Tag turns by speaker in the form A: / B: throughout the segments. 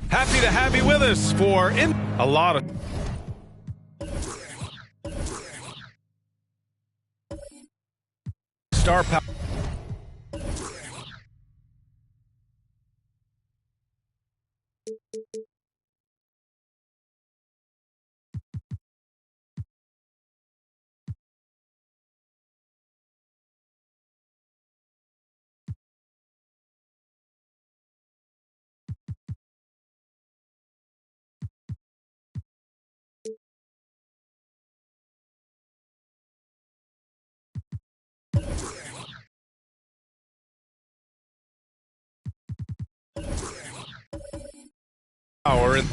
A: Happy to have you with us for a lot of star power. Power in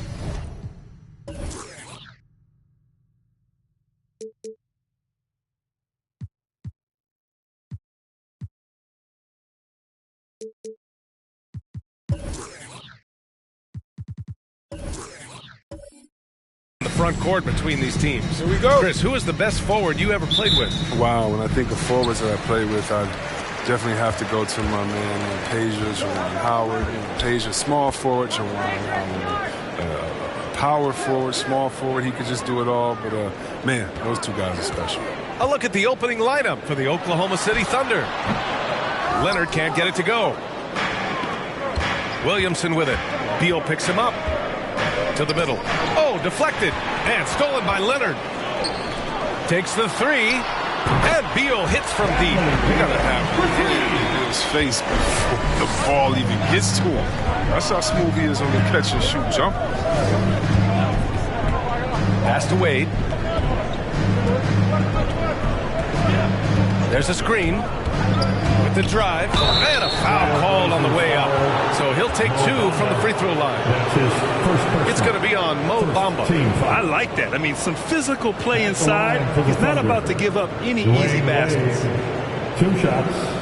A: the front court between these teams.
B: Here we go.
A: Chris, who is the best forward you ever played with?
B: Wow, when I think of forwards that I played with, I definitely have to go to my man Peja, Juwan Howard. Peja, small forward, Juwan Howard. Power forward, small forward, he could just do it all. But, man, those two guys are special.
A: A look at the opening lineup for the Oklahoma City Thunder. Leonard can't get it to go. Williamson with it. Beal picks him up. To the middle. Oh, deflected. And stolen by Leonard. Takes the three. And Beal hits from deep.
B: You got to have Beal's face before the ball even gets to him. That's how smooth he is on the catch and shoot jump.
A: Pass to Wade. There's a screen with the drive. And a foul called on the way up. So he'll take two from the free throw line. It's going to be on Mo Bamba.
C: I like that. I mean, some physical play inside. He's not about to give up any easy baskets.
D: 2 shots.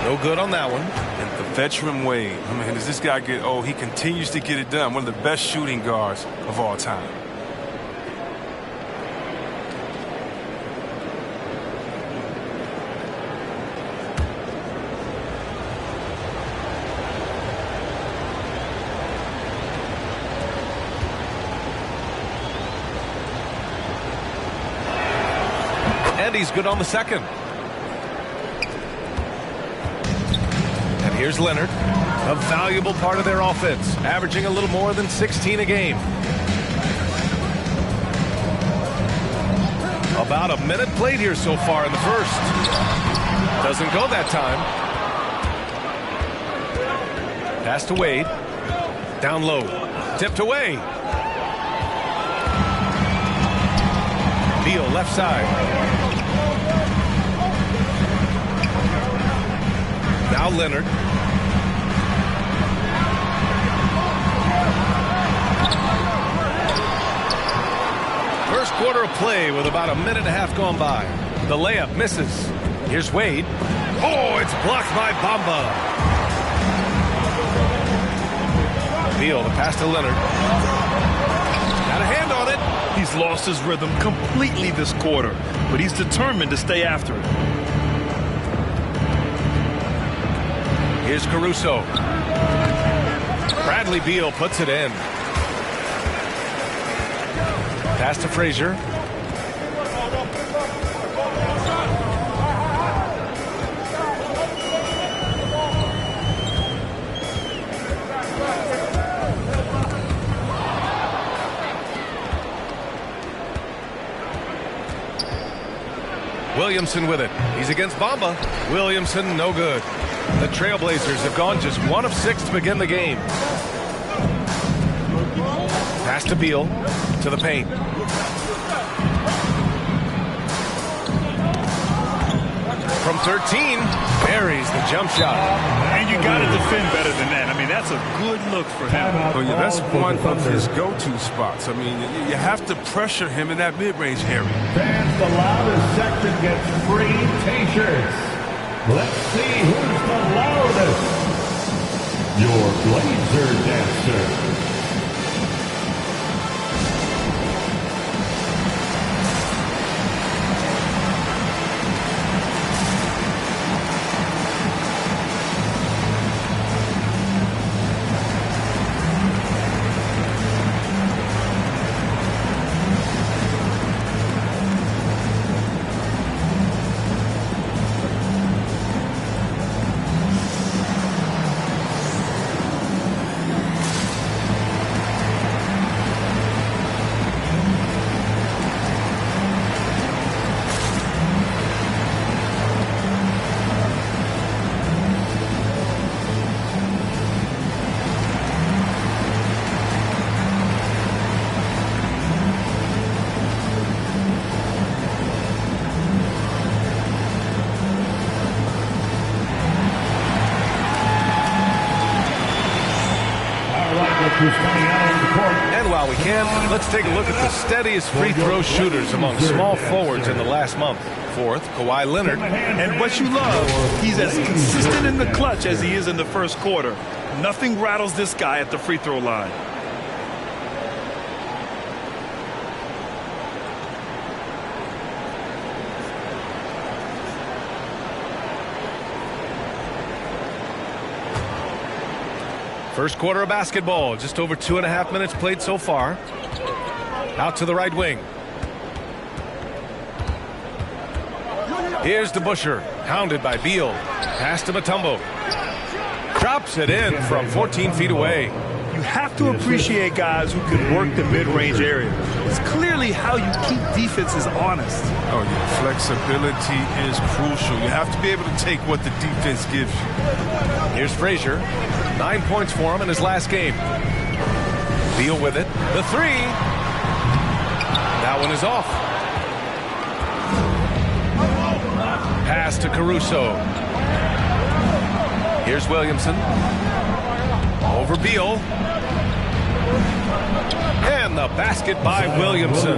A: No good on that one.
B: And the veteran Wade. I mean, does this guy get old? He continues to get it done. One of the best shooting guards of all time.
A: And he's good on the second. Here's Leonard, a valuable part of their offense, averaging a little more than 16 a game. About a minute played here so far in the first. Doesn't go that time. Pass to Wade. Down low. Tipped away. Beal left side. Now Leonard. First quarter of play with about a minute and a half gone by. The layup misses. Here's Wade. Oh, it's blocked by Bamba. Beal, the pass to Leonard. Got a hand on it.
C: He's lost his rhythm completely this quarter, but he's determined to stay after it.
A: Here's Caruso. Bradley Beal puts it in. Pass to Frazier. Williamson with it. He's against Bamba. Williamson, no good. The Trailblazers have gone just 1 of 6 to begin the game. Pass to Beal, to the paint. From 13, buries the jump shot.
C: And you got to defend better than that. I mean, that's a good look for him.
B: Oh, yeah, that's one of his go-to spots. I mean, you have to pressure him in that mid-range area.
D: Fans, the loudest section gets free T-shirts. Let's see who's the loudest. Your Blazer dancer.
A: And while we can, let's take a look at the steadiest free throw shooters among small forwards in the last month. Fourth, Kawhi Leonard.
C: And what you love, he's as consistent in the clutch as he is in the first quarter. Nothing rattles this guy at the free throw line.
A: First quarter of basketball, just over 2.5 minutes played so far. Out to the right wing. Here's DeBusschere, hounded by Beal. Pass to Mutombo. Drops it in from 14 feet away.
C: You have to appreciate guys who can work the mid-range area. It's clearly how you keep defenses honest.
B: Oh, yeah, flexibility is crucial. You have to be able to take what the defense gives you.
A: Here's Frazier. 9 points for him in his last game. Beal with it. The three. That one is off. Pass to Caruso. Here's Williamson. Over Beal. And the basket by Williamson.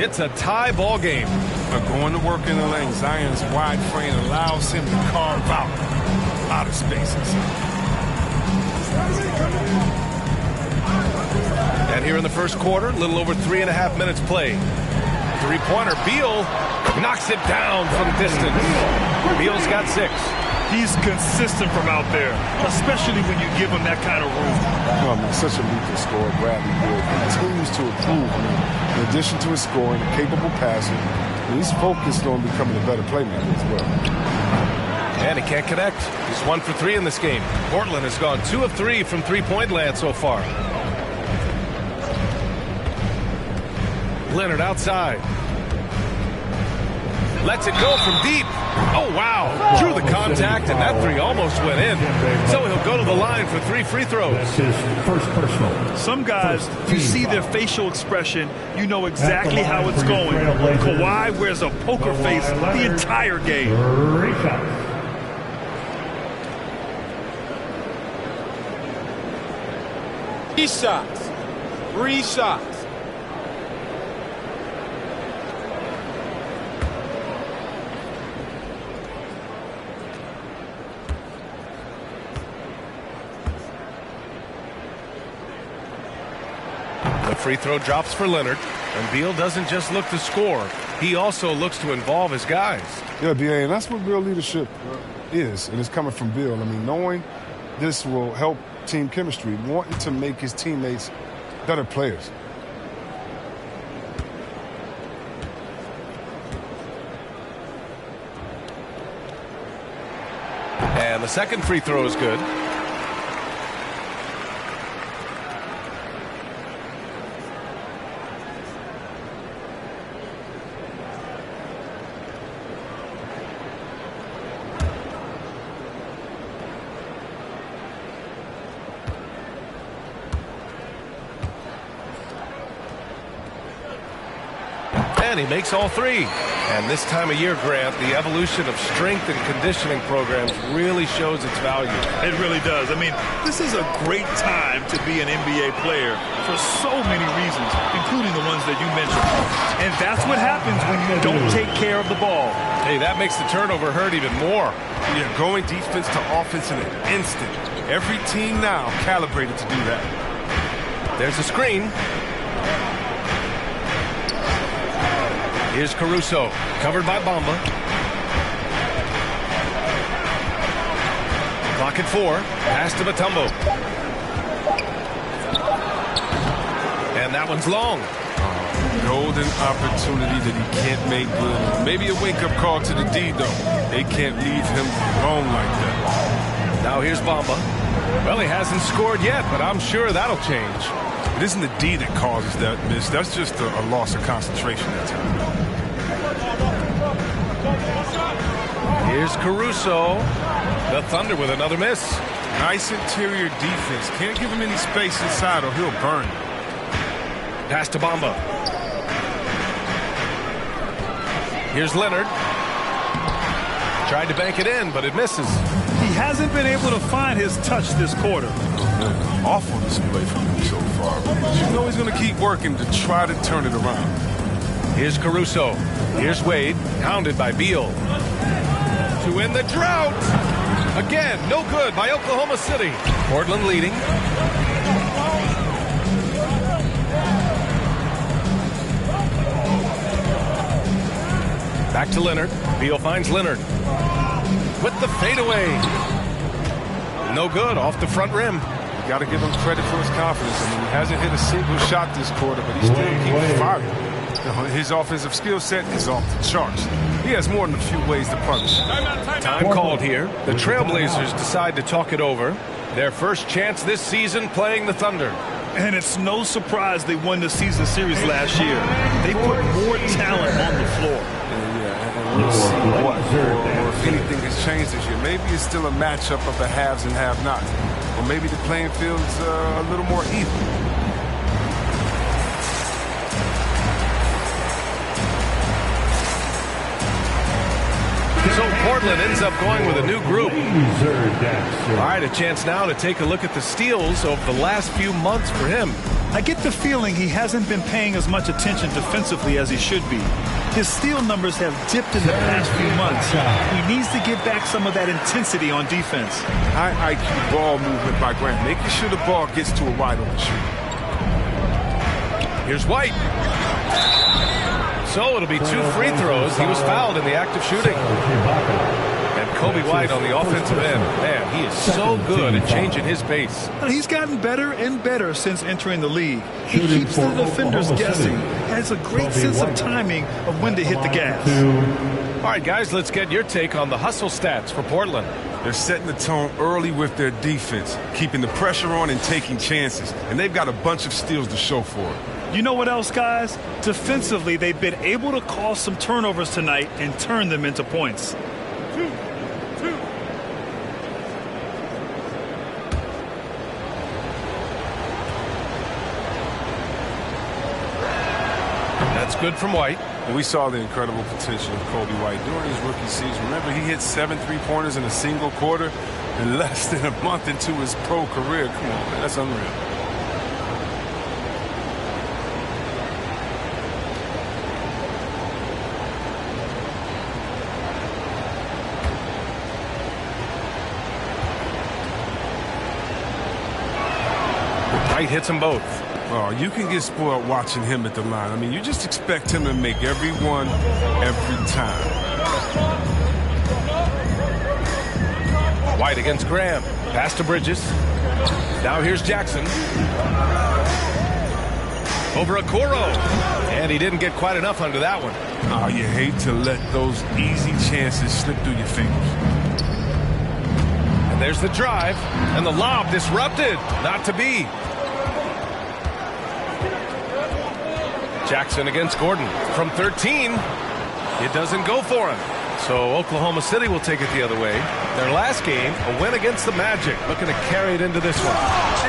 A: It's a tie ball game.
B: But going to work in the lane, Zion's wide frame allows him to carve out of spaces.
A: And here in the first quarter, a little over 3.5 minutes played. Three-pointer, Beal knocks it down from distance. Beal's got 6.
C: He's consistent from out there, especially when you give him that kind of room.
B: Oh, man, such a lethal scorer, Bradley Beal continues to improve. I mean, in addition to his scoring, a capable passer, he's focused on becoming a better playmaker as well.
A: And he can't connect. He's 1 for 3 in this game. Portland has gone 2 of 3 from three-point land so far. Leonard outside. Lets it go from deep. Oh, wow. Drew the contact, and that three almost went in. So he'll go to the line for 3 free throws.
D: That's his first personal.
C: Some guys, you see their facial expression, you know exactly how it's going. Kawhi wears a poker face the entire game.
D: 3 shots.
E: Three shots.
A: The free throw drops for Leonard, and Beal doesn't just look to score. He also looks to involve his guys.
B: Yeah, B.A., and that's what real leadership is, and it's coming from Beal. I mean, knowing this will help team chemistry, wanting to make his teammates better players.
A: And the second free throw is good. And he makes all three. And this time of year, Grant, the evolution of strength and conditioning programs really shows its value.
C: It really does. I mean, this is a great time to be an NBA player for so many reasons, including the ones that you mentioned. And that's what happens when you don't take care of the ball.
A: Hey, that makes the turnover hurt even more.
B: Yeah, going defense to offense in an instant. Every team now calibrated to do that.
A: There's a screen. Here's Caruso, covered by Bamba. Clock at 4. Pass to Mutombo. And that one's long.
B: Golden opportunity that he can't make good. Maybe a wake-up call to the D, though. They can't leave him alone like that.
A: Now here's Bamba. Well, he hasn't scored yet, but I'm sure that'll change.
B: It isn't the D that causes that miss. That's just a loss of concentration that time.
A: Here's Caruso. The Thunder with another miss.
B: Nice interior defense. Can't give him any space inside or he'll burn.
A: Pass to Bamba. Here's Leonard. Tried to bank it in, but it misses.
C: He hasn't been able to find his touch this quarter.
B: Awful display from him so far. But you know he's going to keep working to try to turn it around.
A: Here's Caruso. Here's Wade, hounded by Beal. To end the drought. Again, no good by Oklahoma City. Portland leading. Back to Leonard. Beal finds Leonard. With the fadeaway. No good, off the front rim.
B: You got to give him credit for his confidence. I mean, he hasn't hit a single shot this quarter, but he still keeps firing. His offensive skill set is off the charts. He has more than a few ways to punish.
A: Time called here. The Trailblazers decide to talk it over. Their first chance this season playing the Thunder.
C: And it's no surprise they won the season series last year. They put more talent on the floor.
B: And we'll see what, or if anything has changed this year. Maybe it's still a matchup of the haves and have-nots. Or maybe the playing field's a little more even.
A: So Portland ends up going with a new group. All right, a chance now to take a look at the steals over the last few months for him.
C: I get the feeling he hasn't been paying as much attention defensively as he should be. His steal numbers have dipped in the past few months. He needs to get back some of that intensity on defense.
B: High IQ ball movement by Grant, making sure the ball gets to a wide open shooter.
A: Here's White. So it'll be 2 free throws. He was fouled in the act of shooting. And Kobe White on the offensive end. Man, he is so good at changing his pace.
C: He's gotten better and better since entering the league. He keeps the defenders guessing. Has a great sense of timing of when to hit the gas.
A: All right, guys, let's get your take on the hustle stats for Portland.
B: They're setting the tone early with their defense, keeping the pressure on and taking chances. And they've got a bunch of steals to show for it.
C: You know what else, guys? Defensively, they've been able to cause some turnovers tonight and turn them into points.
A: That's good from White.
B: And we saw the incredible potential of Kobe White during his rookie season. Remember, he hit 7 3-pointers in a single quarter in less than a month into his pro career. Come on, man, that's unreal.
A: White hits them both.
B: Oh, you can get spoiled watching him at the line. I mean, you just expect him to make every one, every time.
A: White against Graham. Pass to Bridges. Now here's Jackson. Over Okoro. And he didn't get quite enough under that one.
B: Oh, you hate to let those easy chances slip through your fingers.
A: And there's the drive. And the lob disrupted. Not to be. Jackson against Gordon from 13. It doesn't go for him. So Oklahoma City will take it the other way. Their last game, a win against the Magic, looking to carry it into this one.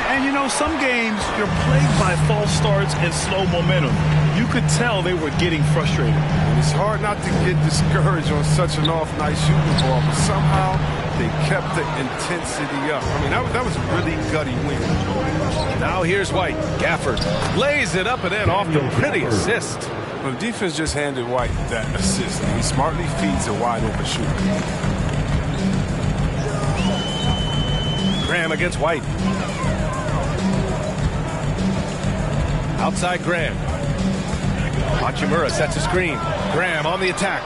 C: And you know, some games you're plagued by false starts and slow momentum. You could tell they were getting frustrated.
B: And it's hard not to get discouraged on such an off night shooting ball, but somehow they kept the intensity up. I mean, that was a really gutty win.
A: Now here's White. Gafford lays it up and in off the pretty assist.
B: Well, the defense just handed White that assist, and he smartly feeds a wide-open shooter.
A: Graham against White. Outside Graham. Hachimura sets a screen. Graham on the attack.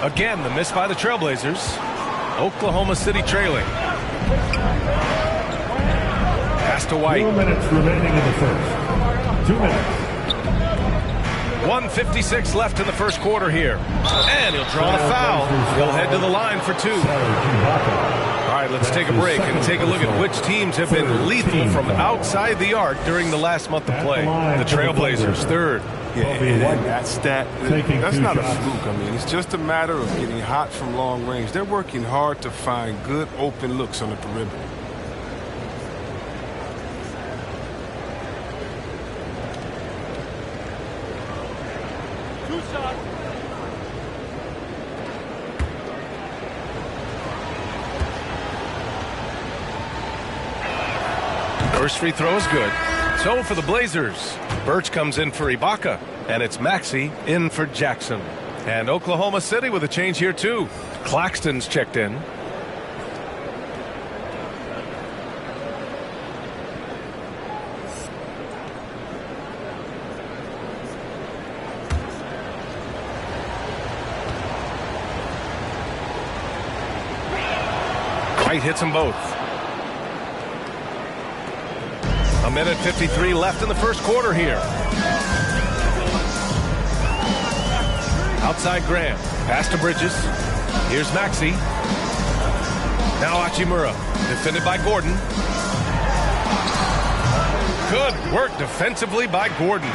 A: Again, the miss by the Trailblazers. Oklahoma City trailing. Pass to White.
D: 4 minutes remaining in the first. 2 minutes.
A: 1:56 left in the first quarter here. And he'll draw a foul. He'll head to the line for two. All right, let's take a break and take a look at which teams have been lethal from outside the arc during the last month of play. The Trailblazers, third.
B: Yeah, and that's not a fluke. I mean, it's just a matter of getting hot from long range. They're working hard to find good open looks on the perimeter.
A: First free throw is good. So for the Blazers, Birch comes in for Ibaka, and it's Maxey in for Jackson. And Oklahoma City with a change here too. Claxton's checked in. White hits them both. A minute 53 left in the first quarter here. Outside Graham. Pass to Bridges. Here's Maxey. Now Hachimura. Defended by Gordon. Good work defensively by Gordon.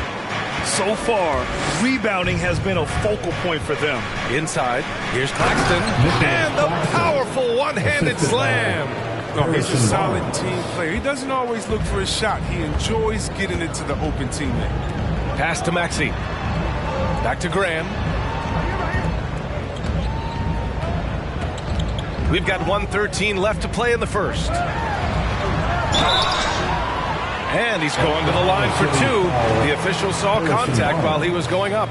C: So far, rebounding has been a focal point for them.
A: Inside. Here's Claxton. And the powerful one-handed slam.
B: No, he's a solid team player. He doesn't always look for a shot. He enjoys getting it to the open teammate.
A: Pass to Maxey. Back to Graham. We've got 1:13 left to play in the first. And he's going to the line for two. The official saw contact while he was going up.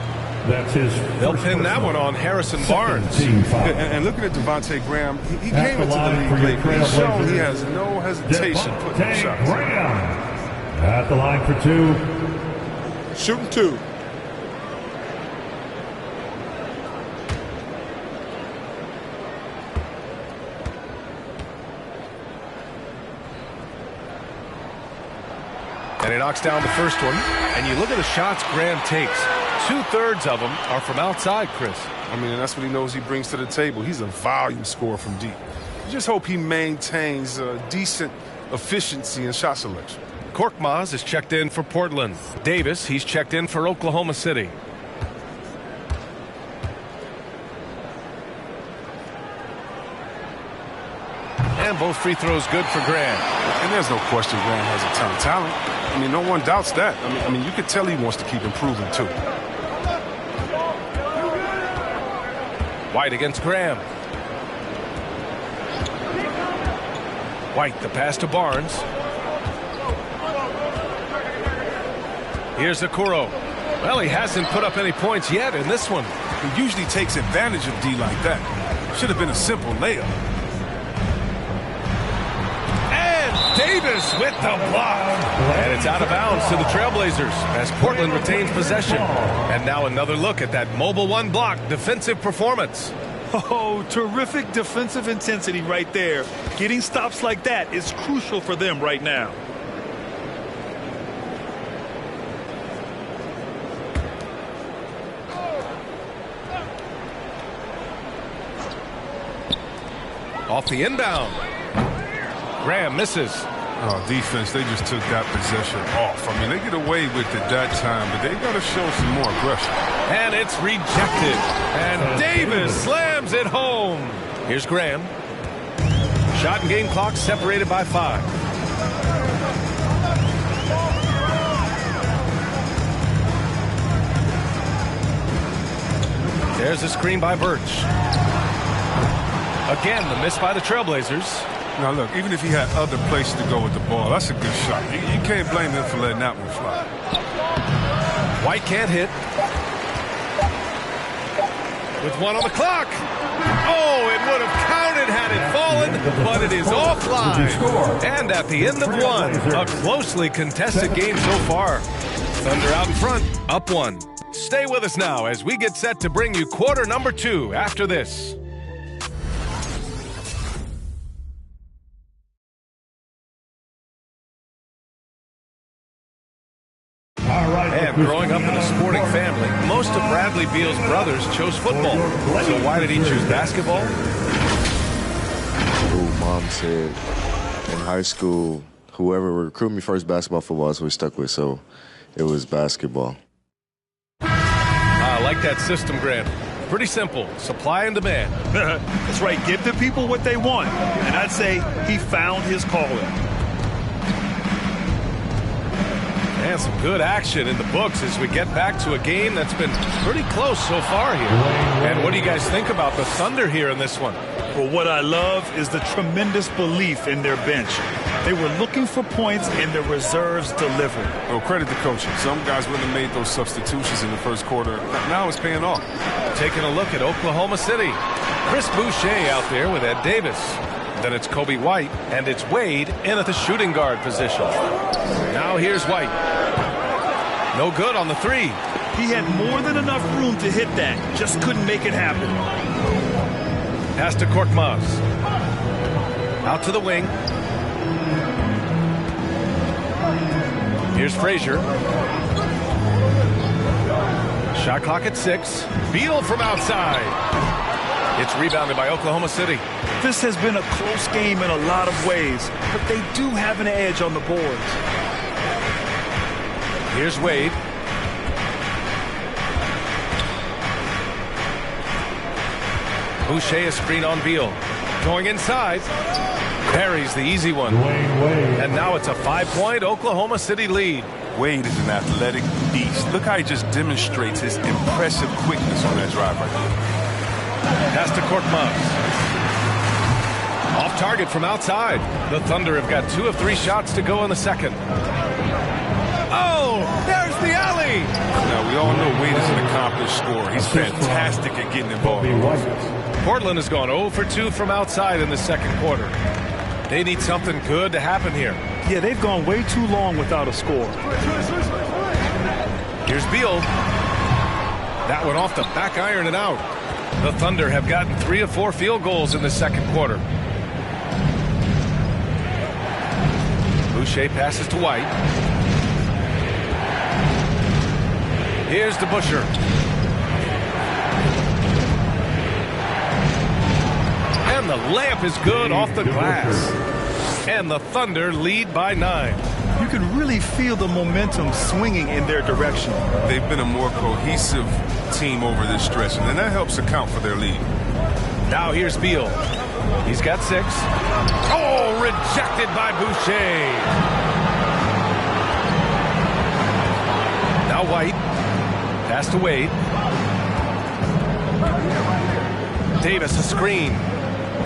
D: That's his.
A: They'll pin that one on Harrison Barnes.
B: And looking at Devontae Graham, he came into the league late. He's shown he has no hesitation putting up shots.
D: Graham at the line for two.
E: Shooting two.
A: And he knocks down the first one. And you look at the shots Graham takes. 2/3 of them are from outside, Chris.
B: I mean, that's what he knows he brings to the table. He's a volume scorer from deep. You just hope he maintains decent efficiency in shot selection.
A: Korkmaz is checked in for Portland. Davis, he's checked in for Oklahoma City. And both free throws good for Graham.
B: And there's no question Graham has a ton of talent. I mean, no one doubts that. I mean, you could tell he wants to keep improving, too.
A: White against Graham. White, the pass to Barnes. Here's Okoro. Well, he hasn't put up any points yet in this one.
B: He usually takes advantage of D like that. Should have been a simple layup.
A: Davis with the block. And it's out of bounds to the Trailblazers as Portland retains possession. And now another look at that mobile one block defensive performance.
C: Oh, terrific defensive intensity right there. Getting stops like that is crucial for them right now.
A: Off the inbound. Graham misses.
B: Oh, defense, they just took that possession off. I mean, they get away with it that time, but they got to show some more aggression.
A: And it's rejected. And Davis slams it home. Here's Graham. Shot and game clock separated by 5. There's a screen by Birch. Again, the miss by the Trailblazers.
B: Now, look, even if he had other places to go with the ball, that's a good shot. You can't blame him for letting that one fly.
A: White can't hit. With 1 on the clock. Oh, it would have counted had it fallen, but it is offline. And at the end of 1, a closely contested game so far. Thunder out in front, up 1. Stay with us now as we get set to bring you quarter number 2 after this. And growing up in a sporting family, most of Bradley Beal's brothers chose football. So why did he choose basketball?
F: Mom said in high school, whoever would recruit me first, basketball, football is what we stuck with. So it was basketball.
A: I like that system, Grant. Pretty simple. Supply and demand.
C: That's right. Give the people what they want. And I'd say he found his calling.
A: And some good action in the books as we get back to a game that's been pretty close so far here. And what do you guys think about the Thunder here in this one?
C: Well, what I love is the tremendous belief in their bench. They were looking for points and the reserves delivered.
B: Well, credit the coaching. Some guys wouldn't have made those substitutions in the first quarter. Now it's paying off.
A: Taking a look at Oklahoma City. Chris Boucher out there with Ed Davis. Then it's Kobe White, and it's Wade in at the shooting guard position. Now here's White. No good on the 3.
C: He had more than enough room to hit that. Just couldn't make it happen.
A: Pass to Korkmaz. Out to the wing. Here's Frazier. Shot clock at 6. Beal from outside. It's rebounded by Oklahoma City.
C: This has been a close game in a lot of ways, but they do have an edge on the boards.
A: Here's Wade. Boucher a screen on Beal. Going inside. Parries the easy one. And now it's a 5-point Oklahoma City lead.
B: Wade is an athletic beast. Look how he just demonstrates his impressive quickness on that drive right there.
A: Pass to Korkmaz. Off target from outside. The Thunder have got 2 of 3 shots to go in the second. Oh, there's the alley.
B: Now, we all know Wade is an accomplished scorer. He's fantastic at getting involved in offense.
A: Portland has gone 0 for 2 from outside in the second quarter. They need something good to happen here.
C: Yeah, they've gone way too long without a score.
A: Here's Beal. That one off the back iron and out. The Thunder have gotten 3 of 4 field goals in the second quarter. Boucher passes to White. Here's to Busher. And the layup is good off the glass. And the Thunder lead by 9.
C: You can really feel the momentum swinging in their direction.
B: They've been a more cohesive team over this stretch, and that helps account for their lead.
A: Now here's Beal. He's got 6. Oh, rejected by Boucher. Now White. Pass to Wade. Davis a screen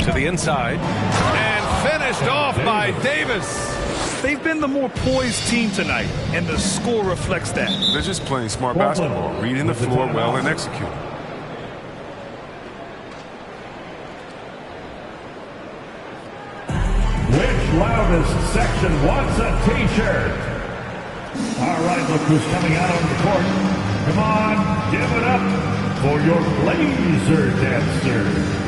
A: to the inside. And finished off by Davis.
C: They've been the more poised team tonight, and the score reflects that.
B: They're just playing smart basketball, reading the floor well and executing.
D: Which loudest section wants a t-shirt? All right, look who's coming out on the court. Come on, give it up for your Blazer dancers.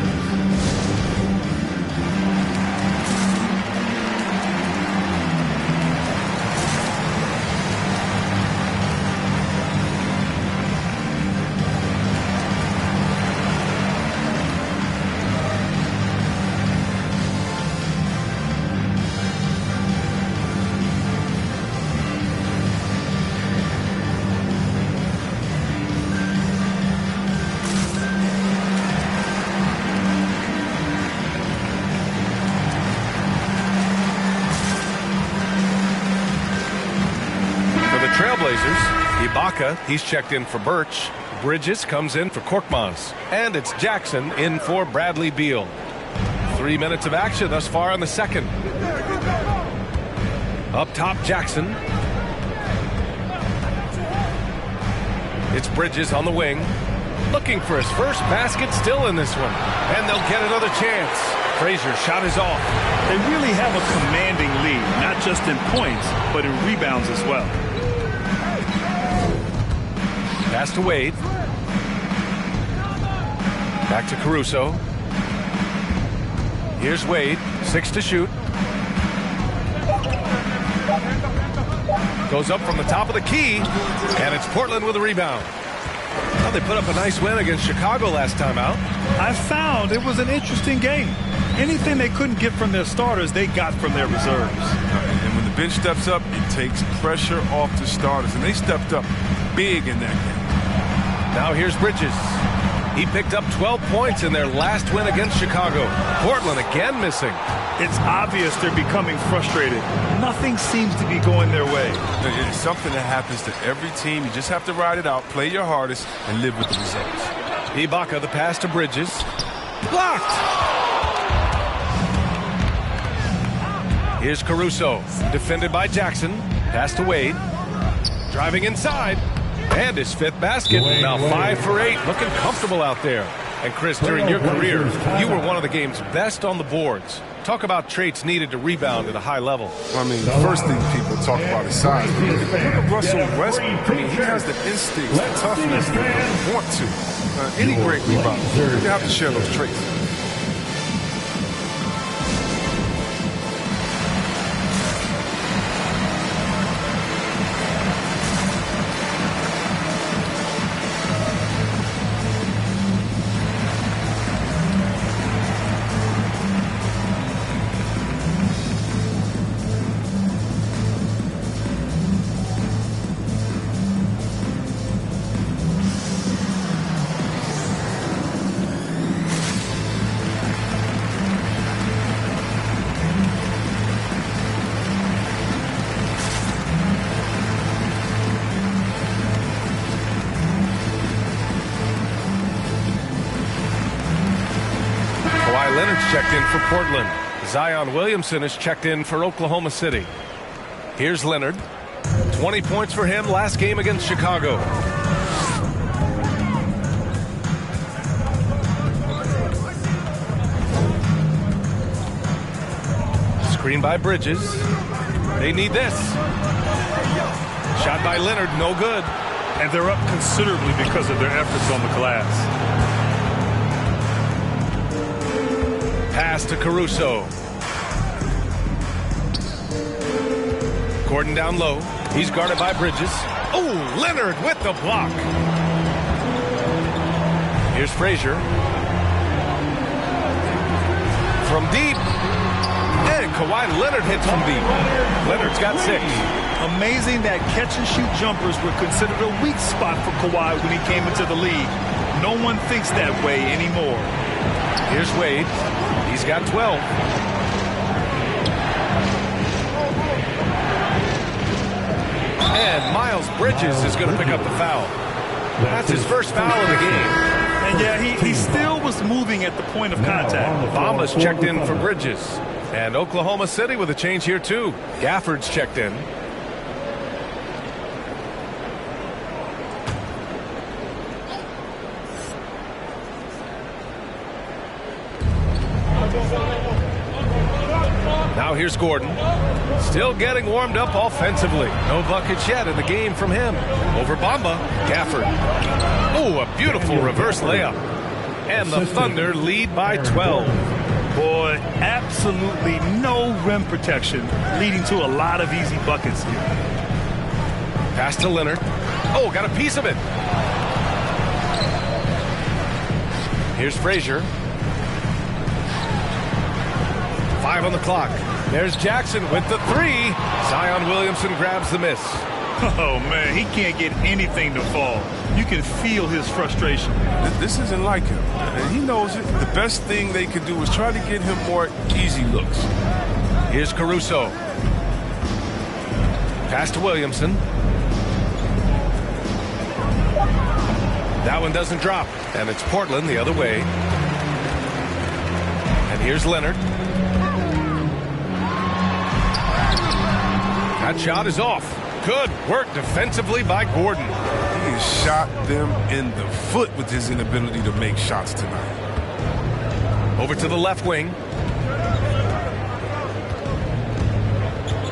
A: Trailblazers, Ibaka, he's checked in for Birch. Bridges comes in for Korkmaz. And it's Jackson in for Bradley Beal. 3 minutes of action thus far in the second. Up top, Jackson. It's Bridges on the wing. Looking for his first basket, still in this one. And they'll get another chance. Frazier's shot is off.
C: They really have a commanding lead, not just in points, but in rebounds as well.
A: Pass to Wade. Back to Caruso. Here's Wade, 6 to shoot. Goes up from the top of the key, and it's Portland with a rebound. Well, they put up a nice win against Chicago last time out.
C: I found it was an interesting game. Anything they couldn't get from their starters, they got from their reserves.
B: And when the bench steps up, it takes pressure off the starters, and they stepped up big in that game.
A: Now here's Bridges. He picked up 12 points in their last win against Chicago. Portland again missing.
C: It's obvious they're becoming frustrated. Nothing seems to be going their way.
B: It's something that happens to every team. You just have to ride it out, play your hardest, and live with the results.
A: Ibaka, the pass to Bridges. Blocked! Here's Caruso, defended by Jackson. Pass to Wade. Driving inside. And his 5th basket. Now 5 for 8. Looking comfortable out there. And Chris, during your career, you were one of the game's best on the boards. Talk about traits needed to rebound at a high level.
B: I mean, the first thing people talk about is size. Look at Russell Westbrook. I mean, he has the instincts, the toughness, the want to. Any great rebounder, you have to share those traits.
A: Kawhi Leonard's checked in for Portland. Zion Williamson is checked in for Oklahoma City. Here's Leonard. 20 points for him last game against Chicago. Screen by Bridges. They need this. Shot by Leonard, no good.
C: And they're up considerably because of their efforts on the glass.
A: Pass to Caruso. Gordon down low. He's guarded by Bridges. Oh, Leonard with the block. Here's Frazier. From deep. And Kawhi Leonard hits from deep. Leonard's got 6.
C: Amazing that catch-and-shoot jumpers were considered a weak spot for Kawhi when he came into the league. No one thinks that way anymore.
A: Here's Wade. He's got 12. And Miles Bridges is going to pick up the foul. That's his first foul of the game.
C: And yeah, he still was moving at the point of contact.
A: Bamba's checked in for Bridges. And Oklahoma City with a change here too. Gafford's checked in. Now here's Gordon. Still getting warmed up offensively. No buckets yet in the game from him. Over Bamba. Gafford. Oh, a beautiful reverse layup. And the Thunder lead by 12.
C: Boy, absolutely no rim protection, leading to a lot of easy buckets here.
A: Pass to Leonard. Oh, got a piece of it. Here's Frazier. 5 on the clock. There's Jackson with the 3. Zion Williamson grabs the miss.
C: Oh, man, he can't get anything to fall. You can feel his frustration.
B: This isn't like him, and he knows it. The best thing they could do is try to get him more easy looks.
A: Here's Caruso. Pass to Williamson. That one doesn't drop, and it's Portland the other way. And here's Leonard. That shot is off. Good work defensively by Gordon.
B: He has shot them in the foot with his inability to make shots tonight.
A: Over to the left wing.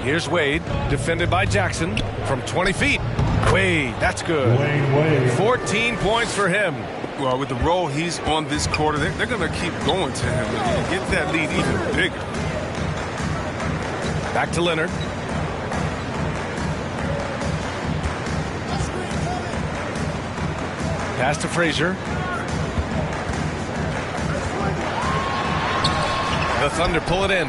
A: Here's Wade, defended by Jackson from 20 feet. Wade, that's good.
D: Wade.
A: 14 points for him.
B: Well, with the role he's on this quarter, they're going to keep going to him and get that lead even bigger.
A: Back to Leonard. Pass to Frazier. The Thunder pull it in.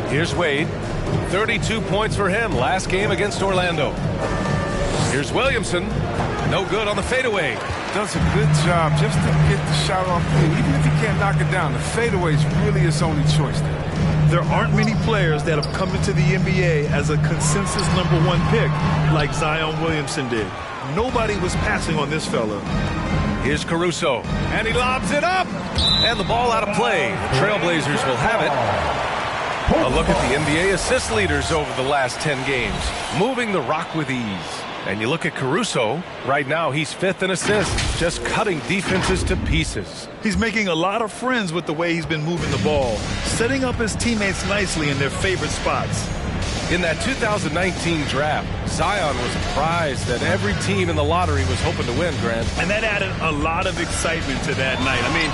A: Here's Wade. 32 points for him last game against Orlando. Here's Williamson. No good on the fadeaway.
B: Does a good job just to get the shot off. Even if he can't knock it down, the fadeaway is really his only choice there.
C: There aren't many players that have come into the NBA as a consensus #1 pick like Zion Williamson did. Nobody was passing on this fella.
A: Here's Caruso, and he lobs it up, and the ball out of play. The Trailblazers will have it. A look at the NBA assist leaders over the last 10 games, moving the rock with ease. And you look at Caruso, right now he's 5th in assists, just cutting defenses to pieces.
C: He's making a lot of friends with the way he's been moving the ball, setting up his teammates nicely in their favorite spots.
A: In that 2019 draft, Zion was a prize that every team in the lottery was hoping to win, Grant.
C: And that added a lot of excitement to that night. I mean,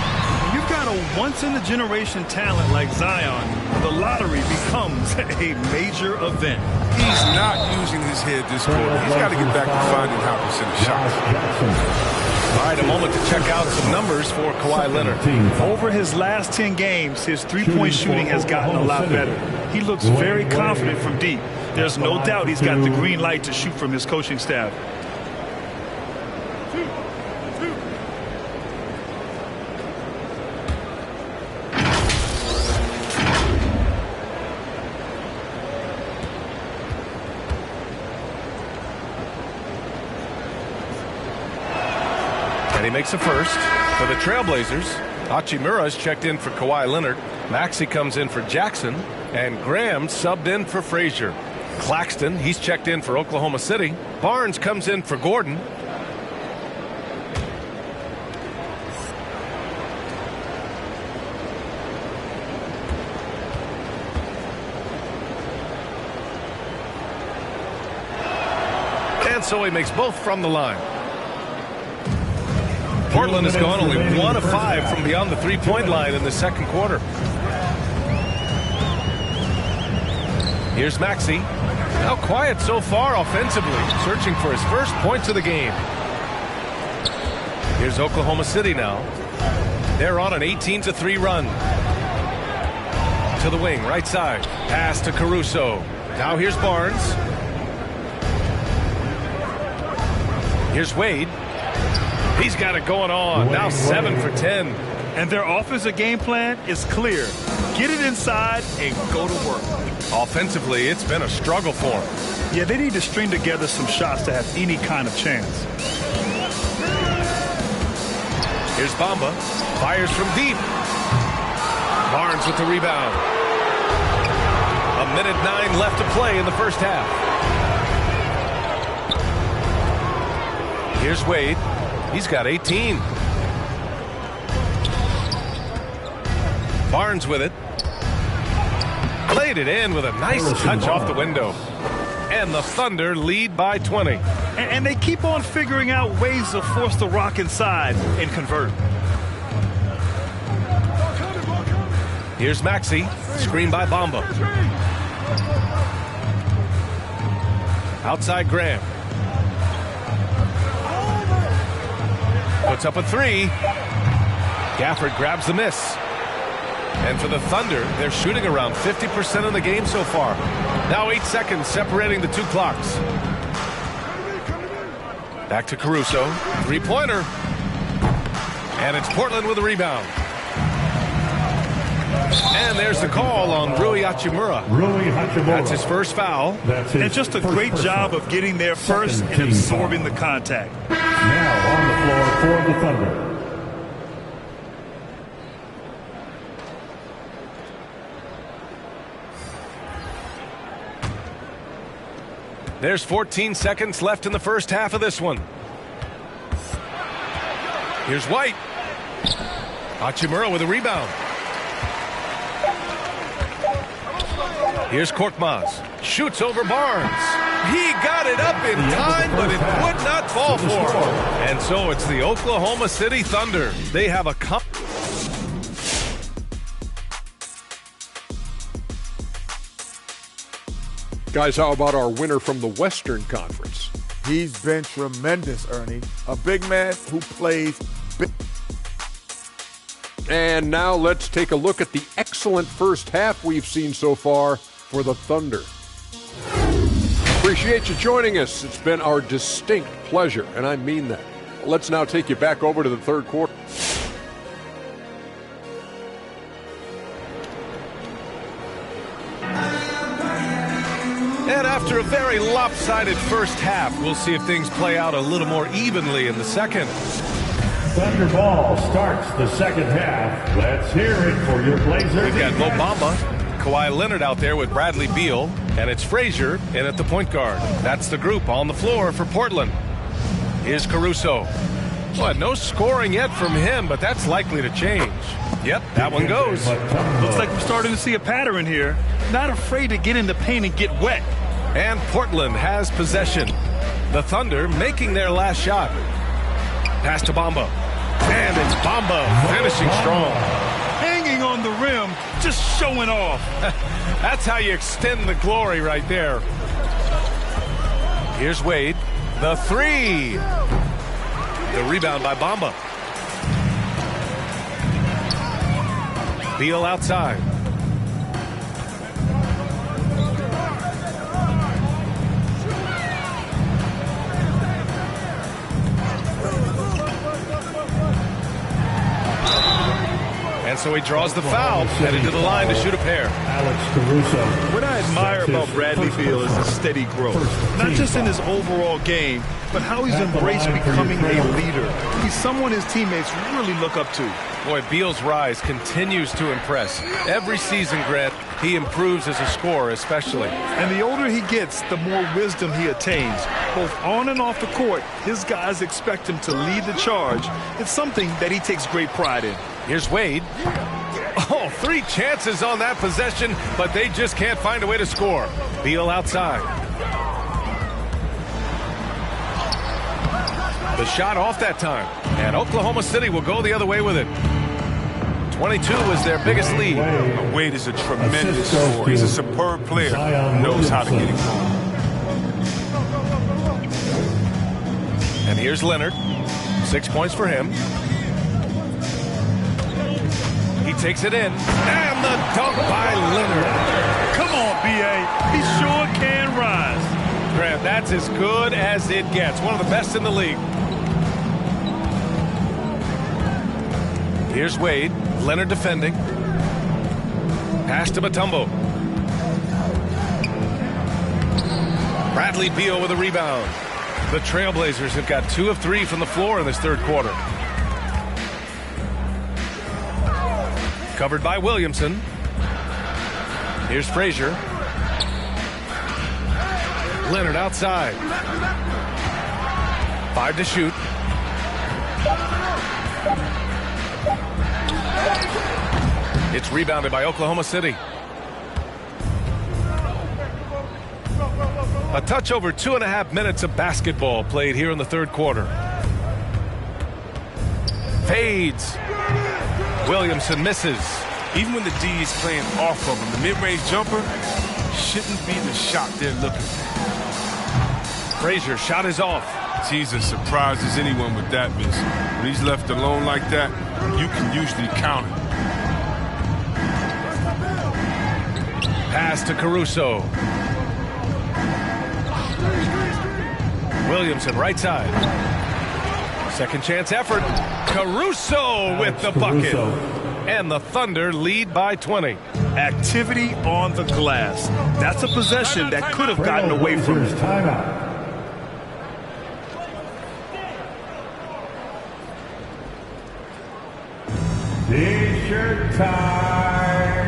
C: when you've got a once-in-a-generation talent like Zion, the lottery becomes a major event.
B: He's not using his head this quarter. He's got to get back to finding how to send a shot.
A: All right, a moment to check out some numbers for Kawhi Leonard.
C: Over his last 10 games, his three-point shooting has gotten a lot better. He looks very confident from deep. There's no doubt he's got the green light to shoot from his coaching staff.
A: And he makes a first for the Trailblazers. Hachimura's checked in for Kawhi Leonard. Maxey comes in for Jackson. And Graham subbed in for Frazier. Claxton, he's checked in for Oklahoma City. Barnes comes in for Gordon. And so he makes both from the line. Portland has gone only 1 of 5 from beyond the three-point line in the second quarter. Here's Maxey. Now quiet so far offensively, searching for his first points of the game. Here's Oklahoma City now. They're on an 18-3 run. To the wing, right side. Pass to Caruso. Now here's Barnes. Here's Wade. He's got it going on. Now 7 for 10.
C: And their offensive game plan is clear. Get it inside and go to work.
A: Offensively, it's been a struggle for them.
C: Yeah, they need to string together some shots to have any kind of chance.
A: Here's Bamba. Fires from deep. Barnes with the rebound. 1:09 left to play in the first half. Here's Wade. He's got 18. Barnes with it. Played it in with a nice touch off the window. And the Thunder lead by 20.
C: And they keep on figuring out ways to force the rock inside and convert.
A: Here's Maxey. Screen by Bamba. Outside Graham. Puts up a three. Gafford grabs the miss. And for the Thunder, they're shooting around 50% of the game so far. Now 8 seconds separating the two clocks. Back to Caruso. Three-pointer. And it's Portland with a rebound. And there's the call on Rui Hachimura. That's his first foul.
C: And just a great job of getting there first and absorbing the contact.
D: Now on the floor for the Thunder.
A: There's 14 seconds left in the first half of this one. Here's White. Hachimura with a rebound. Here's Korkmaz. Shoots over Barnes. He got it up in time, but it would not fall for him. And so it's the Oklahoma City Thunder. They have a cup.
G: Guys, how about our winner from the Western Conference?
E: He's been tremendous, Ernie. A big man who plays big.
G: And now let's take a look at the excellent first half we've seen so far for the Thunder. Appreciate you joining us. It's been our distinct pleasure, and I mean that. Let's now take you back over to the third quarter.
A: And after a very lopsided first half, we'll see if things play out a little more evenly in the second.
D: Thunder ball starts the second half. Let's hear it for your Blazers.
A: We've got Mo Bamba, Kawhi Leonard out there with Bradley Beal, and it's Frazier in at the point guard. That's the group on the floor for Portland. Here's Caruso. Well, no scoring yet from him, but that's likely to change. Yep, that one goes.
C: Looks like we're starting to see a pattern here. Not afraid to get in the paint and get wet.
A: And Portland has possession. The Thunder making their last shot. Pass to Bamba. And it's Bamba finishing strong.
C: Hanging on the rim, just showing off.
A: That's how you extend the glory right there. Here's Wade. The three. The rebound by Bamba. Beal outside. And so he draws the foul, headed to the line to shoot a pair.
D: Alex Caruso.
C: What I admire about Bradley Beal is his steady growth. Not just in his overall game, but how he's embraced becoming a leader. He's someone his teammates really look up to.
A: Boy, Beal's rise continues to impress. Every season, Grant, he improves as a scorer especially.
C: And the older he gets, the more wisdom he attains. Both on and off the court, his guys expect him to lead the charge. It's something that he takes great pride in.
A: Here's Wade. Oh, 3 chances on that possession, but they just can't find a way to score. Beal outside. The shot off that time, and Oklahoma City will go the other way with it. 22 is their biggest lead.
B: Wade is a tremendous scorer. He's a superb player who knows how to get it going.
A: And here's Leonard. 6 points for him. He takes it in, and the dunk by Leonard.
C: Come on, B.A. He sure can rise.
A: Grant, that's as good as it gets. One of the best in the league. Here's Wade. Leonard defending. Pass to Mutombo. Bradley Beal with a rebound. The Trailblazers have got 2 of 3 from the floor in this third quarter. Covered by Williamson. Here's Frazier. Leonard outside. 5 to shoot. It's rebounded by Oklahoma City. A touch over 2.5 minutes of basketball played here in the third quarter. Fades. Williamson misses.
B: Even when the D is playing off of him, the mid-range jumper shouldn't be the shot they're looking for.
A: Frazier shot is off.
B: Jesus surprises anyone with that miss. When he's left alone like that, you can usually count it.
A: Pass to Caruso. Williamson right side. Second chance effort. Caruso with the bucket. and the Thunder lead by 20.
C: Activity on the glass. That's a possession that could have gotten away from him.
D: Timeout. T-shirt time.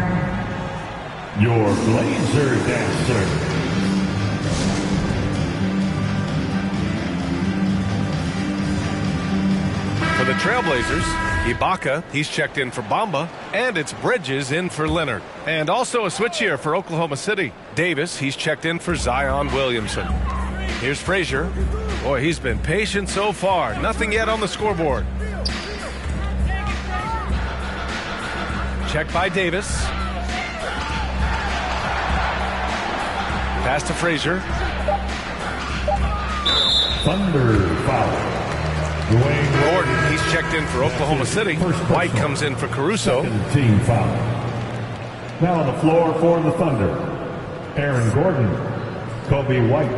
D: Your Blazer dancer.
A: For the Trailblazers, Ibaka, he's checked in for Bamba, and it's Bridges in for Leonard. And also a switch here for Oklahoma City. Davis, he's checked in for Zion Williamson. Here's Frazier. Boy, he's been patient so far. Nothing yet on the scoreboard. Check by Davis. Pass to Frazier.
D: Thunder foul.
A: Gordon, he's checked in for Oklahoma City. White comes in for Caruso.
D: Second team foul. Now on the floor for the Thunder, Aaron Gordon, Kobe White.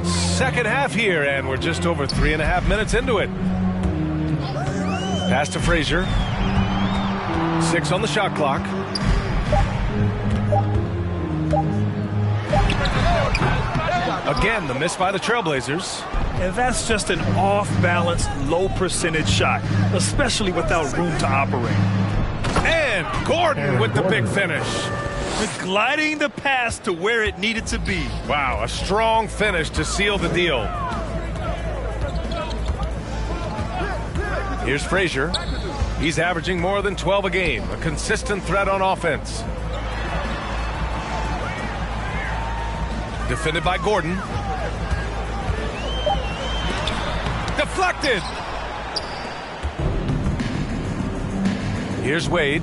A: Second half here, and we're just over 3.5 minutes into it. Pass to Frazier. 6 on the shot clock. Again, the miss by the Trailblazers.
C: And that's just an off-balance, low-percentage shot, especially without room to operate.
A: And Gordon with the big finish.
C: Gliding the pass to where it needed to be.
A: Wow, a strong finish to seal the deal. Here's Frazier. He's averaging more than 12 a game, a consistent threat on offense. Defended by Gordon. Deflected. Here's Wade.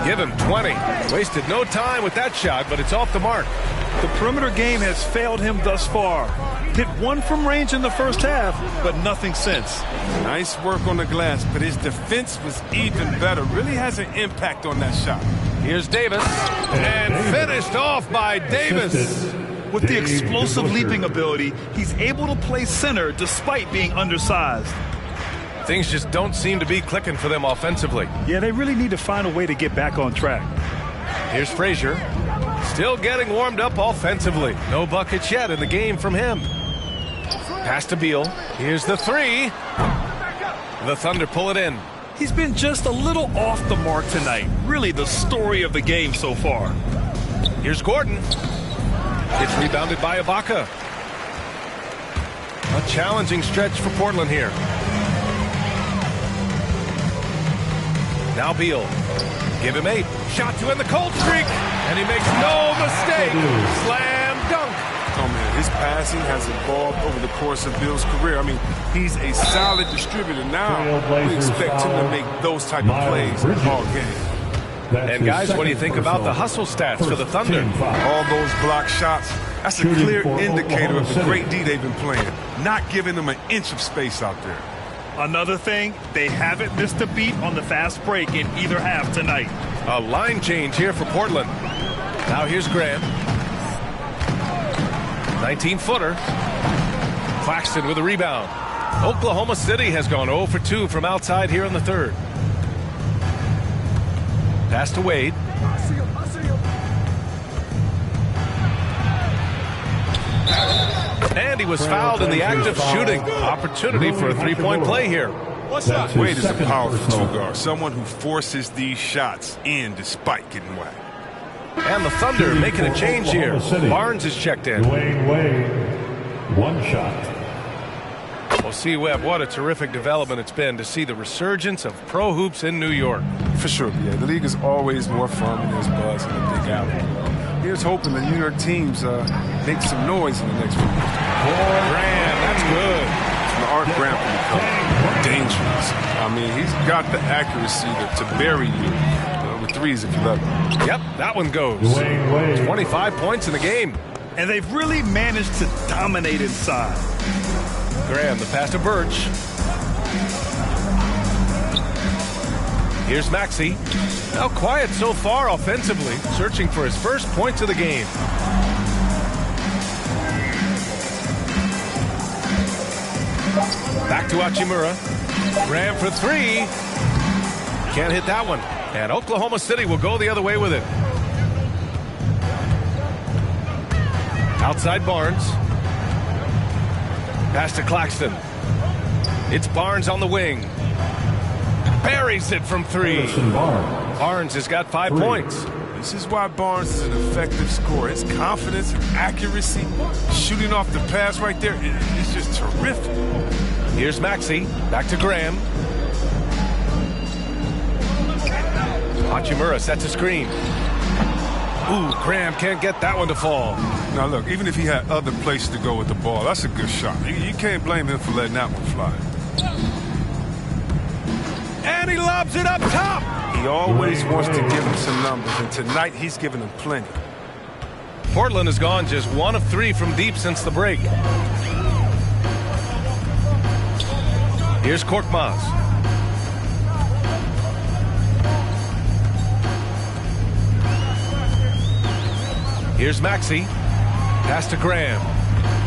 A: Give him 20. Wasted no time with that shot, but it's off the mark.
C: The perimeter game has failed him thus far. Hit one from range in the first half, but nothing since.
B: Nice work on the glass, but his defense was even better. Really has an impact on that shot.
A: Here's Davis. And finished off by Davis.
C: With the explosive leaping ability, he's able to play center despite being undersized.
A: Things just don't seem to be clicking for them offensively.
C: Yeah, they really need to find a way to get back on track.
A: Here's Frazier. Still getting warmed up offensively. No buckets yet in the game from him. Pass to Beal. Here's the three. The Thunder pull it in.
C: He's been just a little off the mark tonight. Really the story of the game so far.
A: Here's Gordon. It's rebounded by Ibaka. A challenging stretch for Portland here. Now Beal. Give him 8. Shot to end the cold streak. And he makes no mistake. Slam dunk.
B: Oh, man, his passing has evolved over the course of Beal's career. I mean, he's a solid distributor now. We expect him to make those type of plays all game.
A: And guys, what do you think about the hustle stats for the Thunder?
B: All those block shots, that's a clear indicator of the great D they've been playing. Not giving them an inch of space out there.
C: Another thing, they haven't missed a beat on the fast break in either half tonight.
A: A line change here for Portland. Now here's Graham. 19-footer. Claxton with a rebound. Oklahoma City has gone 0 for 2 from outside here in the third. Pass to Wade. And he was fouled in the act of shooting. Opportunity for a three-point play here.
B: Wade is a powerful two-guard, someone who forces these shots in despite getting whacked.
A: And the Thunder making a change here. Barnes is checked in.
D: Dwayne Wade, one shot.
A: Well, see, Webb, what a terrific development it's been to see the resurgence of pro hoops in New York.
B: For sure, yeah. The league is always more fun when there's buzz in the Big Apple. Here's hoping the New York teams make some noise in the next week.
A: Graham, that's good.
B: Art Graham can become dangerous. I mean, he's got the accuracy to bury you with threes if you let him.
A: Yep, that one goes. 25 points in the game.
C: And they've really managed to dominate inside.
A: Graham, the pass to Birch. Here's Maxey. Now quiet so far offensively, searching for his first points of the game. Back to Hachimura. Graham for three. Can't hit that one. And Oklahoma City will go the other way with it. Outside Barnes. Pass to Claxton. It's Barnes on the wing. Buries it from three. Barnes has got 5 points.
B: This is why Barnes is an effective scorer. His confidence and accuracy, shooting off the pass right there, it's just terrific.
A: Here's Maxey. Back to Graham. Hachimura sets a screen. Ooh, Graham can't get that one to fall.
B: Now look, even if he had other places to go with the ball, that's a good shot. You can't blame him for letting that one fly.
A: And he lobs it up top.
B: He always wants to give him some numbers, and tonight he's giving them plenty.
A: Portland has gone just 1 of 3 from deep since the break. Here's Korkmaz. Here's Maxey. Pass to Graham.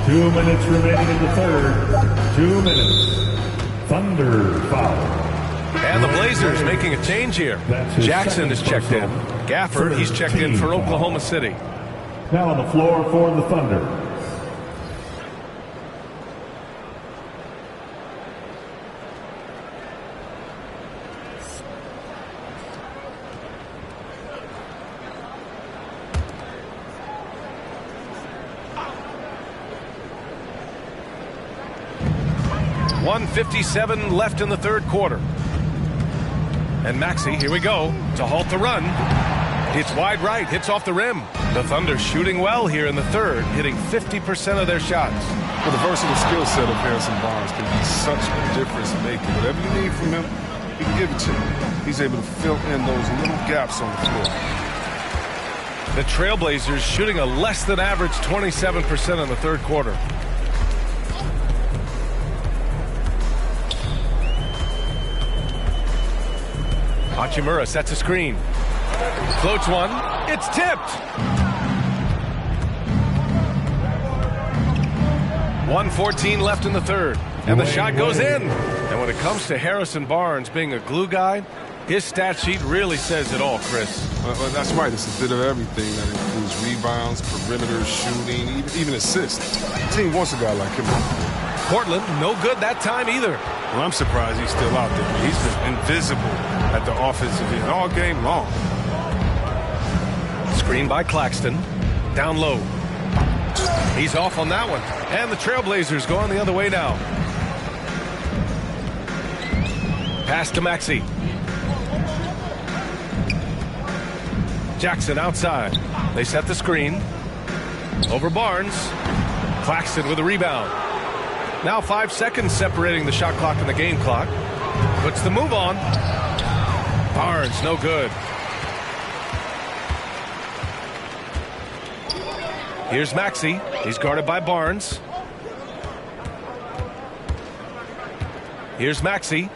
D: 2 minutes remaining in the third. 2 minutes. Thunder foul.
A: And the Blazers making a change here. Jackson is checked in. Gafford, he's checked in for Oklahoma City.
D: Now on the floor for the Thunder.
A: .157 left in the third quarter. And Maxey, here we go, to halt the run. It's wide right, hits off the rim. The Thunder shooting well here in the third, hitting 50% of their shots.
B: Well, the versatile skill set of Harrison Barnes can be such a difference maker. Whatever you need from him, he can give it to you. He's able to fill in those little gaps on the floor.
A: The Trailblazers shooting a less than average 27% in the third quarter. Hachimura sets a screen. Floats one. It's tipped. 1:14 left in the third. And the shot goes in. And when it comes to Harrison Barnes being a glue guy, his stat sheet really says it all, Chris.
B: Well, that's right. It's a bit of everything. That includes rebounds, perimeter, shooting, even assists. The team wants a guy like him.
A: Portland, no good that time either.
B: Well, I'm surprised he's still out there. He's been invisible at the offensive end all game long.
A: Screen by Claxton. Down low. He's off on that one. And the Trailblazers going the other way now. Pass to Maxey. Jackson outside. They set the screen. Over Barnes. Claxton with a rebound. Now 5 seconds separating the shot clock and the game clock. Puts the move on. Barnes, no good. Here's Maxey. He's guarded by Barnes. Here's Maxey.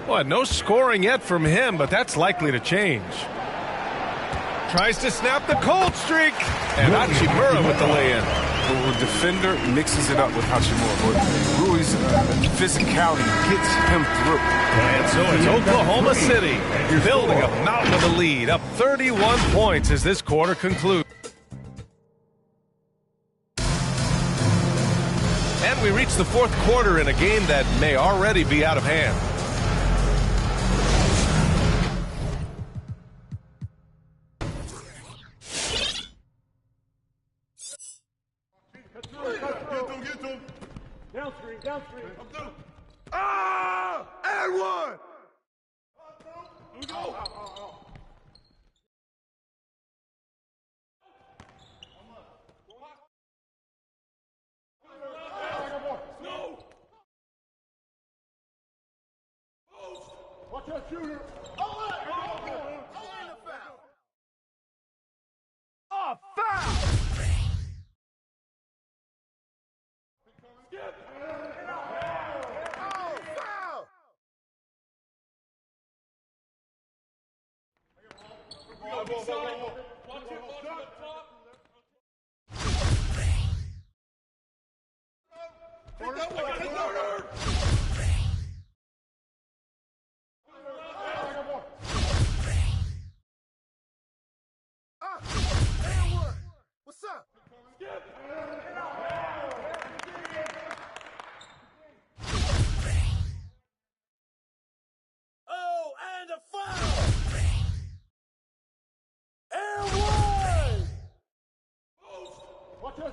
A: Well, no scoring yet from him, but that's likely to change. Tries to snap the cold streak. And Hachimura with the lay-in.
B: The defender mixes it up with Hachimura. But Rui's physicality gets him through.
A: And so it's Oklahoma City building a mountain of a lead, up 31 points as this quarter concludes. And we reach the fourth quarter in a game that may already be out of hand.
E: Downstream. Ah! And one! Watch that shooter. Oh, foul!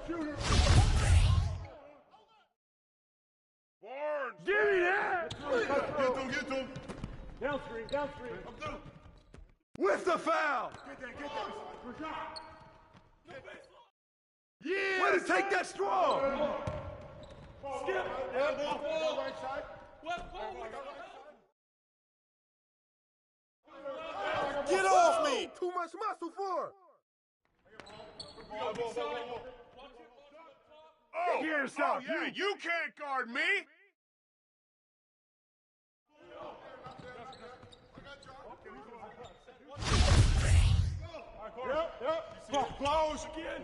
D: Barnes! Give me that! Get to him!
H: Downstream.
D: I'm through. With the foul!
H: Get that. Rashad.
D: Yeah! Way to take that strong!
H: Skip.
D: Ball.
H: Right side.
D: Get off me! Too much muscle for. Oh, yeah, you can't guard me! Yep. Close again.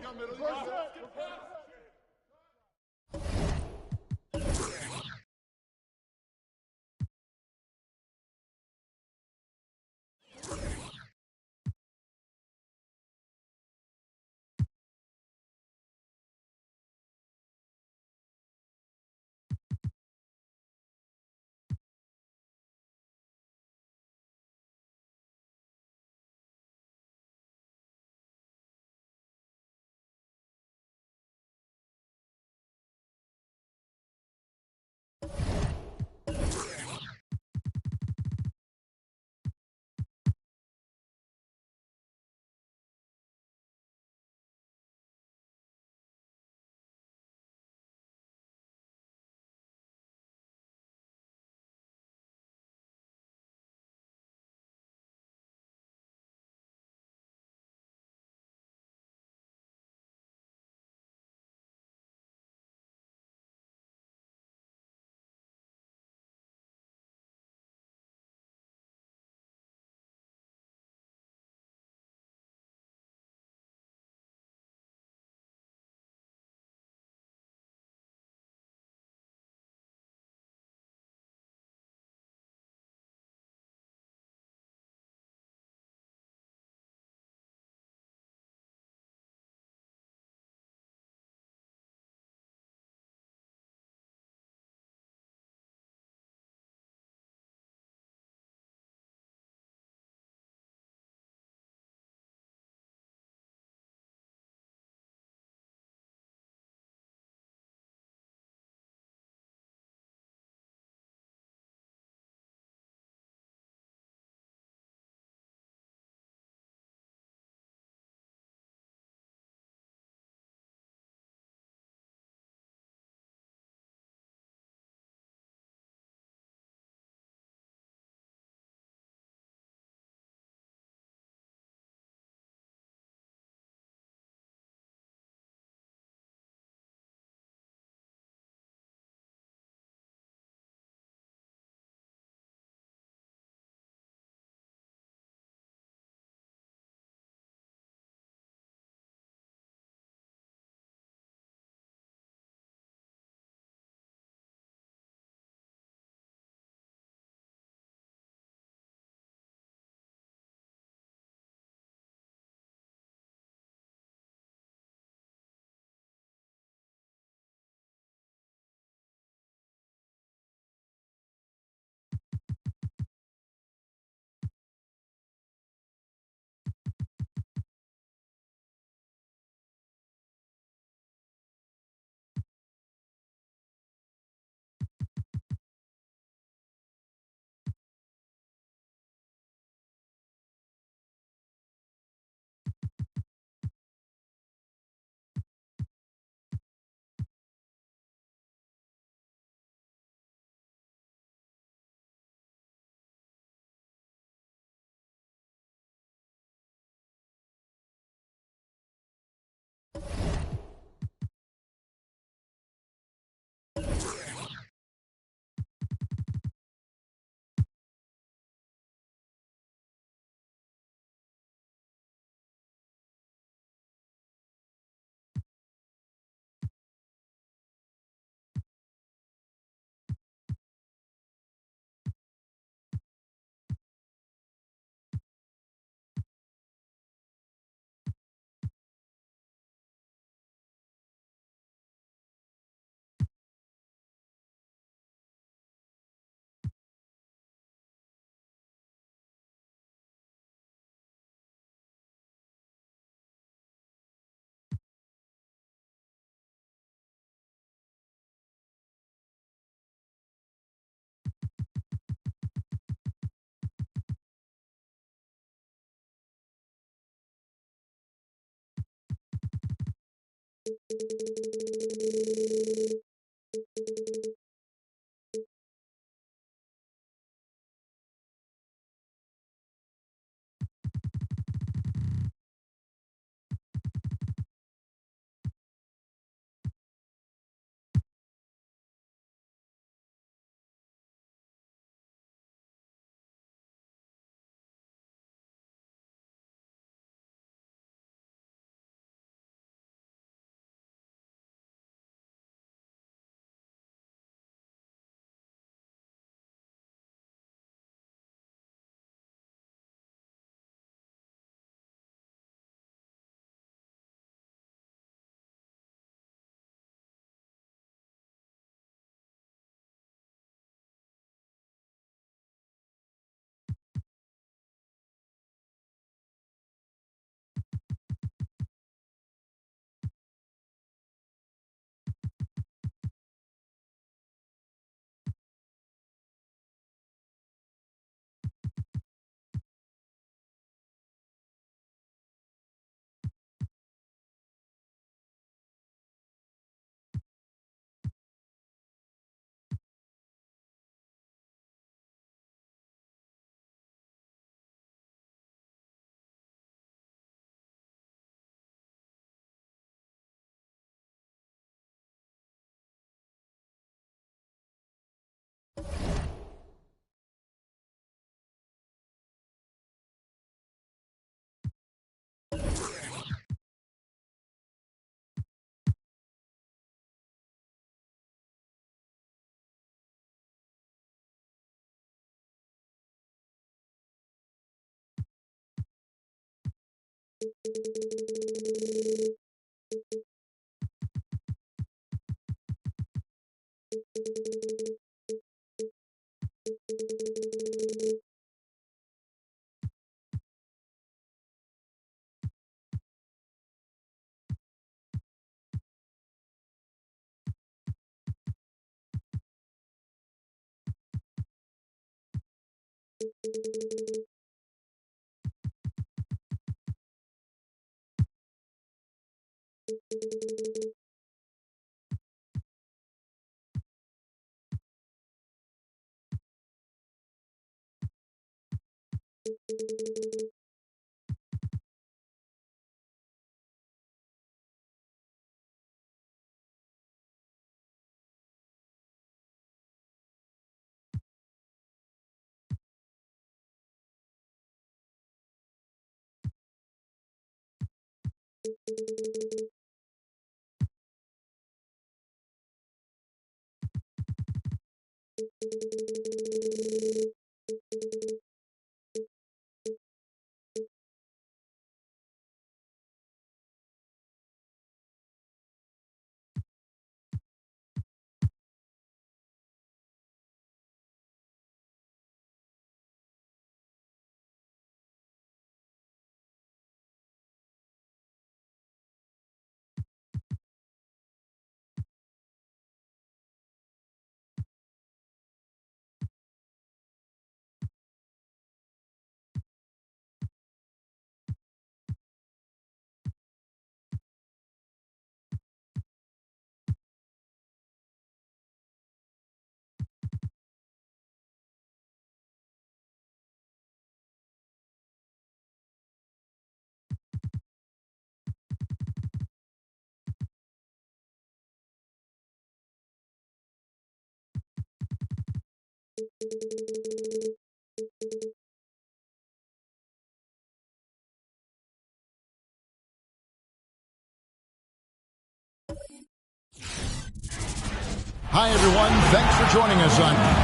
I: Hi, everyone. Thanks for joining us on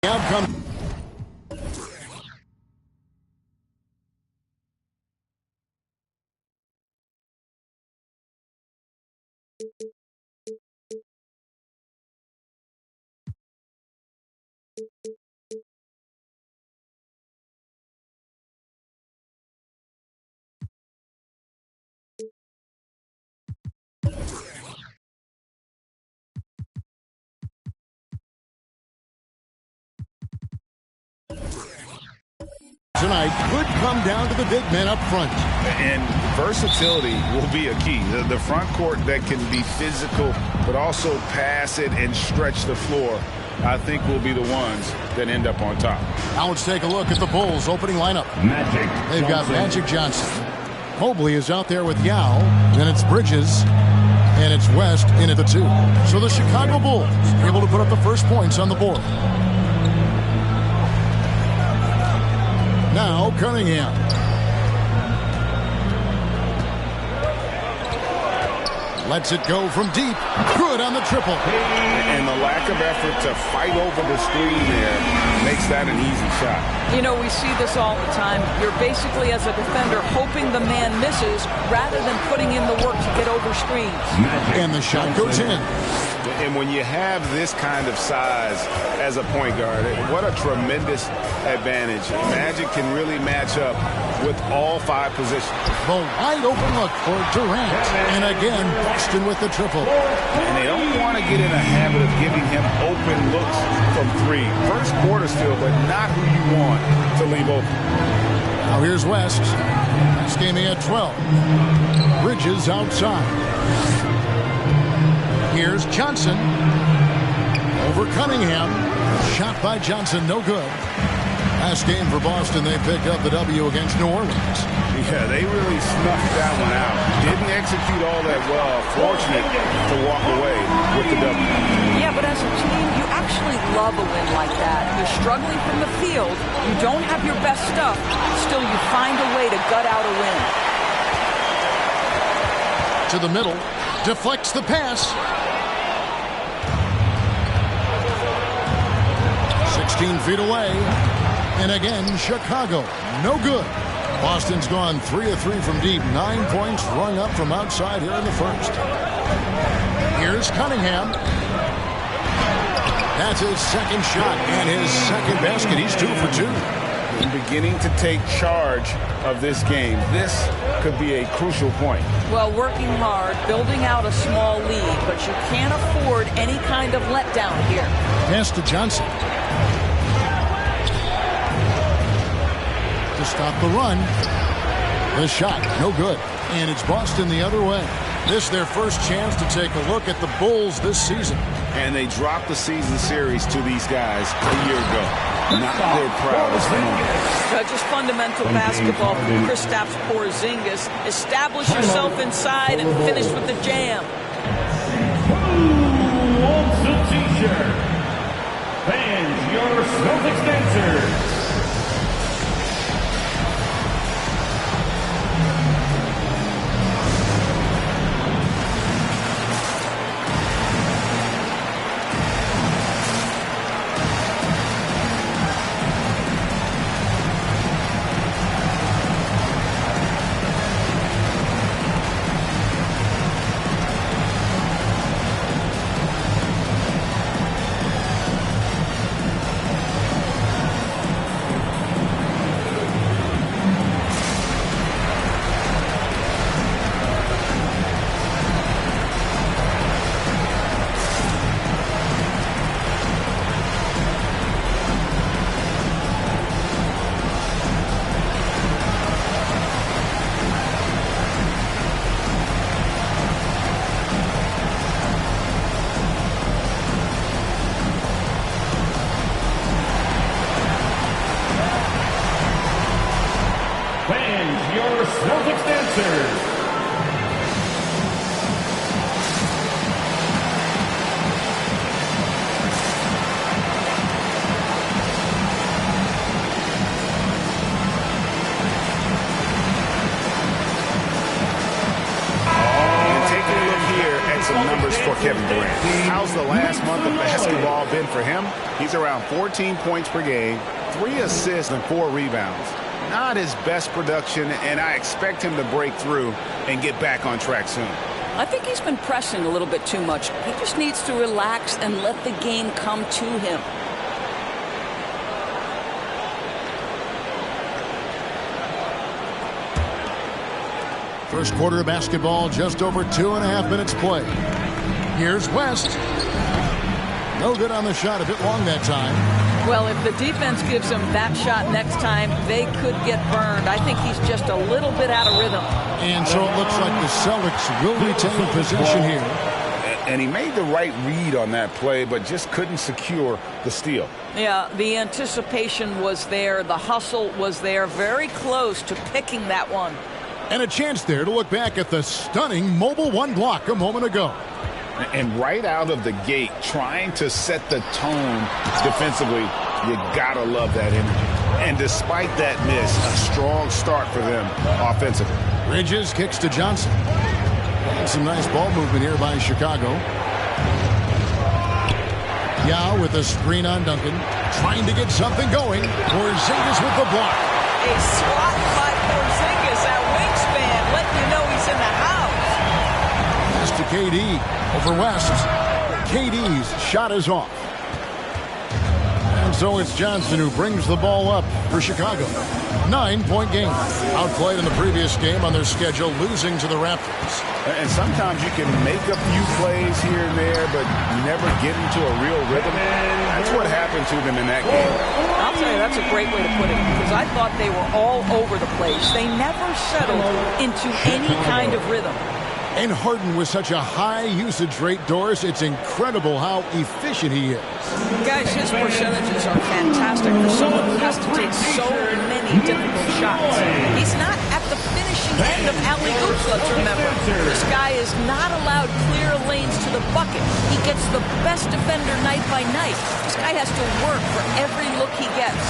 I: outcome. Tonight could come down to the big men up front.
J: And versatility will be a key. The front court that can be physical but also pass it and stretch the floor, I think, will be the ones that end up on top.
I: Now let's take a look at the Bulls opening lineup. They've got Magic Johnson. Mobley is out there with Yao. Then it's Bridges. And it's West in at the 2. So the Chicago Bulls able to put up the first points on the board. Now Cunningham. Lets it go from deep. Good on the triple.
J: And the lack of effort to fight over the screen there makes that an easy shot.
K: You know, we see this all the time. You're basically, as a defender, hoping the man misses rather than putting in the work to get over screens.
I: And the shot goes in.
J: And when you have this kind of size as a point guard, what a tremendous advantage. Magic can really match up with all 5 positions.
I: The wide open look for Durant. And again, Boston with the triple.
J: And they don't want to get in a habit of giving him open looks from 3. First quarter still, but not who you want to leave open.
I: Now here's West. This game he had 12. Bridges outside. Here's Johnson. Over Cunningham. Shot by Johnson, no good. Last game for Boston, they picked up the W against New Orleans.
J: Yeah, they really snuffed that one out. Didn't execute all that well. Fortunate to walk away with the W.
K: Yeah, but as a team, you actually love a win like that. You're struggling from the field. You don't have your best stuff. Still, you find a way to gut out a win.
I: To the middle. Deflects the pass. 16 feet away. And again, Chicago. No good. Boston's gone 3 of 3 from deep. 9 points rung up from outside here in the first. Here's Cunningham. That's his second shot and his second basket. He's 2 for 2.
J: And beginning to take charge of this game. This could be a crucial point.
K: Well, working hard, building out a small lead, but you can't afford any kind of letdown here.
I: Pass to Johnson. To stop the run. The shot, no good. And it's Boston the other way. This is their first chance to take a look at the Bulls this season.
J: And they dropped the season series to these guys a year ago. Not their proudest moment.
K: Just fundamental basketball from Kristaps Porzingis. Establish yourself inside and finish with the jam.
D: Who wants a t-shirt? Fans, your Celtics dancers. Celtics dancers.
J: And taking a look here at some numbers for Kevin Durant. How's the last month of basketball been for him? He's around 14 points per game, 3 assists, and 4 rebounds. Not his best production, and I expect him to break through and get back on track soon.
K: I think he's been pressing a little bit too much. He just needs to relax and let the game come to him.
I: First quarter of basketball, just over 2.5 minutes play. Here's West. No good on the shot, a bit long that time.
K: Well, if the defense gives him that shot next time, they could get burned. I think he's just a little bit out of rhythm.
I: And so it looks like the Celtics will retain possession here.
J: And he made the right read on that play, but just couldn't secure the steal.
K: Yeah, the anticipation was there. The hustle was there. Very close to picking that one.
I: And a chance there to look back at the stunning mobile one block a moment ago.
J: And right out of the gate, trying to set the tone defensively, you gotta love that energy. And despite that miss, a strong start for them offensively.
I: Bridges kicks to Johnson. And some nice ball movement here by Chicago. Yao with a screen on Duncan, trying to get something going. Porzingis with the block.
K: A swat by Porzingis, that wingspan, letting you know he's in the house.
I: Pass to KD. Over West. KD's shot is off. And so it's Johnson who brings the ball up for Chicago. 9-point game. Outplayed in the previous game on their schedule, losing to the Raptors.
J: And sometimes you can make a few plays here and there, but never get into a real rhythm. That's what happened to them in that game.
K: I'll tell you, that's a great way to put it, because I thought they were all over the place. They never settled into any kind of rhythm.
I: And Harden with such a high usage rate, Doris, it's incredible how efficient he is.
K: Guys, his percentages are fantastic for someone who has to take so many difficult shots. He's not at the finishing end of alley-oops, let's remember. This guy is not allowed clear lanes to the bucket. He gets the best defender night by night. This guy has to work for every look he gets.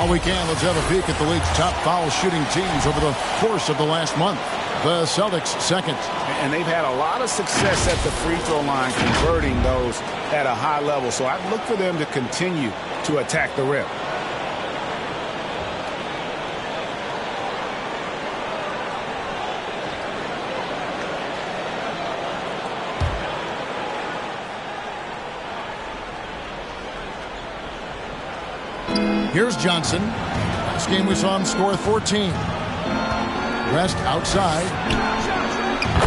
I: We can. Let's have a peek at the league's top foul shooting teams over the course of the last month. The Celtics second.
J: And they've had a lot of success at the free throw line, converting those at a high level. So I'd look for them to continue to attack the rim.
I: Here's Johnson. Last game we saw him score 14. West outside.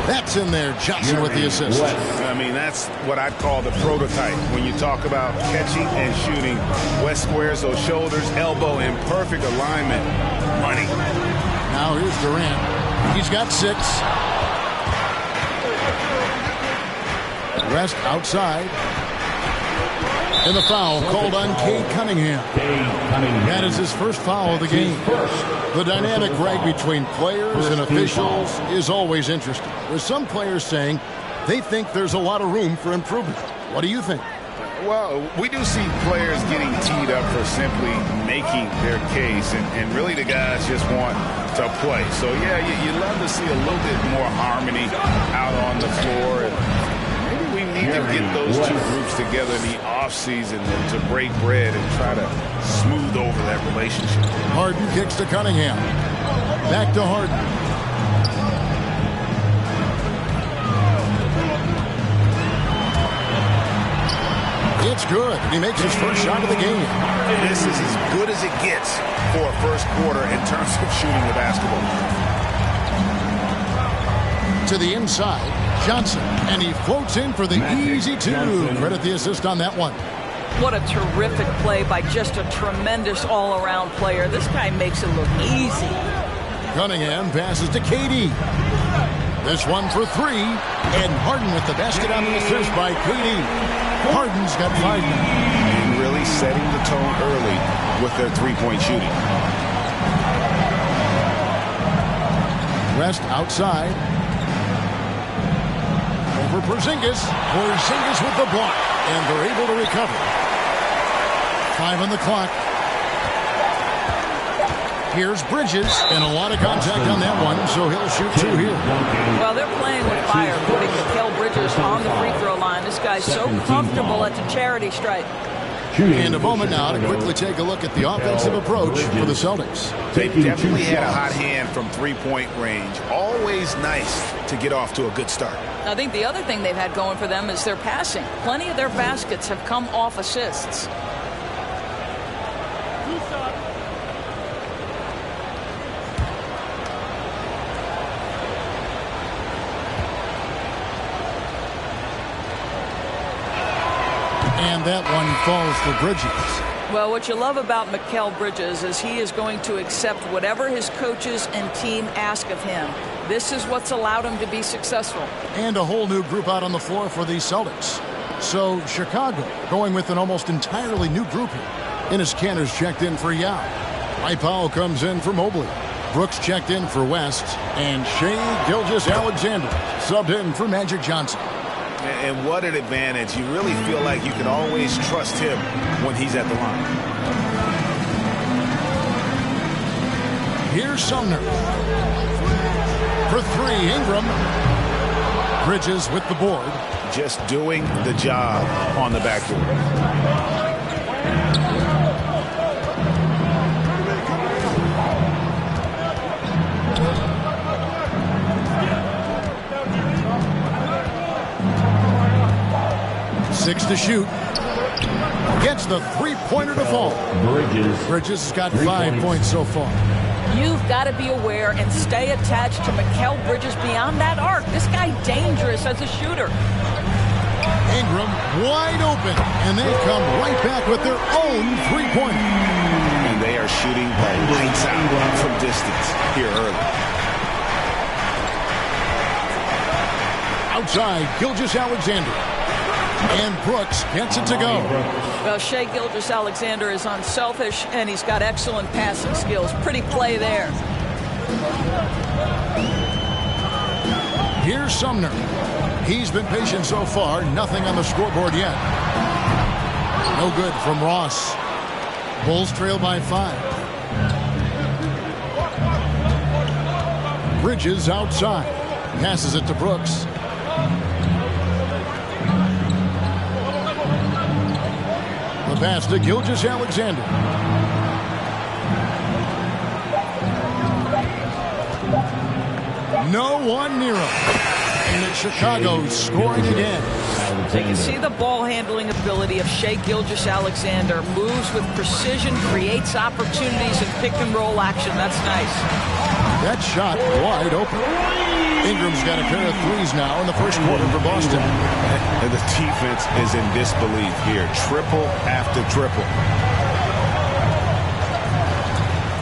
I: That's in there. Johnson with the assist.
J: I mean, that's what I'd call the prototype. When you talk about catching and shooting, West squares those shoulders, elbow in perfect alignment. Money.
I: Now here's Durant. He's got 6. West outside. And the foul called on Cade Cunningham. That is his first foul of the game. The dynamic right between players and officials is always interesting. There's some players saying they think there's a lot of room for improvement. What do you think?
J: Well, we do see players getting teed up for simply making their case, and really the guys just want to play. So, yeah, you love to see a little bit more harmony out on the floor. And maybe we need need to get those two groups together in the offseason to break bread and try to smooth over that relationship.
I: Harden kicks to Cunningham. Back to Harden. It's good. He makes his first shot of the game.
J: This is as good as it gets for a first quarter in terms of shooting the basketball.
I: To the inside, Johnson, and he floats in for the easy two. Credit the assist on that one.
K: What a terrific play by just a tremendous all-around player. This guy makes it look easy.
I: Cunningham passes to KD. This one for three, and Harden with the basket on the assist by KD. Harden's got 5 now.
J: And really setting the tone early with their three-point shooting.
I: West outside. Over Porzingis. Porzingis with the block, and they're able to recover. 5 on the clock. Here's Bridges, and a lot of contact on that one, so he'll shoot 2 here.
K: Well, they're playing with fire, putting Mikal Bridges on the free throw line. This guy's so comfortable at the charity stripe.
I: And a moment now to quickly take a look at the offensive approach for the Celtics.
J: They definitely had a hot hand from three-point range. Always nice to get off to a good start.
K: I think the other thing they've had going for them is their passing. Plenty of their baskets have come off assists.
I: And that one falls for Bridges.
K: Well, what you love about Mikal Bridges is he is going to accept whatever his coaches and team ask of him. This is what's allowed him to be successful.
I: And a whole new group out on the floor for the Celtics. So Chicago going with an almost entirely new group here. Enes Kanter's checked in for Yao. Dwight Powell comes in for Mobley. Brooks checked in for West. And Shai Gilgeous-Alexander subbed in for Magic Johnson.
J: And what an advantage. You really feel like you can always trust him when he's at the line.
I: Here's Sumner. For 3, Ingram. Bridges with the board.
J: Just doing the job on the backboard.
I: 6 to shoot. Gets the three-pointer to fall. Bridges has got 5 points so far.
K: You've got to be aware and stay attached to Mikal Bridges beyond that arc. This guy dangerous as a shooter.
I: Ingram wide open, and they come right back with their own three-pointer.
J: And they are shooting lights out from distance here early.
I: Outside, Gilgeous-Alexander. And Brooks gets it to go.
K: Well, Shai Gilgeous-Alexander is unselfish, and he's got excellent passing skills. Pretty play there.
I: Here's Sumner. He's been patient so far. Nothing on the scoreboard yet. No good from Ross. Bulls trail by 5. Bridges outside. Passes it to Brooks. The pass to Gilgeous-Alexander. No one near him. And it's Chicago scoring again.
K: So you can see the ball handling ability of Shai Gilgeous-Alexander. Moves with precision, creates opportunities in pick and roll action. That's nice.
I: That shot wide open. Ingram's got a pair of threes now in the first quarter for Boston.
J: And the defense is in disbelief here. Triple after triple.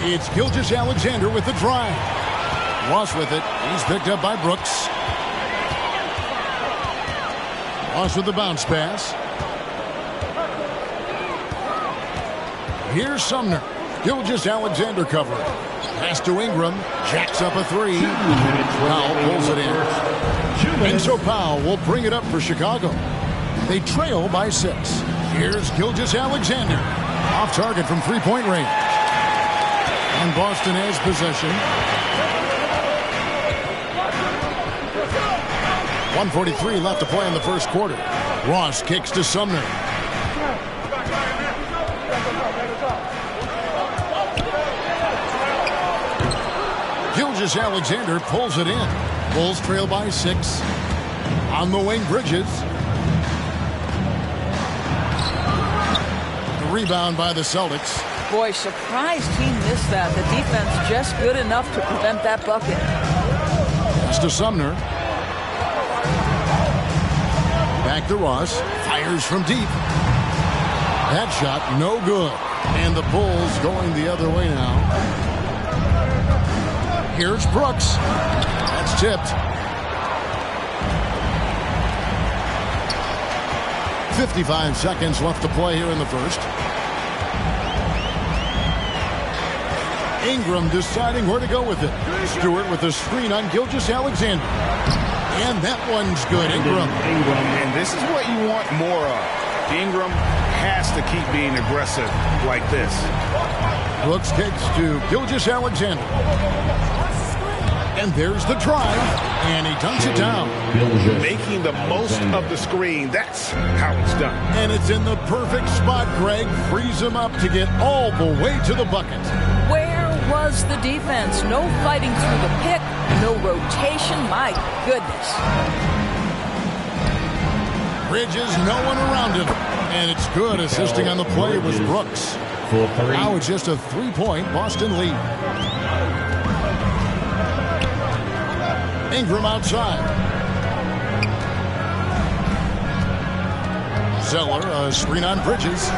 I: It's Gilgeous-Alexander with the drive. Ross with it. He's picked up by Brooks. Ross with the bounce pass. Here's Sumner. Gilgeous-Alexander covering. Pass to Ingram. Jacks up a 3. Powell pulls it in. And so Powell will bring it up for Chicago. They trail by 6. Here's Gilgeous-Alexander. Off target from three-point range. And Boston has possession. 1:43 left to play in the first quarter. Ross kicks to Sumner. Gilgeous-Alexander pulls it in. Bulls trail by 6. On the wing, Bridges. The rebound by the Celtics.
K: Boy, surprised he missed that. The defense just good enough to prevent that bucket.
I: Pass to Sumner. Back to Ross. Fires from deep. That shot, no good. And the Bulls going the other way now. Here's Brooks. That's tipped. 55 seconds left to play here in the first. Ingram deciding where to go with it. Stewart with a screen on Gilgeous-Alexander. And that one's good. Ingram.
J: And this is what you want more of. Ingram has to keep being aggressive like this.
I: Brooks kicks to Gilgeous-Alexander. And there's the drive. And he dunks it down.
J: Making the most of the screen. That's how it's done.
I: And it's in the perfect spot. Greg frees him up to get all the way to the bucket.
K: Where was the defense? No fighting through the pick. No rotation. My goodness.
I: Bridges, no one around him. And it's good. Assisting on the play was Brooks. Now it's just a 3-point Boston lead. Ingram outside. Zeller, a screen on Bridges.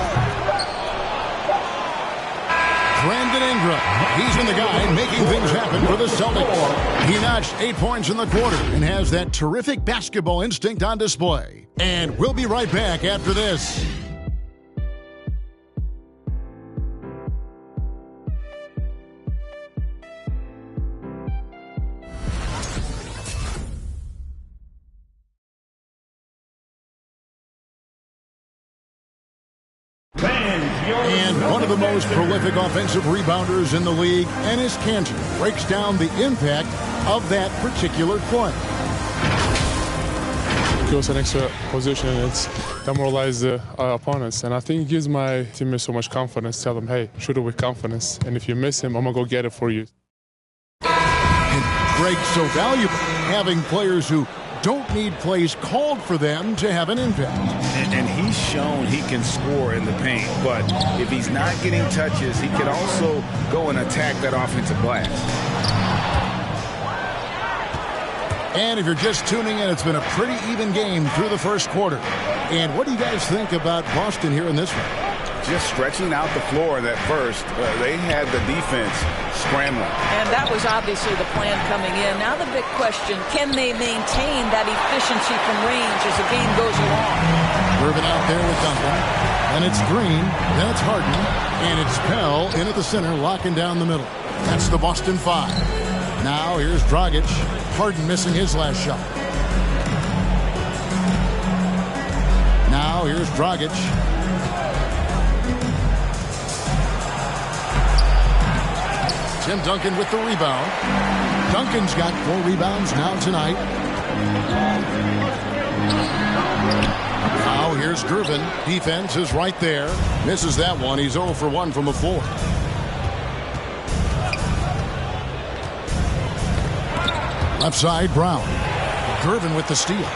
I: Brandon Ingram. He's been the guy making things happen for the Celtics. He notched 8 points in the quarter and has that terrific basketball instinct on display. And we'll be right back after this. And one of the most prolific offensive rebounders in the league, Enes Kanter, breaks down the impact of that particular play.
L: It gives an extra position and it's demoralized the opponents. And I think it gives my teammates so much confidence. Tell them, hey, shoot it with confidence. And if you miss him, I'm going to go get it for you.
I: And Greg's so valuable, having players who don't need plays called for them to have an impact.
J: And he's shown he can score in the paint, but if he's not getting touches, he can also go and attack that offensive glass.
I: And if you're just tuning in, it's been a pretty even game through the first quarter. And what do you guys think about Boston here in this one?
J: Just stretching out the floor that first. They had the defense scrambling.
K: And that was obviously the plan coming in. Now the big question, can they maintain that efficiency from range as the game goes along?
I: Irvin out there with Duncan. And it's Green. Then it's Harden. And it's Pell in at the center, locking down the middle. That's the Boston 5. Now here's Dragic. Harden missing his last shot. Now here's Dragic. Tim Duncan with the rebound. Duncan's got 4 rebounds now tonight. Now here's Gervin. Defense is right there. Misses that one. He's 0 for 1 from the floor. Left side, Brown. Gervin with the steal.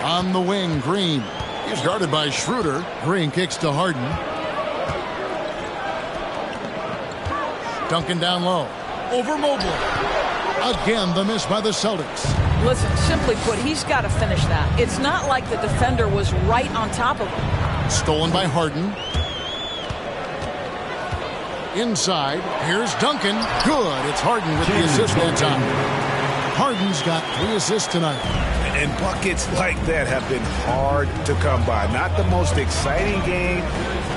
I: On the wing, Green. He's guarded by Schroeder. Green kicks to Harden. Duncan down low. Over Mobley. Again, the miss by the Celtics.
K: Listen, simply put, he's got to finish that. It's not like the defender was right on top of him.
I: Stolen by Harden. Inside. Here's Duncan. Good. It's Harden with the assist that time. Harden's got 3 assists tonight.
J: And buckets like that have been hard to come by. Not the most exciting game.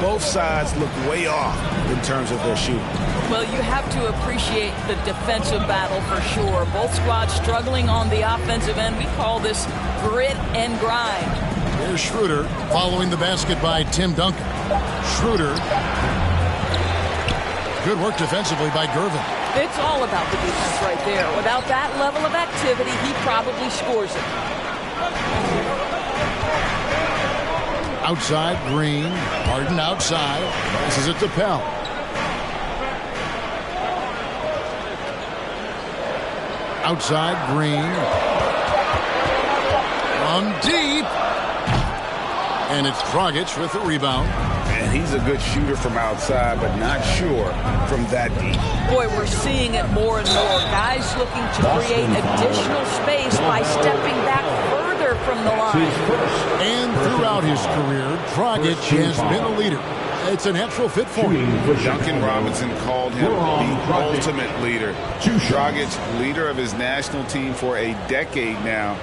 J: Both sides look way off in terms of their shooting.
K: Well, you have to appreciate the defensive battle for sure. Both squads struggling on the offensive end. We call this grit and grind.
I: There's Schroeder following the basket by Tim Duncan. Schroeder. Good work defensively by Gervin.
K: It's all about the defense right there. Without that level of activity, he probably scores it.
I: Outside, Green. Harden outside. This is it to Pell. Outside, Green. From deep. And it's Dragic with the rebound.
J: And he's a good shooter from outside, but not sure from that deep.
K: Boy, we're seeing it more and more. Guys looking to create additional space by stepping back further from the line.
I: And throughout his career, Dragic has been a leader. It's a natural fit for him.
J: Duncan Robinson called him the ultimate leader. Dragic, leader of his national team for a decade now.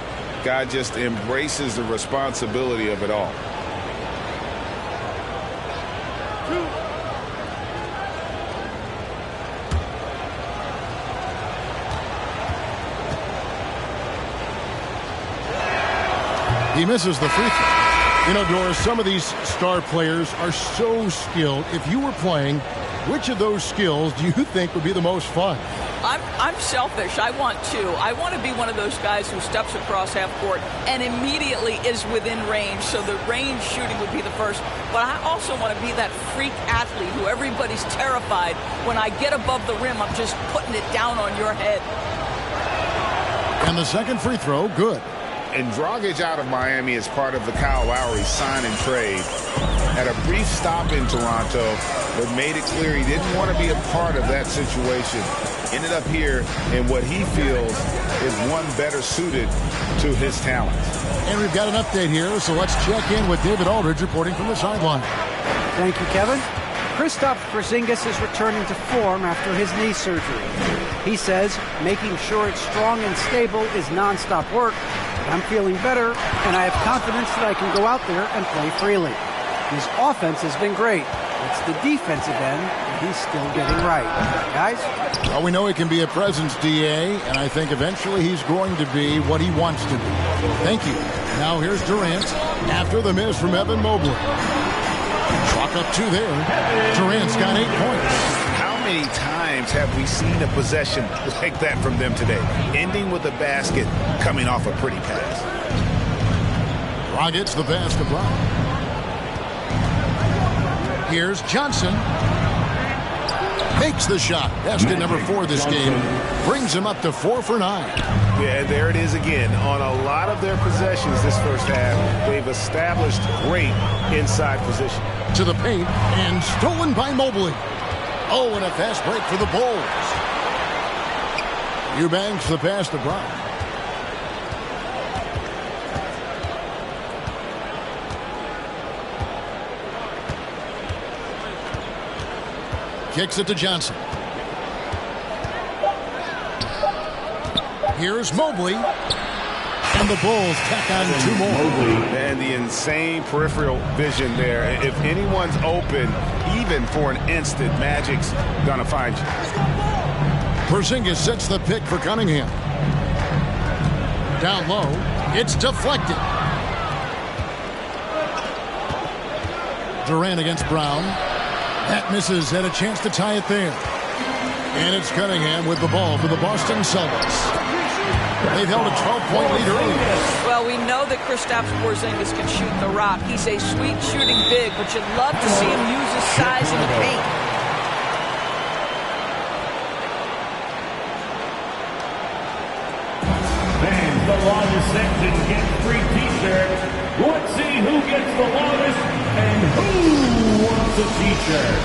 J: Guy just embraces the responsibility of it all.
I: He misses the free throw. You know, Doris, some of these star players are so skilled. If you were playing, which of those skills do you think would be the most fun?
K: I'm selfish. I want to. I want to be one of those guys who steps across half court and immediately is within range. So the range shooting would be the first. But I also want to be that freak athlete who everybody's terrified. When I get above the rim, I'm just putting it down on your head.
I: And the second free throw, good.
J: And Dragic out of Miami is part of the Kyle Lowry sign and trade. Had a brief stop in Toronto, but made it clear he didn't want to be a part of that situation. Ended up here in what he feels is one better suited to his talent.
I: And we've got an update here, so let's check in with David Aldridge reporting from the sideline.
M: Thank you, Kevin. Kristaps Porzingis is returning to form after his knee surgery. He says making sure it's strong and stable is nonstop work. I'm feeling better, and I have confidence that I can go out there and play freely. His offense has been great. It's the defensive end that he's still getting right. Guys?
I: Well, we know he can be a presence, D.A., and I think eventually he's going to be what he wants to be. Thank you. Now here's Durant after the miss from Evan Mobley. Chalk up two there. Durant's got 8 points.
J: How many times have we seen a possession like that from them today? Ending with a basket, coming off a pretty pass.
I: Dragic the pass to Brown. Here's Johnson. Makes the shot. Basket number 4 this game. Brings him up to 4 for 9.
J: Yeah, there it is again. On a lot of their possessions this first half, they've established great inside position.
I: To the paint, and stolen by Mobley. Oh, and a fast break for the Bulls. Eubanks the pass to Brown. Kicks it to Johnson. Here's Mobley. And the Bulls tack on 2 more.
J: And the insane peripheral vision there. If anyone's open, even for an instant, Magic's going to find you.
I: Porzingis sets the pick for Cunningham. Down low. It's deflected. Durant against Brown. That misses, had a chance to tie it there. And it's Cunningham with the ball for the Boston Celtics. They've held a 12-point lead earlier.
K: Well, we know that Kristaps Porzingis can shoot the rock. He's a sweet shooting big, but you'd love to see him use his size in the paint.
D: Fans, the longest section gets free t-shirts. Let's see who gets the longest and who wants a t-shirt.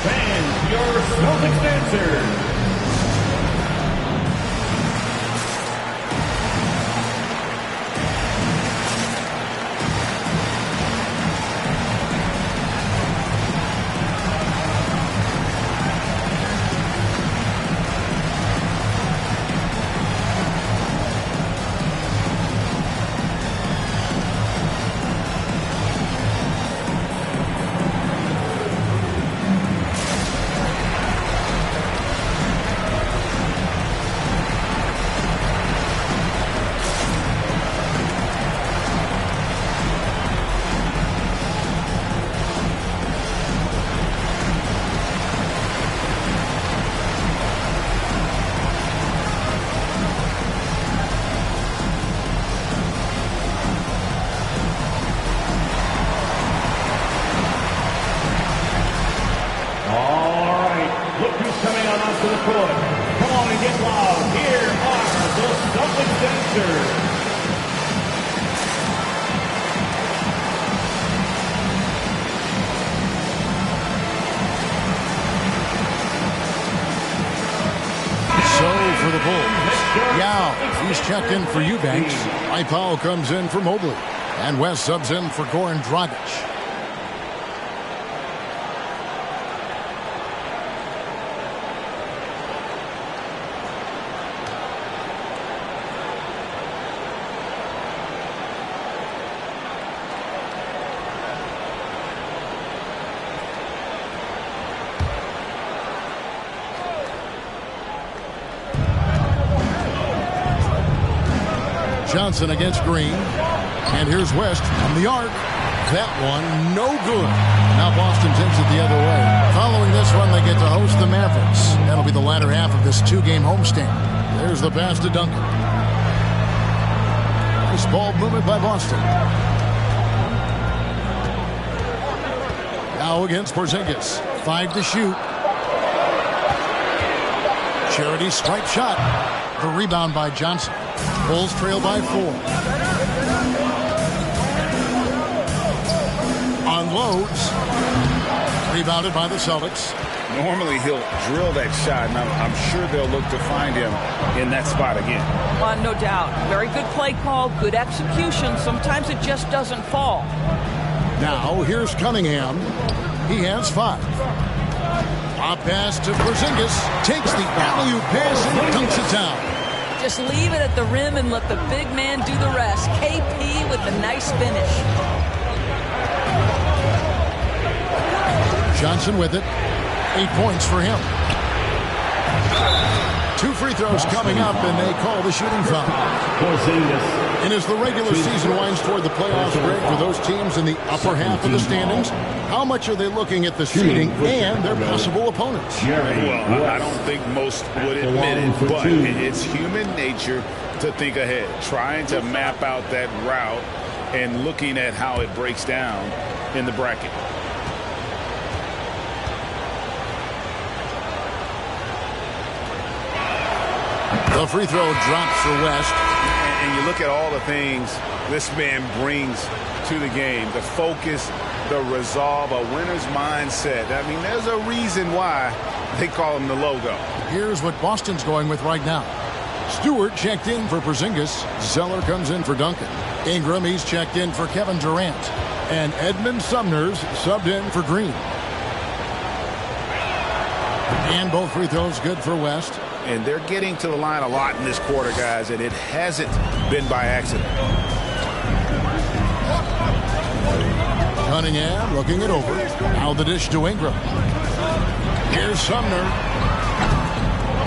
D: Fans, your Celtics dancers.
I: He's checked in for Eubanks. Mike Powell comes in for Mobley. And West subs in for Goran Dragic. Johnson against Green. And here's West from the arc. That one, no good. Now Boston takes it the other way. Following this one, they get to host the Mavericks. That'll be the latter half of this two-game homestand. There's the pass to Duncan. Nice ball movement by Boston. Now against Porzingis. 5 to shoot. Charity stripe shot. The rebound by Johnson. Bulls trail by 4. Unloads. Rebounded by the Celtics.
J: Normally he'll drill that shot, and I'm sure they'll look to find him in that spot again.
K: No doubt. Very good play call, good execution. Sometimes it just doesn't fall.
I: Now here's Cunningham. He has 5. A pass to Porzingis. Takes the alley-oop pass and dunks it down.
K: Just leave it at the rim and let the big man do the rest. KP with a nice finish.
I: Johnson with it. 8 points for him. 2 free throws coming up, and they call the shooting foul. And as the regular season winds toward the playoffs break for those teams in the upper half of the standings, how much are they looking at the seeding and their possible opponents?
J: Well, I don't think most would admit it, but it's human nature to think ahead, trying to map out that route and looking at how it breaks down in the bracket.
I: The free throw drops for West.
J: And you look at all the things this man brings to the game, the focus, the resolve, a winner's mindset. I mean, there's a reason why they call him the logo.
I: Here's what Boston's going with right now. Stewart checked in for Porzingis. Zeller comes in for Duncan. Ingram, he's checked in for Kevin Durant. And Edmund Sumner's subbed in for Green. And both free throws good for West.
J: And they're getting to the line a lot in this quarter, guys, and it hasn't been by accident.
I: Cunningham looking it over. Now the dish to Ingram. Here's Sumner.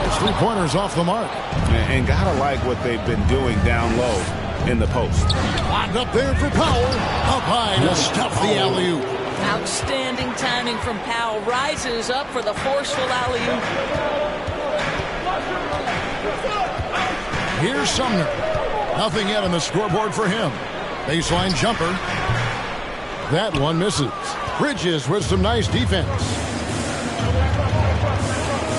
I: His 3-pointers off the mark.
J: And gotta like what they've been doing down low in the post.
I: Locked up there for Powell. Up high to stuff the alley-oop.
K: Outstanding timing from Powell. Rises up for the forceful alley-oop.
I: Here's Sumner. Nothing yet on the scoreboard for him. Baseline jumper. That one misses. Bridges with some nice defense.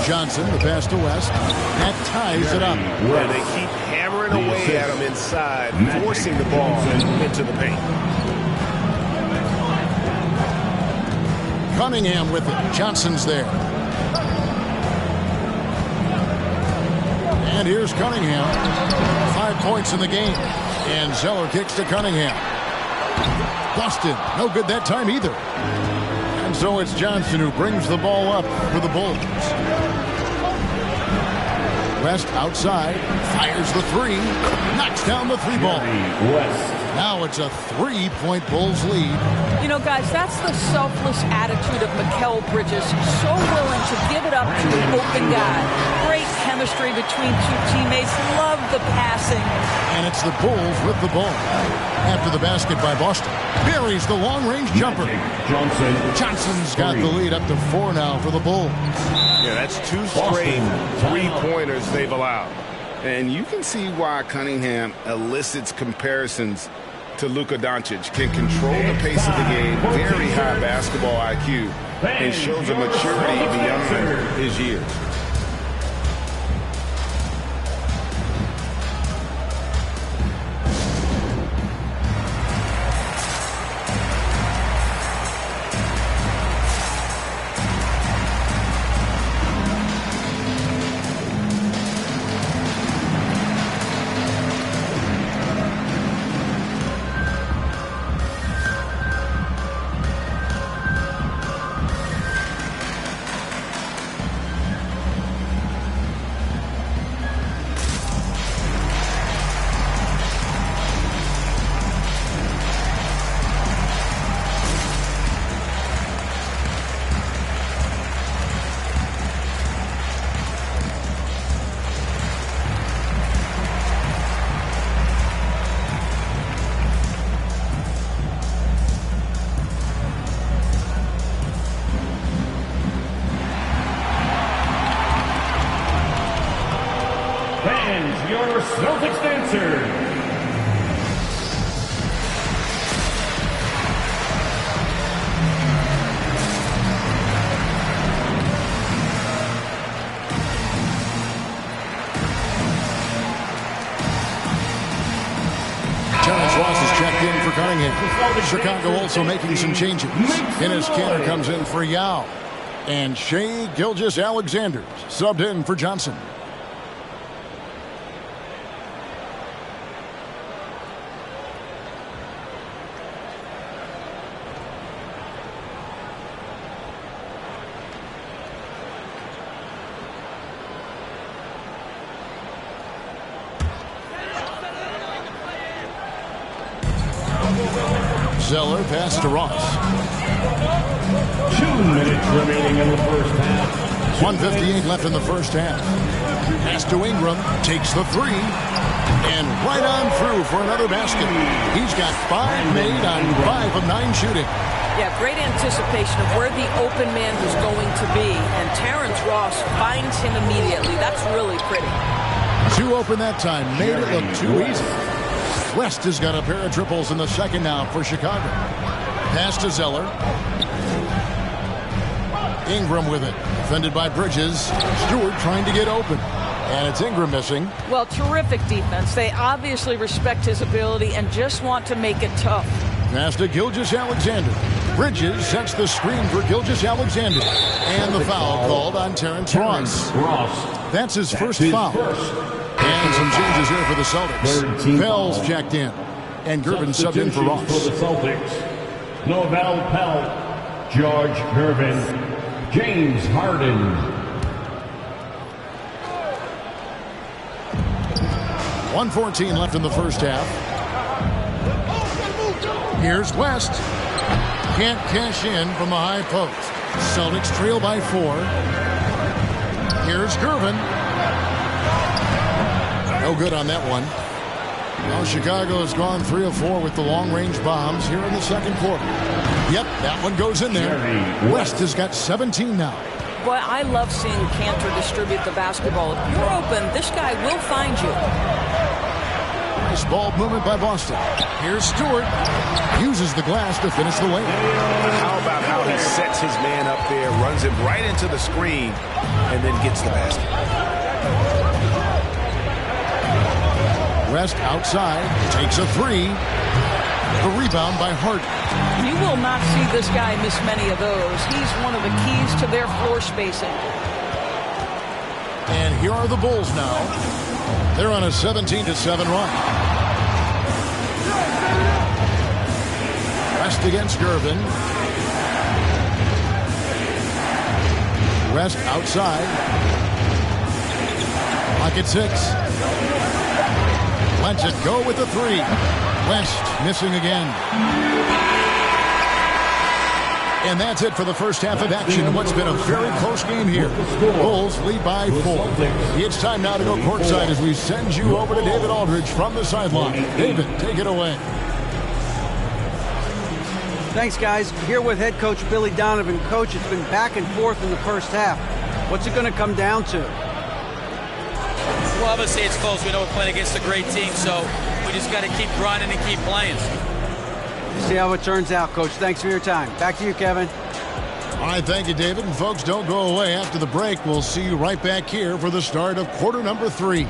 I: Johnson, the pass to West. That ties it up.
J: And they keep hammering away at him inside, forcing the ball into the paint.
I: Cunningham with it. Johnson's there. And here's Cunningham. 5 points in the game. And Zeller kicks to Cunningham. Busted. No good that time either. And so it's Johnson who brings the ball up for the Bulls. West outside. Fires the 3. Knocks down the 3 ball. Now it's a 3-point Bulls lead.
K: You know, guys, that's the selfless attitude of Mikal Bridges. So willing to give it up to an open guy. Great chemistry between 2 teammates. Love the passing.
I: And it's the Bulls with the ball. After the basket by Boston. Buries the long-range jumper. Johnson's got the lead up to 4 now for the Bulls.
J: Yeah, that's 2 straight 3-pointers they've allowed. And you can see why Cunningham elicits comparisons to Luka Doncic. Can control the pace of the game, very high basketball IQ, and shows a maturity beyond his years.
D: Celtics dancer.
I: Checked in for Cunningham. Chicago also making some changes. Enes Kanter comes in for Yao. And Shai Gilgeous-Alexander subbed in for Johnson. Zeller pass to Ross.
D: 2 minutes remaining in the first half.
I: 1:58 left in the first half. Pass to Ingram, takes the three, and right on through for another basket. He's got 5 made on 5 of 9 shooting.
K: Yeah, great anticipation of where the open man was going to be, and Terrence Ross finds him immediately. That's really pretty.
I: 2 open that time, made it look too easy. West has got a pair of triples in the second now for Chicago. Pass to Zeller. Ingram with it. Defended by Bridges. Stewart trying to get open. And it's Ingram missing.
K: Well, terrific defense. They obviously respect his ability and just want to make it tough.
I: Pass to Gilgeous-Alexander. Bridges sets the screen for Gilgeous-Alexander. And the foul called on Terrence Ross. That's his first foul. And some changes here for the Celtics. Pell's checked in. And Gervin subbed in for Ross.
D: For the Celtics, Novell Pell, George Gervin, James Harden.
I: 1:14 left in the first half. Here's West. Can't cash in from the high post. Celtics trail by 4. Here's Gervin. No good on that one. Well, Chicago has gone 3 of 4 with the long-range bombs here in the second quarter. Yep, that one goes in there. West has got 17 now.
K: Boy, I love seeing Kanter distribute the basketball. If you're open, this guy will find you.
I: Nice ball movement by Boston. Here's Stewart. Uses the glass to finish the lane.
J: How about how he sets his man up there, runs him right into the screen, and then gets the basket.
I: West outside, takes a 3. The rebound by Harden.
K: You will not see this guy miss many of those. He's one of the keys to their floor spacing.
I: And here are the Bulls now. They're on a 17-7 run. West against Gervin. West outside. Clock at 6. Lets it go with the 3. West missing again. And that's it for the first half of action in what's been a very close game here. Bulls lead by 4. It's time now to go courtside as we send you over to David Aldridge from the sideline. David, take it away.
M: Thanks, guys. Here with head coach Billy Donovan. Coach, it's been back and forth in the first half. What's it going to come down to?
N: Well, obviously it's close. We know we're playing against a great team, so we just got to keep grinding and keep playing.
M: See how it turns out, Coach. Thanks for your time. Back to you, Kevin.
I: All right, thank you, David. And folks, don't go away. After the break, we'll see you right back here for the start of quarter number 3.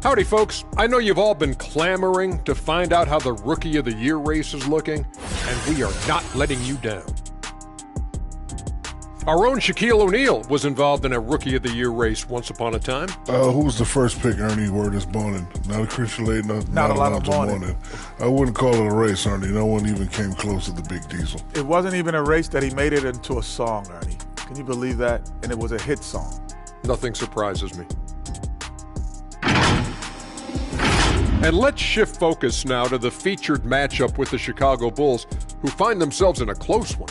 G: Howdy, folks. I know you've all been clamoring to find out how the Rookie of the Year race is looking, and we are not letting you down. Our own Shaquille O'Neal was involved in a Rookie of the Year race once upon a time.
O: Who was the first pick, Ernie? Word is morning. Not a Christian lady, not a lot of morning. I wouldn't call it a race, Ernie. No one even came close to the Big Diesel.
E: It wasn't even a race that he made it into a song, Ernie. Can you believe that? And it was a hit song.
G: Nothing surprises me. And let's shift focus now to the featured matchup with the Chicago Bulls, who find themselves in a close one.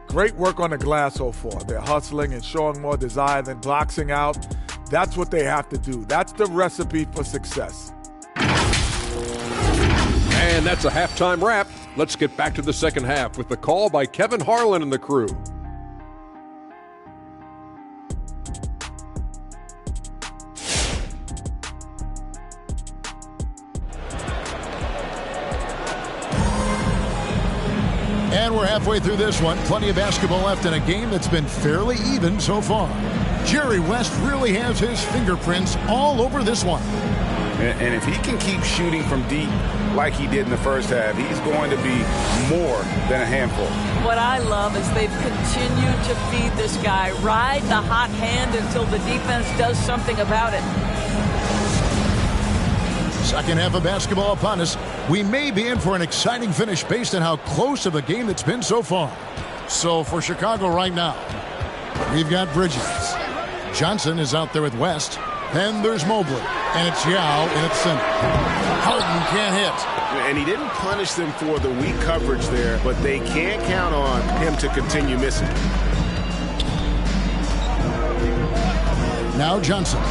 E: Great work on the glass so far. They're hustling and showing more desire than boxing out. That's what they have to do. That's the recipe for success.
G: And that's a halftime wrap. Let's get back to the second half with the call by Kevin Harlan and the crew.
I: And we're halfway through this one. Plenty of basketball left in a game that's been fairly even so far. Jerry West really has his fingerprints all over this one.
J: And if he can keep shooting from deep like he did in the first half, he's going to be more than a handful.
K: What I love is they've continued to feed this guy. Ride the hot hand until the defense does something about it.
I: Second half of basketball upon us. We may be in for an exciting finish based on how close of a game it's been so far. So for Chicago right now, we've got Bridges. Johnson is out there with West. Then there's Mobley. And it's Yao in its center. Harden can't hit.
J: And he didn't punish them for the weak coverage there, but they can't count on him to continue missing.
I: Now Johnson.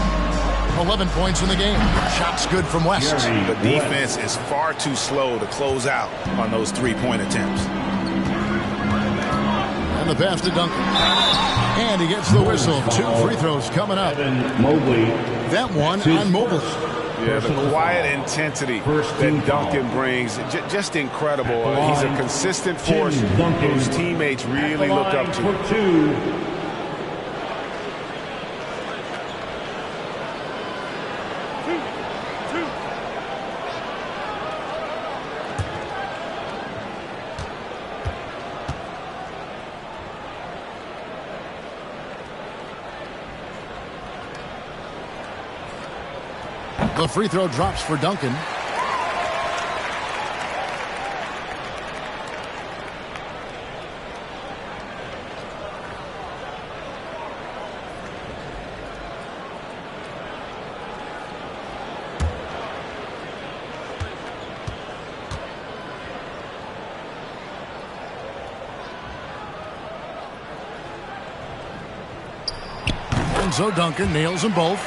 I: 11 points in the game. Shots good from West.
J: The defense is far too slow to close out on those three-point attempts.
I: And the pass to Duncan. And he gets the whistle. 2 free throws coming up. That one on Mobley.
J: Yeah, the quiet intensity that Duncan brings, just incredible. He's a consistent force whose teammates really look up to.
I: The free throw drops for Duncan. And so Duncan nails them both.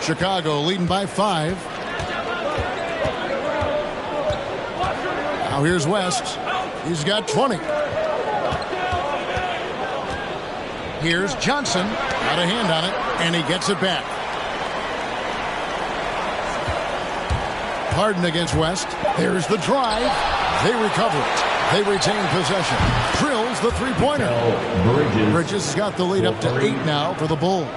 I: Chicago leading by 5. Now here's West. He's got 20. Here's Johnson. Got a hand on it, and he gets it back. Harden against West. There's the drive. They recover it. They retain possession. Drills the three-pointer. Bridges has got the lead up to 8 now for the Bulls.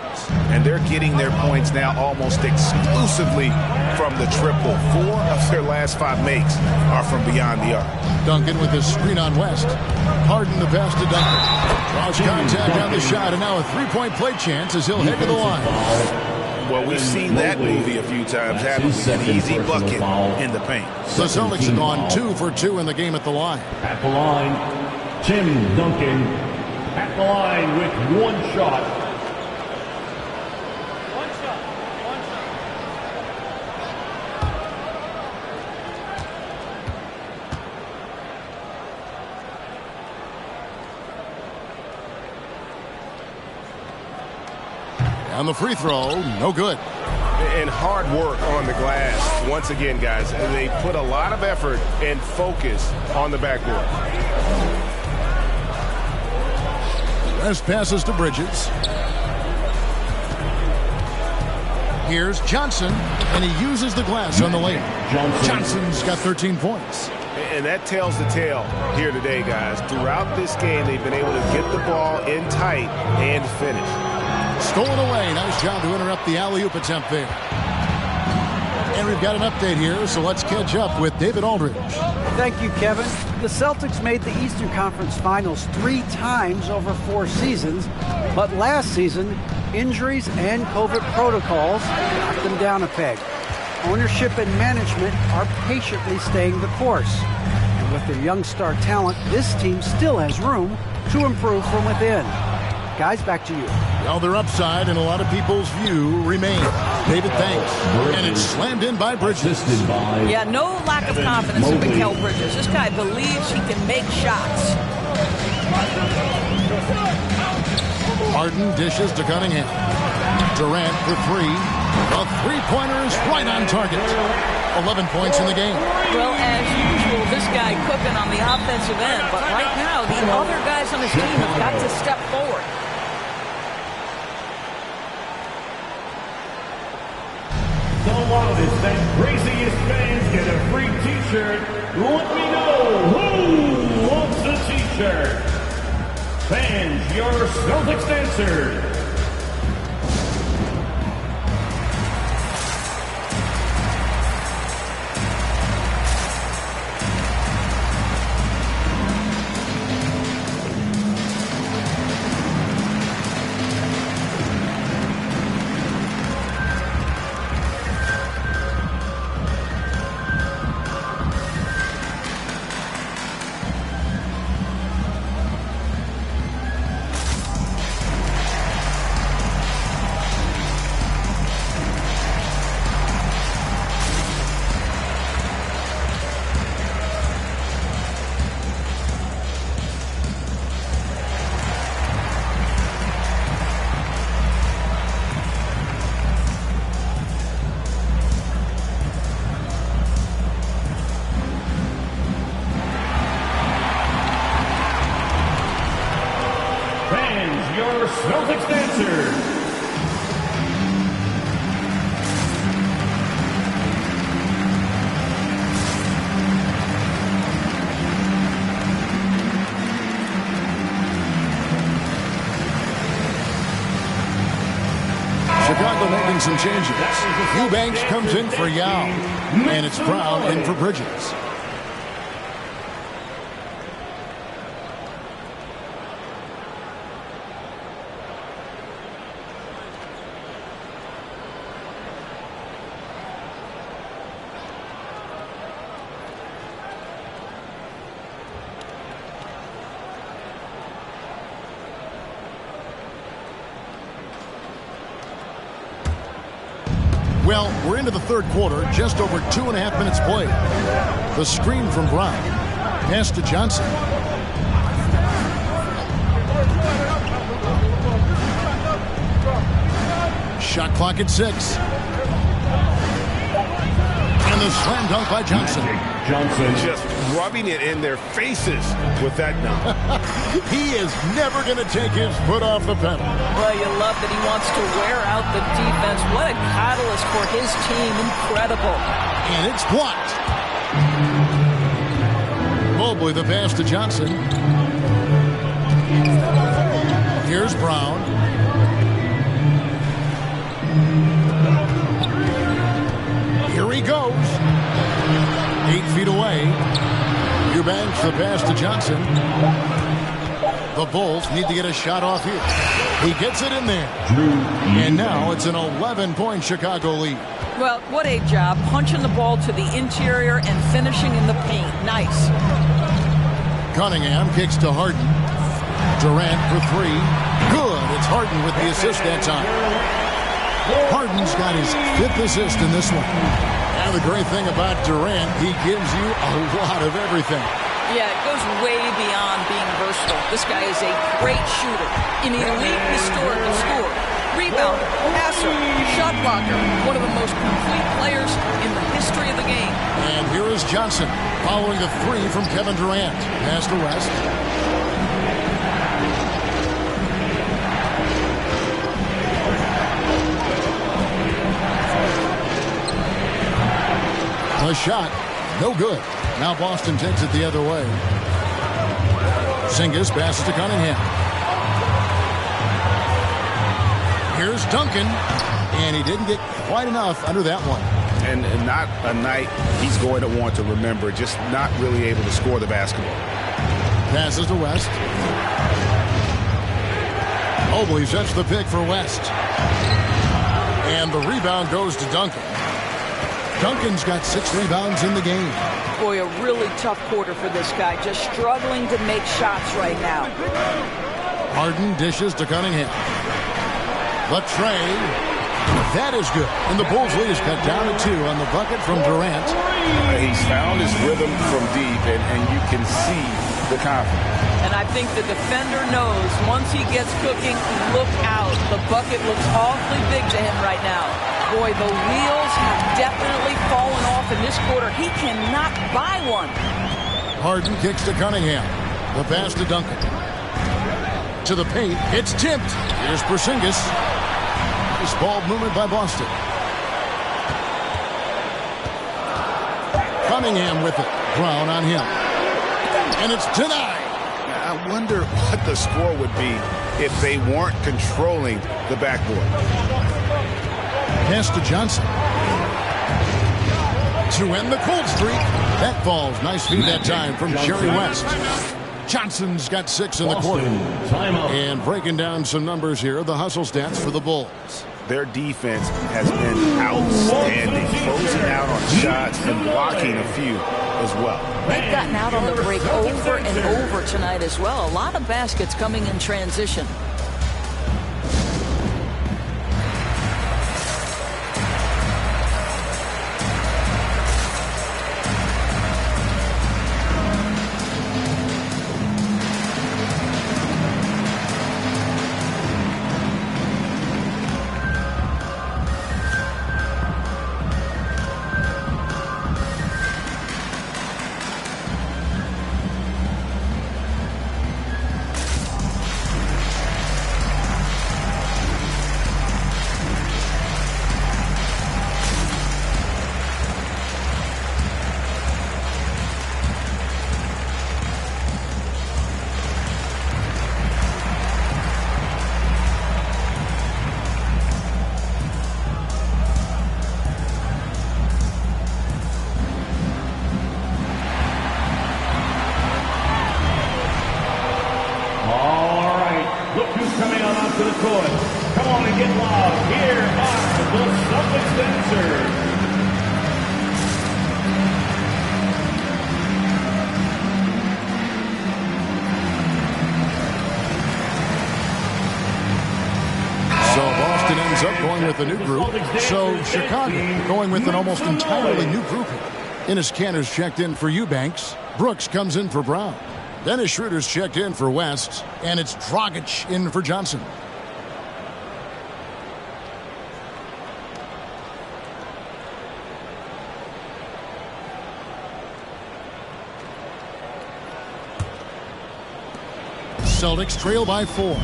J: And they're getting their points now almost exclusively from the triple. 4 of their last 5 makes are from beyond the arc.
I: Duncan with his screen on West. Harden the pass to Duncan. Draws contact on the shot, and now a three-point play chance as he'll head to the line.
J: Well, we've seen that movie a few times, haven't we? An easy bucket in the paint.
I: The Celtics have gone 2 for 2 in the game at the line.
D: At the line, Tim Duncan. At the line with 1 shot.
I: On the free throw, no good.
J: And hard work on the glass. Once again, guys, they put a lot of effort and focus on the backboard.
I: West passes to Bridges. Here's Johnson, and he uses the glass on the layup. Johnson's got 13 points.
J: And that tells the tale here today, guys. Throughout this game, they've been able to get the ball in tight and finish.
I: Stolen away. Nice job to interrupt the alley-oop attempt there. And we've got an update here, so let's catch up with David Aldridge.
M: Thank you, Kevin. The Celtics made the Eastern Conference Finals 3 times over 4 seasons, but last season, injuries and COVID protocols knocked them down a peg. Ownership and management are patiently staying the course. And with their young star talent, this team still has room to improve from within. Guys, back to you.
I: Well, their upside in a lot of people's view remains. David, thanks. And it's slammed in by Bridges.
K: Yeah, no lack of confidence in Mikal Bridges. This guy believes he can make shots.
I: Harden dishes to Cunningham. Durant for 3. The three-pointer is right on target. 11 points in the game.
K: Well, as usual, this guy cooking on the offensive end. But right now, the other guys on his team have got to step forward.
D: The loudest and craziest fans get a free t-shirt Let me know who wants the t-shirt. Fans, your Celtics answer. Your Celtics answer.
I: Chicago making some changes. Eubanks comes in for Yao, and it's Brown in for Bridges. Well, we're into the third quarter, just over 2.5 minutes played. The screen from Brown. Pass to Johnson. Shot clock at 6. And the slam dunk by Johnson.
J: Johnson just rubbing it in their faces with that dunk.
I: He is never going to take his foot off the pedal.
K: Well, you love that he wants to wear out the defense. What a catalyst for his team. Incredible.
I: And it's blocked. Mobley the pass to Johnson. Here's Brown. Here he goes. 8 feet away. Eubanks the pass to Johnson. The Bulls need to get a shot off here. He gets it in there. And now it's an 11-point Chicago lead.
K: Well, what a job. Punching the ball to the interior and finishing in the paint. Nice.
I: Cunningham kicks to Harden. Durant for 3. Good. It's Harden with the assist that time. Harden's got his 5th assist in this one. And the great thing about Durant, he gives you a lot of everything.
K: Yeah, it goes way beyond being versatile. This guy is a great shooter, an elite historical scorer, rebounder, passer, shot blocker, one of the most complete players in the history of the game.
I: And here is Johnson following the 3 from Kevin Durant. Pass to West. A shot, no good. Now Boston takes it the other way. Porzingis passes to Cunningham. Here's Duncan, and he didn't get quite enough under that one.
J: And not a night he's going to want to remember, just not really able to score the basketball.
I: Passes to West. Mobley sets the pick for West. And the rebound goes to Duncan. Duncan's got 6 rebounds in the game.
K: Boy, a really tough quarter for this guy. Just struggling to make shots right now.
I: Harden dishes to Cunningham. The tray. That is good. And the Bulls lead is cut down to 2 on the bucket from Durant.
J: He's found his rhythm from deep, and you can see the confidence.
K: And I think the defender knows once he gets cooking, look out. The bucket looks awfully big to him right now. Boy, the wheels have definitely fallen off in this quarter. He cannot buy one.
I: Harden kicks to Cunningham. The pass to Duncan. To the paint. It's tipped. Here's Porzingis. Nice ball movement by Boston. Cunningham with it. Brown on him. And it's denied.
J: I wonder what the score would be if they weren't controlling the backboard.
I: Pass to Johnson. To end the cold streak. That falls. Nice feed that time from Jerry West. Johnson's got 6 in the quarter. And breaking down some numbers here, the hustle stats for the Bulls.
J: Their defense has been outstanding, closing out on shots and blocking a few as well.
K: They've gotten out on the break over and over tonight as well. A lot of baskets coming in transition.
I: With a new group. So Chicago going with an almost entirely new group here. Ennis Cantor's checked in for Eubanks. Brooks comes in for Brown. Dennis Schroeder's checked in for West. And it's Dragic in for Johnson. Celtics trail by 4.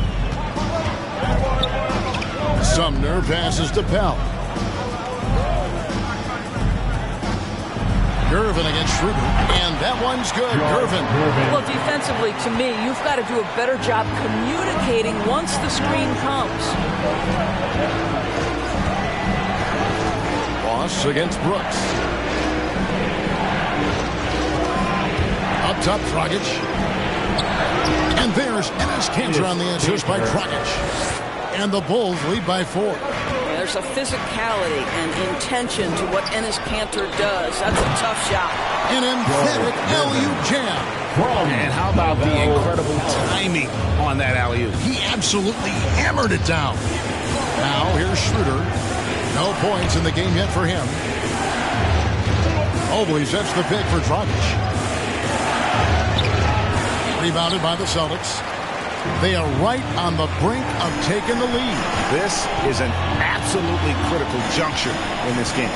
I: Sumner passes to Pell. Gervin against Schroeder, and that one's good. Gervin.
K: Well, defensively, to me, you've got to do a better job communicating once the screen comes.
I: Ross against Brooks. Up top, Dragic. And there's Ennis Cantor on the assist by Dragic. And the Bulls lead by 4.
K: There's a physicality and intention to what Ennis Cantor does. That's a tough shot.
I: An emphatic alley-oop jam.
J: And how about the incredible timing on that alley-oop?
I: He absolutely hammered it down. Now here's Schroeder. No points in the game yet for him. Mobley sets the pick for Dragic. Rebounded by the Celtics. They are right on the brink of taking the lead.
J: This is an absolutely critical juncture in this game.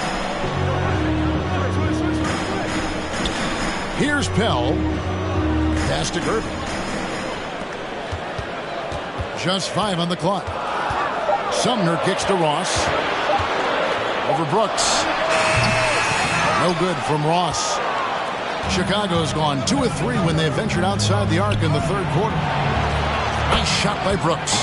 I: Here's Pell. Pass to Gervin. Just 5 on the clock. Sumner kicks to Ross. Over Brooks. No good from Ross. Chicago's gone 2 of 3 when they ventured outside the arc in the third quarter. Nice shot by Brooks.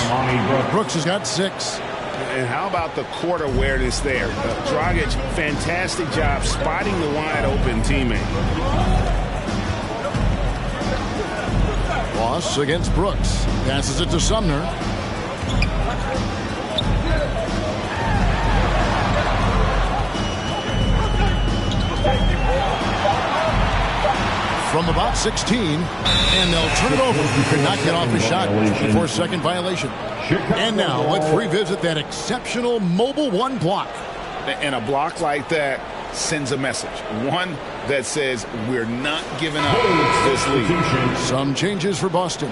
I: Brooks has got 6.
J: And how about the court awareness there? Dragic, fantastic job spotting the wide open teammate.
I: Ross against Brooks. Passes it to Sumner. From about 16, and they'll turn it over. Could not get off a shot before second violation. And now let's revisit that exceptional Mobile One block.
J: And a block like that sends a message. One that says we're not giving up this lead.
I: Some changes for Boston.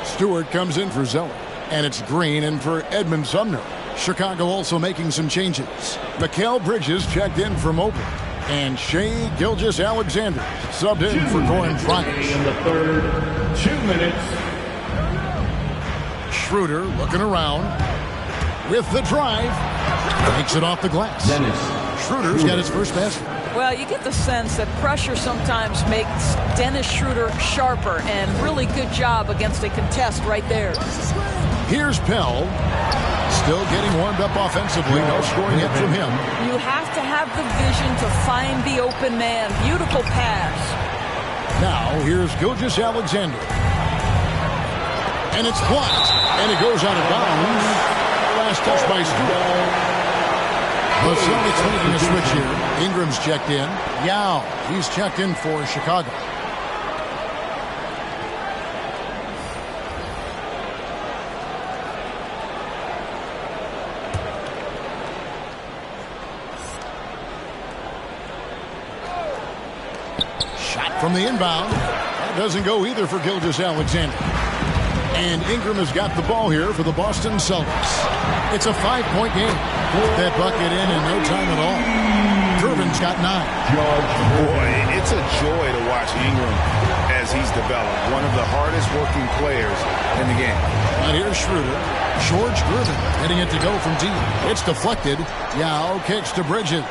I: Stewart comes in for Zeller, and it's Green in for Edmund Sumner. Chicago also making some changes. Mikal Bridges checked in for Mobley. And Shea Gilgeous-Alexander subbed in for Goran Dragic.
D: In the third, 2 minutes.
I: Schroeder looking around with the drive. Takes it off the glass. Schroeder's got his first basket.
K: Well, you get the sense that pressure sometimes makes Dennis Schroeder sharper, and really good job against a contest right there.
I: Here's Pell. Still getting warmed up offensively. No scoring yet from him.
K: You have to have the vision to find the open man. Beautiful pass.
I: Now, here's Gilgeous-Alexander. And it's blocked. And it goes out of bounds. Last touch by Stewart. The Celtics making a switch here. Ingram's checked in. Yao, he's checked in for Chicago. Shot from the inbound. That doesn't go either for Gilgeous-Alexander. And Ingram has got the ball here for the Boston Celtics. It's a 5-point game. Put that bucket in no time at all. Durbin's got 9.
J: Boy, it's a joy to watch Ingram as he's developed. One of the hardest working players in the game.
I: And here's Schroeder. George Durbin getting it to go from deep. It's deflected. Yao kicks to Bridges.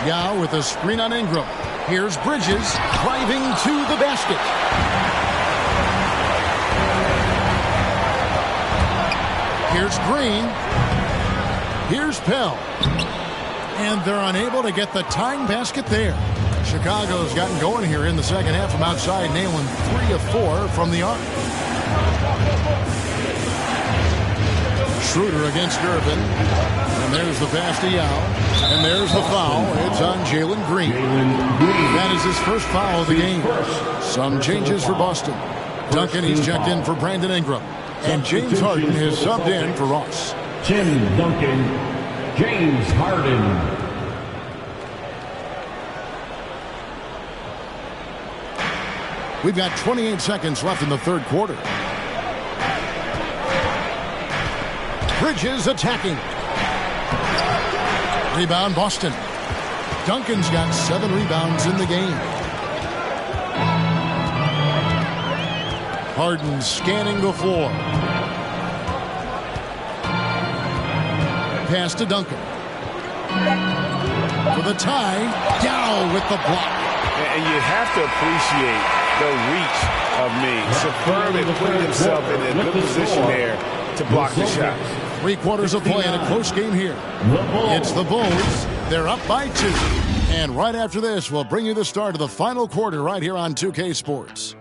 I: Yao with a screen on Ingram. Here's Bridges driving to the basket. Here's Green. Here's Pell. And they're unable to get the tying basket there. Chicago's gotten going here in the second half from outside, nailing 3 of 4 from the arc. Schroeder against Durbin. And there's the pass to Yao. And there's the foul. It's on Jalen Green. That is his first foul of the game. Some changes for Boston. Duncan, he's checked in for Brandon Ingram. And James Harden has subbed in for Ross.
D: Tim Duncan, James Harden.
I: We've got 28 seconds left in the third quarter. Bridges attacking. Rebound Boston. Duncan's got 7 rebounds in the game. Harden scanning the floor. Pass to Duncan. For the tie, Yao with the block.
J: And you have to appreciate the reach of Ming. Superb at putting himself in a good position there to block the shot.
I: 3 quarters of play in a close game here. It's the Bulls. They're up by 2. And right after this, we'll bring you the start of the final quarter right here on 2K Sports.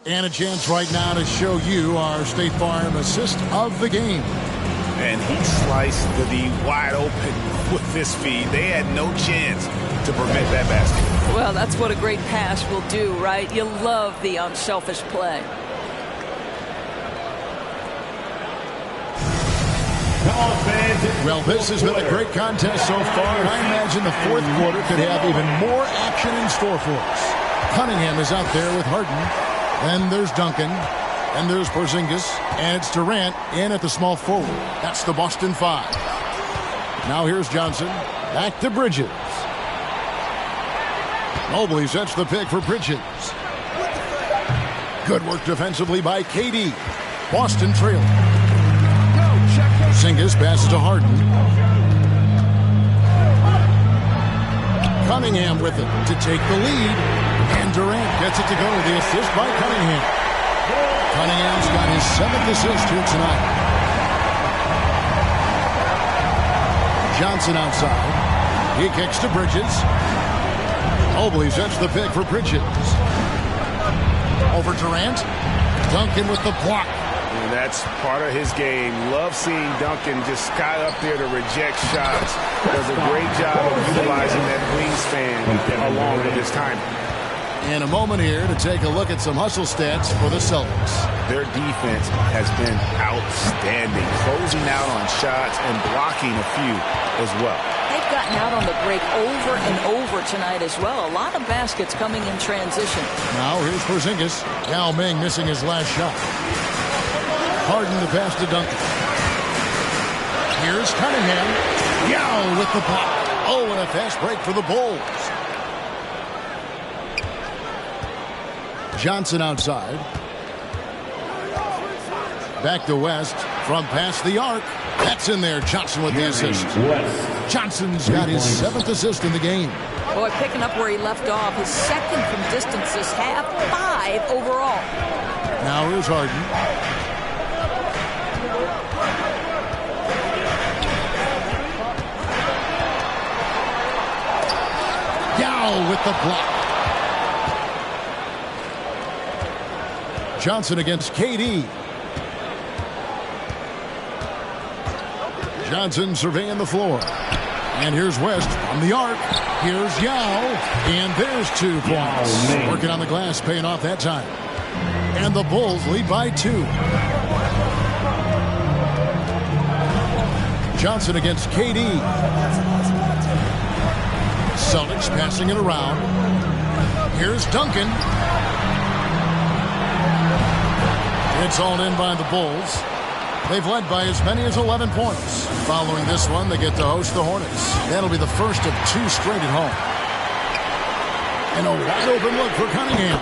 I: And a chance right now to show you our State Farm assist of the game.
J: And he sliced the D wide open with this feed. They had no chance to prevent that basket.
K: Well, that's what a great pass will do, right? You love the unselfish play.
I: Well, this has been a great contest so far, and I imagine the fourth quarter could have even more action in store for us. Cunningham is out there with Harden. Then there's Duncan. And there's Porzingis. And it's Durant in at the small forward. That's the Boston 5. Now here's Johnson. Back to Bridges. Mobley sets the pick for Bridges. Good work defensively by KD. Boston trailing. Porzingis passes to Harden. Cunningham with it to take the lead. And Durant gets it to go. The assist by Cunningham. Cunningham's got his 7th assist here tonight. Johnson outside. He kicks to Bridges. Mobley sets the pick for Bridges. Over Durant. Duncan with the block.
J: And that's part of his game. Love seeing Duncan just sky up there to reject shots. Does a great job of utilizing that wingspan along with his timing.
I: In a moment here to take a look at some hustle stats for the Celtics.
J: Their defense has been outstanding, closing out on shots and blocking a few as well.
K: They've gotten out on the break over and over tonight as well. A lot of baskets coming in transition.
I: Now here's Porzingis. Yao Ming missing his last shot. Harden the pass to Duncan. Here's Cunningham. Yao with the block. Oh, and a fast break for the Bulls. Johnson outside. Back to West from past the arc. That's in there. Johnson with the assist. Johnson's got his 7th assist in the game.
K: Boy, picking up where he left off. His 2nd from distance this half, 5 overall.
I: Now here's Harden. Yao with the block. Johnson against KD. Johnson surveying the floor. And here's West on the arc. Here's Yao. And there's 2 points. Working on the glass, paying off that time. And the Bulls lead by 2. Johnson against KD. Celtics passing it around. Here's Duncan. It's all in by the Bulls. They've led by as many as 11 points. Following this one, they get to host the Hornets. That'll be the first of 2 straight at home. And a wide open look for Cunningham.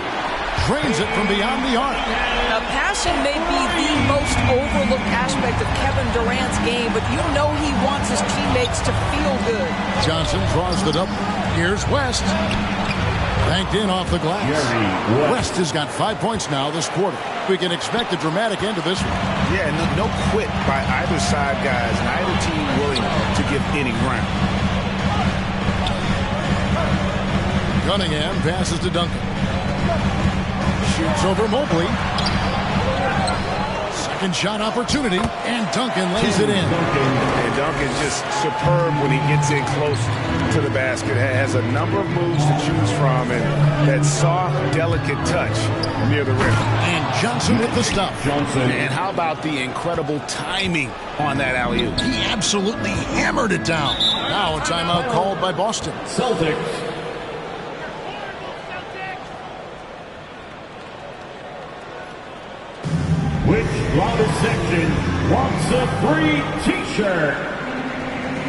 I: Drains it from beyond the arc.
K: Now, passing may be the most overlooked aspect of Kevin Durant's game, but you know he wants his teammates to feel good.
I: Johnson draws the double. Here's West. Banked in off the glass. West has got 5 points now this quarter. We can expect a dramatic end to this one.
J: Yeah, no quit by either side, guys. Neither team willing to give any ground.
I: Cunningham passes to Duncan. Shoots over Mobley. Second shot opportunity, and Duncan lays it in.
J: And Duncan's just superb when he gets in close to the basket. Has a number of moves to choose from, and that soft, delicate touch near the rim.
I: And Johnson hit the stop.
J: And how about the incredible timing on that alley-oop?
I: He absolutely hammered it down. Now a timeout called by Boston.
D: Celtics. Which loudest section wants a free T-shirt?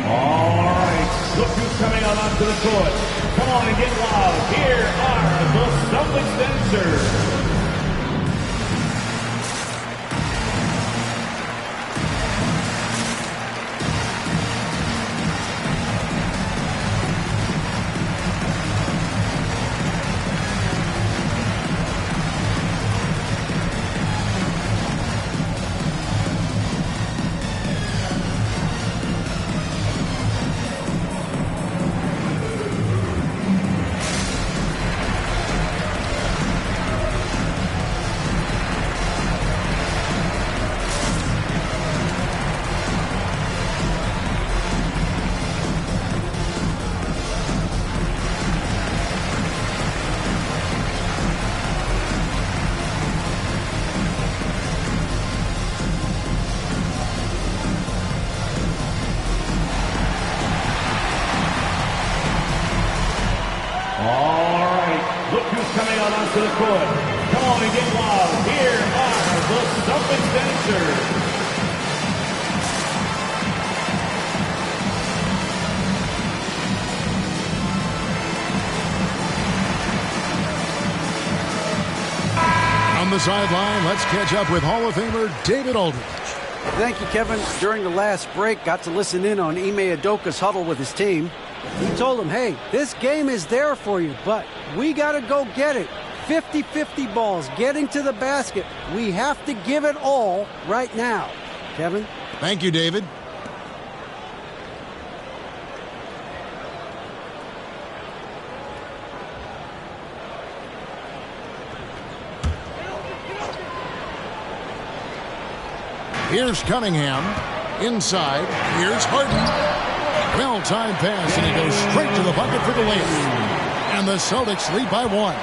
D: All right, look who's coming on onto the court. Come on and get loud. Here are the Celtics dancers. To the court. Come on and get loud. Here are the Celtics dancers.
I: On the sideline, let's catch up with Hall of Famer David Aldridge.
M: Thank you, Kevin. During the last break, got to listen in on Ime Udoka's huddle with his team. He told him, hey, this game is there for you, but we got to go get it. 50-50 balls, getting to the basket. We have to give it all right now. Kevin?
I: Thank you, David. Here's Cunningham. Inside. Here's Harden. Well-timed pass, and he goes straight to the bucket for the layup. And the Celtics lead by 1.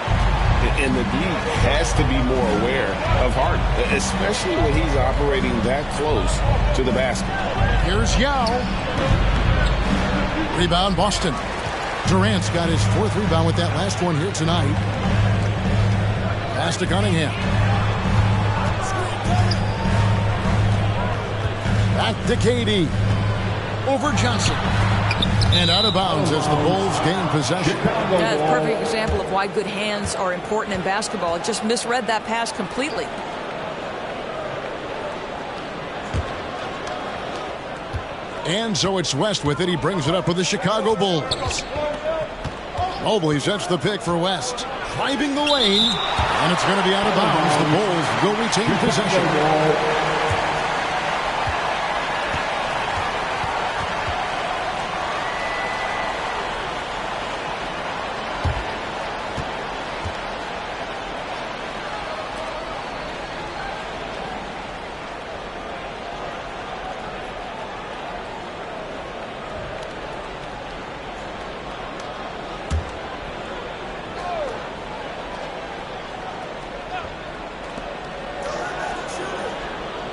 J: And the league has to be more aware of Harden, especially when he's operating that close to the basket.
I: Here's Yao. Rebound, Boston. Durant's got his 4th rebound with that last one here tonight. Pass to Cunningham. Back to KD. Over Johnson. And out of bounds as the Bulls gain possession.
K: Yeah, it's a perfect example of why good hands are important in basketball. It just misread that pass completely.
I: And so it's West with it. He brings it up with the Chicago Bulls. Mobley sets the pick for West. Driving the lane. And it's going to be out of bounds. The Bulls will retain possession.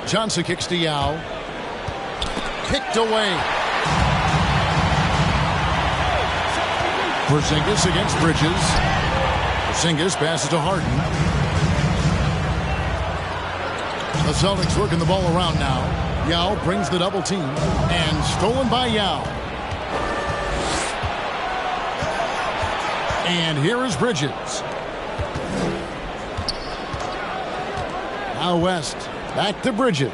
I: Johnson kicks to Yao. Picked away. Porzingis against Bridges. Porzingis passes to Harden. The Celtics working the ball around now. Yao brings the double team. And stolen by Yao. And here is Bridges. Now West. Back to Bridges.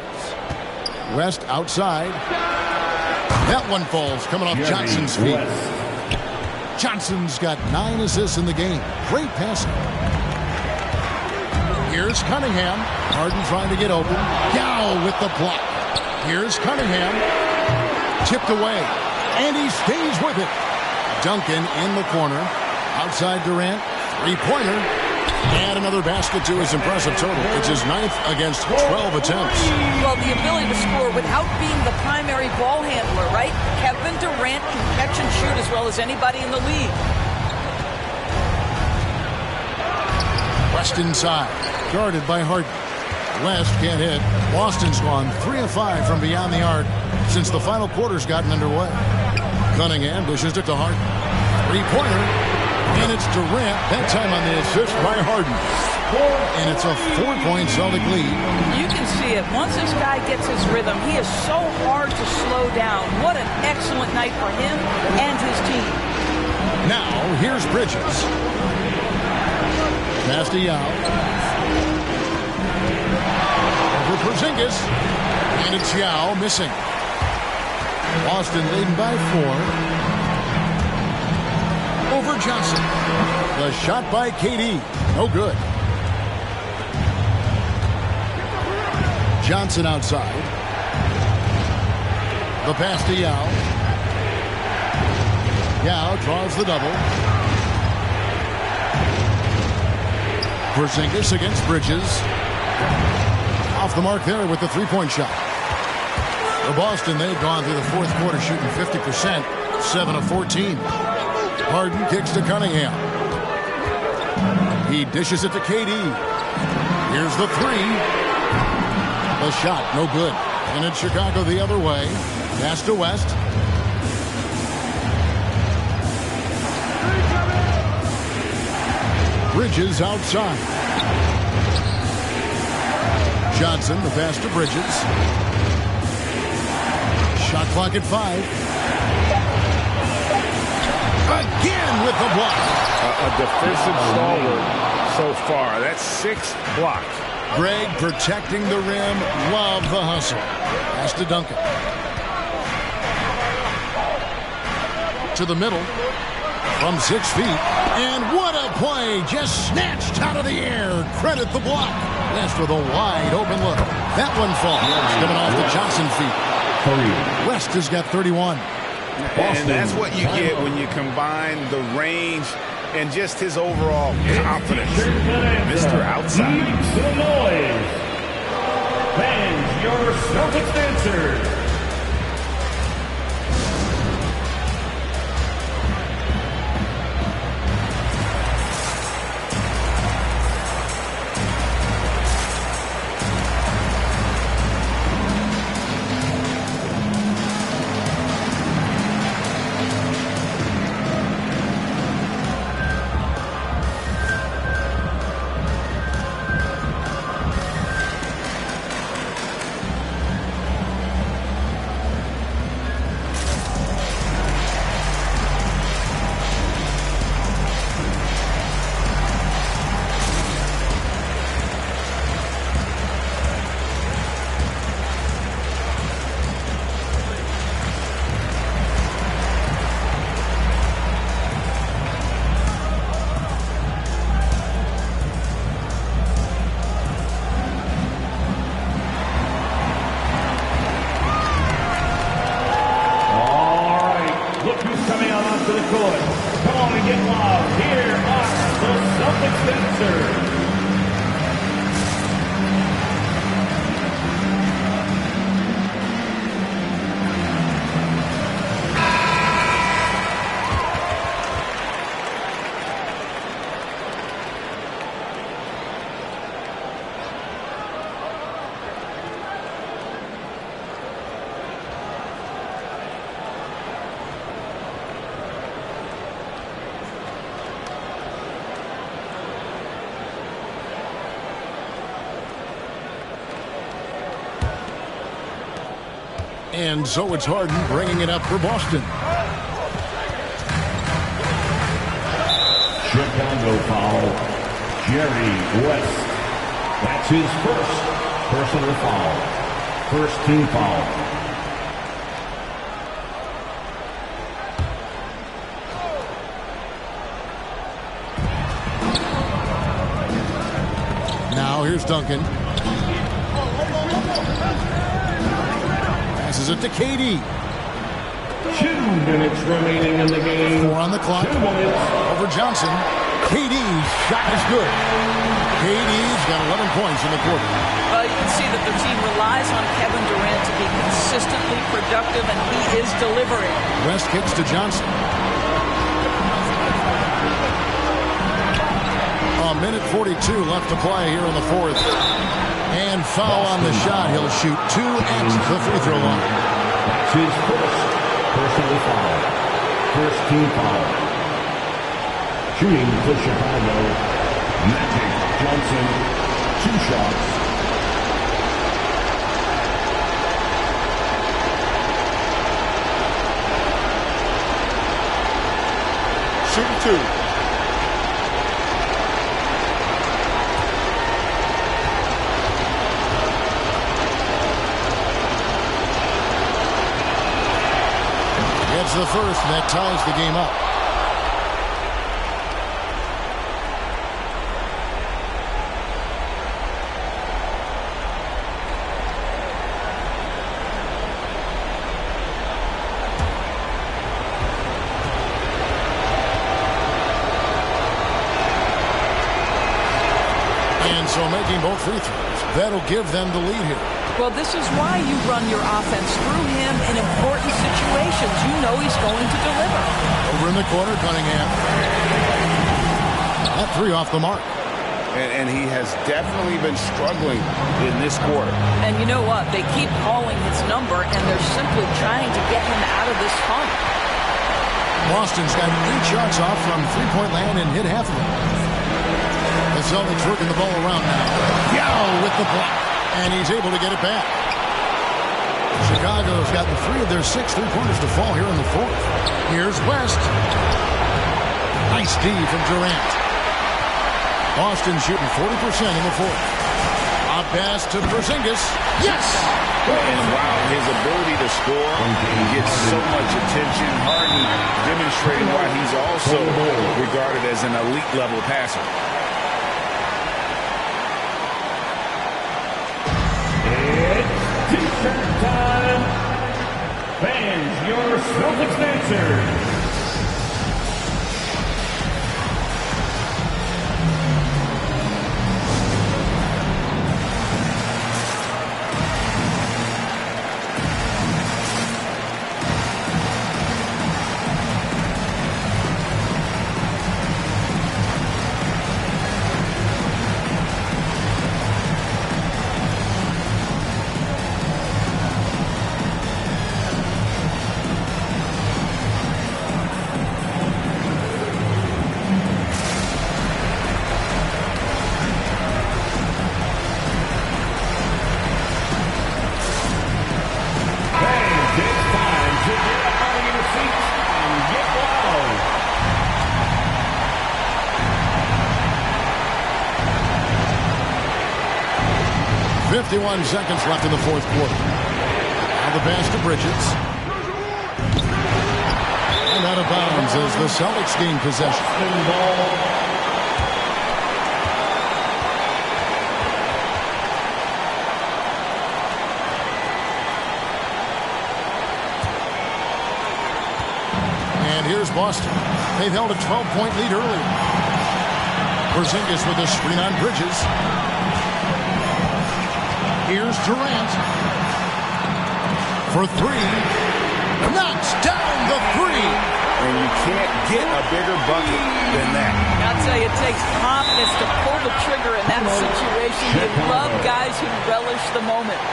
I: West outside. That one falls coming off Johnson's feet. Johnson's got 9 assists in the game. Great passing. Here's Cunningham. Harden trying to get open. Yao with the block. Here's Cunningham. Tipped away. And he stays with it. Duncan in the corner. Outside Durant. Three-pointer. And another basket to his impressive total. It's his 9th against 12 attempts.
K: Well, the ability to score without being the primary ball handler, right? Kevin Durant can catch and shoot as well as anybody in the league.
I: West inside. Guarded by Harden. West can't hit. Boston's gone 3 of 5 from beyond the arc since the final quarter's gotten underway. Cunningham dishes it to Harden. Three-pointer. And it's Durant, that time on the assist by Harden. And it's a 4-point Celtic lead.
K: You can see it. Once this guy gets his rhythm, he is so hard to slow down. What an excellent night for him and his team.
I: Now, here's Bridges. Pass to Yao. Over Porzingis. And it's Yao missing. Boston leading by 4. Over Johnson. The shot by KD. No good. Johnson outside. The pass to Yao. Yao draws the double. Porzingis against Bridges. Off the mark there with the three-point shot. For Boston, they've gone through the fourth quarter shooting 50%, 7 of 14. Harden kicks to Cunningham. He dishes it to KD. Here's the three. The shot, no good. And it's Chicago the other way. Pass to West. Bridges outside. Johnson, the pass to Bridges. Shot clock at 5. Again with the block.
J: A defensive stalwart so far. That's 6 blocks.
I: Greg protecting the rim. Love the hustle. Pass to Duncan. To the middle. From 6 feet. And what a play. Just snatched out of the air. Credit the block. West with a wide open look. That one falls. Coming off the Johnson feet. West has got 31.
J: And that's what you get when you combine the range and just his overall confidence. Mr. Outside.
D: Make some noise. And your Celtics dancers. to the court. Come on and get loud. Here are the Celtics dancers.
I: And so it's Harden bringing it up for Boston.
D: Chicago foul, Jerry West. That's his first personal foul. First team foul.
I: Now here's Duncan. Passes it to KD.
D: 2 minutes remaining in the game.
I: 4 on the clock.
D: 2 minutes.
I: Over Johnson. KD's shot is good. KD's got 11 points in the quarter.
K: Well, you can see that the team relies on Kevin Durant to be consistently productive, and he is delivering.
I: West kicks to Johnson. A minute 42 left to play here in the fourth. And foul on the shot. He'll shoot 2 at the free throw line.
D: That's his first personal foul. First team foul. Shooting for Chicago, Magic Johnson, 2 shots.
G: Shooting 2.
I: Gets the first, and that ties the game up. And so making both free throws, that'll give them the lead here.
K: Well, this is why you run your offense through him in important situations. You know he's going to deliver.
I: Over in the corner, Cunningham. That 3 off the mark.
J: And he has definitely been struggling in this quarter.
K: And you know what? They keep calling his number, and they're simply trying to get him out of this funk.
I: Boston's got 8 shots off from three-point land and hit half of them. The Celtics working the ball around now. Yao with the block. And he's able to get it back. Chicago's gotten 3 of their 6 3-pointers to fall here in the fourth. Here's West. Nice D from Durant. Boston shooting 40% in the fourth. A pass to Porzingis. Yes!
J: And wow, his ability to score gets so much attention. Harden demonstrating why he's also regarded as an elite level passer.
D: T-shirt time. Fans, your Celtics dancers.
I: Seconds left in the fourth quarter. Now the pass to Bridges. And out of bounds as the Celtics gain possession. And And here's Boston. They've held a 12-point lead early. Porzingis with a screen on Bridges. Here's Durant. For three. Knocks down the three.
J: And you can't get a bigger bucket than that.
K: I'll tell you, it takes confidence to pull the trigger in that situation. You love guys who relish the moment.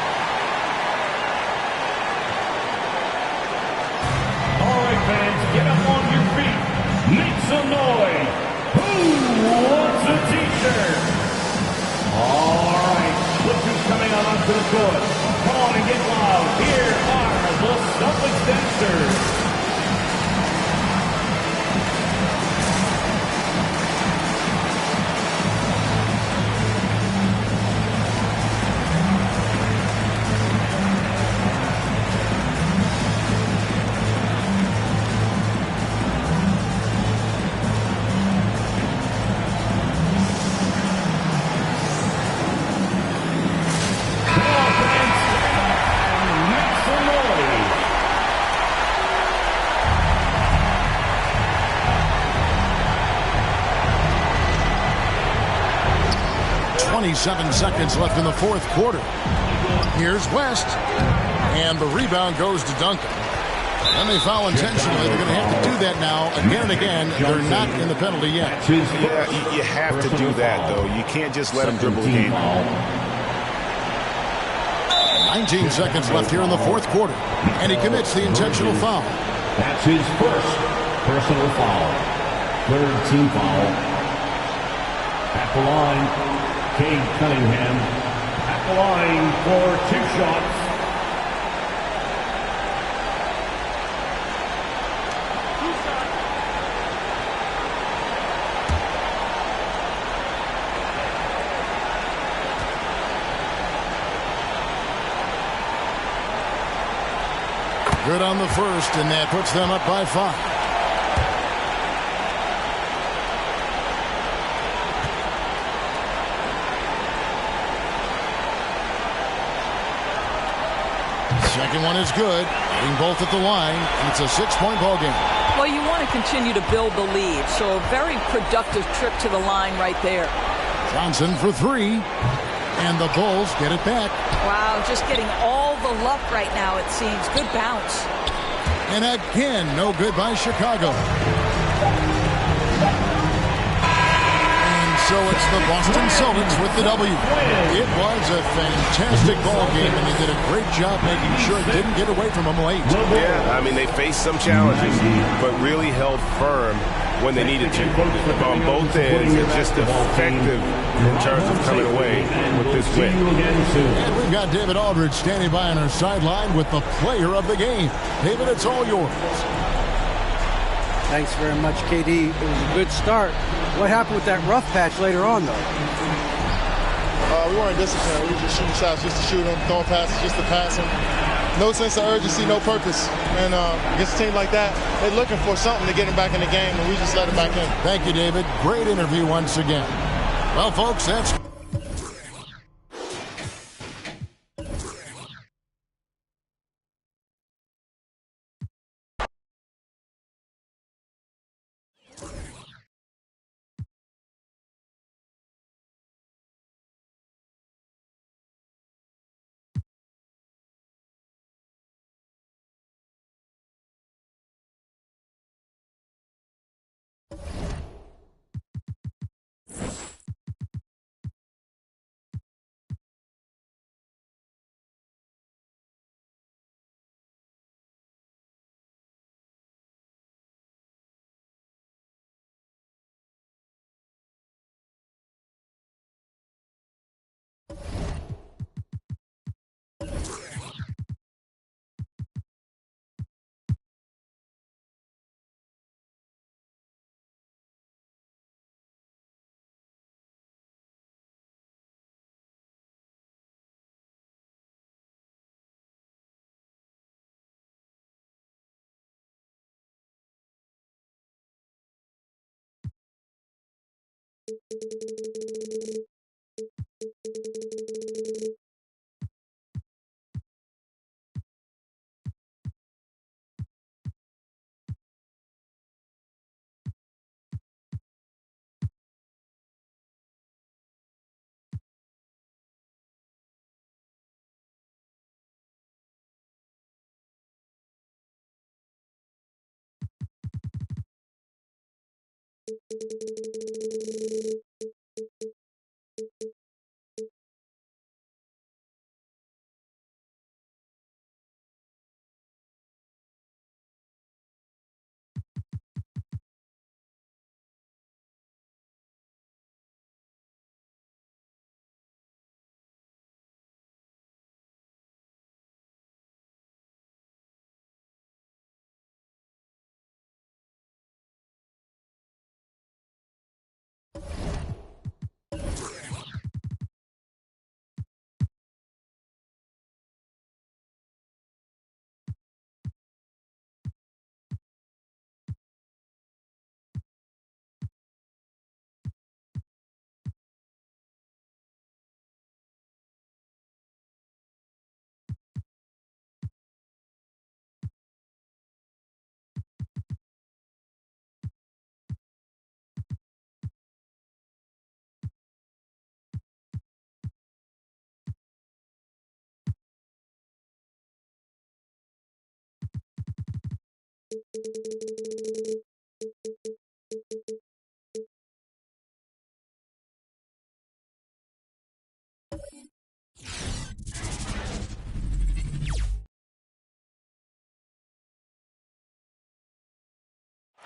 D: All right, fans, get up on your feet. Make some noise. Who wants a t-shirt? All right, look who's coming out onto the court. Come on and get loud. Here are the Celtics dancers.
I: Seven seconds left in the fourth quarter. Here's West. And the rebound goes to Duncan. And they foul intentionally. They're going to have to do that now again and again. They're not in the penalty yet.
J: Yeah, you have to do that, though. You can't just let them dribble the game.
I: 19 seconds left here in the fourth quarter. And he commits the intentional foul.
D: That's his first personal foul. Third team foul. At the line, Cade Cunningham at the line for two shots.
I: Good on the first, and that puts them up by 5. Second one is good. Hitting both at the line, and it's a 6-point ball game.
K: Well, you want to continue to build the lead, so a very productive trip to the line right there.
I: Johnson for three, and the Bulls get it back.
K: Wow, just getting all the luck right now, it seems. Good bounce.
I: And again, no good by Chicago. So it's the Boston Celtics with the W. It was a fantastic ball game, and they did a great job making sure it didn't get away from them late.
J: Yeah, I mean, they faced some challenges, but really held firm when they needed to. On both ends, and just effective in terms of coming away with this win.
I: And we've got David Aldridge standing by on our sideline with the player of the game. David, it's all yours.
M: Thanks very much, KD. It was a good start. What happened with that rough patch later on, though?
P: We weren't disciplined. We were just shooting shots just to shoot them, throwing passes just to pass them. No sense of urgency, no purpose. And against a team like that, they're looking for something to get them back in the game, and we just let them back in.
I: Thank you, David. Great interview once again. Well, folks, that's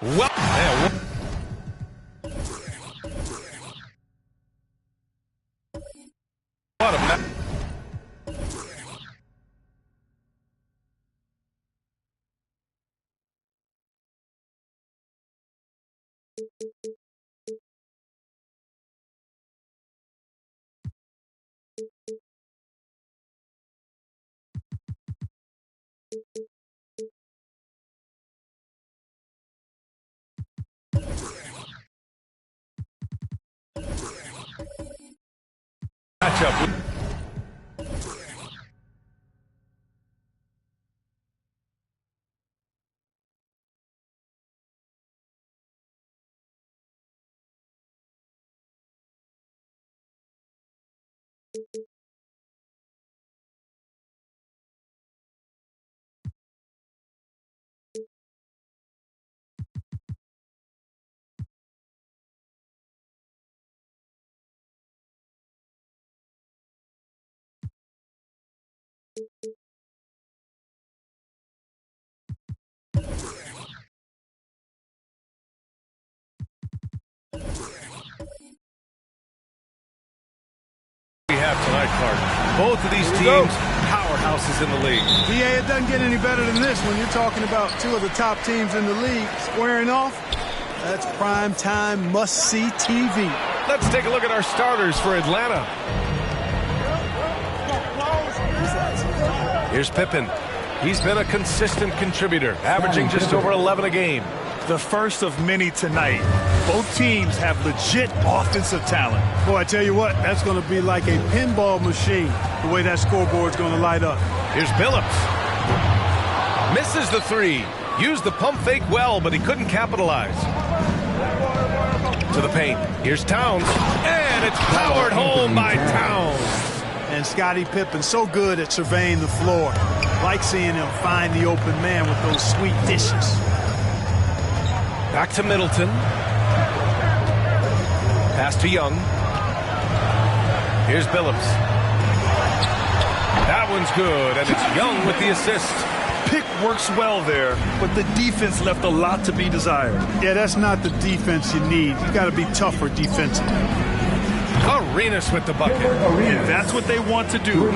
A: Well, man, what a match. Matchup. We have tonight, Clark. Both of these teams, powerhouses in the league.
Q: Yeah, it doesn't get any better than this when you're talking about two of the top teams in the league squaring off. That's prime time must-see TV.
A: Let's take a look at our starters for Atlanta. Here's Pippen. He's been a consistent contributor, averaging just over 11 a game.
C: The first of many tonight. Both teams have legit offensive talent.
Q: Boy, I tell you what, that's going to be like a pinball machine, the way that scoreboard's going to light up.
A: Here's Billups. Misses the three. Used the pump fake well, but he couldn't capitalize. To the paint. Here's Towns. And it's powered home by Towns.
Q: And Scottie Pippen so good at surveying the floor. Like seeing him find the open man with those sweet dishes.
A: Back to Middleton. Pass to Young. Here's Billups. That one's good, and it's Young with the assist.
C: Pick works well there, but the defense left a lot to be desired.
Q: Yeah, that's not the defense you need. You got to be tougher defensively.
A: Arenas with the bucket.
C: And that's what they want to do.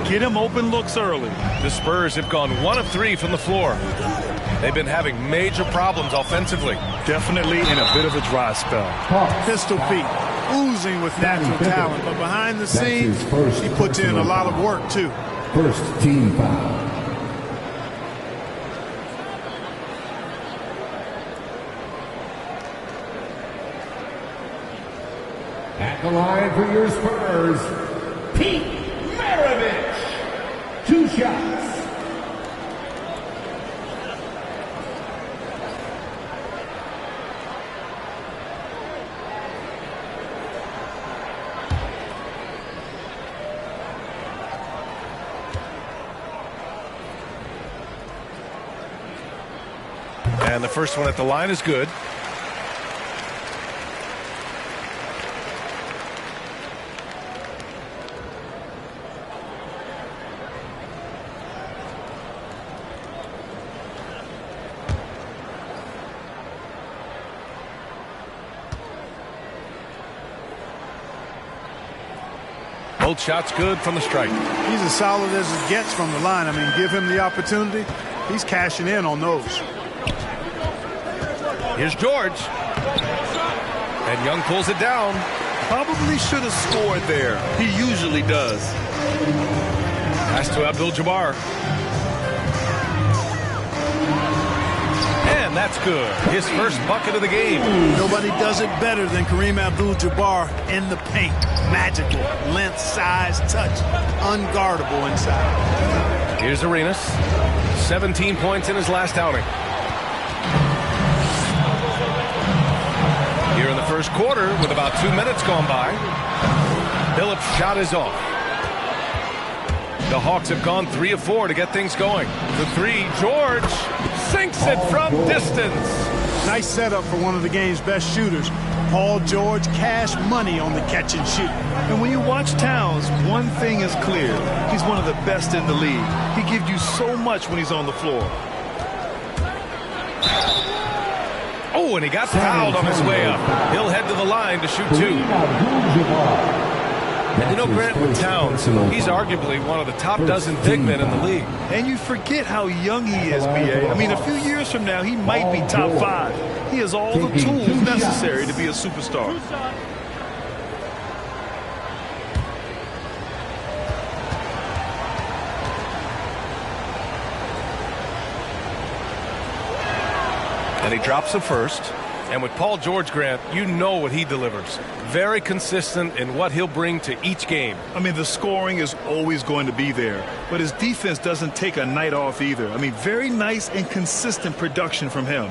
C: Get him open looks early.
A: The Spurs have gone 1 of 3 from the floor. They've been having major problems offensively.
C: Definitely in a bit of a dry spell.
Q: Pistol Pete, oozing with natural talent, but behind the scenes, he puts in a lot of work too.
D: First team foul. At the line for your Spurs, Pete Maravich. 2 shots.
A: And the first one at the line is good. Both shots good from the strike.
Q: He's as solid as it gets from the line. I mean, give him the opportunity. He's cashing in on those.
A: Here's George. And Young pulls it down.
C: Probably should have scored there. He usually does.
A: Pass to Abdul-Jabbar. And that's good. His first bucket of the game.
Q: Nobody does it better than Kareem Abdul-Jabbar in the paint. Magical. Length, size, touch. Unguardable inside.
A: Here's Arenas. 17 points in his last outing. Here in the first quarter, with about 2 minutes gone by, Phillips' shot is off. The Hawks have gone 3 of 4 to get things going. The three, George sinks it from distance.
Q: Nice setup for one of the game's best shooters. Paul George, cash money on the catch and shoot.
C: And when you watch Towns, one thing is clear. He's one of the best in the league. He gives you so much when he's on the floor.
A: Oh, and he got fouled on his way up. He'll head to the line to shoot 2. And you know, Grant, with Towns, he's arguably one of the top dozen big men in the league.
C: And you forget how young he is, B.A. I mean, a few years from now, he might be top 5. He has all the tools necessary to be a superstar.
A: And he drops the first. And with Paul George, Grant, you know what he delivers. Very consistent in what he'll bring to each game.
C: I mean, the scoring is always going to be there. But his defense doesn't take a night off either. I mean, very nice and consistent production from him.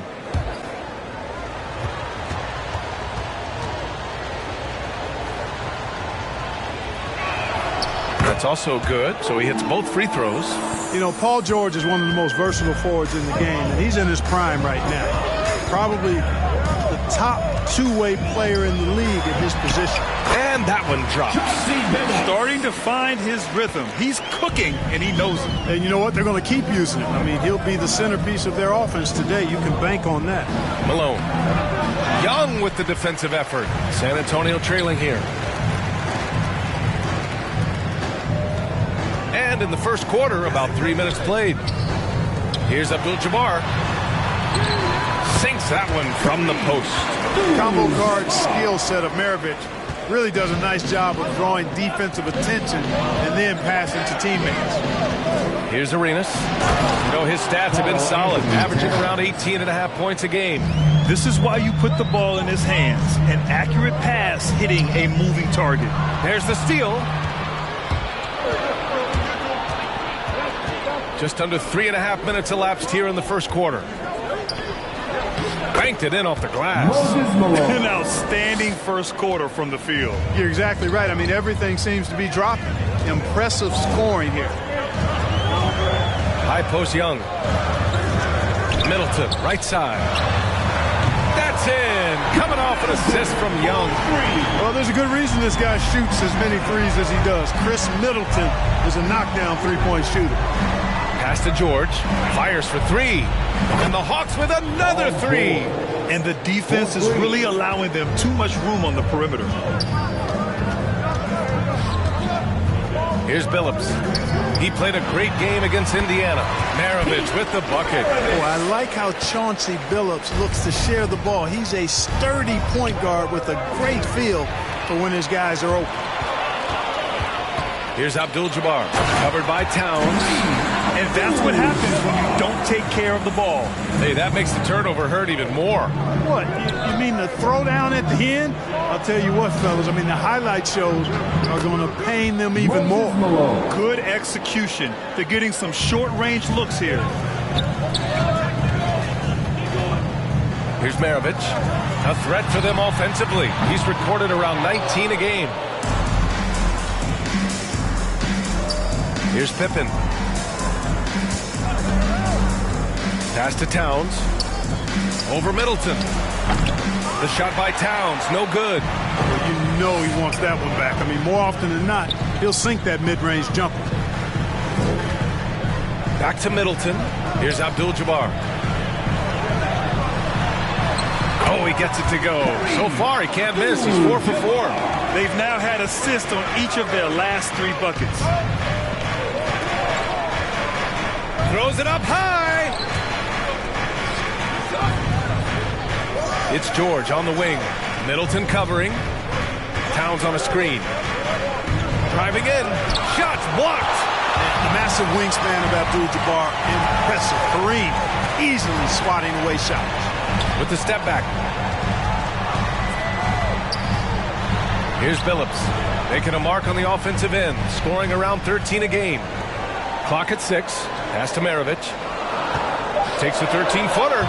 A: That's also good. So he hits both free throws.
Q: You know, Paul George is one of the most versatile forwards in the game, and he's in his prime right now. Probably the top two-way player in the league at his position.
A: And that one drops.
C: Starting to find his rhythm. He's cooking, and he knows it.
Q: And you know what? They're going to keep using him. I mean, he'll be the centerpiece of their offense today. You can bank on that.
A: Malone. Young with the defensive effort. San Antonio trailing here. And in the first quarter, about 3 minutes played. Here's Abdul-Jabbar. Sinks that one from the post.
Q: Combo guard skill set of Maravich really does a nice job of drawing defensive attention and then passing to teammates.
A: Here's Arenas. You know, his stats have been solid, averaging around 18.5 points a game.
C: This is why you put the ball in his hands. An accurate pass hitting a moving target.
A: There's the steal. Just under 3.5 minutes elapsed here in the first quarter. Banked it in off the glass.
C: An outstanding first quarter from the field.
Q: You're exactly right. I mean, everything seems to be dropping. Impressive scoring here.
A: High post Young. Middleton, right side. That's in. Coming off an assist from Young.
Q: Well, there's a good reason this guy shoots as many threes as he does. Chris Middleton is a knockdown three-point shooter.
A: Pass to George. Fires for 3. And the Hawks with another 3.
C: And the defense is really allowing them too much room on the perimeter.
A: Here's Billups. He played a great game against Indiana. Maravich with the bucket.
Q: Oh, I like how Chauncey Billups looks to share the ball. He's a sturdy point guard with a great feel for when his guys are open.
A: Here's Abdul-Jabbar, covered by Towns.
C: And that's what happens when you don't take care of the ball.
A: Hey, that makes the turnover hurt even more.
Q: What? You mean the throwdown at the end? I'll tell you what, fellas. I mean, the highlight shows are going to pain them even more.
C: Good execution. They're getting some short-range looks here.
A: Here's Maravich. A threat for them offensively. He's recorded around 19 a game. Here's Pippen. Pass to Towns. Over Middleton. The shot by Towns, no good.
Q: Well, you know he wants that one back. I mean, more often than not, he'll sink that mid-range jumper.
A: Back to Middleton. Here's Abdul-Jabbar. Oh, he he gets it to go. So far, he can't miss. He's 4 for 4.
C: They've now had assists on each of their last 3 buckets.
A: Throws it up high. It's George on the wing. Middleton covering. Towns on a screen. Driving in. Shots blocked.
Q: The massive wingspan of Abdul-Jabbar, impressive. Kareem easily swatting away shots.
A: With the step back. Here's Billups. Making a mark on the offensive end. Scoring around 13 a game. Clock at 6. Pass to Maravich. Takes a 13-footer.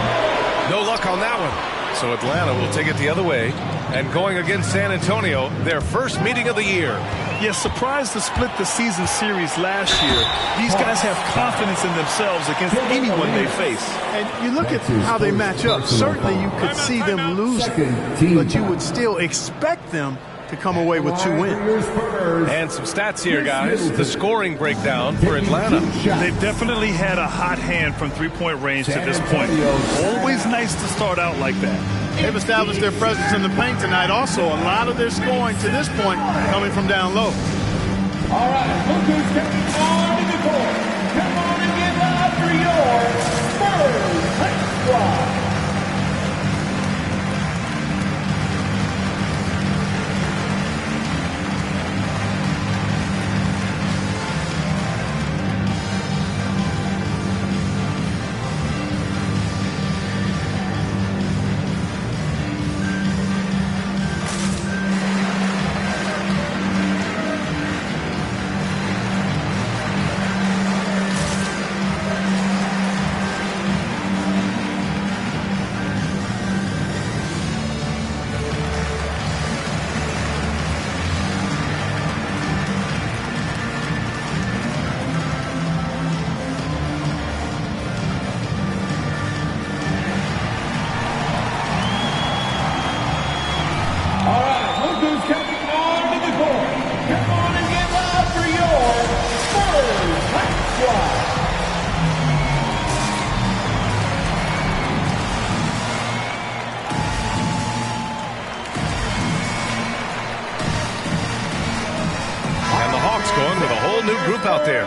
A: No luck on that one. So Atlanta will take it the other way. And going against San Antonio, their first meeting of the year.
C: Yes, surprised to split the season series last year. These guys have confidence in themselves against anyone they face.
Q: And you look at how they match up. Certainly you could see them losing, but you would still expect them to come away with 2 wins.
A: And some stats here, guys. The scoring breakdown for Atlanta.
C: They've definitely had a hot hand from three-point range to this point. Always nice to start out like that.
Q: They've established their presence in the paint tonight. Also, a lot of their scoring to this point coming from down low.
D: All right, look who's coming on to the court. Come on and get loud for your Spurs High Squad.
A: Going with a whole new group out there.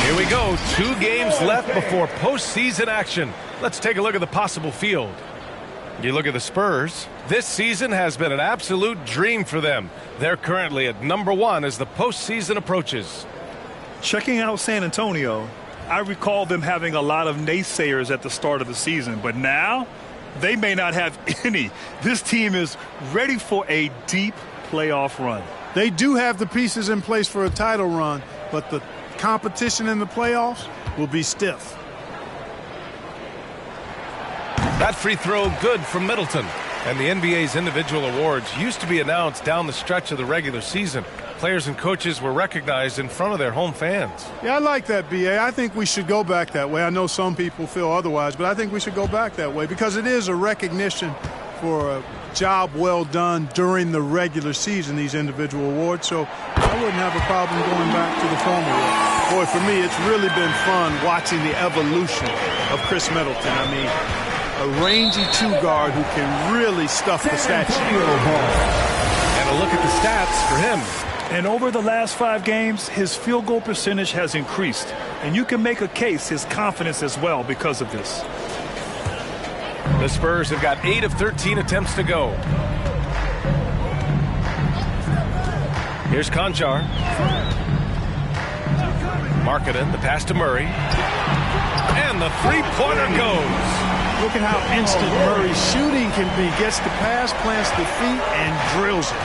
A: Here we go. 2 games left before postseason action. Let's take a look at the possible field. You look at the Spurs. This season has been an absolute dream for them. They're currently at #1 as the postseason approaches.
C: Checking out San Antonio, I recall them having a lot of naysayers at the start of the season, but now they may not have any. This team is ready for a deep playoff run.
Q: They do have the pieces in place for a title run, but the competition in the playoffs will be stiff.
A: That free throw good from Middleton. And the NBA's individual awards used to be announced down the stretch of the regular season. Players and coaches were recognized in front of their home fans.
Q: Yeah, I like that, B.A. I think we should go back that way. I know some people feel otherwise, but I think we should go back that way because it is a recognition for a job well done during the regular season, these individual awards. So I wouldn't have a problem going back to the former way. Boy, for me, it's really been fun watching the evolution of Chris Middleton. I mean, a rangy 2-guard who can really stuff the stat sheet.
A: And a look at the stats for him.
C: And over the last 5 games, his field goal percentage has increased. And you can make a case his confidence as well because of this.
A: The Spurs have got 8 of 13 attempts to go. Here's Conchar. Markkanen, the pass to Murray. And the three-pointer goes.
Q: Look at how instant Murray's shooting can be. Gets the pass, plants the feet, and drills it.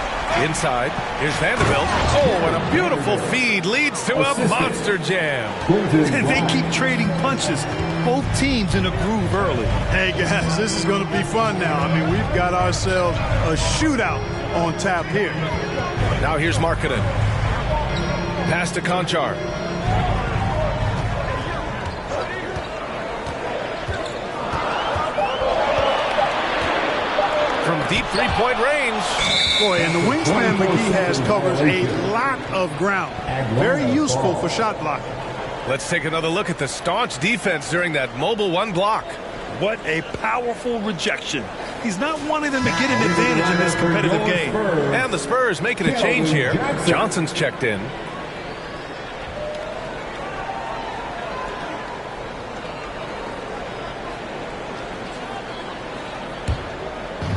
A: Inside, here's Vanderbilt. Oh, and a beautiful feed leads to a monster jam.
C: They keep trading punches. Both teams in a groove early.
Q: Hey, guys, this is going to be fun now. I mean, we've got ourselves a shootout on tap here.
A: Now here's Markkanen. Pass to Conchar. From deep three-point range.
Q: Boy, and the wingspan McGee has covers a lot of ground. Very useful for shot blocking.
A: Let's take another look at the staunch defense during that mobile 1 block.
C: What a powerful rejection. He's not wanting them to get an advantage in this competitive game.
A: And the Spurs making a change here. Johnson's checked in.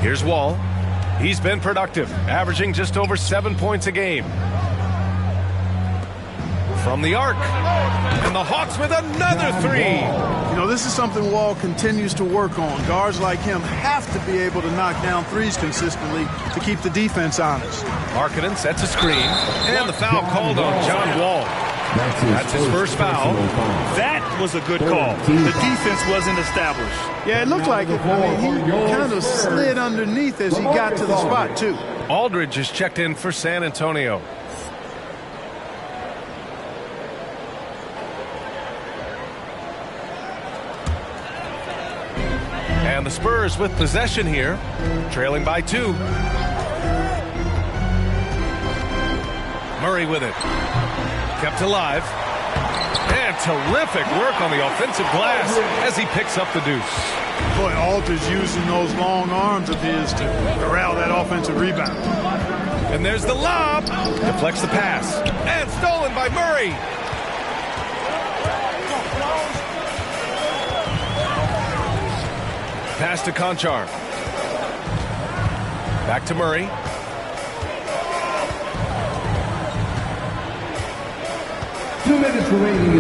A: Here's Wall. He's been productive, averaging just over 7 points a game. From the arc. And the Hawks with another three.
Q: You know, this is something Wall continues to work on. Guards like him have to be able to knock down threes consistently to keep the defense honest.
A: Markkanen sets a screen. And the foul called on John Wall. That's his first foul.
C: That was a good call. The defense wasn't established.
Q: Yeah, it looked like it. I mean, he kind of slid underneath as he got to the spot, too.
A: Aldridge is checked in for San Antonio. And the Spurs with possession here, trailing by 2. Murray with it. Kept alive. And terrific work on the offensive glass as he picks up the deuce.
Q: Boy, Aldridge using those long arms of his to corral that offensive rebound.
A: And there's the lob. Deflects the pass. And stolen by Murray. Pass to Conchar. Back to Murray.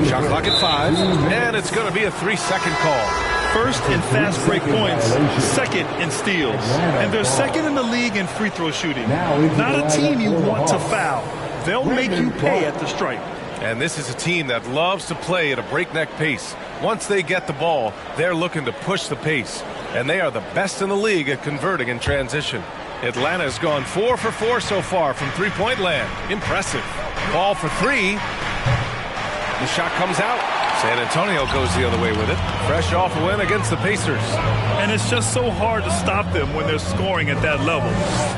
A: Shot clock at 5. And it's going to be a 3-second call.
C: First in fast break points, second in steals. And they're second in the league in free throw shooting. Not a team you want to foul. They'll make you pay at the stripe.
A: And this is a team that loves to play at a breakneck pace. Once they get the ball, they're looking to push the pace. And they are the best in the league at converting in transition. Atlanta's gone 4 for 4 so far from three-point land. Impressive. Ball for 3. The shot comes out. San Antonio goes the other way with it. Fresh off a win against the Pacers.
C: And it's just so hard to stop them when they're scoring at that level.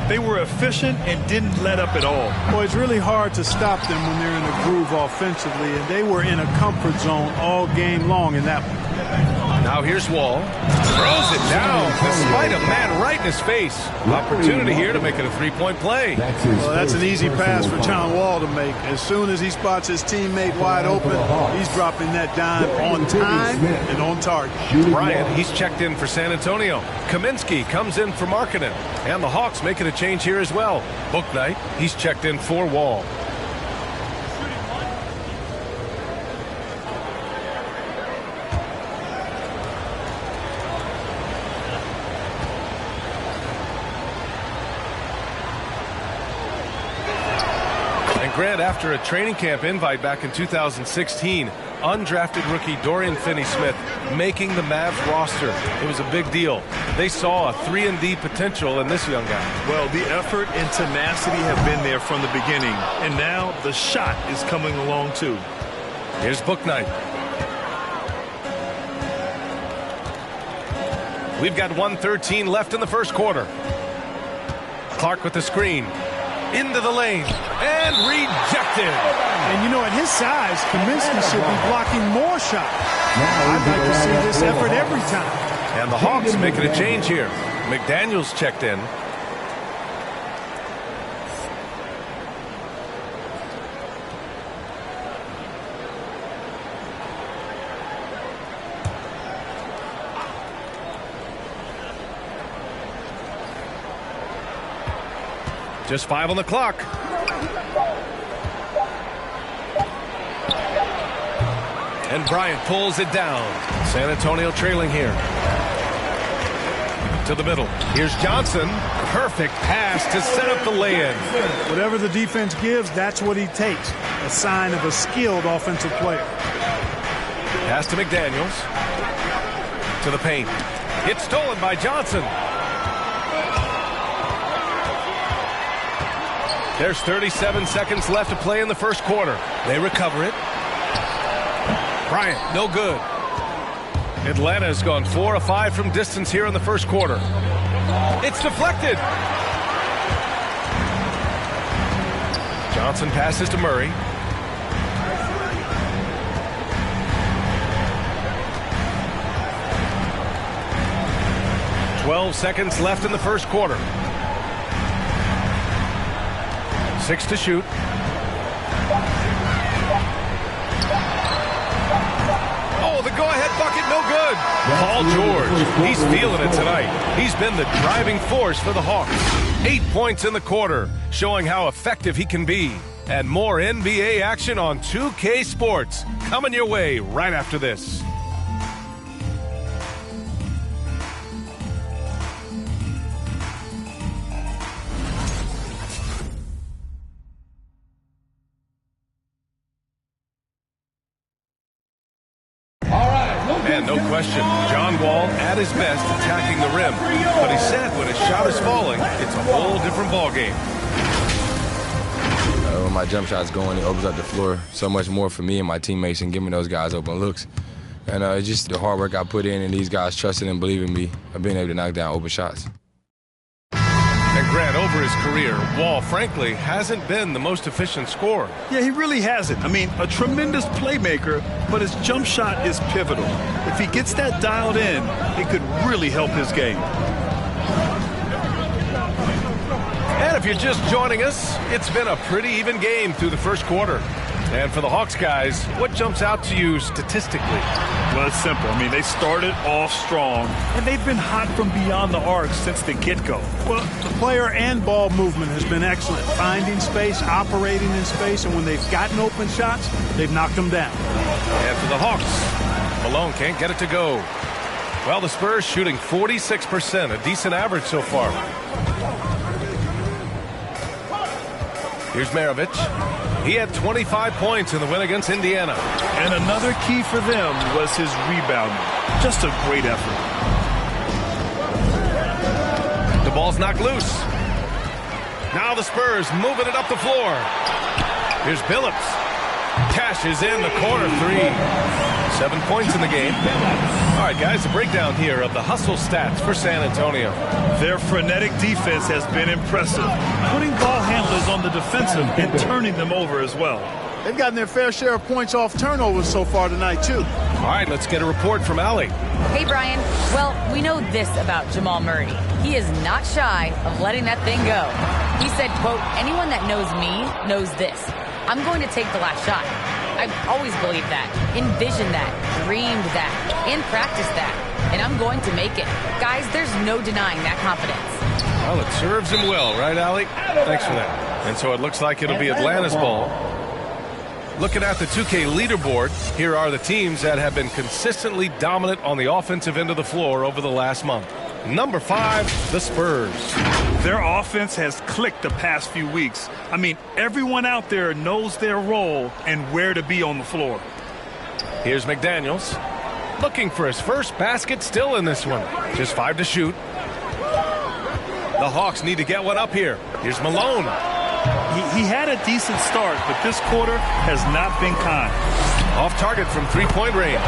C: They were efficient and didn't let up at all.
Q: Boy, it's really hard to stop them when they're in a groove offensively, and they were in a comfort zone all game long in that one.
A: Now here's Wall. Throws it down despite a man right in his face. Opportunity here to make it a three-point play.
Q: Well, that's an easy pass for John Wall to make. As soon as he spots his teammate wide open, he's dropping that dime on time and on target.
A: Bryant, he's checked in for San Antonio. Kaminsky comes in for Markkanen. And the Hawks making a change here as well. Bouknight, he's checked in for Wall. Grant, after a training camp invite back in 2016, undrafted rookie Dorian Finney-Smith making the Mavs roster. It was a big deal. They saw a 3-and-D potential in this young guy.
C: Well, the effort and tenacity have been there from the beginning, and now the shot is coming along too.
A: Here's Bouknight. We've got 1:13 left in the first quarter. Clark with the screen. Into the lane. And rejected.
Q: And, you know, at his size, Kaminsky should be blocking more shots. I'd like to see this effort every time.
A: And the Hawks making a change here. McDaniels checked in. Just 5 on the clock. And Bryant pulls it down. San Antonio trailing here. To the middle. Here's Johnson. Perfect pass to set up the lay-in.
Q: Whatever the defense gives, that's what he takes. A sign of a skilled offensive player.
A: Pass to McDaniels. To the paint. It's stolen by Johnson. There's 37 seconds left to play in the first quarter. They recover it. Bryant, no good. Atlanta has gone 4 of 5 from distance here in the first quarter. It's deflected. Johnson passes to Murray. 12 seconds left in the first quarter. 6 to shoot. Oh, the go-ahead bucket, no good. Paul George, he's feeling it tonight. He's been the driving force for the Hawks. 8 points in the quarter, showing how effective he can be. And more NBA action on 2K Sports coming your way right after this. And no question, John Wall at his best attacking the rim. But he said when his shot is falling, it's a whole different ballgame.
R: When my jump shot's going, it opens up the floor so much more for me and my teammates and giving those guys open looks. And it's just the hard work I put in and these guys trusting and believing me of being able to knock down open shots.
A: And Grant, over his career, Wall, frankly, hasn't been the most efficient scorer.
C: Yeah, he really hasn't. I mean, a tremendous playmaker, but his jump shot is pivotal. If he gets that dialed in, it could really help his game.
A: And if you're just joining us, it's been a pretty even game through the first quarter. And for the Hawks guys, what jumps out to you statistically?
C: Well, it's simple. I mean, they started off strong, and they've been hot from beyond the arc since the get-go.
Q: Well, the player and ball movement has been excellent. Finding space, operating in space, and when they've gotten open shots, they've knocked them down.
A: And for the Hawks, Malone can't get it to go. Well, the Spurs shooting 46%, a decent average so far. Here's Maravich. He had 25 points in the win against Indiana.
C: And another key for them was his rebounding. Just a great effort.
A: The ball's knocked loose. Now the Spurs moving it up the floor. Here's Billups. Cashes in the corner three. 7 points in the game. All right, guys, a breakdown here of the hustle stats for San Antonio.
C: Their frenetic defense has been impressive, putting ball handlers on the defensive and turning them over as well.
Q: They've gotten their fair share of points off turnovers so far tonight, too.
A: All right, let's get a report from Allie.
S: Hey, Brian. Well, we know this about Jamal Murray. He is not shy of letting that thing go. He said, quote, anyone that knows me knows this. I'm going to take the last shot. I've always believed that, envisioned that, dreamed that, and practiced that. And I'm going to make it. Guys, there's no denying that confidence.
A: Well, it serves him well, right, Allie? Thanks for that. And so it looks like it'll be Atlanta's ball. Looking at the 2K leaderboard, here are the teams that have been consistently dominant on the offensive end of the floor over the last month. Number 5, the Spurs.
C: Their offense has clicked the past few weeks. I mean, everyone out there knows their role and where to be on the floor.
A: Here's McDaniels. Looking for his first basket still in this one. Just 5 to shoot. The Hawks need to get one up here. Here's Malone.
C: He had a decent start, but this quarter has not been kind.
A: Off target from three-point range.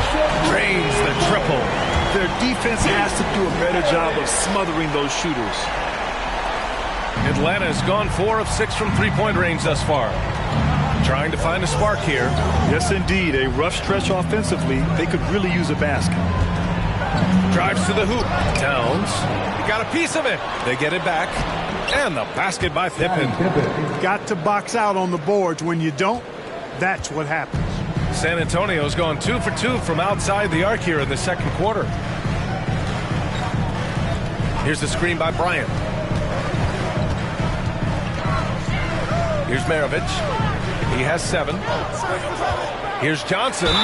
A: Drains the triple.
C: Their defense has to do a better job of smothering those shooters.
A: Atlanta has gone 4 of 6 from three-point range thus far. Trying to find a spark here.
C: Yes, indeed. A rough stretch offensively. They could really use a basket.
A: Drives to the hoop. Towns. He got a piece of it. They get it back. And the basket by Pippen.
Q: You've got to box out on the boards. When you don't, that's what happens.
A: San Antonio's gone 2 for 2 from outside the arc here in the second quarter. Here's the screen by Bryant. Here's Maravich. He has 7. Here's Johnson.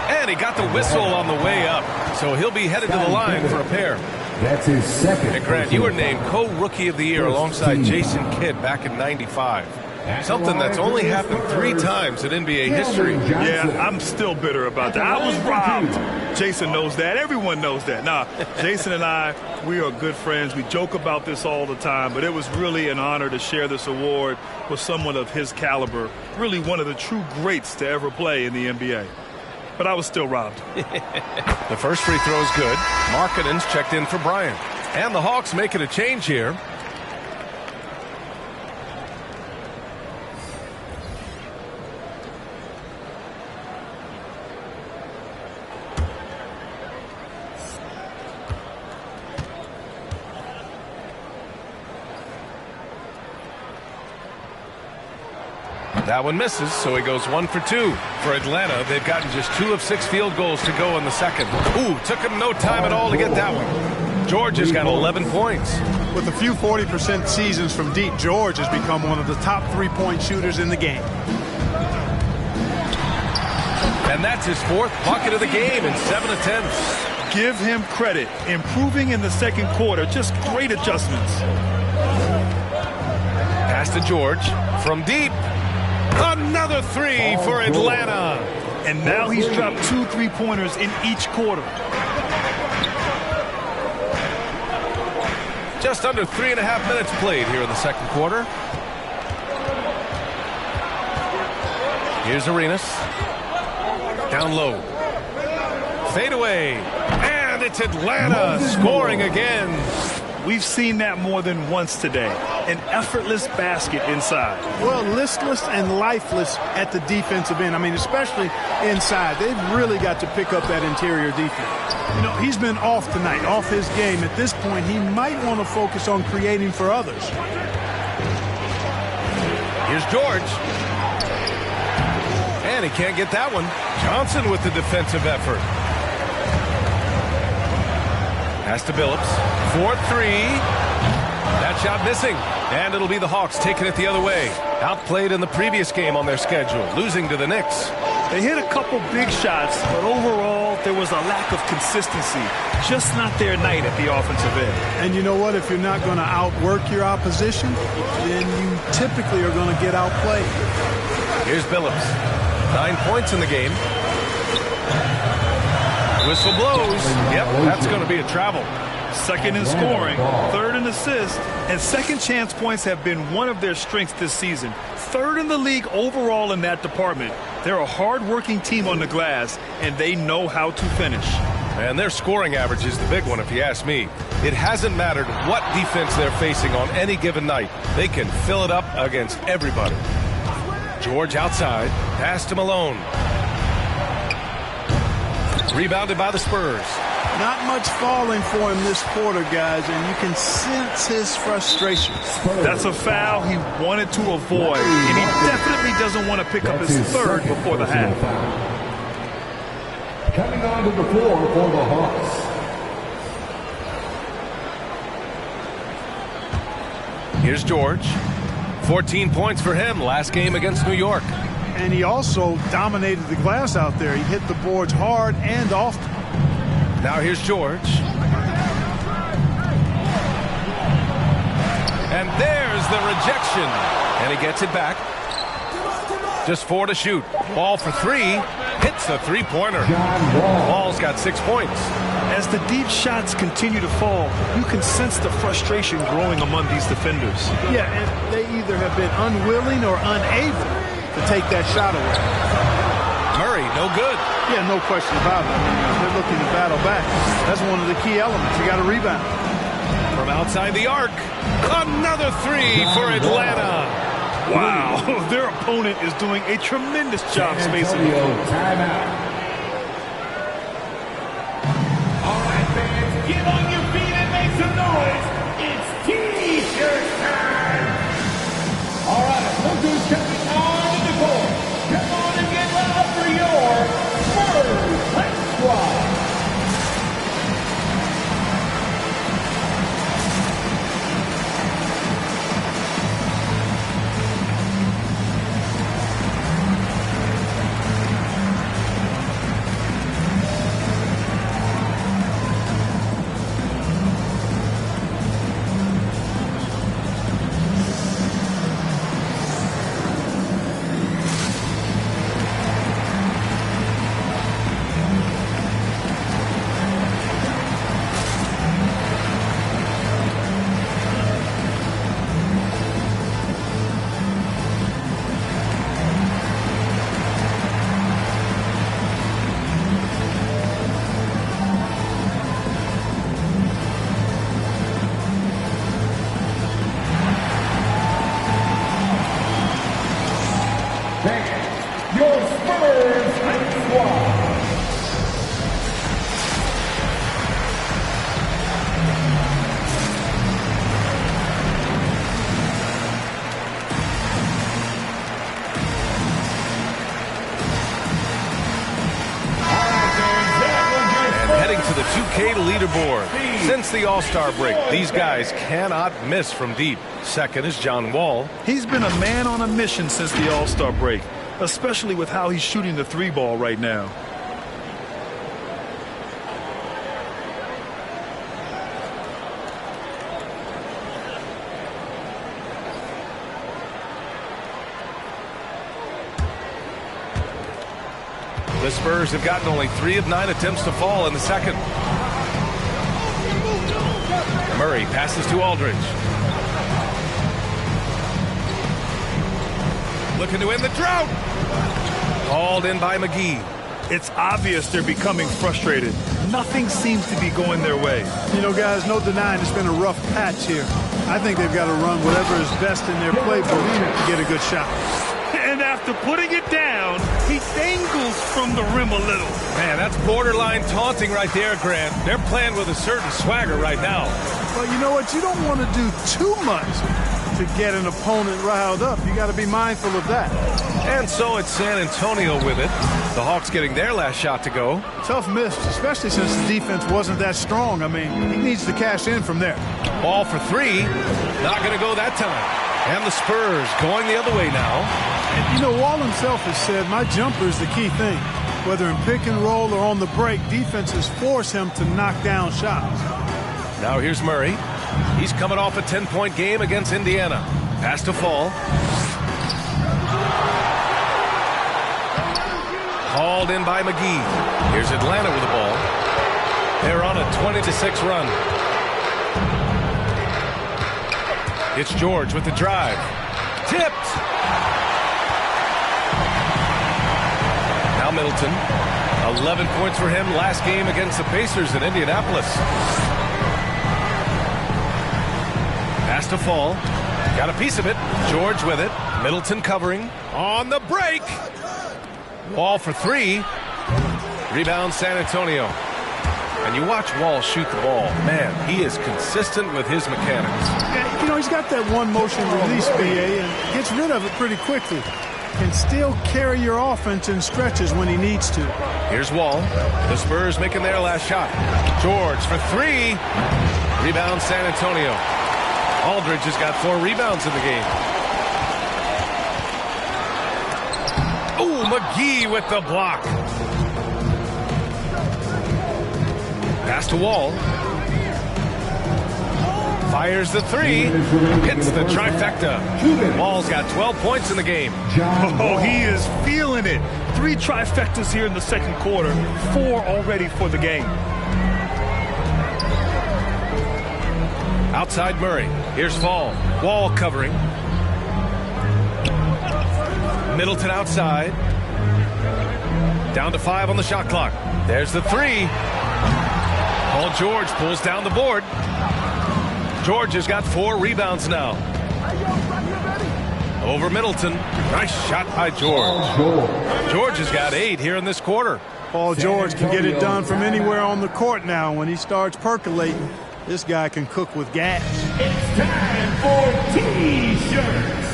A: And he got the whistle on the way up. So he'll be headed to the line for a pair.
D: That's his second.
A: And Grant, you were named co-rookie of the year alongside Jason Kidd back in '95. Something that's only happened 3 times in NBA history.
C: Yeah, I'm still bitter about that. I was robbed. Jason knows that. Everyone knows that. Nah, Jason and I, we are good friends. We joke about this all the time, but it was really an honor to share this award with someone of his caliber, really one of the true greats to ever play in the NBA. But I was still robbed.
A: The first free throw is good. Markkanen's checked in for Bryant. And the Hawks making a change here. That one misses, so he goes 1 for 2. For Atlanta, they've gotten just 2 of 6 field goals to go in the second. Ooh, took him no time at all to get that one. George has got 11 points.
Q: With a few 40% seasons from deep, George has become one of the top 3-point shooters in the game.
A: And that's his 4th bucket of the game in 7 attempts.
C: Give him credit. Improving in the second quarter. Just great adjustments.
A: Pass to George from deep. Another 3 for Atlanta.
C: And now he's dropped 2 3-pointers in each quarter.
A: Just under 3.5 minutes played here in the second quarter. Here's Arenas. Down low. Fade away. And it's Atlanta scoring again.
C: We've seen that more than once today. An effortless basket inside.
Q: Well, listless and lifeless at the defensive end. I mean, especially inside. They've really got to pick up that interior defense. You know, he's been off tonight, off his game. At this point, he might want to focus on creating for others.
A: Here's George. And he can't get that one. Johnson with the defensive effort. Pass to Billups. 4-3. That shot missing. And it'll be the Hawks taking it the other way. Outplayed in the previous game on their schedule, losing to the Knicks.
C: They hit a couple big shots, but overall, there was a lack of consistency. Just not their night at the offensive end.
Q: And you know what? If you're not going to outwork your opposition, then you typically are going to get outplayed.
A: Here's Billups. 9 points in the game. Whistle blows. Yep, that's going to be a travel.
C: Second in scoring, third in assists, and second chance points have been one of their strengths this season. Third in the league overall in that department. They're a hard-working team on the glass, and they know how to finish.
A: And their scoring average is the big one, if you ask me. It hasn't mattered what defense they're facing on any given night. They can fill it up against everybody. George outside. Pass to Malone. Rebounded by the Spurs.
Q: Not much falling for him this quarter, guys, and you can sense his frustration.
C: That's a foul he wanted to avoid, and he definitely doesn't want to pick up his third before the half.
D: Coming onto the floor for the Hawks.
A: Here's George. 14 points for him last game against New York.
Q: And he also dominated the glass out there. He hit the boards hard and often.
A: Now here's George. And there's the rejection. And he gets it back. Just 4 to shoot. Ball for 3. Hits a 3-pointer. Ball's got 6 points.
C: As the deep shots continue to fall, you can sense the frustration growing among these defenders.
Q: Yeah, and they either have been unwilling or unable to take that shot away.
A: Murray, no good.
Q: Yeah, no question about it. I mean, they're looking to battle back. That's one of the key elements. You got to rebound.
A: From outside the arc, another 3 for Atlanta.
C: Wow, their opponent is doing a tremendous job spacing.
D: Timeout. All right, fans, get on your feet and make some noise. It's T-shirt time. All right, look who's coming on the court. Come on and get loud for your first squad.
A: the leaderboard. Since the All-Star break, these guys cannot miss from deep. Second is John Wall.
C: He's been a man on a mission since the All-Star break, especially with how he's shooting the three ball right now.
A: The Spurs have gotten only 3 of 9 attempts to fall in the second. Murray passes to Aldridge. Looking to end the drought. Called in by McGee.
C: It's obvious they're becoming frustrated. Nothing seems to be going their way.
Q: You know, guys, no denying it's been a rough patch here. I think they've got to run whatever is best in their playbook to get a good shot.
C: And after putting it down, he dangles from the rim a little.
A: Man, that's borderline taunting right there, Grant. They're playing with a certain swagger right now.
Q: Well, you know what? You don't want to do too much to get an opponent riled up. You got to be mindful of that.
A: And so it's San Antonio with it. The Hawks getting their last shot to go.
Q: Tough miss, especially since the defense wasn't that strong. I mean, he needs to cash in from there.
A: Ball for 3. Not going to go that time. And the Spurs going the other way now.
Q: And, you know, Wall himself has said, my jumper is the key thing. Whether in pick and roll or on the break, defenses force him to knock down shots.
A: Now here's Murray. He's coming off a 10-point game against Indiana. Pass to Fall. Called in by McGee. Here's Atlanta with the ball. They're on a 20-6 run. It's George with the drive. Tipped. Now Middleton. 11 points for him last game against the Pacers in Indianapolis. Pass to Fall. Got a piece of it. George with it. Middleton covering. On the break. Wall for 3. Rebound San Antonio. And you watch Wall shoot the ball. Man, he is consistent with his mechanics.
Q: Yeah, you know, he's got that one motion release, BA, and gets rid of it pretty quickly. Can still carry your offense in stretches when he needs to.
A: Here's Wall. The Spurs making their last shot. George for 3. Rebound San Antonio. Aldridge has got 4 rebounds in the game. Oh, McGee with the block. Pass to Wall. Fires the 3. Hits the trifecta. Wall's got 12 points in the game.
C: Oh, he is feeling it. 3 trifectas here in the second quarter. 4 already for the game.
A: Outside Murray. Here's Fall. Wall covering. Middleton outside. Down to 5 on the shot clock. There's the 3. Paul George pulls down the board. George has got 4 rebounds now. Over Middleton. Nice shot by George. George has got 8 here in this quarter.
Q: Paul George can get it done from anywhere on the court now. When he starts percolating, this guy can cook with gas.
D: It's time for T-shirts.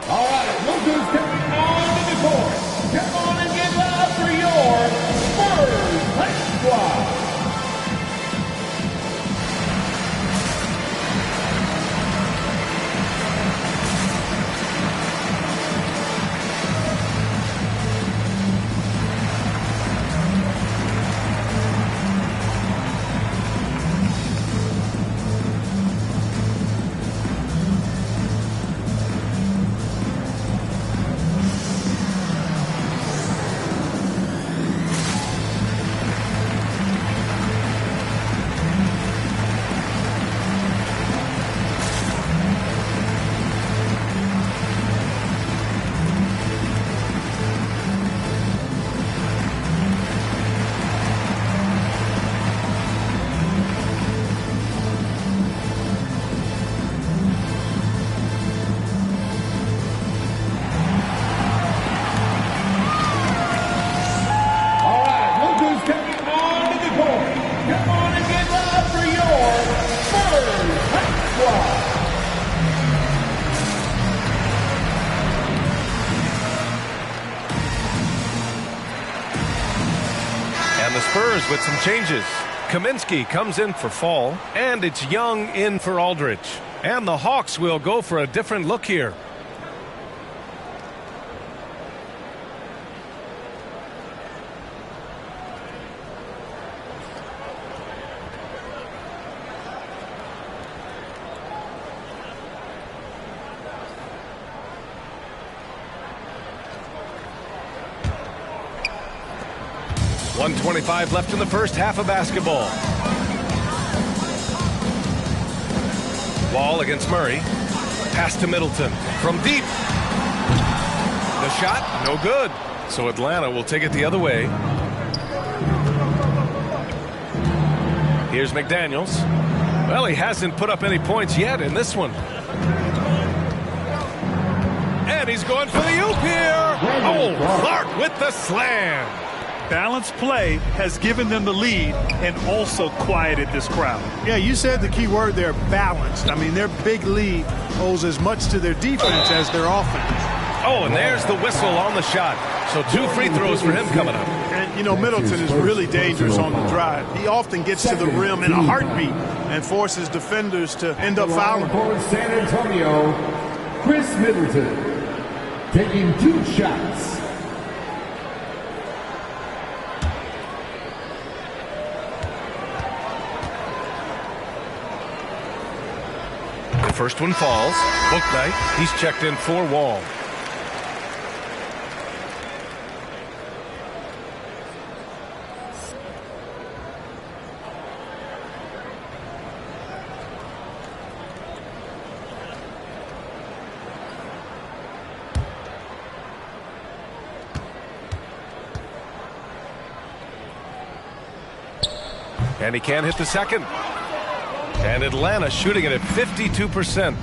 D: All right, look who's coming on the court. Come on and get loud for your Spurs Hype Squad.
A: Spurs with some changes. Kaminsky comes in for Fall, and it's Young in for Aldridge. And the Hawks will go for a different look here. .125 left in the first half of basketball. Wall against Murray. Pass to Middleton from deep. The shot, no good. So Atlanta will take it the other way. Here's McDaniels. Well, he hasn't put up any points yet in this one. And he's going for the oop here. Oh, Clark with the slam.
C: Balanced play has given them the lead and also quieted this crowd.
Q: Yeah, you said the key word there, balanced. I mean, their big lead owes as much to their defense as their offense.
A: Oh, and there's the whistle on the shot. So 2 free throws for him coming up.
Q: And, you know, Middleton is really dangerous on the drive. He often gets to the rim in a heartbeat and forces defenders to end up fouling.
D: For San Antonio, Chris Middleton taking 2 shots.
A: First one falls. Bouknight, he's checked in for Wall. And he can't hit the second. And Atlanta shooting it at 52%.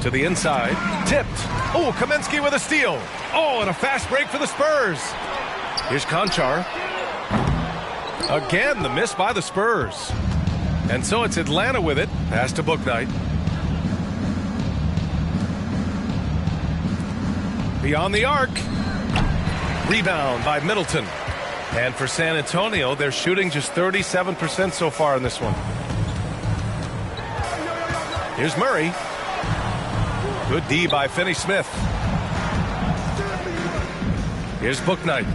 A: To the inside. Tipped. Oh, Kaminsky with a steal. Oh, and a fast break for the Spurs. Here's Konchar. Again, the miss by the Spurs. And so it's Atlanta with it. Pass to Bouknight. Beyond the arc. Rebound by Middleton. And for San Antonio, they're shooting just 37% so far in this one. Here's Murray. Good D by Finney-Smith. Here's Bouknight.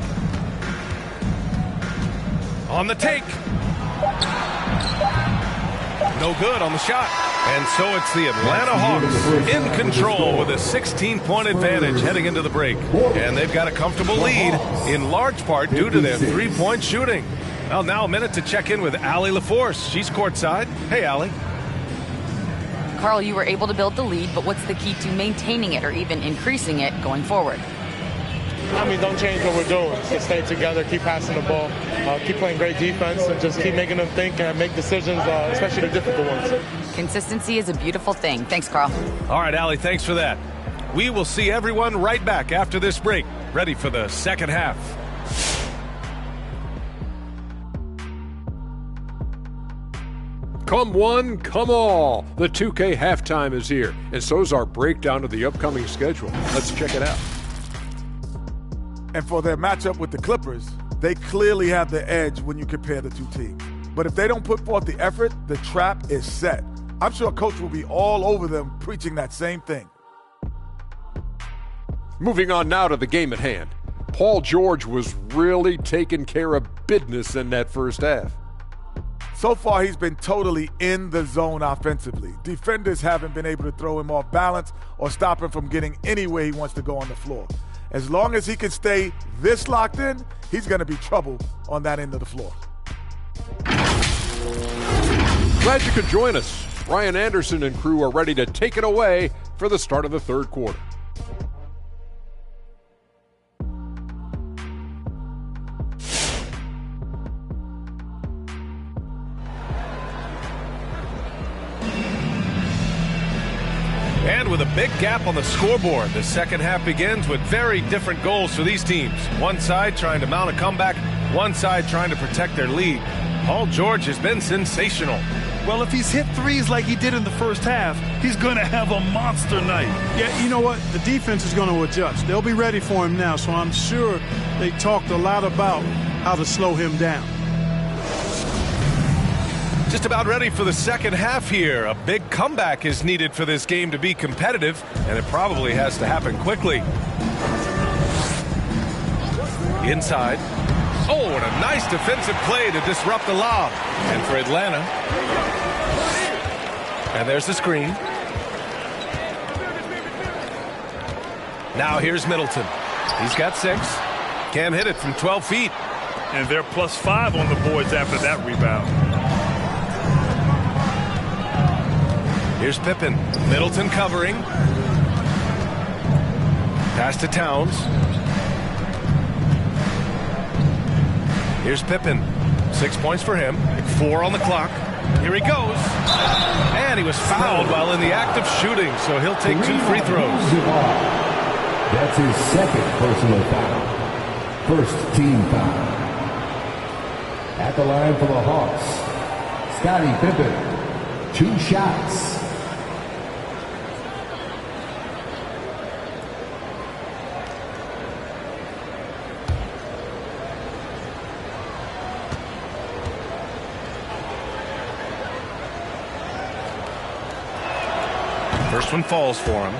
A: On the take. No good on the shot. And so it's the Atlanta Hawks in control with a 16-point advantage heading into the break. And they've got a comfortable lead in large part due to their three-point shooting. Well, now a minute to check in with Allie LaForce. She's courtside. Hey, Allie.
S: Carl, you were able to build the lead, but what's the key to maintaining it or even increasing it going forward?
T: I mean, don't change what we're doing. Just stay together, keep passing the ball, keep playing great defense, and just keep making them think and make decisions, especially the difficult ones.
S: Consistency is a beautiful thing. Thanks, Carl.
A: All right, Allie, thanks for that. We will see everyone right back after this break, ready for the second half.
G: Come one, come all. The 2K halftime is here, and so is our breakdown of the upcoming schedule. Let's check it out.
E: And for their matchup with the Clippers, they clearly have the edge when you compare the two teams. But if they don't put forth the effort, the trap is set. I'm sure Coach will be all over them preaching that same thing.
G: Moving on now to the game at hand. Paul George was really taking care of business in that first half.
E: So far, he's been totally in the zone offensively. Defenders haven't been able to throw him off balance or stop him from getting anywhere he wants to go on the floor. As long as he can stay this locked in, he's going to be trouble on that end of the floor.
G: Glad you could join us. Ryan Anderson and crew are ready to take it away for the start of the third quarter.
A: And with a big gap on the scoreboard, the second half begins with very different goals for these teams. One side trying to mount a comeback, one side trying to protect their lead. Paul George has been sensational.
C: Well, if he's hit threes like he did in the first half, he's going to have a monster night.
Q: Yeah, you know what? The defense is going to adjust. They'll be ready for him now, so I'm sure they talked a lot about how to slow him down.
A: Just about ready for the second half here. A big comeback is needed for this game to be competitive, and it probably has to happen quickly. Inside. Oh, and a nice defensive play to disrupt the lob. And for Atlanta. And there's the screen. Now here's Middleton. He's got 6. Can't hit it from 12 feet.
C: And they're +5 on the boards after that rebound.
A: Here's Pippen. Middleton covering. Pass to Towns. Here's Pippen. 6 points for him. 4 on the clock. Here he goes. And he was fouled while in the act of shooting, so he'll take 2 free throws.
D: That's his second personal foul. First team foul. At the line for the Hawks, Scottie Pippen. 2 shots.
A: First one falls for him.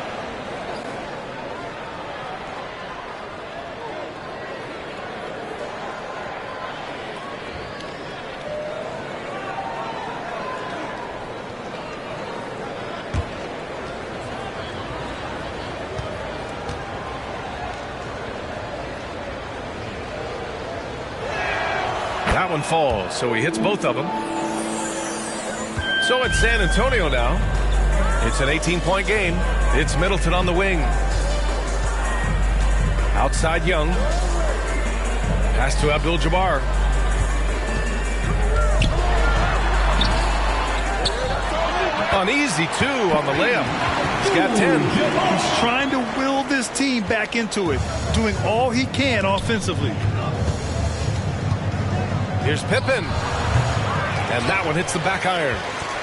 A: That one falls, so he hits both of them. So it's San Antonio now. It's an 18-point game. It's Middleton on the wing. Outside Young. Pass to Abdul-Jabbar. Uneasy, 2 on the layup. He's got 10.
C: He's trying to will this team back into it, doing all he can offensively.
A: Here's Pippen. And that one hits the back iron.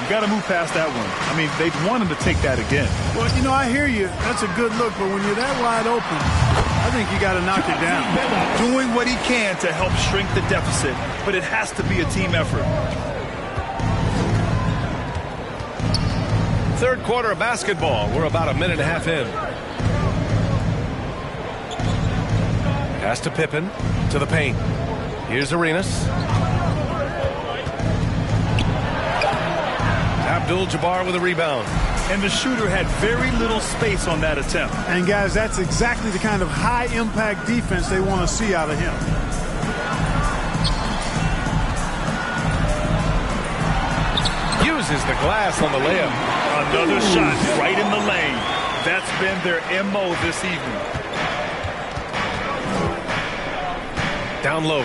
C: You got to move past that one. I mean, they'd want him to take that again.
Q: Well, you know, I hear you. That's a good look, but when you're that wide open, I think you got to knock it down.
C: Doing what he can to help shrink the deficit, but it has to be a team effort.
A: Third quarter of basketball. We're about a minute and a half in. Pass to Pippen, to the paint. Here's Arenas. Abdul-Jabbar with a rebound.
C: And the shooter had very little space on that attempt.
Q: And, guys, that's exactly the kind of high-impact defense they want to see out of him.
A: Uses the glass on the layup.
C: Another shot right in the lane. That's been their MO this evening.
A: Down low.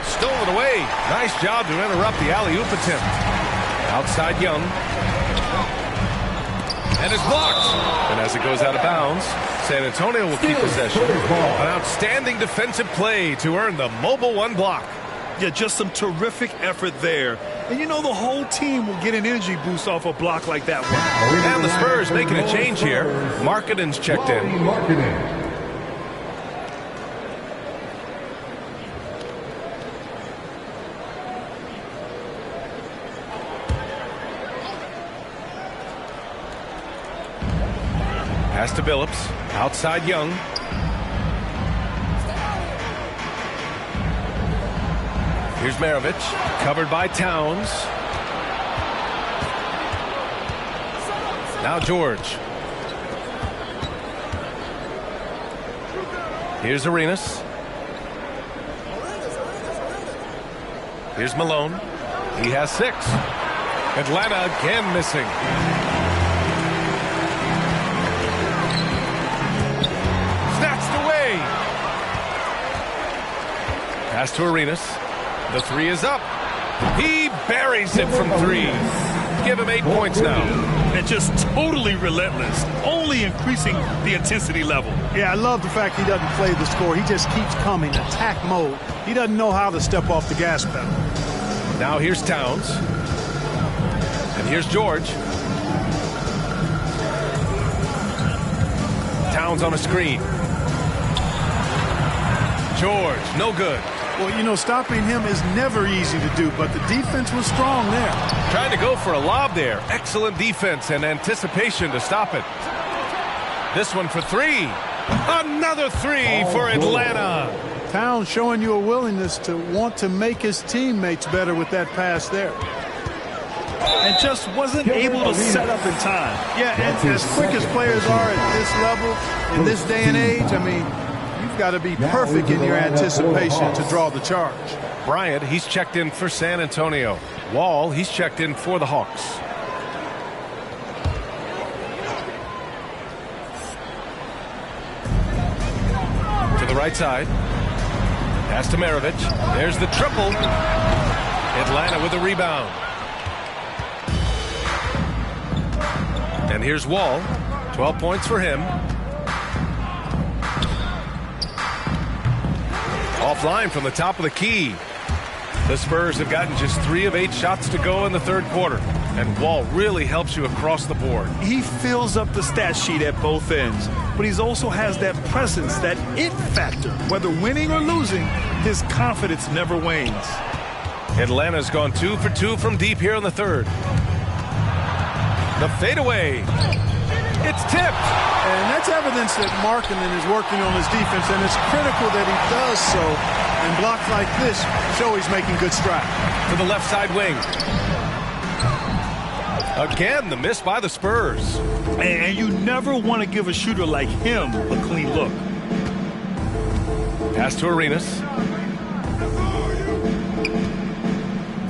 A: Stolen away. Nice job to interrupt the alley-oop attempt. Outside Young. And it's blocked. And as it goes out of bounds, San Antonio will keep possession. An outstanding defensive play to earn the mobile 1 block.
C: Yeah, just some terrific effort there. And you know the whole team will get an energy boost off a block like that one.
A: And the Spurs making a change here. Markkanen's checked in. Pass to Billups. Outside Young. Here's Maravich. Covered by Towns. Now George. Here's Arenas. Here's Malone. He has 6. Atlanta again missing. Pass to Arenas. The 3 is up. He buries it from 3. Give him 8 points now.
C: And just totally relentless, only increasing the intensity level.
Q: Yeah, I love the fact he doesn't play the score. He just keeps coming, attack mode. He doesn't know how to step off the gas pedal.
A: Now here's Towns. And here's George. Towns on a screen. George, no good.
Q: Well, you know, stopping him is never easy to do, but the defense was strong there.
A: Trying to go for a lob there. Excellent defense and anticipation to stop it. This one for three. Another three for Atlanta.
Q: Towns showing you a willingness to want to make his teammates better with that pass there.
C: And just wasn't able to set up in time.
Q: Yeah, and as quick as players are at this level, in this day and age, I mean, you've got to be perfect in your anticipation to draw the charge.
A: Bryant, he's checked in for San Antonio. Wall, he's checked in for the Hawks. To the right side. Pass to Maravich. There's the triple. Atlanta with a rebound. And here's Wall. 12 points for him. Offline from the top of the key. The Spurs have gotten just 3 of 8 shots to go in the third quarter. And Wall really helps you across the board.
C: He fills up the stat sheet at both ends, but he also has that presence, that it factor. Whether winning or losing, his confidence never wanes.
A: Atlanta's gone 2 for 2 from deep here in the third. The fadeaway. It's tipped.
Q: And that's evidence that Markkanen is working on his defense, and it's critical that he does so. And blocks like this show he's making good strides.
A: To the left side wing. Again, the miss by the Spurs.
C: And you never want to give a shooter like him a clean look.
A: Pass to Arenas.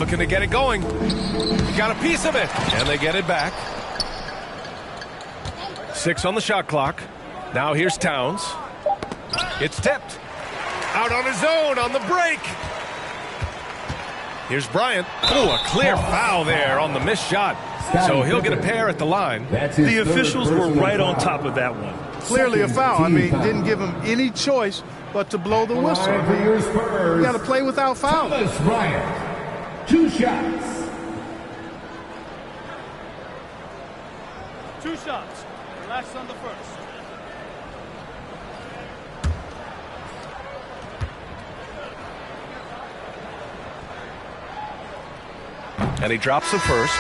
A: Looking to get it going. Got a piece of it. And they get it back. 6 on the shot clock. Now here's Towns. It's tipped. Out on his own on the break. Here's Bryant. Oh, a clear foul there on the missed shot. So he'll get a pair at the line.
C: The officials were right on top of that one.
Q: Clearly a foul. I mean, didn't give him any choice but to blow the whistle. You got to play without fouling.
D: Bryant, 2 shots.
H: 2 shots. Relax on the first.
A: And he drops the first.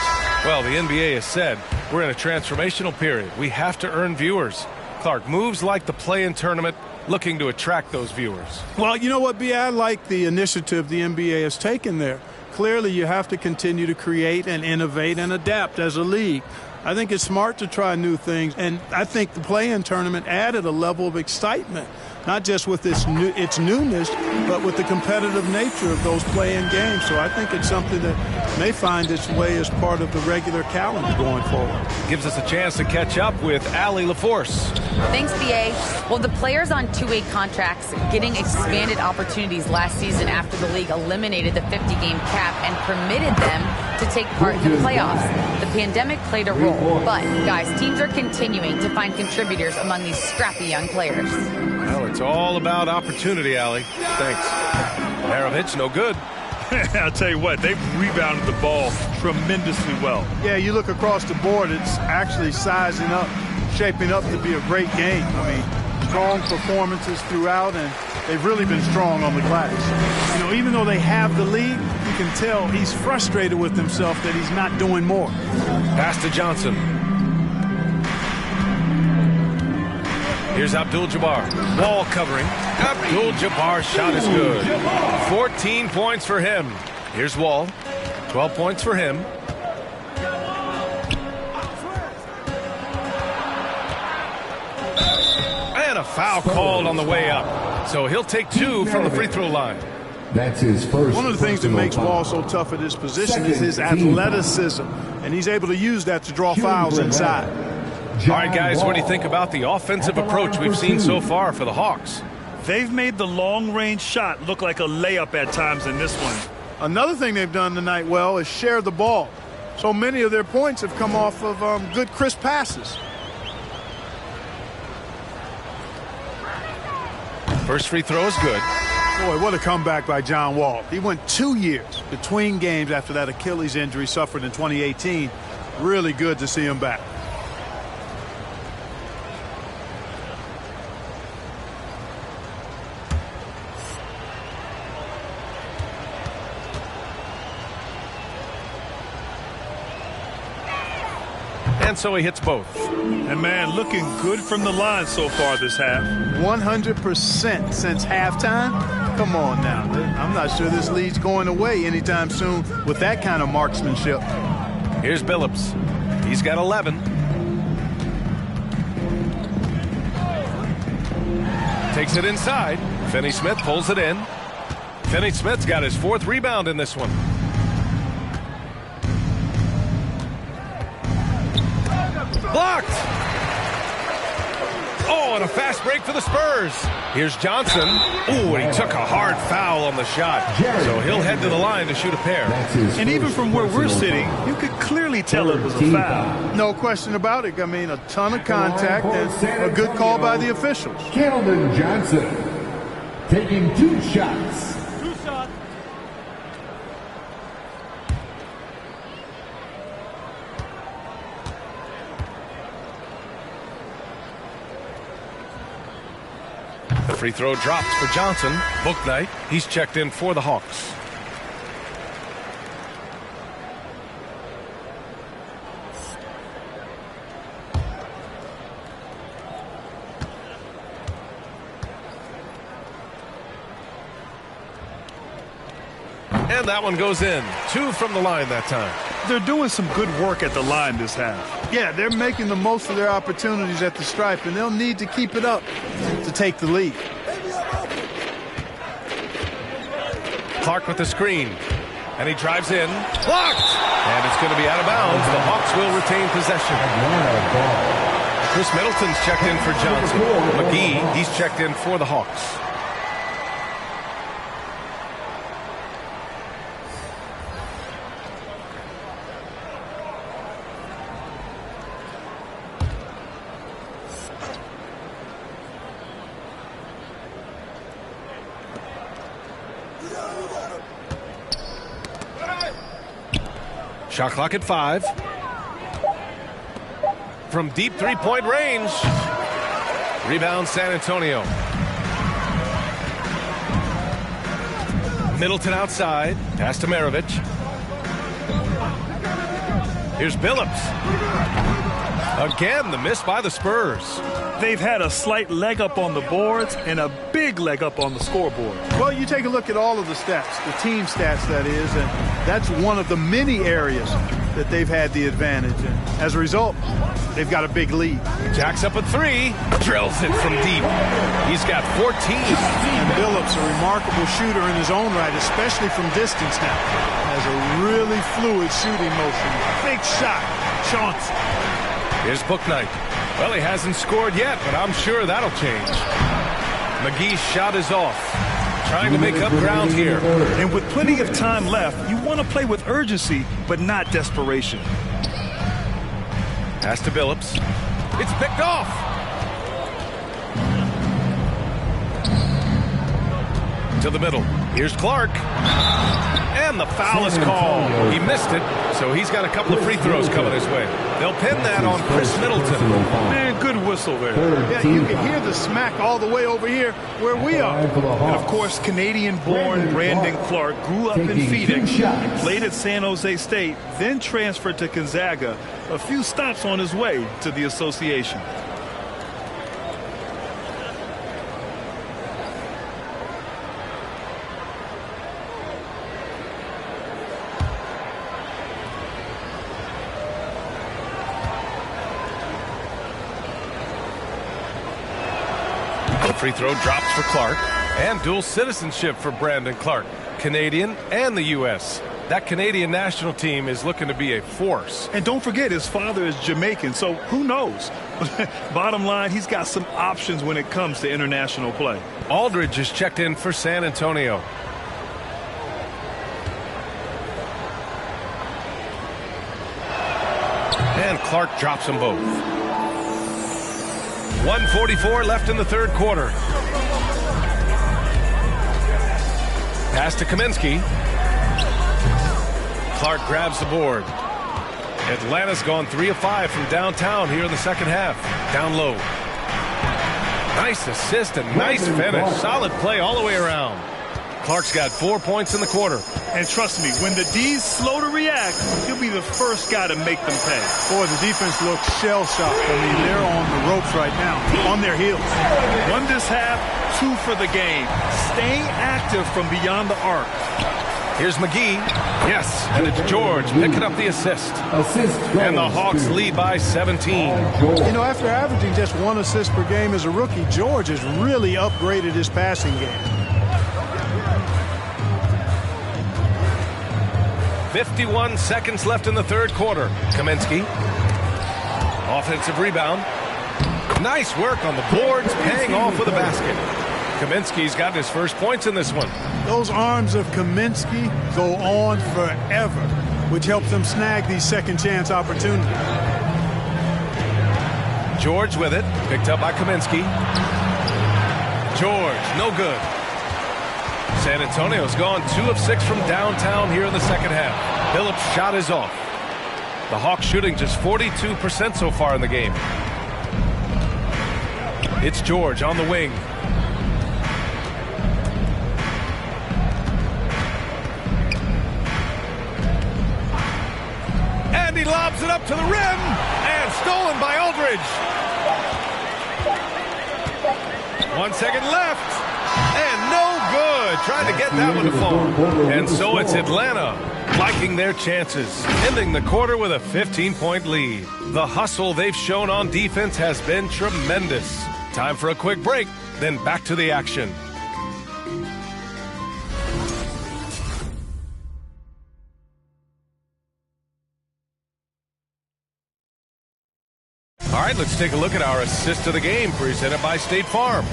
A: Well, the NBA has said we're in a transformational period. We have to earn viewers. Clark, moves like the play-in tournament looking to attract those viewers.
Q: Well, you know what, B? I like the initiative the NBA has taken there. Clearly, you have to continue to create and innovate and adapt as a league. I think it's smart to try new things, and I think the play-in tournament added a level of excitement, not just with its newness, but with the competitive nature of those play-in games. So I think it's something that may find its way as part of the regular calendar going forward.
A: Gives us a chance to catch up with Allie LaForce.
S: Thanks, BA. Well, the players on 2-way contracts getting expanded opportunities last season after the league eliminated the 50-game cap and permitted them to take part in the playoffs. The pandemic played a role, but, guys, teams are continuing to find contributors among these scrappy young players.
A: Well, it's all about opportunity, Allie. Thanks. Maravich, no good.
C: I'll tell you what, they've rebounded the ball tremendously well.
Q: Yeah, you look across the board, it's actually sizing up, shaping up to be a great game. I mean, strong performances throughout, and they've really been strong on the glass. You know, even though they have the lead, you can tell he's frustrated with himself that he's not doing more.
A: Pass to Johnson. Here's Abdul-Jabbar. Wall covering. Abdul-Jabbar's shot is good. 14 points for him. Here's Wall. 12 points for him. And a foul called on the way up. So he'll take 2 from the free throw line.
D: That's his first.
Q: One of the things that makes Wall so tough at his position is his athleticism, and he's able to use that to draw fouls inside.
A: All right, guys, what do you think about the offensive approach we've seen so far for the Hawks?
C: They've made the long-range shot look like a layup at times in this one.
Q: Another thing they've done tonight well is share the ball. So many of their points have come off of good, crisp passes.
A: First free throw is good.
Q: Boy, what a comeback by John Wall. He went 2 years between games after that Achilles injury suffered in 2018. Really good to see him back.
A: And so he hits both.
C: And, man, looking good from the line so far this half.
Q: 100% since halftime? Come on now. I'm not sure this lead's going away anytime soon with that kind of marksmanship.
A: Here's Billups. He's got 11. Takes it inside. Finney-Smith pulls it in. Finney-Smith's got his 4th rebound in this one. Blocked! Oh, and a fast break for the Spurs. Here's Johnson. Oh, and he took a hard foul on the shot. So he'll head to the line to shoot a pair.
C: And even from where we're sitting, you could clearly tell it was a foul.
Q: No question about it. I mean, a ton of contact and a good call by the officials.
D: Keldon Johnson taking 2 shots.
A: The free throw drops for Johnson. Bouknight, he's checked in for the Hawks. And that one goes in. 2 from the line that time.
C: They're doing some good work at the line this half.
Q: Yeah, they're making the most of their opportunities at the stripe, and they'll need to keep it up to take the lead.
A: Clark with the screen. And he drives in. Blocked! And it's going to be out of bounds. The Hawks will retain possession. Chris Middleton's checked in for Johnson. McGee, he's checked in for the Hawks. Shot clock at 5. From deep three-point range. Rebound San Antonio. Middleton outside. Pass to Maravich. Here's Billups. Again, the miss by the Spurs.
C: They've had a slight leg up on the boards and a big leg up on the scoreboard.
Q: Well, you take a look at all of the stats, the team stats, that is, and that's one of the many areas that they've had the advantage. And as a result, they've got a big lead.
A: Jacks up a 3, drills it from deep. He's got 14.
Q: And Billups, a remarkable shooter in his own right, especially from distance now. Has a really fluid shooting motion. Big shot, Johnson.
A: Here's Bouknight. Well, he hasn't scored yet, but I'm sure that'll change. McGee's shot is off. Trying to make up ground here.
C: And with plenty of time left, you want to play with urgency, but not desperation.
A: Pass to Billups. It's picked off. To the middle. Here's Clark. And the foul is called. He missed it, so he's got a couple of free throws coming his way. They'll pin that on Chris Middleton.
C: Man, good whistle there.
Q: Yeah, you can hear the smack all the way over here where we are.
C: And, of course, Canadian-born Brandon Clark grew up in Phoenix, played at San Jose State, then transferred to Gonzaga, a few stops on his way to the association.
A: Free throw drops for Clark, and dual citizenship for Brandon Clark, Canadian and the U.S. That Canadian national team is looking to be a force.
C: And don't forget, his father is Jamaican, so who knows? Bottom line, he's got some options when it comes to international play.
A: Aldridge is checked in for San Antonio. And Clark drops them both. 1:44 left in the third quarter. Pass to Kaminsky. Clark grabs the board. Atlanta's gone 3 of 5 from downtown here in the second half. Down low. Nice assist and nice finish. Solid play all the way around. Clark's got 4 points in the quarter.
C: And trust me, when the D's slow to react, he'll be the first guy to make them pay.
Q: Boy, the defense looks shell-shocked. I mean, they're on the ropes right now, on their heels.
C: 1 this half, 2 for the game. Staying active from beyond the arc.
A: Here's McGee. Yes, and it's George picking up the assist. And the Hawks lead by 17.
Q: You know, after averaging just 1 assist per game as a rookie, George has really upgraded his passing game.
A: 51 seconds left in the third quarter. Kaminsky. Offensive rebound. Nice work on the boards, paying off with a basket. Kaminsky's got his first points in this one.
Q: Those arms of Kaminsky go on forever, which helps them snag these second chance opportunities.
A: George with it, picked up by Kaminsky. George, no good. San Antonio's gone 2 of 6 from downtown here in the second half. Phillips' shot is off. The Hawks shooting just 42% so far in the game. It's George on the wing. And he lobs it up to the rim, and stolen by Aldridge. 1 second left, and no good. Trying to get that one to fall. And so it's Atlanta liking their chances, ending the quarter with a 15-point lead. The hustle they've shown on defense has been tremendous. Time for a quick break, then back to the action. All right, let's take a look at our assist of the game presented by State Farm.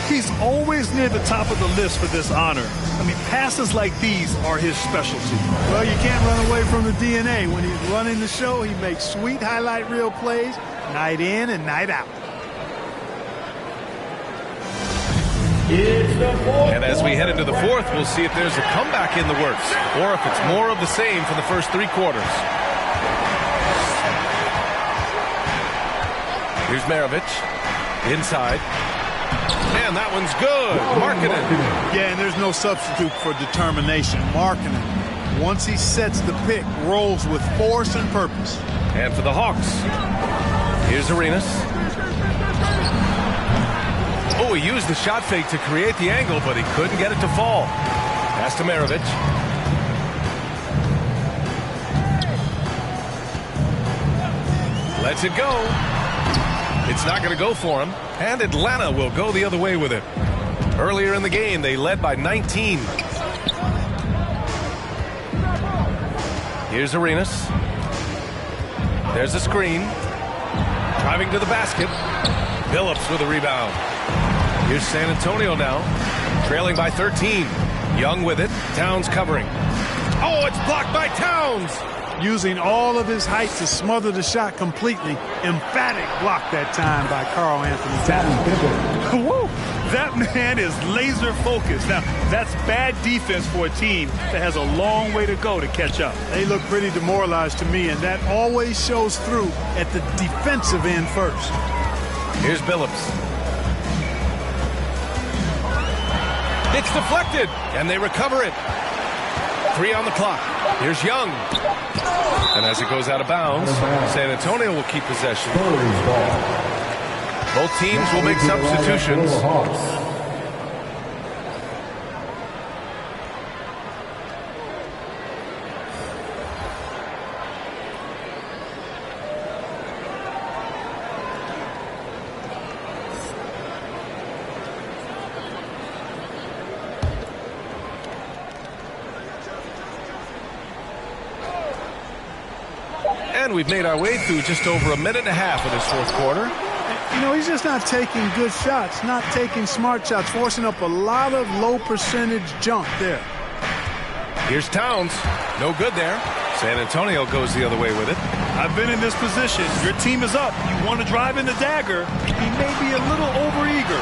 C: He's always near the top of the list for this honor. I mean, passes like these are his specialty.
Q: Well, you can't run away from the DNA. When he's running the show, he makes sweet highlight reel plays night in and night out.
A: And as we head into the fourth, we'll see if there's a comeback in the works or if it's more of the same for the first 3 quarters. Here's Maravich inside. And that one's good. Markkanen.
Q: Yeah, and there's no substitute for determination. Markkanen, once he sets the pick, rolls with force and purpose.
A: And for the Hawks, here's Arenas. Oh, he used the shot fake to create the angle, but he couldn't get it to fall. Pass to Maravich. Lets it go. It's not going to go for him, and Atlanta will go the other way with it. Earlier in the game, they led by 19. Here's Arenas. There's a screen. Driving to the basket. Phillips with a rebound. Here's San Antonio now, trailing by 13. Young with it. Towns covering. Oh, it's blocked by Towns.
Q: Using all of his height to smother the shot completely. Emphatic block that time by Karl Anthony Towns.
C: Woo! That man is laser focused. Now, that's bad defense for a team that has a long way to go to catch up.
Q: They look pretty demoralized to me, and that always shows through at the defensive end first.
A: Here's Billups. It's deflected, and they recover it. 3 on the clock. Here's Young. And as it goes out of bounds, San Antonio will keep possession. Both teams will make substitutions. And we've made our way through just over a minute and a half of this fourth quarter.
Q: You know, he's just not taking good shots, not taking smart shots, forcing up a lot of low percentage junk there.
A: Here's Towns. No good there. San Antonio goes the other way with it.
C: I've been in this position. Your team is up. You want to drive in the dagger. He may be a little overeager.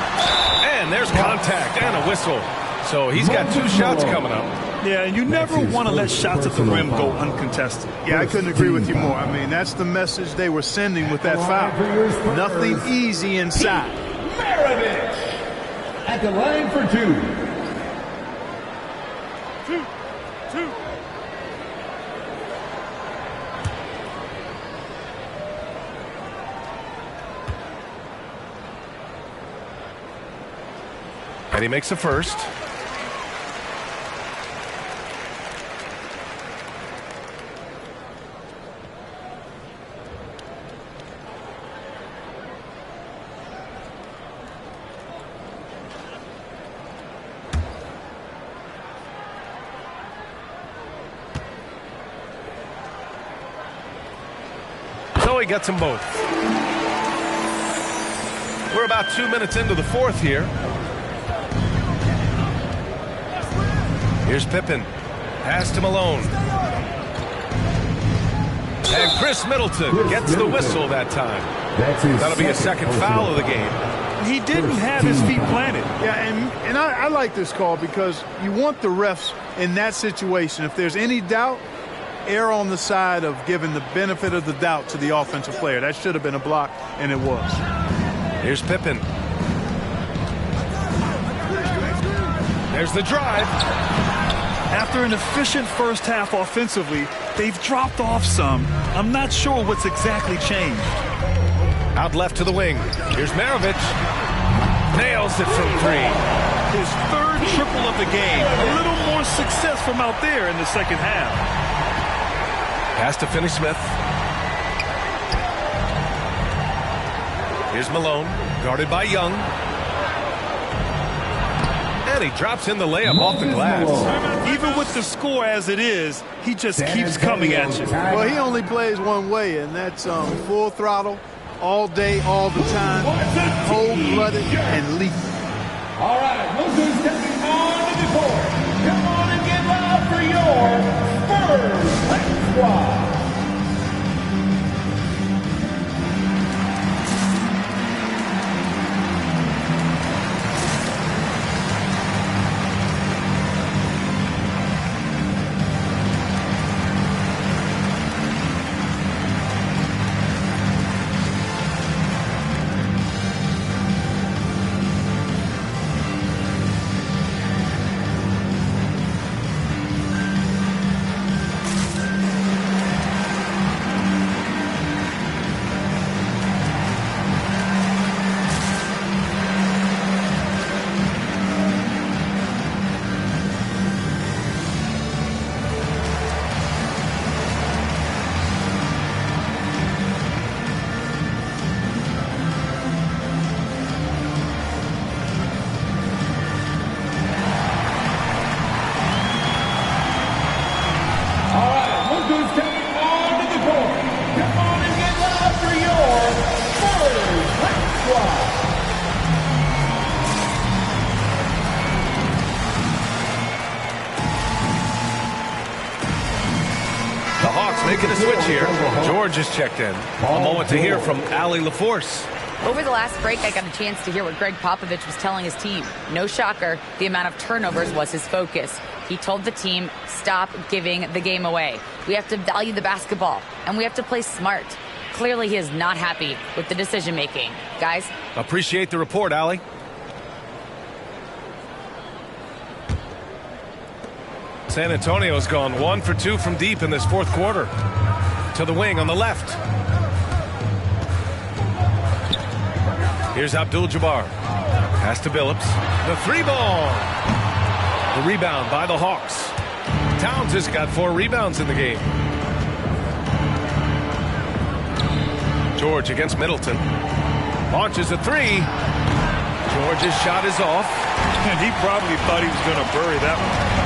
A: And there's contact and a whistle. So he's got 2 shots coming up.
C: Yeah, and you never want to let shots at the rim go uncontested.
Q: Yeah, I couldn't agree with you more. I mean, that's the message they were sending with that foul. Nothing easy inside.
D: Maravich at the line for 2.
A: And he makes the first. So he gets them both. We're about 2 minutes into the fourth here. Here's Pippen. Pass to Malone. And Chris Middleton gets the whistle that time. That'll be a second foul of the game.
Q: He didn't have his feet planted. Yeah, and I like this call because you want the refs in that situation. If there's any doubt, err on the side of giving the benefit of the doubt to the offensive player. That should have been a block, and it was.
A: Here's Pippen. There's the drive.
C: After an efficient first half offensively, they've dropped off some. I'm not sure what's exactly changed.
A: Out left to the wing. Here's Maravich. Nails it from three.
C: His third triple of the game. A little more success from out there in the second half.
A: Pass to Finney-Smith. Here's Malone, guarded by Young. And he drops in the layup off the glass.
C: Even with the score as it is, he just keeps coming at you.
Q: Well, he only plays one way, and that's full throttle, all day, all the time, cold-blooded and lethal.
D: All right, look who's stepping on the court. Come on and get loud for your first squad.
A: Making a switch here. George is checked in. A moment to hear from Allie LaForce.
S: Over the last break, I got a chance to hear what Greg Popovich was telling his team. No shocker, the amount of turnovers was his focus. He told the team, stop giving the game away. We have to value the basketball, and we have to play smart. Clearly, he is not happy with the decision-making. Guys?
A: Appreciate the report, Allie. San Antonio's gone 1 for 2 from deep in this fourth quarter. To the wing on the left. Here's Abdul-Jabbar. Pass to Billups. The three ball. The rebound by the Hawks. Towns has got 4 rebounds in the game. George against Middleton. Launches a three. George's shot is off.
C: And he probably thought he was going to bury that one.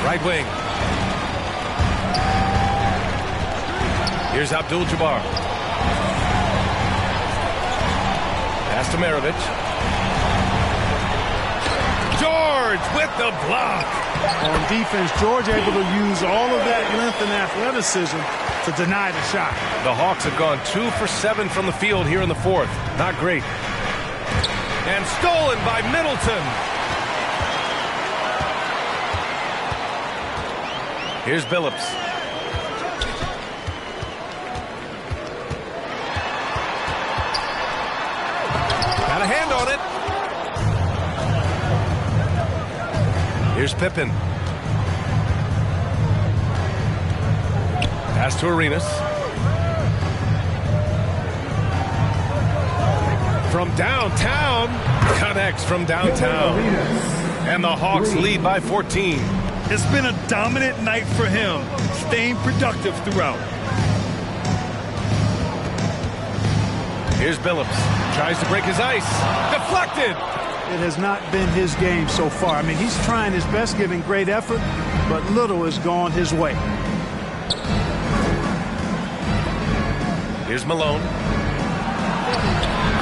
A: Right wing. Here's Abdul-Jabbar. Pass to Maravich. George with the block.
Q: On defense, George able to use all of that length and athleticism to deny the shot.
A: The Hawks have gone 2 for 7 from the field here in the fourth. Not great. And stolen by Middleton. Here's Billups. Got a hand on it. Here's Pippen. Pass to Arenas. From downtown, Connects from downtown. And the Hawks lead by 14.
C: It's been a dominant night for him, staying productive throughout.
A: Here's Billups. Tries to break his ice. Deflected.
Q: It has not been his game so far. I mean, he's trying his best, giving great effort, but little has gone his way.
A: Here's Malone.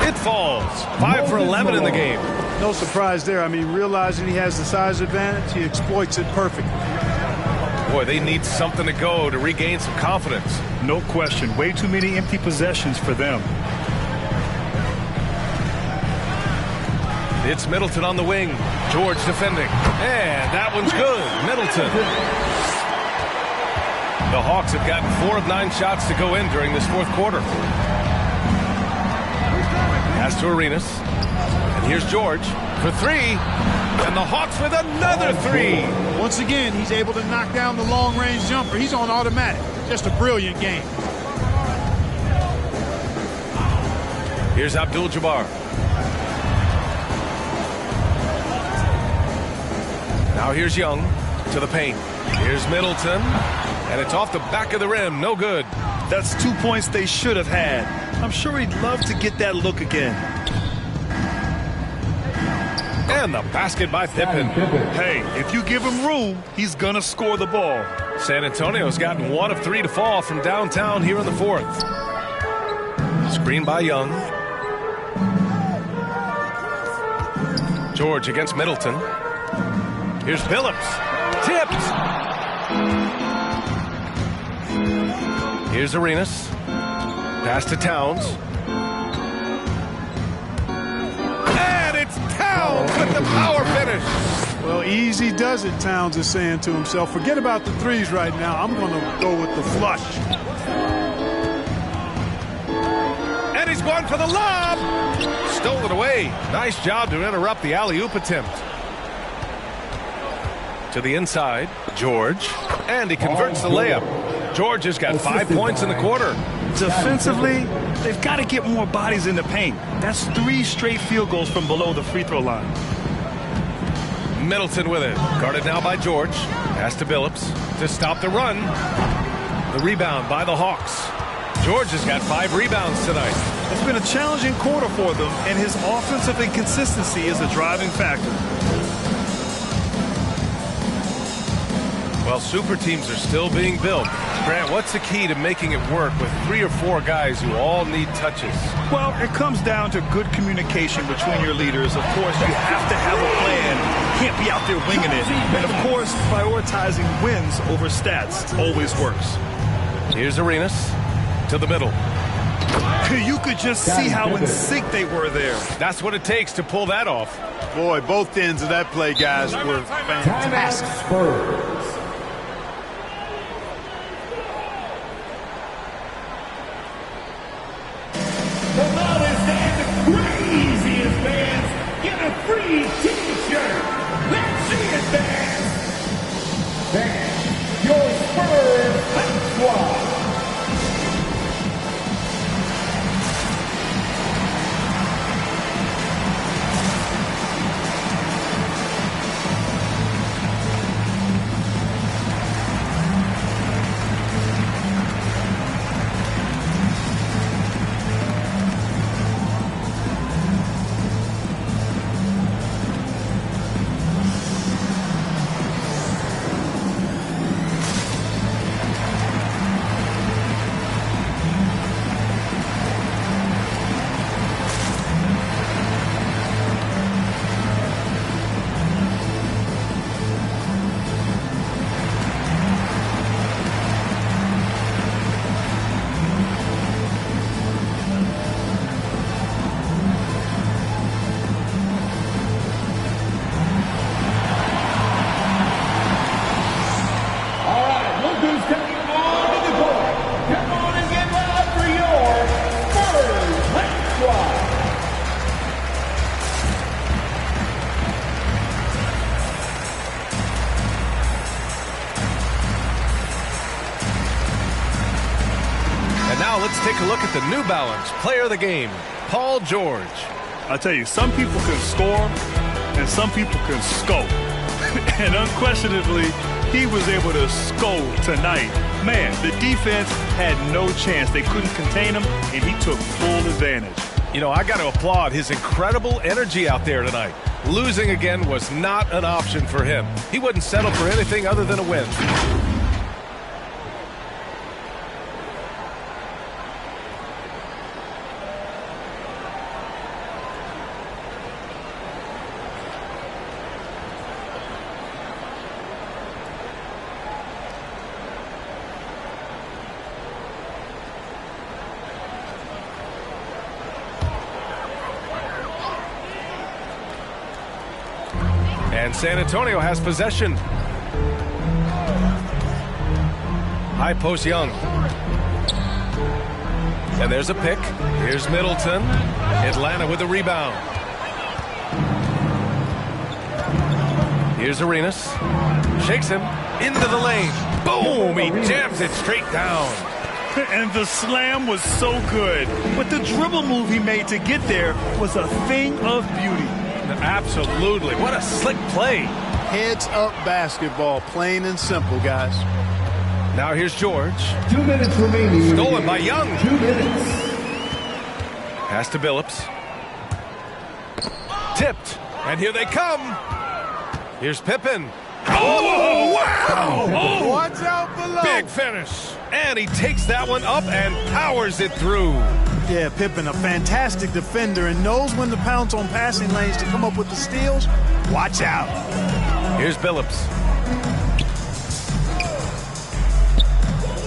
A: It falls. 5 for 11 in the game.
Q: No surprise there. I mean, realizing he has the size advantage, he exploits it perfectly.
A: Boy, they need something to go to regain some confidence.
C: No question. Way too many empty possessions for them.
A: It's Middleton on the wing. George defending. And that one's good. Middleton. The Hawks have gotten 4 of 9 shots to go in during this fourth quarter. Pass to Arenas. And here's George for 3. And the Hawks with another 3.
Q: Once again, he's able to knock down the long-range jumper. He's on automatic. Just a brilliant game.
A: Here's Abdul-Jabbar. Now here's Young to the paint. Here's Middleton. And it's off the back of the rim. No good.
C: That's 2 points they should have had. I'm sure he'd love to get that look again.
A: And the basket by Pippen.
C: Hey, if you give him room, he's going to score the ball.
A: San Antonio's gotten 1 of 3 to fall from downtown here in the fourth. Screen by Young. George against Middleton. Here's Billups. Tipped. Here's Arenas. Pass to Towns. And it's Towns with the power finish.
Q: Well, easy does it, Towns is saying to himself. Forget about the threes right now. I'm going to go with the flush.
A: And he's going for the lob. Stole it away. Nice job to interrupt the alley-oop attempt. To the inside, George. And he converts the layup. George has got 5 points in the quarter.
C: Defensively, they've got to get more bodies in the paint. That's 3 straight field goals from below the free throw line.
A: Middleton with it. Guarded now by George. Pass to Billups to stop the run. The rebound by the Hawks. George has got 5 rebounds tonight.
C: It's been a challenging quarter for them, and his offensive inconsistency is a driving factor.
A: Well, super teams are still being built. Grant, what's the key to making it work with 3 or 4 guys who all need touches?
C: Well, it comes down to good communication between your leaders. Of course, you have to have a plan. You can't be out there winging it. And, of course, prioritizing wins over stats always works.
A: Here's Arenas to the middle.
C: You could just see how in sync they were there.
A: That's what it takes to pull that off.
Q: Boy, both ends of that play, guys, were fantastic.
D: Craziest bands get a free t-shirt. Let's see it dance. Dance your Spurs Hype Squad.
A: Now let's take a look at the New Balance player of the game, Paul George.
C: I tell you, some people can score and some people can scope. And unquestionably, he was able to scope tonight. Man, the defense had no chance. They couldn't contain him, and he took full advantage.
A: You know, I got to applaud his incredible energy out there tonight. Losing again was not an option for him. He wouldn't settle for anything other than a win. And San Antonio has possession. High post Young. And there's a pick. Here's Middleton. Atlanta with a rebound. Here's Arenas. Shakes him into the lane. Boom! He jams it straight down.
C: And the slam was so good. But the dribble move he made to get there was a thing of beauty.
A: Absolutely. What a slick play.
Q: Heads up basketball, plain and simple, guys.
A: Now here's George.
D: 2 minutes remaining.
A: Stolen by Young.
D: 2 minutes.
A: Pass to Billups. Tipped. And here they come. Here's Pippen. Oh, wow! Oh,
Q: watch out below.
A: Big finish. And he takes that one up and powers it through.
Q: Yeah, Pippen, a fantastic defender, and knows when to pounce on passing lanes to come up with the steals. Watch out.
A: Here's Billups.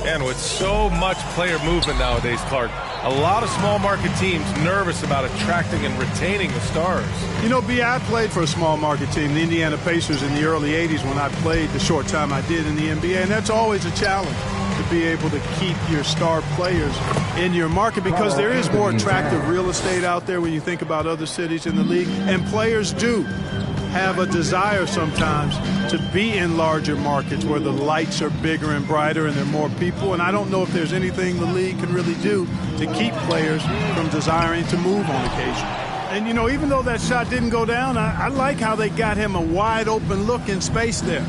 A: And with so much player movement nowadays, Clark, a lot of small market teams nervous about attracting and retaining the stars.
Q: You know, B, I played for a small market team, the Indiana Pacers, in the early 80s when I played the short time I did in the NBA, and that's always a challenge to be able to keep your star players in your market because there is more attractive real estate out there when you think about other cities in the league, and players do have a desire sometimes to be in larger markets where the lights are bigger and brighter and there are more people, and I don't know if there's anything the league can really do to keep players from desiring to move on occasion. And, you know, even though that shot didn't go down, I like how they got him a wide open look in space there.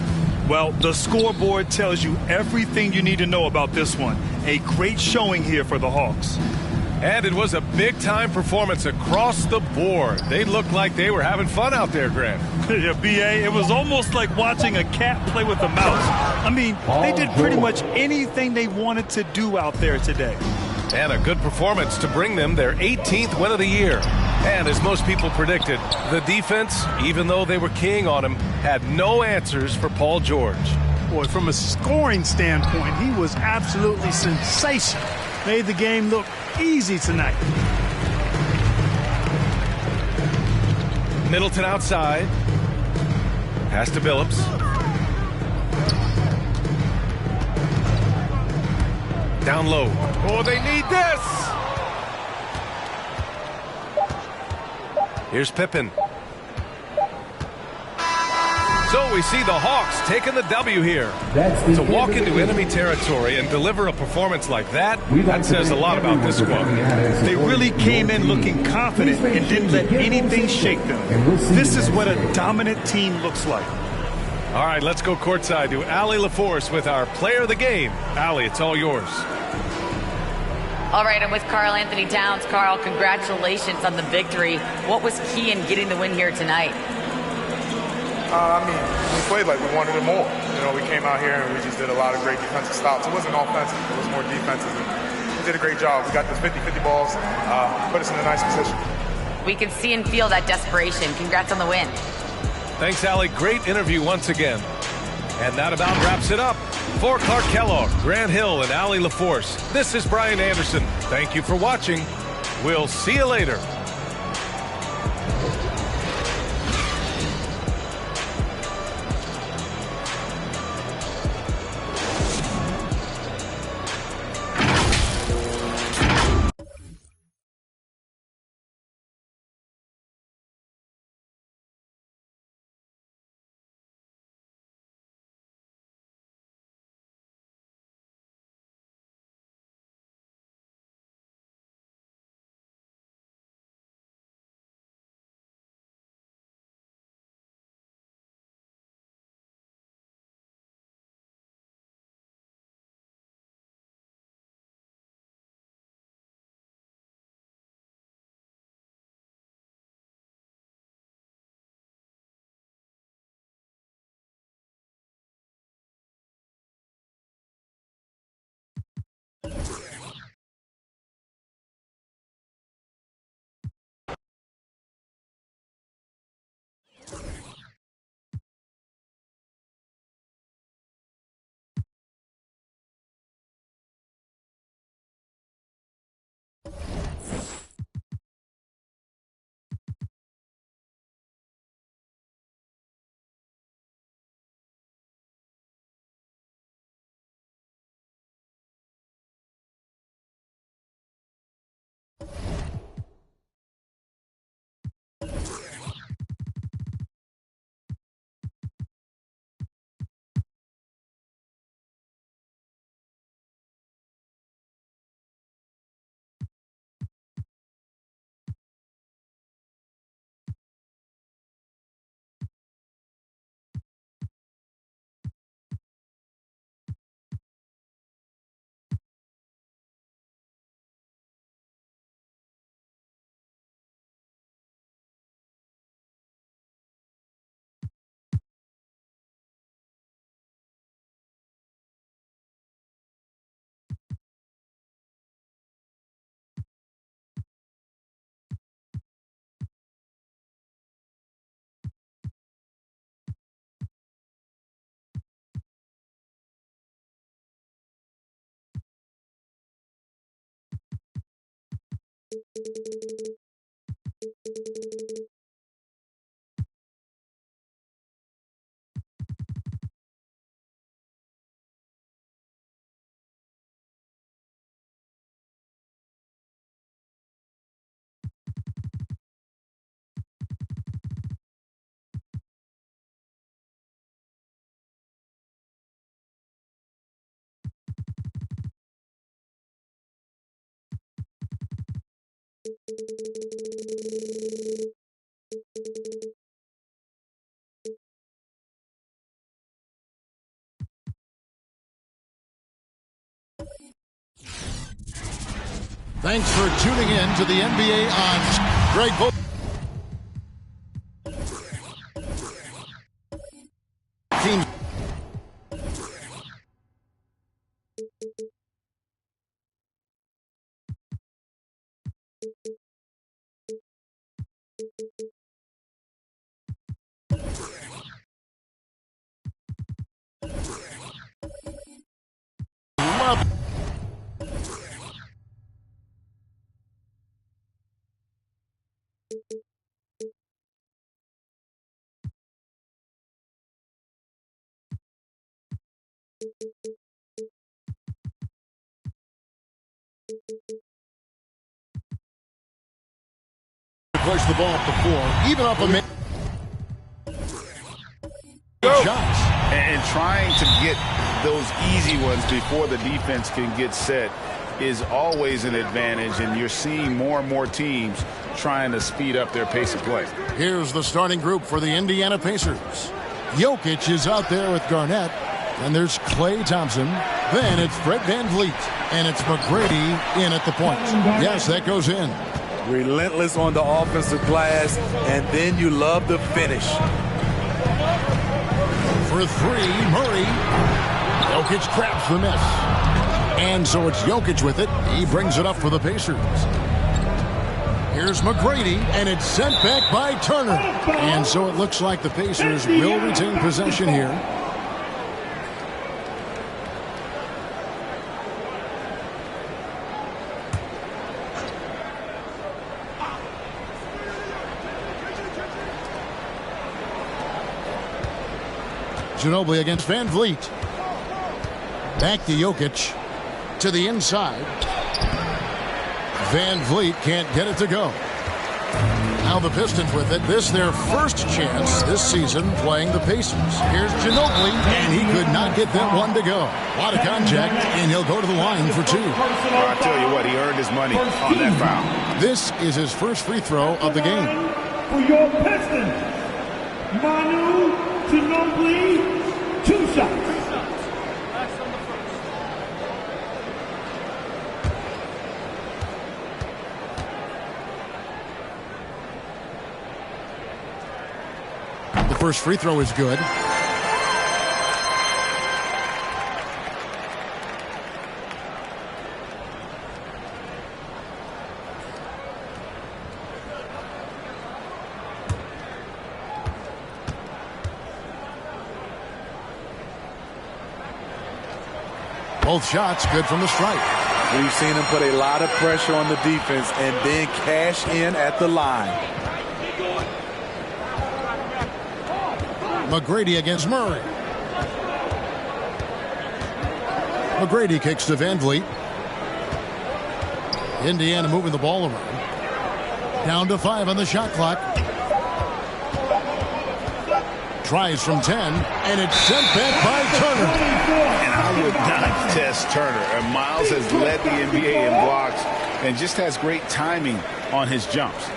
C: Well, the scoreboard tells you everything you need to know about this one. A great showing here for the Hawks.
A: And it was a big-time performance across the board. They looked like they were having fun out there, Grant.
C: Yeah, B.A., it was almost like watching a cat play with a mouse. I mean, they did pretty much anything they wanted to do out there today.
A: And a good performance to bring them their 18th win of the year. And as most people predicted, the defense, even though they were keying on him, had no answers for Paul George.
Q: Boy, from a scoring standpoint, he was absolutely sensational. Made the game look easy tonight.
A: Middleton outside. Pass to Billups. Down low. Oh, they need this! Here's Pippen. So we see the Hawks taking the W here. To walk into enemy territory and deliver a performance like that, that says a lot about this squad.
C: They really came in looking confident and didn't let anything shake them. This is what a dominant team looks like.
A: All right, let's go courtside to Allie LaForce with our player of the game. Allie, it's all yours.
S: All right, I'm with Karl Anthony Towns. Karl, congratulations on the victory. What was key in getting the win here tonight?
U: We played like we wanted it more. You know, we came out here and we just did a lot of great defensive stops. It wasn't offensive, it was more defensive. And we did a great job. We got the 50-50 balls, put us in a nice position.
S: We can see and feel that desperation. Congrats on the win.
A: Thanks, Allie. Great interview once again. And that about wraps it up. For Clark Kellogg, Grant Hill, and Allie LaForce, this is Brian Anderson. Thank you for watching. We'll see you later.
I: Thanks for tuning in to the NBA on Greg Bo. Team. Push the ball up the floor, even off a man. Shots.
J: And trying to get those easy ones before the defense can get set is always an advantage, and you're seeing more and more teams trying to speed up their pace of play.
I: Here's the starting group for the Indiana Pacers. Jokic is out there with Garnett, and there's Klay Thompson. Then it's Brett VanVleet, and it's McGrady in at the point. Yes, that goes in.
F: Relentless on the offensive glass, and then you love the finish.
I: For three, Murray. Jokic grabs the miss. And so it's Jokic with it. He brings it up for the Pacers. Here's McGrady, and it's sent back by Turner. And so it looks like the Pacers will retain possession here. Ginobili against VanVleet. Back to Jokic. To the inside. VanVleet can't get it to go. Now the Pistons with it. This their first chance this season playing the Pacers. Here's Ginobili, and he could not get that one to go. A lot of contact, and he'll go to the line for two.
J: Well, I tell you what, he earned his money on that foul.
I: This is his first free throw of the game.
D: For your Pistons, Manu Ginobili, 2 shots.
I: The first free throw is good. Both shots good from the stripe.
F: We've seen him put a lot of pressure on the defense and then cash in at the line.
I: McGrady against Murray. McGrady kicks to VanVleet. Indiana moving the ball around. Down to 5 on the shot clock. Tries from 10, and it's sent back by Turner.
J: And I would not test Turner. And Miles has led the NBA in blocks and just has great timing on his jumps.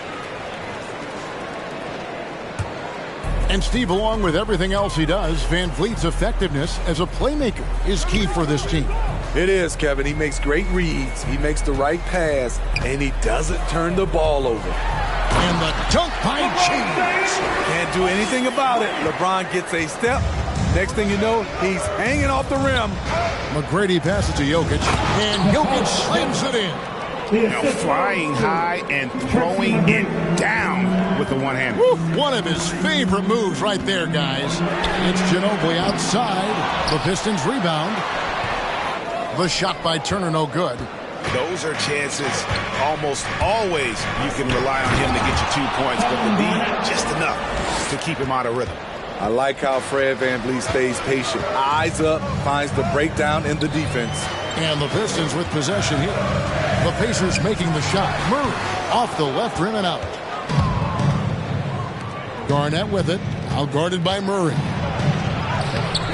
I: And Steve, along with everything else he does, VanVleet's effectiveness as a playmaker is key for this team.
F: It is, Kevin. He makes great reads. He makes the right pass, and he doesn't turn the ball over.
I: And the dunk by James.
F: Can't do anything about it. LeBron gets a step. Next thing you know, he's hanging off the rim.
I: McGrady passes to Jokic, and Jokic slams it in.
J: Now flying high and throwing it down with the one-hand.
I: One of his favorite moves right there, guys. It's Ginobili outside. The Pistons rebound. The shot by Turner no good.
J: those are chances almost always you can rely on him to get you 2 points, but the D, just enough to keep him out of rhythm.
F: I like how Fred VanVleet stays patient. Eyes up, finds the breakdown in the defense.
I: And the Pistons with possession here. The Pacers making the shot. Murray off the left rim and out. Garnett with it. Out guarded by Murray.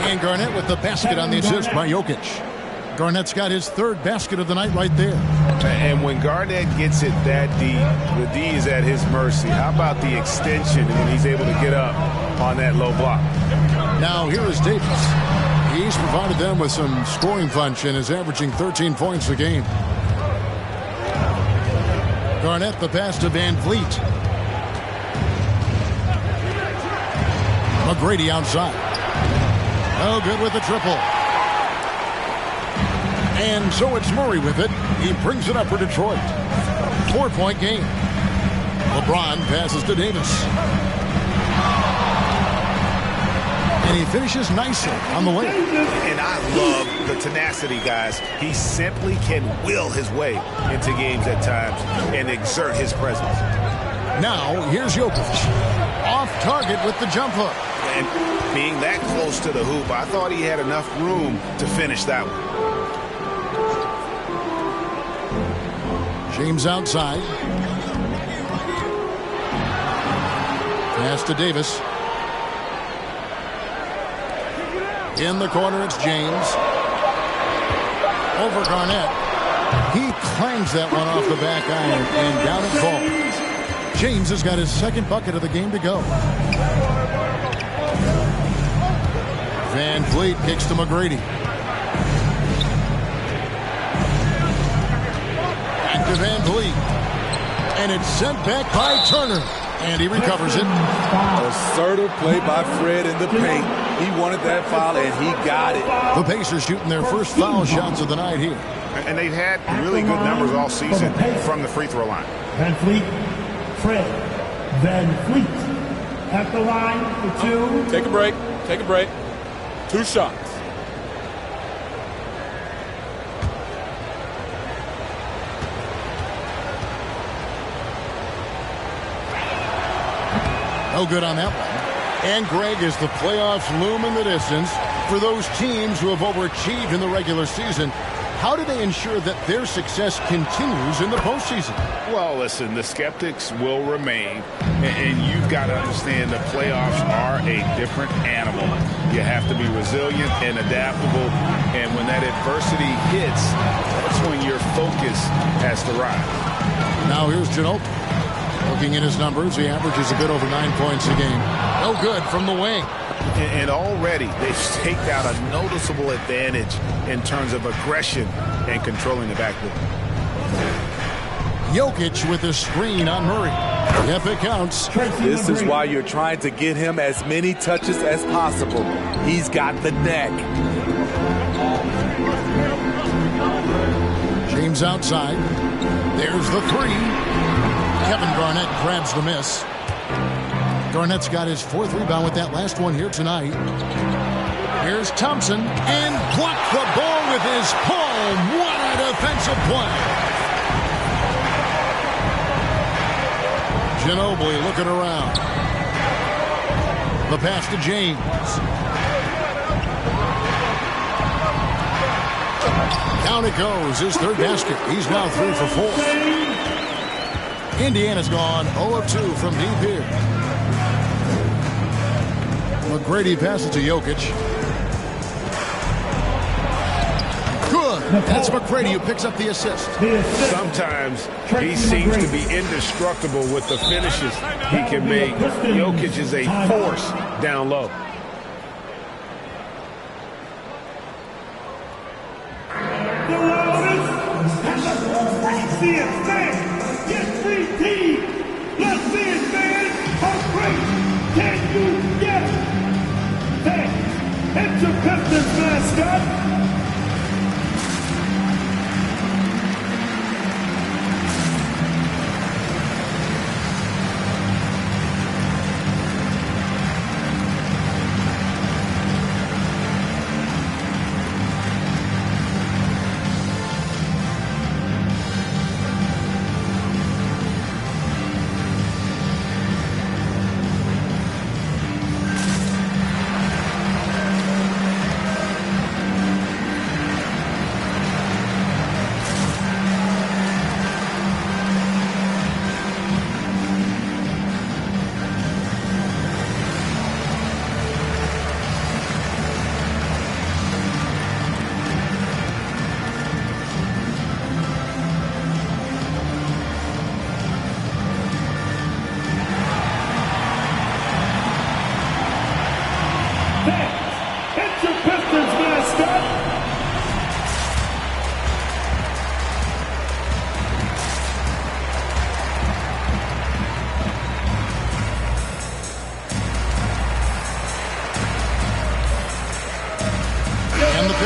I: And Garnett with the basket on the assist by Jokic. Garnett's got his third basket of the night right there.
J: And when Garnett gets it that deep, the D is at his mercy. How about the extension when he's able to get up on that low block?
I: Now here is Davis. He's provided them with some scoring punch and is averaging 13 points a game. Garnett the pass to VanVleet. McGrady outside. No good with the triple. And so it's Murray with it. He brings it up for Detroit. 4-point game. LeBron passes to Davis. And he finishes nicely on the way.
J: And I love the tenacity, guys. He simply can will his way into games at times and exert his presence.
I: Now, here's Jokic. Off target with the jump hook.
J: And being that close to the hoop, I thought he had enough room to finish that one.
I: James outside. Pass to Davis. In the corner, it's James. Over Garnett. He clangs that one off the back iron, and down it falls. James has got his second bucket of the game to go. VanVleet kicks to McGrady. Back to VanVleet. And it's sent back by Turner. And he recovers it.
F: Assertive play by Fred in the paint. He wanted that foul, and he got it.
I: The Pacers shooting their first foul shots of the night here.
J: And they've had really good numbers all season from the free throw line.
D: VanVleet, Fred VanVleet at the line for two.
G: Take a break. Take a break. 2 shots.
I: No good on that one. And Greg, as the playoffs loom in the distance, for those teams who have overachieved in the regular season, how do they ensure that their success continues in the postseason?
J: Well, listen, the skeptics will remain, and you've got to understand the playoffs are a different animal. You have to be resilient and adaptable, and when that adversity hits, that's when your focus has to rise.
I: Now here's Ginobili. Looking at his numbers, he averages a bit over 9 points a game. No good from the wing.
J: And already they've staked out a noticeable advantage in terms of aggression and controlling the backboard.
I: Jokic with a screen on Murray. If it counts.
F: This is why you're trying to get him as many touches as possible. He's got the neck.
I: James outside. There's the three. Kevin Garnett grabs the miss. Garnett's got his 4th rebound with that last one here tonight. Here's Thompson and blocked the ball with his palm. What a defensive play. Ginobili looking around. The pass to James. Down it goes. His 3rd basket. He's now 3 for 4. Indiana's gone 0 of 2 from deep here. McGrady passes to Jokic. Good. That's McGrady who picks up the assist.
J: Sometimes he seems to be indestructible with the finishes he can make. Jokic is a force down low.
D: Let's see it, man. How great can you get? Thanks. It's your Pistons mascot.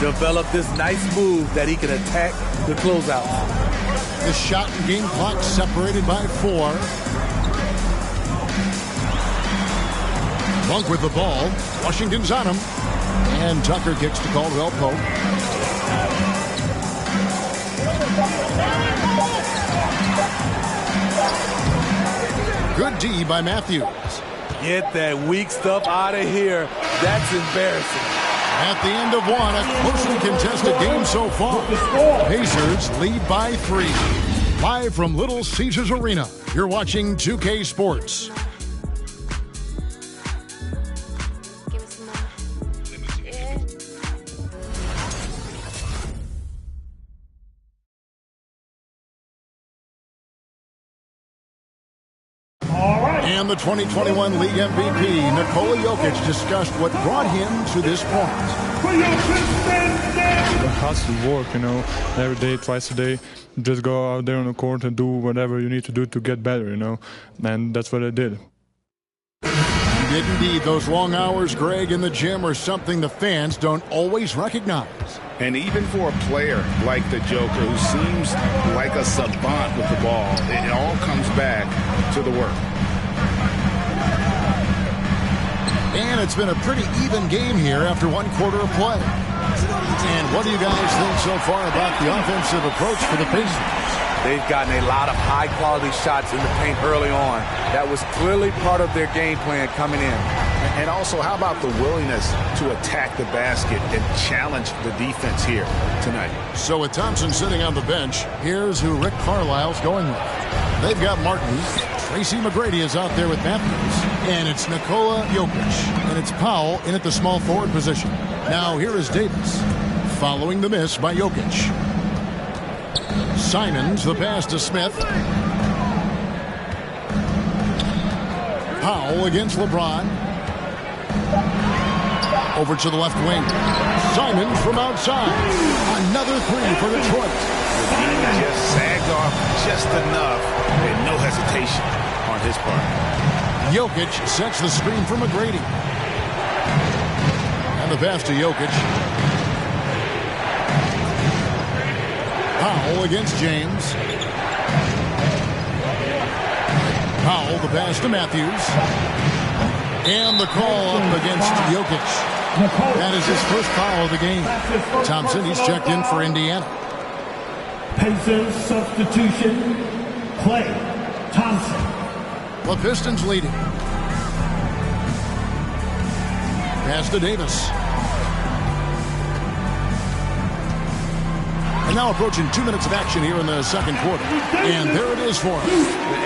F: develop this nice move that he can attack the closeout.
I: The shot and game clock separated by 4. Monk with the ball. Washington's on him. And Tucker kicks to Caldwell Pope. Good D by Matthews.
F: Get that weak stuff out of here. That's embarrassing.
I: At the end of one, a closely contested game so far. Pacers lead by 3. Live from Little Caesars Arena, you're watching 2K Sports. And the 2021 League MVP, Nikola Jokic, discussed what brought him to this point.
L: The hustle work, every day, twice a day. Just go out there on the court and do whatever you need to do to get better, and that's what I did.
I: He did indeed. Those long hours, Greg, in the gym are something the fans don't always recognize.
B: And even for a player like the Joker, who seems like a savant with the ball, it all comes back to the work.
I: And it's been a pretty even game here after 1 quarter of play. And what do you guys think so far about the offensive approach for the Pacers?
F: They've gotten a lot of high-quality shots in the paint early on. That was clearly part of their game plan coming in.
B: And also, how about the willingness to attack the basket and challenge the defense here tonight?
I: So with Thompson sitting on the bench, here's who Rick Carlisle's going with. They've got Martin. Tracy McGrady is out there with Matthews. And it's Nikola Jokic. And it's Powell in at the small forward position. Now here is Davis, following the miss by Jokic. Simons, the pass to Smith. Powell against LeBron. Over to the left wing. Simons from outside. Another 3 for Detroit.
B: He just sagged off just enough and no hesitation on his part.
I: Jokic sets the screen for McGrady. And the pass to Jokic. Powell against James. Powell, the pass to Matthews. And the call up against Jokic. That is his first foul of the game. Thompson, he's checked in for Indiana.
D: Pacers substitution, Klay Thompson.
I: The Pistons leading. Pass to Davis. And now approaching 2 minutes of action here in the second quarter. And there it is for him.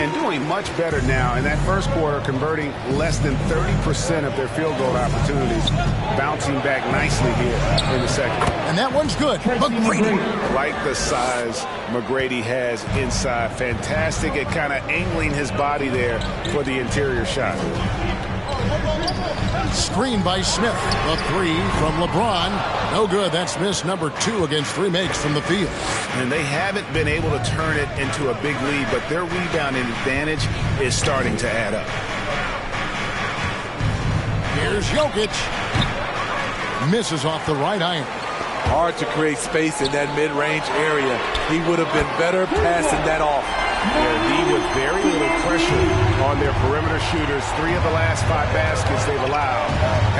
B: And doing much better now in that first quarter, converting less than 30% of their field goal opportunities, bouncing back nicely here in the second.
I: And that one's good. McGrady.
B: Like the size McGrady has inside. Fantastic at kind of angling his body there for the interior shot.
I: Screen by Smith. A 3 from LeBron. No good. That's miss number 2 against 3 makes from the field.
B: And they haven't been able to turn it into a big lead, but their rebounding advantage is starting to add up.
I: Here's Jokic. Misses off the right iron.
F: Hard to create space in that mid-range area. He would have been better passing that off.
B: D with very little pressure on their perimeter shooters. 3 of the last 5 baskets they've allowed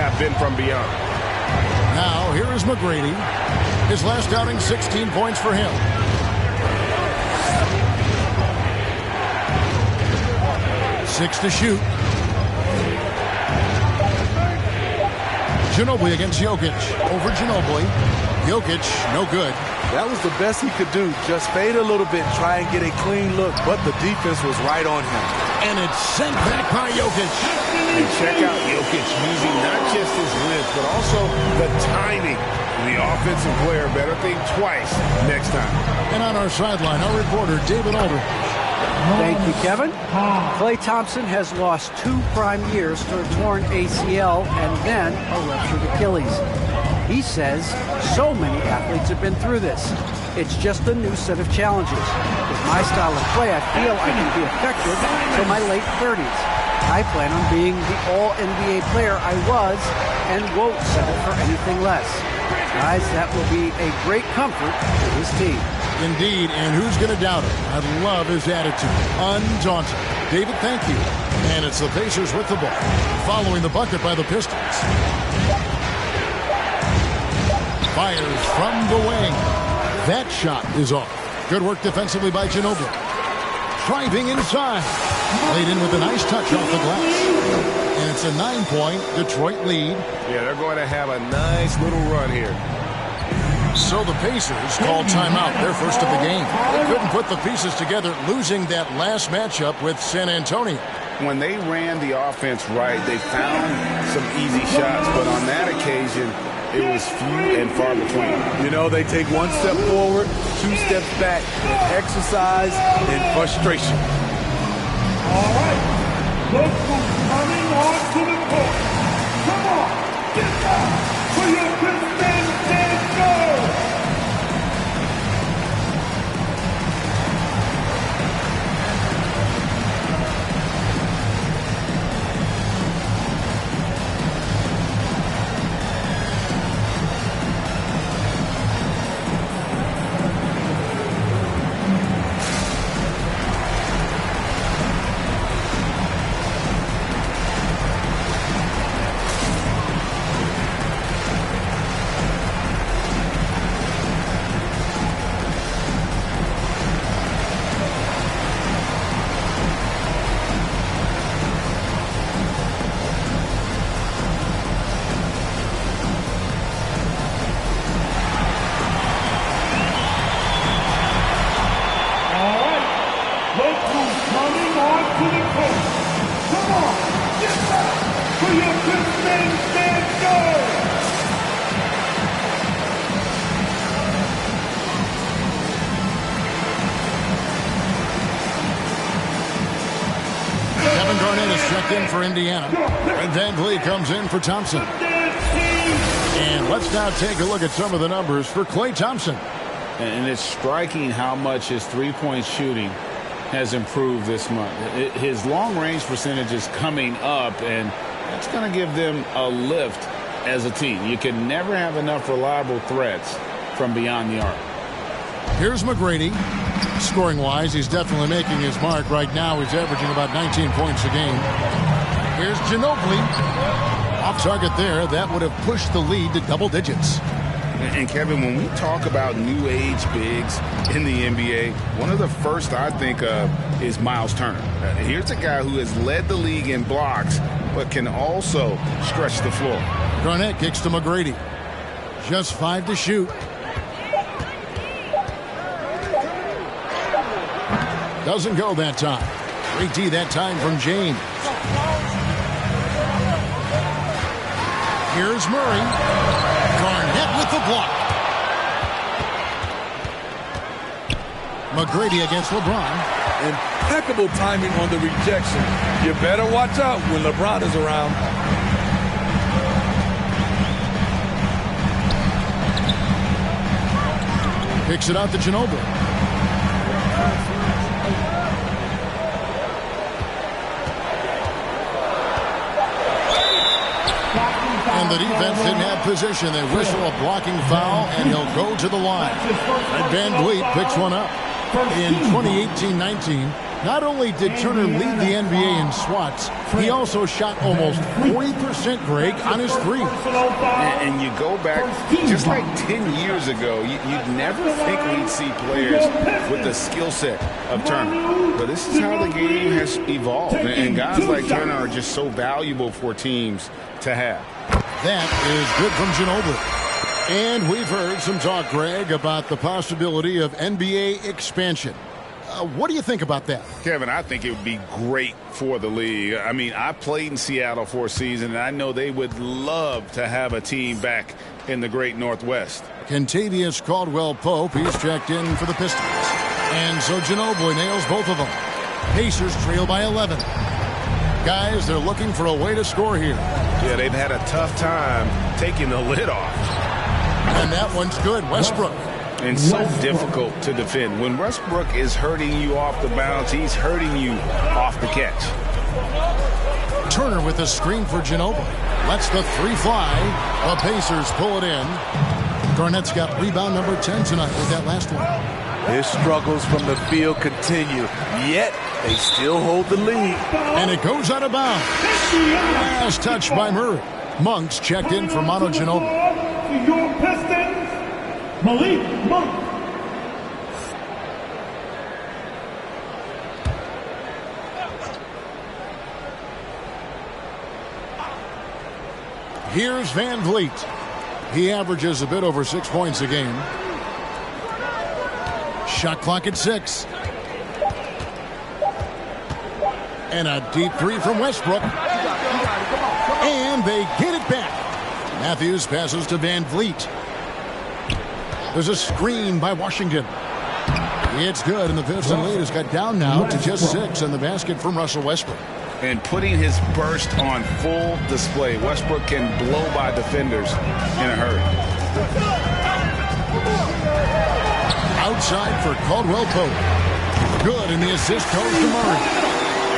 B: have been from beyond.
I: Now here is McGrady. His last outing, 16 points for him. Six to shoot. Ginobili against Jokic. Over Ginobili. Jokic, no good.
F: That was the best he could do. Just fade a little bit, try and get a clean look, but the defense was right on him.
I: And it's sent back by Jokic.
B: And check out Jokic using not just his length, but also the timing. The offensive player better think twice next time.
I: And on our sideline, our reporter, David Aldridge.
M: Thank you, Kevin. Klay Thompson has lost 2 prime years to a torn ACL and then a ruptured Achilles. He says so many athletes have been through this. It's just a new set of challenges. With my style of play, I feel I can be effective till my late 30s. I plan on being the all-NBA player I was and won't settle for anything less. Guys, that will be a great comfort to this team.
I: Indeed, and who's going to doubt it? I love his attitude. Undaunted. David, thank you. And it's the Pacers with the ball, following the bucket by the Pistons. Fires from the wing. That shot is off. Good work defensively by Ginobili. Driving inside. Laid in with a nice touch off the glass. And it's a 9-point Detroit lead.
J: Yeah, they're going to have a nice little run here.
I: So the Pacers called timeout, their first of the game. They couldn't put the pieces together, losing that last matchup with San Antonio.
J: When they ran the offense right, they found some easy shots, but on that occasion, it was few and far between.
F: You know, they take one step forward, 2 steps back, in exercise and frustration.
D: All right, look who's coming onto the court. Come on, get down for your Pistons and go!
I: In for Indiana. And Van Vliet comes in for Thompson. And let's now take a look at some of the numbers for Klay Thompson.
J: And it's striking how much his three-point shooting has improved this month. His long-range percentage is coming up, and that's going to give them a lift as a team. You can never have enough reliable threats from beyond the arc.
I: Here's McGrady. Scoring-wise, he's definitely making his mark. Right now, he's averaging about 19 points a game. Here's Ginobili. Off target there. That would have pushed the lead to double digits.
J: And, Kevin, when we talk about new age bigs in the NBA, one of the first I think of is Miles Turner. Here's a guy who has led the league in blocks, but can also stretch the floor.
I: Garnett kicks to McGrady. Just 5 to shoot. Doesn't go that time. Great D that time from James. Here's Murray. Garnett with the block. McGrady against LeBron.
F: Impeccable timing on the rejection. You better watch out when LeBron is around.
I: Picks it out to Ginobili. And the defense didn't have position. They whistle a blocking foul, and he'll go to the line. And Van Vliet picks one up. In 2018-19, not only did Turner lead the NBA in swats, he also shot almost 40%, Greg, on his three.
J: And you go back just like 10 years ago, you'd never think we'd see players with the skill set of Turner. But this is how the game has evolved. And guys like Turner are just so valuable for teams to have.
I: That is good from Ginobili. And we've heard some talk, Greg, about the possibility of NBA expansion. What do you think about that?
J: Kevin, I think it would be great for the league. I mean, I played in Seattle for a season, and I know they would love to have a team back in the great Northwest.
I: Kentavious Caldwell-Pope, he's checked in for the Pistons. And so Ginobili nails both of them. Pacers trail by 11. Guys, they're looking for a way to score here.
J: Yeah, they've had a tough time taking the lid off.
I: And that one's good. Westbrook.
J: And so difficult to defend. When Westbrook is hurting you off the bounce, he's hurting you off the catch.
I: Turner with a screen for Ginobili. Lets the three fly. The Pacers pull it in. Garnett's got rebound number 10 tonight with that last one.
F: His struggles from the field continue, yet they still hold the lead.
I: And it goes out of bounds. Last touch by Murray. Monk's checked in for Manu Ginobili.
D: Your Pistons, Malik Monk.
I: Here's Van Vliet. He averages a bit over 6 points a game. Shot clock at 6. And a deep three from Westbrook. And they get it back. Matthews passes to Van Vliet. There's a screen by Washington. It's good, and the Pistons lead has got down now to just 6 in the basket from Russell Westbrook.
J: And putting his burst on full display. Westbrook can blow by defenders in a hurry.
I: Outside for Caldwell Pope. Good, and the assist goes to Murray.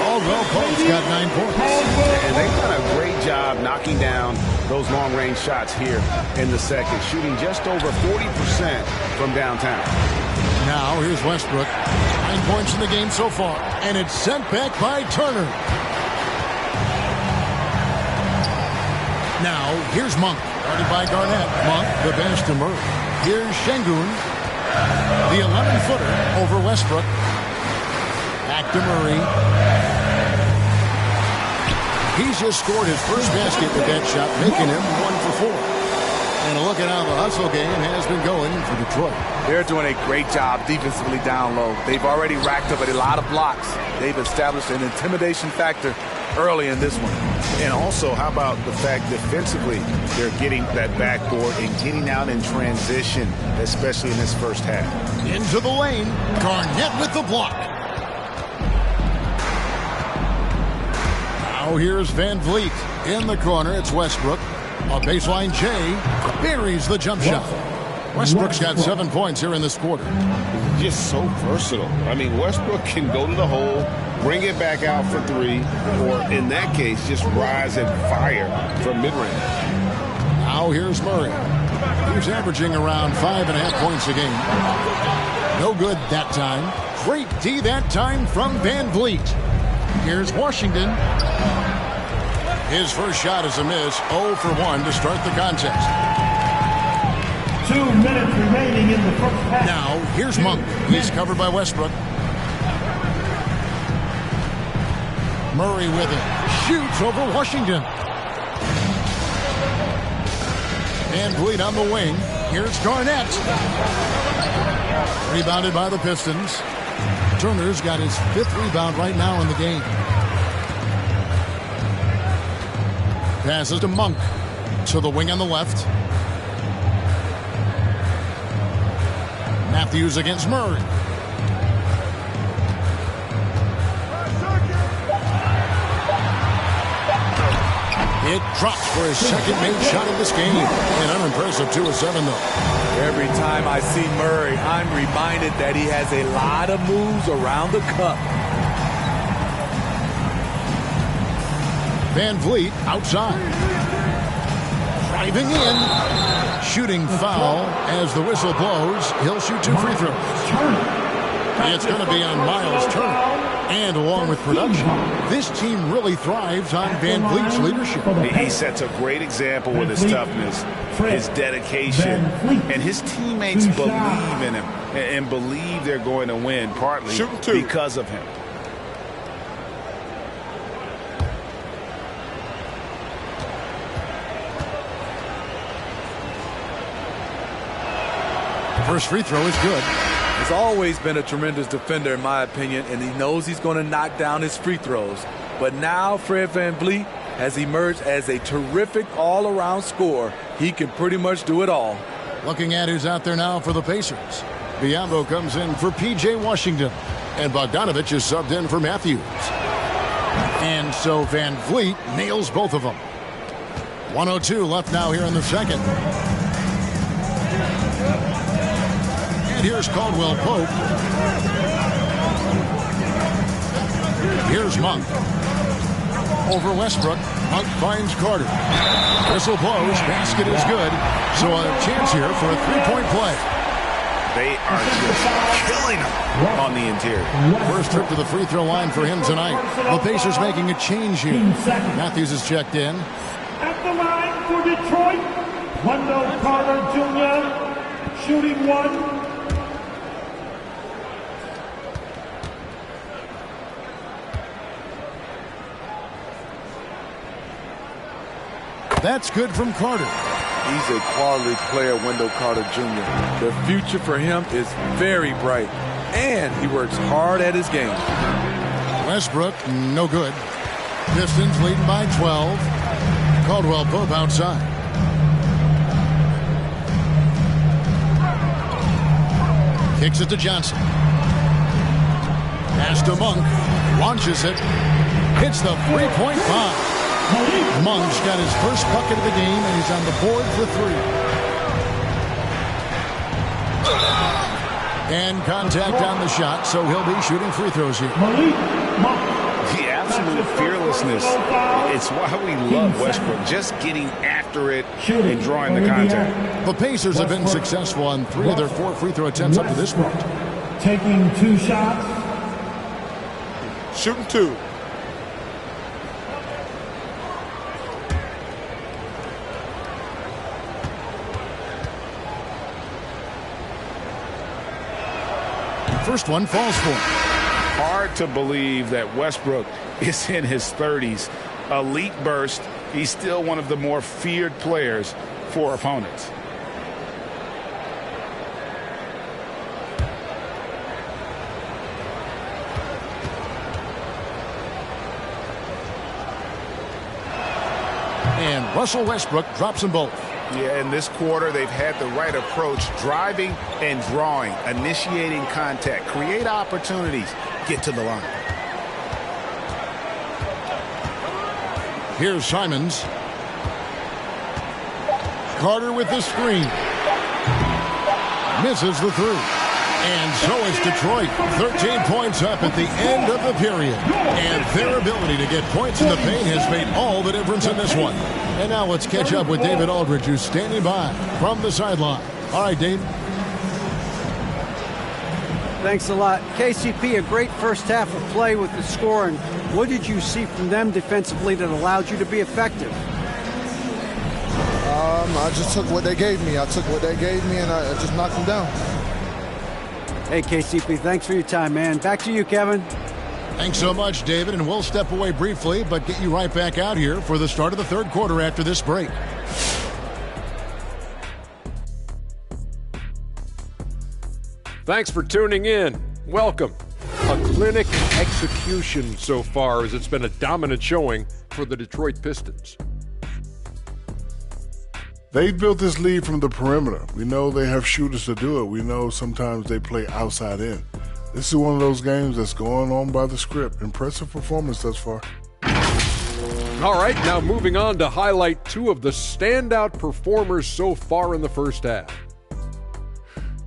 I: Caldwell Pope's got 9 points.
J: And they've done a great job knocking down those long-range shots here in the second, shooting just over 40% from downtown.
I: Now here's Westbrook. 9 points in the game so far, and it's sent back by Turner. Now here's Monk, guarded by Garnett. Monk, the pass to Murray. Here's Şengün. The 11-footer over Westbrook. Back to Murray. He's just scored his first basket with that shot, making him 1 for 4. And look at how the hustle game has been going for Detroit.
F: They're doing a great job defensively down low. They've already racked up a lot of blocks. They've established an intimidation factor early in this one.
J: And also, how about the fact defensively they're getting that backboard and getting out in transition, especially in this first half.
I: Into the lane. Garnett with the block. Now here's Van Vliet. In the corner, it's Westbrook. A baseline J buries the jump shot. Westbrook's got 7 points here in this quarter.
J: Just so versatile. I mean, Westbrook can go to the hole, bring it back out for 3, or in that case, just rise and fire from mid-range.
I: Now here's Murray. He's averaging around 5.5 points a game. No good that time. Great D that time from Van Vliet. Here's Washington. His first shot is a miss. 0 for 1 to start the contest.
D: 2 minutes remaining in the first half.
I: Now, here's Monk. He's covered by Westbrook. Murray with it. Shoots over Washington. Van Vliet on the wing. Here's Garnett. Rebounded by the Pistons. Turner's got his 5th rebound right now in the game. Passes to Monk. To the wing on the left. Matthews against Murray. It drops for his second made shot of this game. An unimpressive 2 of 7, though.
F: Every time I see Murray, I'm reminded that he has a lot of moves around the cup.
I: Van Vliet outside. Driving in. Shooting foul as the whistle blows. He'll shoot 2 free throws. It's going to be on Miles Turner. And along with production, this team really thrives on Van Vliet's leadership.
J: He sets a great example with his toughness, his dedication, and his teammates believe in him and believe they're going to win, partly because of him.
I: First free throw is good.
F: He's always been a tremendous defender, in my opinion, and he knows he's going to knock down his free throws. But now Fred VanVleet has emerged as a terrific all-around scorer. He can pretty much do it all.
I: Looking at who's out there now for the Pacers. Biyombo comes in for P.J. Washington. And Bogdanovich is subbed in for Matthews. And so Van Vliet nails both of them. 1:02 left now here in the second. Here's Caldwell Pope. Here's Monk. over Westbrook. Monk finds Carter. Whistle blows. Basket is good. So a chance here for a three-point play.
J: They are just killing him on the interior.
I: First trip to the free throw line for him tonight. The Pacers making a change here. Matthews is checked in.
D: At the line for Detroit, Wendell Carter Jr. shooting one.
I: That's good from Carter.
F: He's a quality player, Wendell Carter Jr. The future for him is very bright, and he works hard at his game.
I: Westbrook, no good. Pistons leading by 12. Caldwell Pope outside. Kicks it to Johnson. Pass to Monk. Launches it. Hits the three-point bomb. Monk's got his first bucket of the game, and he's on the board for three. And contact on the shot, so he'll be shooting free throws here.
J: The absolute fearlessness. It's why we love Westbrook, just getting after it and drawing the contact.
I: The Pacers have been successful on 3 of their 4 free throw attempts up to this point.
D: Taking 2 shots.
F: Shooting 2.
I: First one falls for him.
J: Hard to believe that Westbrook is in his 30s. Elite burst. He's still one of the more feared players for opponents.
I: And Russell Westbrook drops them both.
J: Yeah, in this quarter, they've had the right approach, driving and drawing, initiating contact, create opportunities, get to the line.
I: Here's Simons. Carter with the screen. Misses the three. And so is Detroit. 13 points up at the end of the period. And their ability to get points in the paint has made all the difference in this one. And now let's catch up with David Aldridge, who's standing by from the sideline. All right, Dave.
M: Thanks a lot. KCP, a great first half of play with the scoring. What did you see from them defensively that allowed you to be effective?
P: I just took what they gave me. I took what they gave me, and I just knocked them down.
M: Hey, KCP, thanks for your time, man. Back to you, Kevin.
I: Thanks so much, David, and we'll step away briefly, but get you right back out here for the start of the third quarter after this break.
G: Thanks for tuning in. Welcome. A clinic execution so far, as it's been a dominant showing for the Detroit Pistons.
O: They built this lead from the perimeter. We know they have shooters to do it. We know sometimes they play outside in. This is one of those games that's going on by the script. Impressive performance thus far.
G: All right, now moving on to highlight 2 of the standout performers so far in the first half.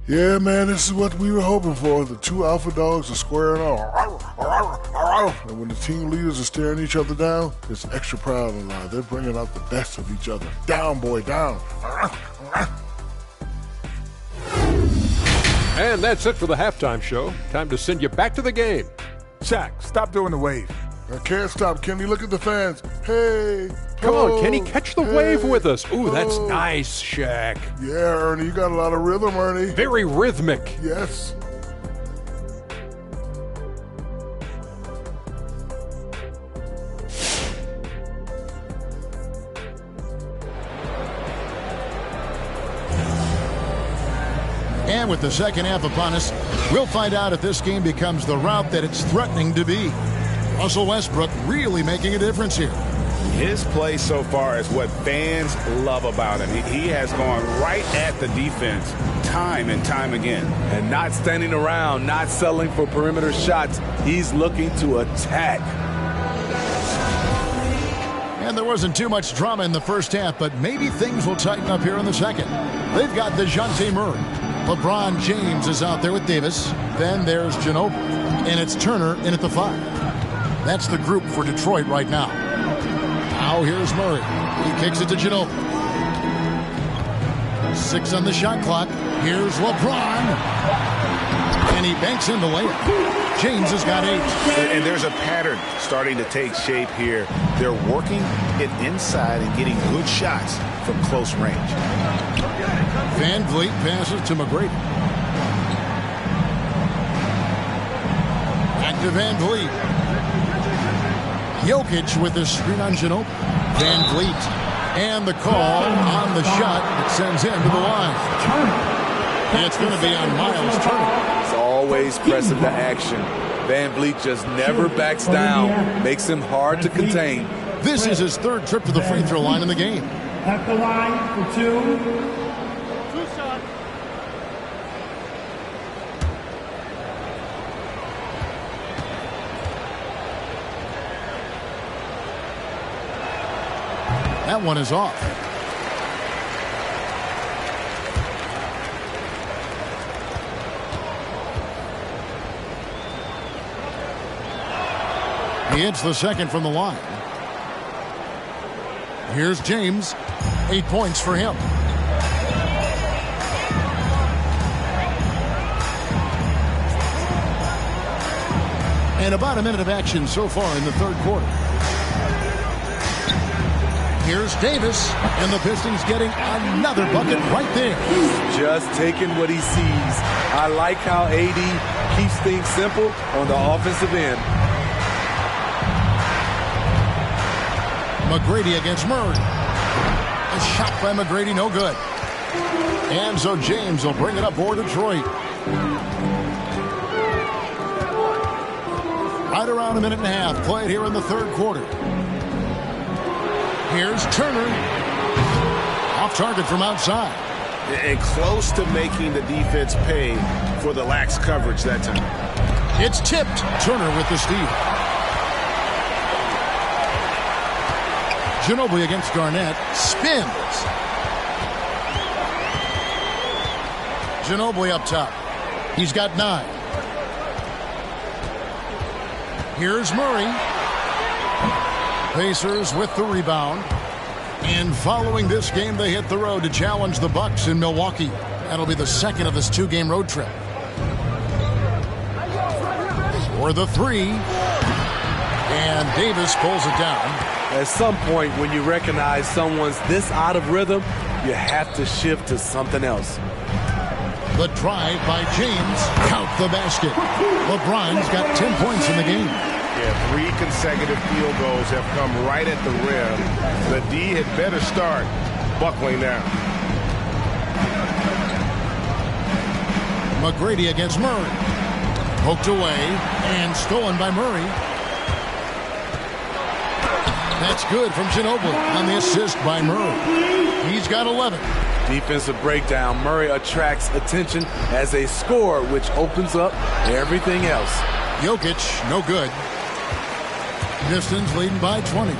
O: Yeah, man, this is what we were hoping for. The 2 alpha dogs are squaring off. And when the team leaders are staring each other down, it's extra proud and loud. They're bringing out the best of each other. Down, boy, down.
G: And that's it for the halftime show. Time to send you back to the game.
E: Shaq, stop doing the wave.
O: I can't stop, Kenny. Look at the fans. Hey.
G: Come on, Kenny, catch the wave with us. Ooh, that's nice, Shaq.
O: Yeah, Ernie, you got a lot of rhythm, Ernie.
G: Very rhythmic.
O: Yes.
I: And with the second half upon us, we'll find out if this game becomes the route that it's threatening to be. Russell Westbrook really making a difference here.
J: His play so far is what fans love about him. He has gone right at the defense time and time again.
F: And not standing around, not settling for perimeter shots. He's looking to attack.
I: And there wasn't too much drama in the first half, but maybe things will tighten up here in the second. They've got DeJounte Murray. LeBron James is out there with Davis. Then there's Ginobili. And it's Turner in at the 5. That's the group for Detroit right now. Now here's Murray. He kicks it to Ginobili. 6 on the shot clock. Here's LeBron. And he banks in the layup. James has got 8.
J: And there's a pattern starting to take shape here. They're working it inside and getting good shots from close range.
I: Van Vliet passes to McGrady. Back to Van Vliet. Jokic with the screen on Ginobili. Van Vliet. And the call on the shot that sends him to the line. And it's going to be on Miles Turner.
F: It's always pressing the action. Van Vliet just never backs down. Makes him hard to contain.
I: This is his 3rd trip to the free throw line in the game.
D: At the line for 2.
I: That one is off. He hits the second from the line. Here's James. 8 points for him. And about a minute of action so far in the 3rd quarter. Here's Davis, and the Pistons getting another bucket right there.
F: Just taking what he sees. I like how AD keeps things simple on the offensive end.
I: McGrady against Murray. A shot by McGrady, no good. And so James will bring it up for Detroit. Right around a minute and a half played here in the 3rd quarter. Here's Turner. Off target from outside.
J: And close to making the defense pay for the lax coverage that time.
I: It's tipped. Turner with the steal. Ginobili against Garnett. Spins. Ginobili up top. He's got 9. Here's Murray. Pacers with the rebound. And following this game, they hit the road to challenge the Bucks in Milwaukee. That'll be the 2nd of this 2-game road trip. For the 3. And Davis pulls it down.
F: At some point, when you recognize someone's this out of rhythm, you have to shift to something else.
I: The drive by James. Count the basket. LeBron's got 10 points in the game.
J: Yeah, 3 consecutive field goals have come right at the rim. The D had better start buckling down.
I: McGrady against Murray. Poked away and stolen by Murray. That's good from Ginobili on the assist by Murray. He's got 11.
F: Defensive breakdown. Murray attracts attention as a scorer, which opens up everything else.
I: Jokic, no good. Pistons leading by 20.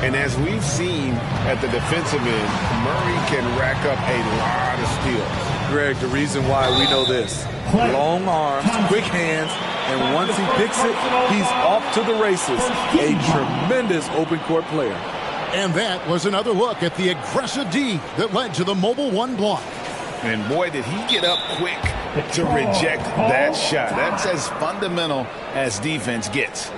J: And as we've seen at the defensive end, Murray can rack up a lot of steals.
F: Greg, the reason why we know this. Long arms, quick hands, and once he picks it, he's off to the races. A tremendous open court player.
I: And that was another look at the aggressive D that led to the mobile 1 block.
J: And boy, did he get up quick to reject that shot. That's as fundamental as defense gets.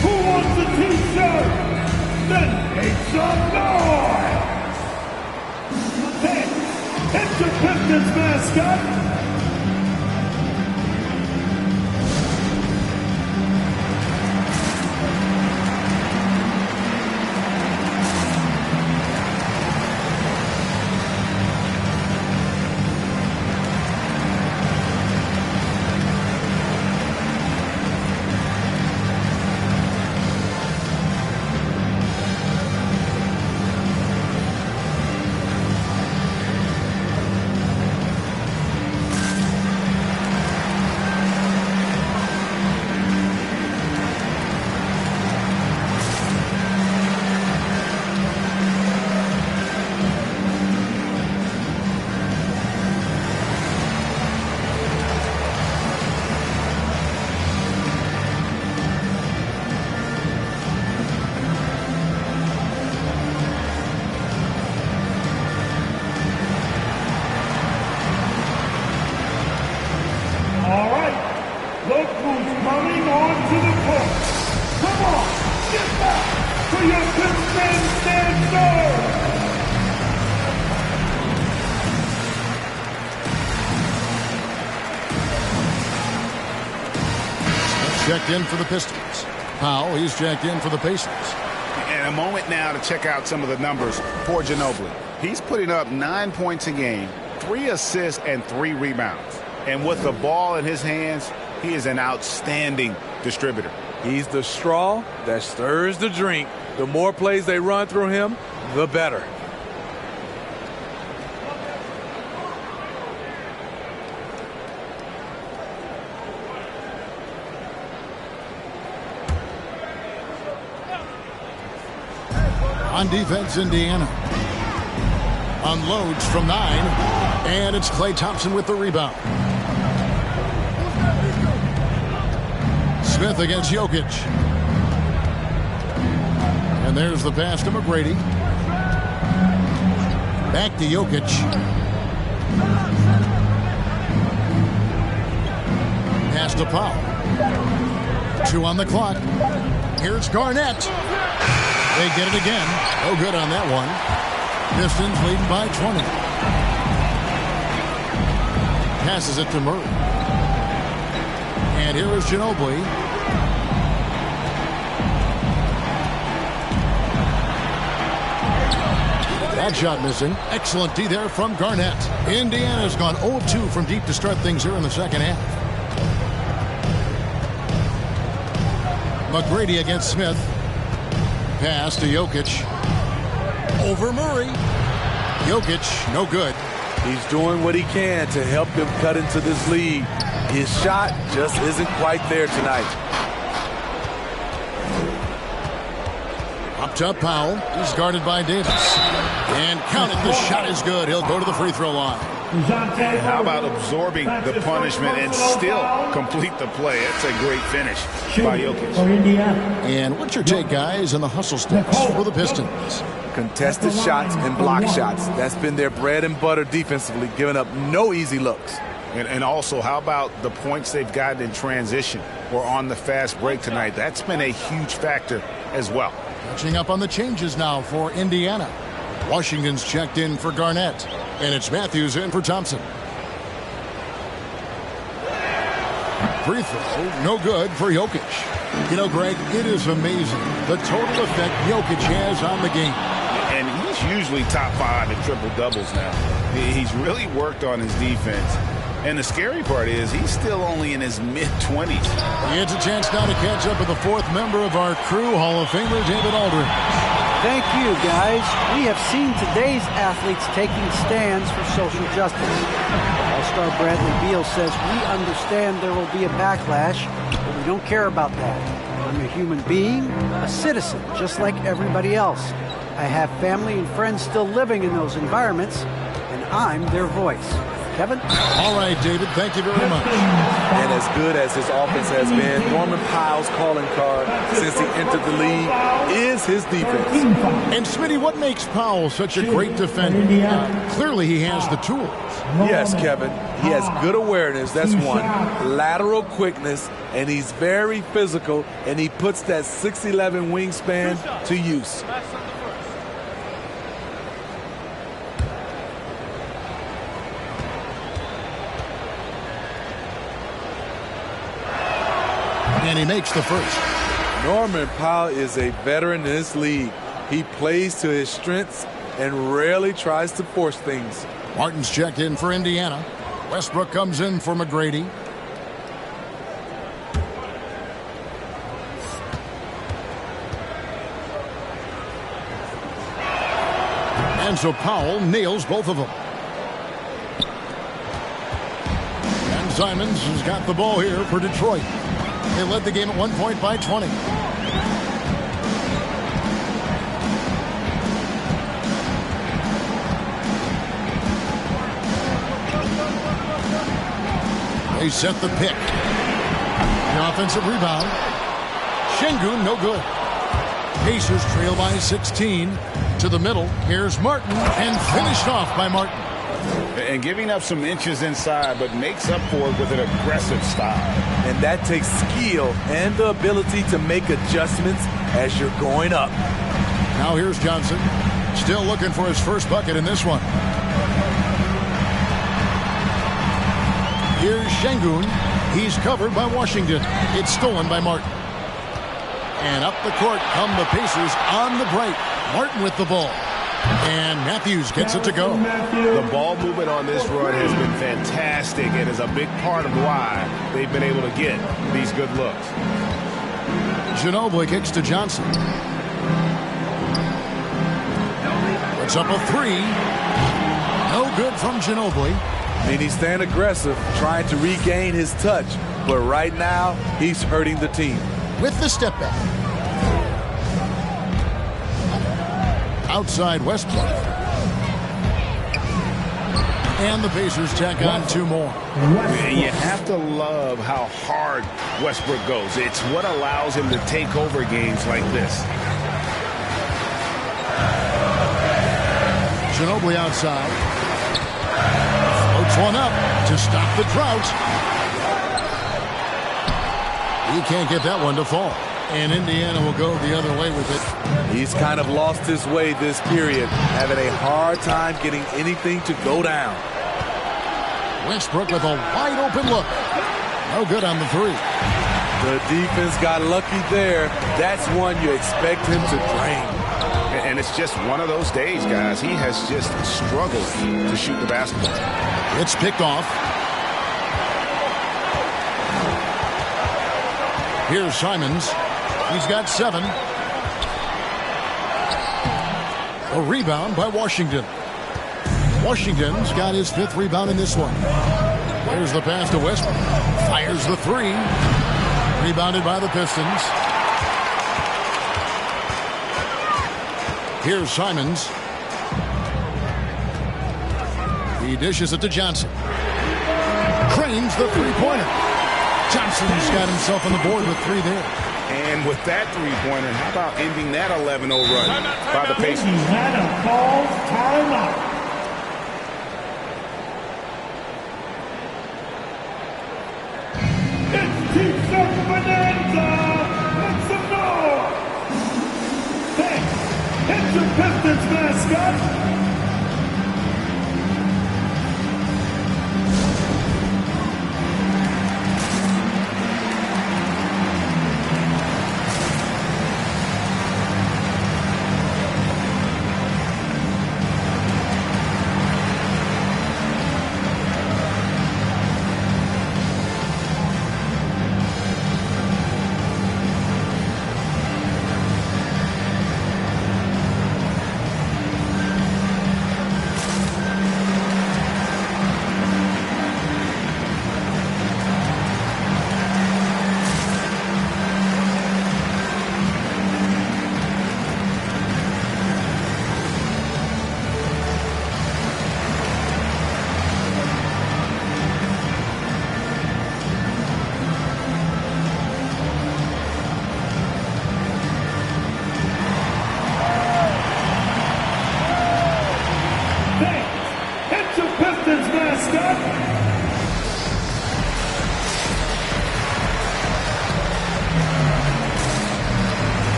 D: Who wants a t-shirt? Then make some noise! Hey, it's the Pistons mascot.
I: Checked in for the Pistons. Powell, he's checked in for the Pacers.
B: And a moment now to check out some of the numbers for Ginobili. He's putting up 9 points a game, 3 assists, and 3 rebounds. And with the ball in his hands, he is an outstanding distributor.
F: He's the straw that stirs the drink. The more plays they run through him, the better.
I: On defense, Indiana unloads from 9, and it's Klay Thompson with the rebound. Smith against Jokic. And there's the pass to McGrady. Back to Jokic. Pass to Powell. 2 on the clock. Here's Garnett. They get it again. No good on that one. Pistons leading by 20. Passes it to Murray. And here is Ginobili. That shot missing. Excellent D there from Garnett. Indiana's gone 0-2 from deep to start things here in the second half. McGrady against Smith. Pass to Jokic. Over Murray. Jokic, no good.
F: He's doing what he can to help them cut into this lead. His shot just isn't quite there tonight.
I: Up top, Powell. He's guarded by Davis. And count it. The shot is good. He'll go to the free throw line.
B: How about absorbing the punishment and still complete the play? That's a great finish by Jokic.
I: And what's your take, guys, on the hustle sticks for the Pistons?
F: Contested shots and block shots. That's been their bread and butter defensively, giving up no easy looks.
B: And also, how about the points they've gotten in transition or on the fast break tonight? That's been a huge factor as well.
I: Catching up on the changes now for Indiana. Washington's checked in for Garnett. And it's Matthews in for Thompson. Free throw, no good for Jokic. You know, Greg, it is amazing the total effect Jokic has on the game.
B: And he's usually top 5 in triple-doubles now. He's really worked on his defense. And the scary part is he's still only in his mid-20s.
I: He gets a chance now to catch up with the 4th member of our crew, Hall of Famer David Aldridge.
M: Thank you, guys. We have seen today's athletes taking stands for social justice. All-star Bradley Beal says, we understand there will be a backlash, but we don't care about that. I'm a human being, a citizen, just like everybody else. I have family and friends still living in those environments, and I'm their voice. Kevin?
I: All right, David, thank you very much.
F: And as good as his offense has been, Norman Powell's calling card since he entered the league is his defense.
I: And Smitty, what makes Powell such a great defender? Clearly he has the tools.
F: Yes, Kevin. He has good awareness, that's one. Lateral quickness, and he's very physical, and he puts that 6'11" wingspan to use.
I: And he makes the first.
F: Norman Powell is a veteran in this league. He plays to his strengths and rarely tries to force things.
I: Martin's checked in for Indiana. Westbrook comes in for McGrady. And so Powell nails both of them. And Simons has got the ball here for Detroit. They led the game at 1 point by 20. They set the pick. The offensive rebound. Şengün, no good. Pacers trail by 16. To the middle. Here's Martin, and finished off by Martin.
B: And giving up some inches inside, but makes up for it with an aggressive style.
F: And that takes skill and the ability to make adjustments as you're going up.
I: Now here's Johnson. Still looking for his first bucket in this one. Here's Şengün. He's covered by Washington. It's stolen by Martin. And up the court come the Pacers on the break. Martin with the ball. And Matthews gets it to go.
B: The ball movement on this run has been fantastic and is a big part of why they've been able to get these good looks.
I: Ginobili kicks to Johnson. Puts up a three. No good from Ginobili.
F: I mean, he's staying aggressive, trying to regain his touch. But right now, he's hurting the team.
I: With the step back. Outside Westbrook. And the Pacers tack on two more.
B: You have to love how hard Westbrook goes. It's what allows him to take over games like this.
I: Ginobili outside. Floats one up to stop the drought. He can't get that one to fall. And Indiana will go the other way with it.
F: He's kind of lost his way this period, having a hard time getting anything to go down.
I: Westbrook with a wide open look. No good on the three.
F: The defense got lucky there. That's one you expect him to drain.
B: And it's just one of those days, guys. He has just struggled to shoot the basketball.
I: It's picked off. Here's Simons. He's got 7. A rebound by Washington. Washington's got his 5th rebound in this one. There's the pass to Westbrook. Fires the 3. Rebounded by the Pistons. Here's Simons. He dishes it to Johnson. Cranes the three-pointer. Johnson's got himself on the board with 3 there.
B: And with that three-pointer, how about ending that 11-0 run by the Pacers?
D: Indiana calls timeout. It's T-shirt bonanza. Make some noise. Thanks. It's your Pistons mascot.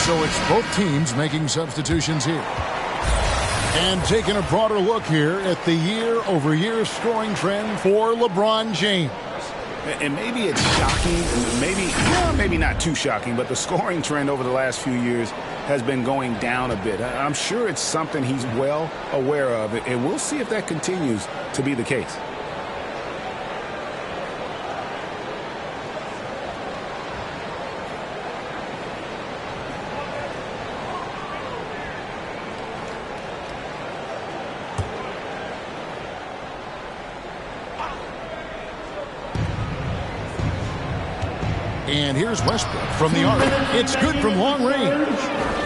I: So it's both teams making substitutions here. And taking a broader look here at the year-over-year scoring trend for LeBron James.
B: And maybe it's shocking, maybe not too shocking, but the scoring trend over the last few years has been going down a bit. I'm sure it's something he's well aware of, and we'll see if that continues to be the case.
I: And here's Westbrook from the arc. It's good from long range.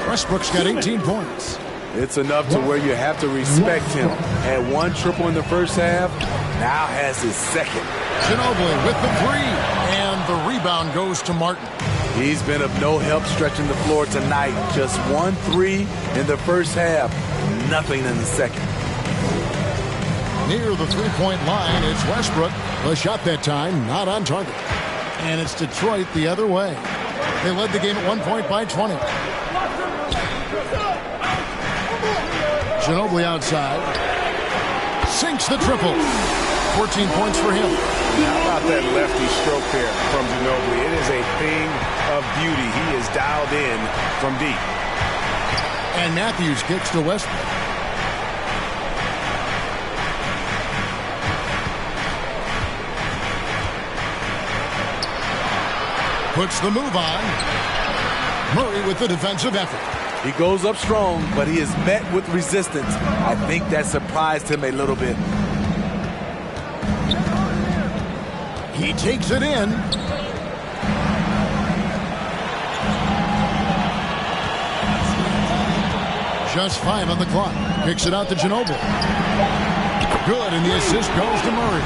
I: Westbrook's got 18 points.
F: It's enough to where you have to respect him. Had 1 triple in the first half, now has his 2nd.
I: Ginobili with the 3, and the rebound goes to Martin.
F: He's been of no help stretching the floor tonight. Just 1 3 in the first half, nothing in the second.
I: Near the three-point line, it's Westbrook. The shot that time, not on target. And it's Detroit the other way. They led the game at 1 point by 20. Ginobili outside. Sinks the triple. 14 points for him.
B: How about that lefty stroke there from Ginobili? It is a thing of beauty. He is dialed in from deep.
I: And Matthews kicks to Westbrook. Puts the move on. Murray with the defensive effort.
F: He goes up strong, but he is met with resistance. I think that surprised him a little bit.
I: He takes it in. Just 5 on the clock. Kicks it out to Ginobili. Good, and the assist goes to Murray.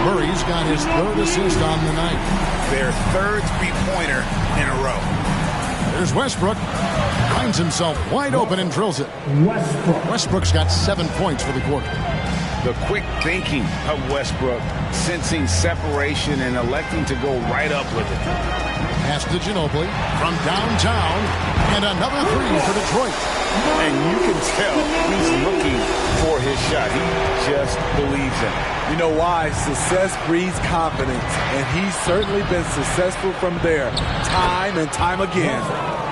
I: Murray's got his 3rd assist on the night.
B: Their 3rd three-pointer in a row.
I: There's Westbrook. Finds himself wide open and drills it. Westbrook's got 7 points for the quarter.
B: The quick thinking of Westbrook, sensing separation and electing to go right up with it.
I: Pass to Ginobili from downtown, and another 3 for Detroit.
B: And you can tell he's looking for his shot. He just believes in it.
F: You know why? Success breeds confidence, and he's certainly been successful from there, time and time again.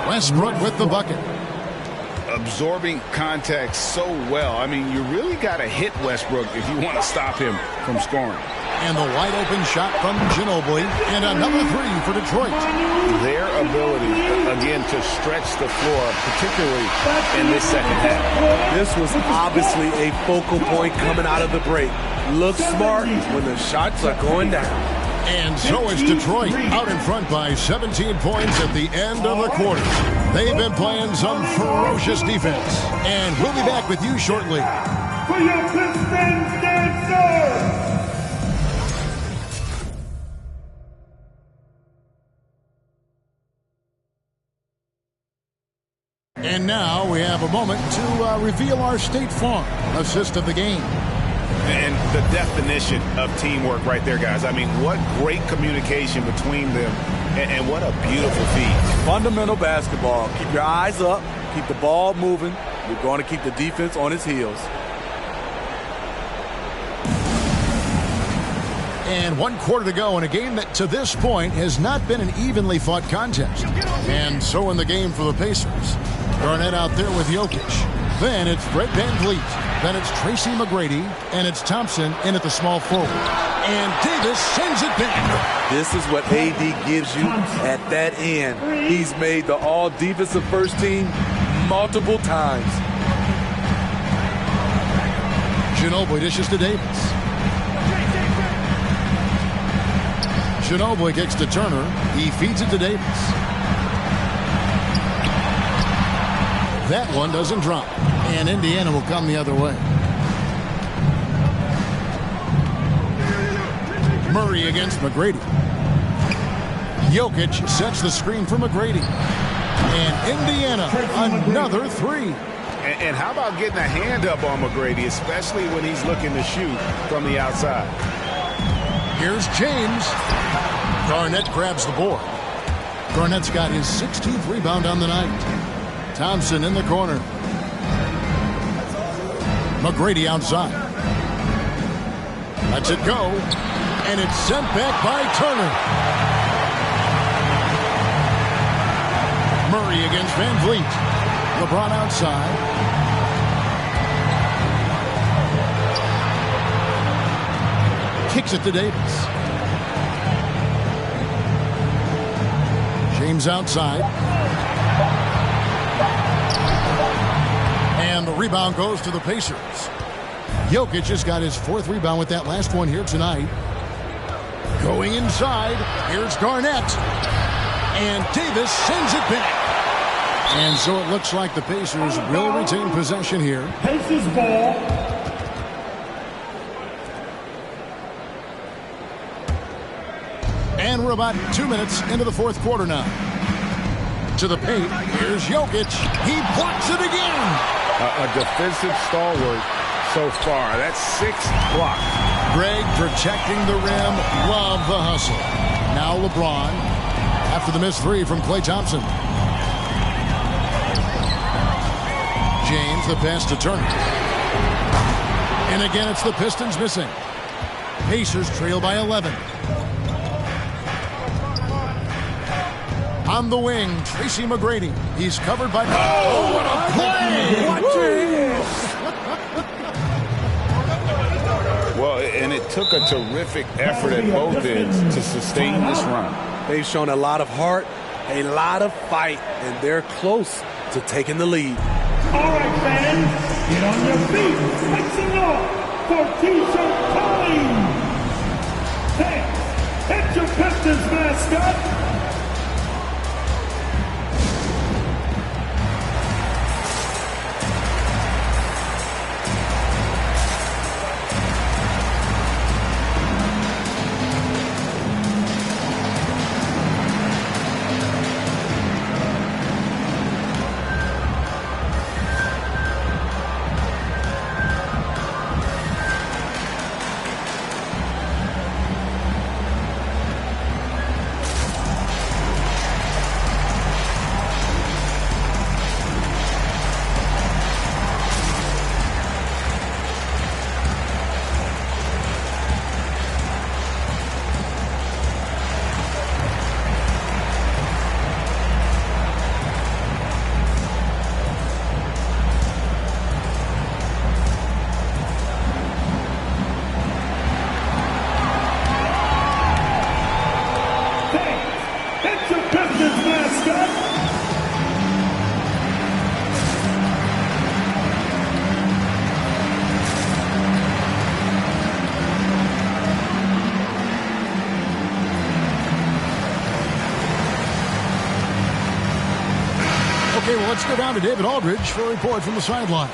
I: Westbrook with the bucket.
B: Absorbing contact so well. I mean, you really got to hit Westbrook if you want to stop him from scoring.
I: And the wide open shot from Ginobili, and another 3 for Detroit.
B: Their ability, again, to stretch the floor, particularly in this second half.
F: This was obviously a focal point coming out of the break. Look smart when the shots are going down.
I: And so is Detroit, out in front by 17 points at the end of the quarter. They've been playing some ferocious defense. And we'll be back with you shortly.
D: For your Pistons dancers!
I: And now we have a moment to reveal our State Farm assist of the game.
B: And the definition of teamwork right there, guys. I mean, what great communication between them, and what a beautiful feed.
F: Fundamental basketball. Keep your eyes up. Keep the ball moving. We're going to keep the defense on its heels.
I: And 1 quarter to go in a game that to this point has not been an evenly fought contest. And so in the game for the Pacers. Garnett out there with Jokic. Then it's Fred VanVleet. Then it's Tracy McGrady. And it's Thompson in at the small forward. And Davis sends it back.
F: This is what AD gives you at that end. He's made the all-defensive first team multiple times.
I: Ginobili dishes to Davis. Ginobili kicks to Turner. He feeds it to Davis. That one doesn't drop. And Indiana will come the other way. Murray against McGrady. Jokic sets the screen for McGrady. And Indiana, another 3.
B: And how about getting a hand up on McGrady, especially when he's looking to shoot from the outside.
I: Here's James. Garnett grabs the board. Garnett's got his 16th rebound on the night. Thompson in the corner. McGrady outside. Lets it go. And it's sent back by Turner. Murray against VanVleet. LeBron outside. Kicks it to Davis. James outside. And the rebound goes to the Pacers. Jokic has got his 4th rebound with that last one here tonight. Going inside. Here's Garnett. And Davis sends it back. And so it looks like the Pacers will retain possession here.
D: Pacers ball.
I: And we're about 2 minutes into the 4th quarter now. To the paint. Here's Jokic. He blocks it again.
B: A defensive stalwart so far. That's 6 blocks.
I: Greg protecting the rim. Love the hustle. Now LeBron after the missed three from Klay Thompson. James, the pass to Turner. And again, it's the Pistons missing. Pacers trail by 11. On the wing, Tracy McGrady. He's covered by... Oh, what a play! Watch it!
B: Well, and it took a terrific effort at both ends to sustain this run.
F: They've shown a lot of heart, a lot of fight, and they're close to taking the lead.
D: All right, fans, get on your feet. Make some noise for T-shirt time. Thanks. It's your Pistons mascot.
I: Let's go down to David Aldridge for a report from the sideline.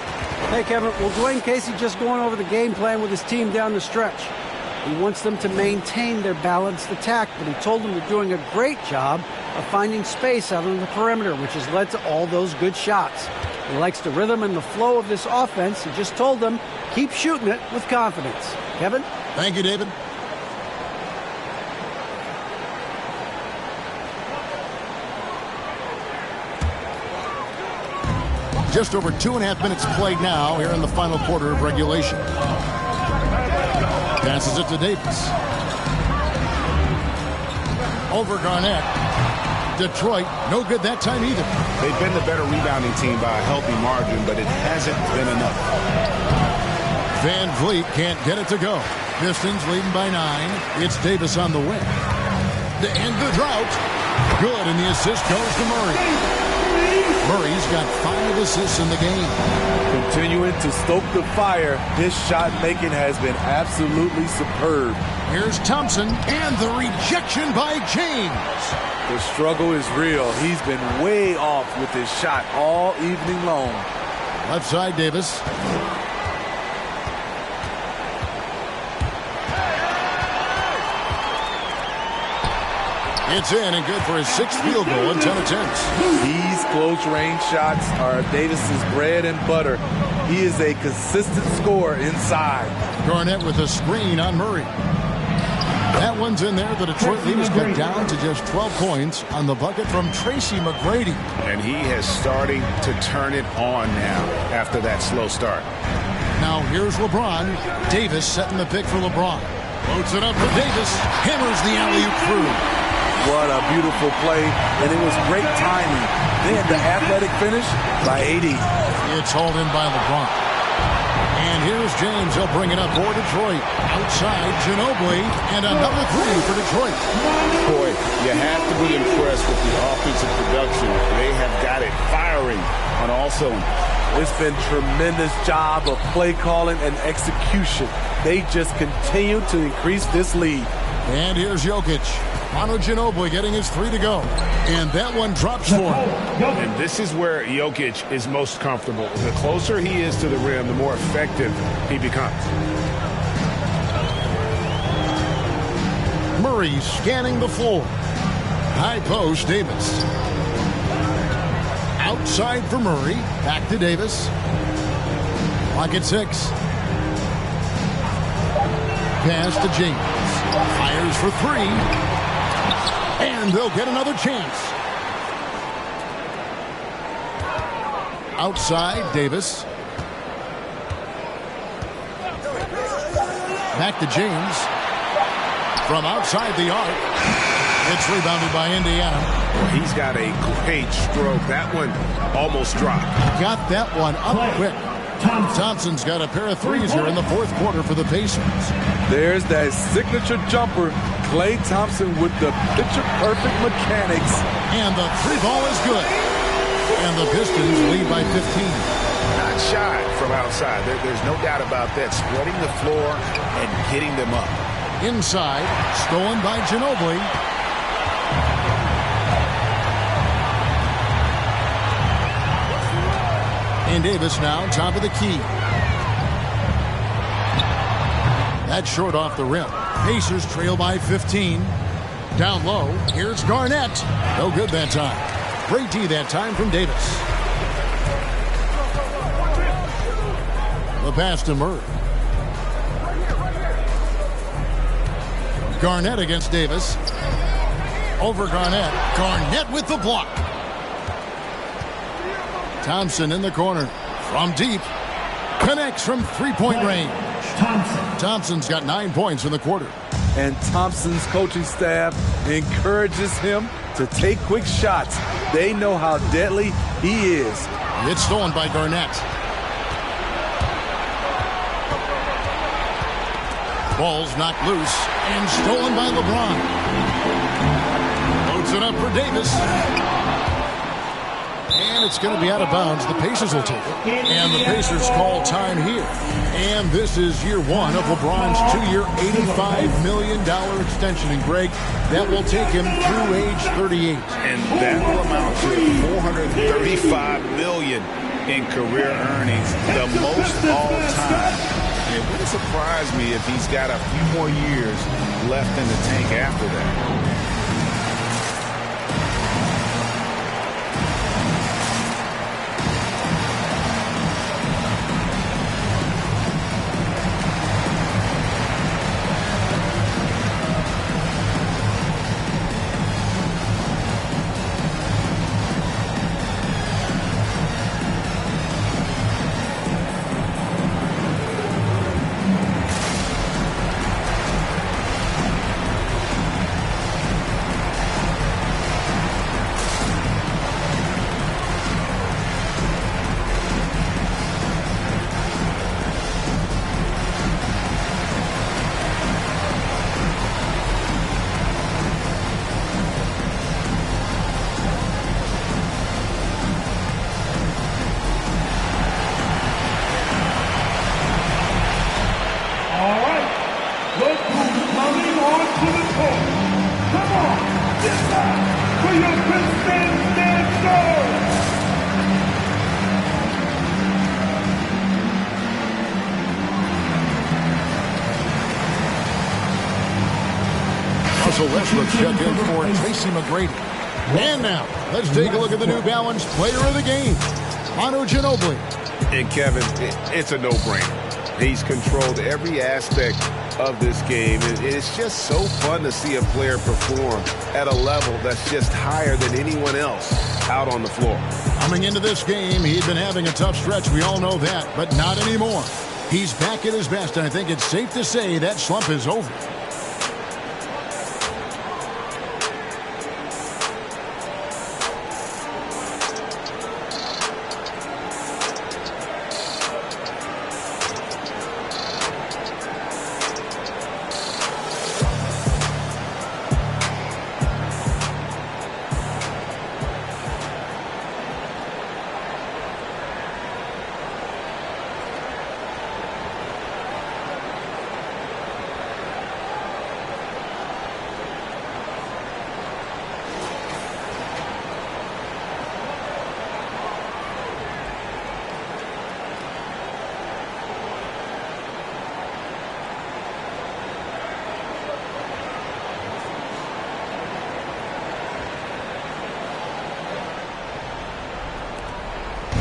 M: Hey, Kevin. Well, Dwayne Casey just going over the game plan with his team down the stretch. He wants them to maintain their balanced attack, but he told them they're doing a great job of finding space out on the perimeter, which has led to all those good shots. He likes the rhythm and the flow of this offense. He just told them, keep shooting it with confidence. Kevin?
I: Thank you, David. Just over 2.5 minutes played now here in the final quarter of regulation. Passes it to Davis. Over Garnett. Detroit, no good that time either.
B: They've been the better rebounding team by a healthy margin, but it hasn't been enough.
I: Van Vliet can't get it to go. Pistons leading by 9. It's Davis on the wing. To end the drought. Good, and the assist goes to Murray. Murray's got 5 assists in the game.
F: Continuing to stoke the fire, his shot making has been absolutely superb.
I: Here's Thompson and the rejection by James.
F: The struggle is real. He's been way off with his shot all evening long.
I: Left side, Davis. It's in and good for his 6th field goal in 10 attempts.
F: These close-range shots are Davis's bread and butter. He is a consistent scorer inside.
I: Garnett with a screen on Murray. That one's in there. The Detroit lead is cut down to just 12 points on the bucket from Tracy McGrady.
B: And he is starting to turn it on now after that slow start.
I: Now here's LeBron. Davis setting the pick for LeBron. Floats it up for Davis. Hammers the alley-oop through.
F: What a beautiful play, and it was great timing. Then the athletic finish by AD.
I: It's hauled in by LeBron. And here's James. He'll bring it up for Detroit. Outside, Ginobili, and another 3 for Detroit.
B: Boy, you have to be impressed with the offensive production. They have got it firing on all cylinders.
F: It's been tremendous job of play calling and execution. They just continue to increase this lead.
I: And here's Jokic. Manu Ginobili getting his 3 to go. And that one drops for him.
B: And this is where Jokic is most comfortable. The closer he is to the rim, the more effective he becomes.
I: Murray scanning the floor. High post, Davis. Outside for Murray. Back to Davis. Clock at 6. pass to James. Fires for three. And they'll get another chance. Outside, Davis. Back to James. From outside the arc. It's rebounded by Indiana.
J: Well, he's got a great stroke. That one almost dropped.
I: Got that one up quick. Thompson's got a pair of threes here in the fourth quarter for the Pacers.
F: There's that signature jumper. Klay Thompson with the picture-perfect mechanics.
I: And the three ball is good. And the Pistons lead by 15.
J: Not shy from outside. There's no doubt about that. Spreading the floor and getting them up.
I: Inside, stolen by Ginobili. And Davis now, top of the key. That's short off the rim. Pacers trail by 15. Down low, here's Garnett. No good that time. Great D that time from Davis. The pass to Murray. Garnett against Davis. Over Garnett. Garnett with the block. Thompson in the corner. From deep. Connects from three-point range. Thompson's got 9 points in the quarter.
F: And Thompson's coaching staff encourages him to take quick shots. They know how deadly he is.
I: It's stolen by Garnett. Ball's knocked loose and stolen by LeBron. Loads it up for Davis. And it's going to be out of bounds. The Pacers will take it. And the Pacers call time here. And this is year one of LeBron's 2-year, $85 million extension. And Greg, that will take him through age 38.
J: And that will amount to $435 million in career earnings, the most all time. It wouldn't surprise me if he's got a few more years left in the tank after that.
I: Westbrook check in for Tracy McGrady. And now, let's take a look at the New Balance Player of the Game, Manu Ginobili.
J: And Kevin, it's a no-brainer. He's controlled every aspect of this game. It's just so fun to see a player perform at a level that's just higher than anyone else out on the floor.
I: Coming into this game, he'd been having a tough stretch. We all know that, but not anymore. He's back at his best, and I think it's safe to say that slump is over.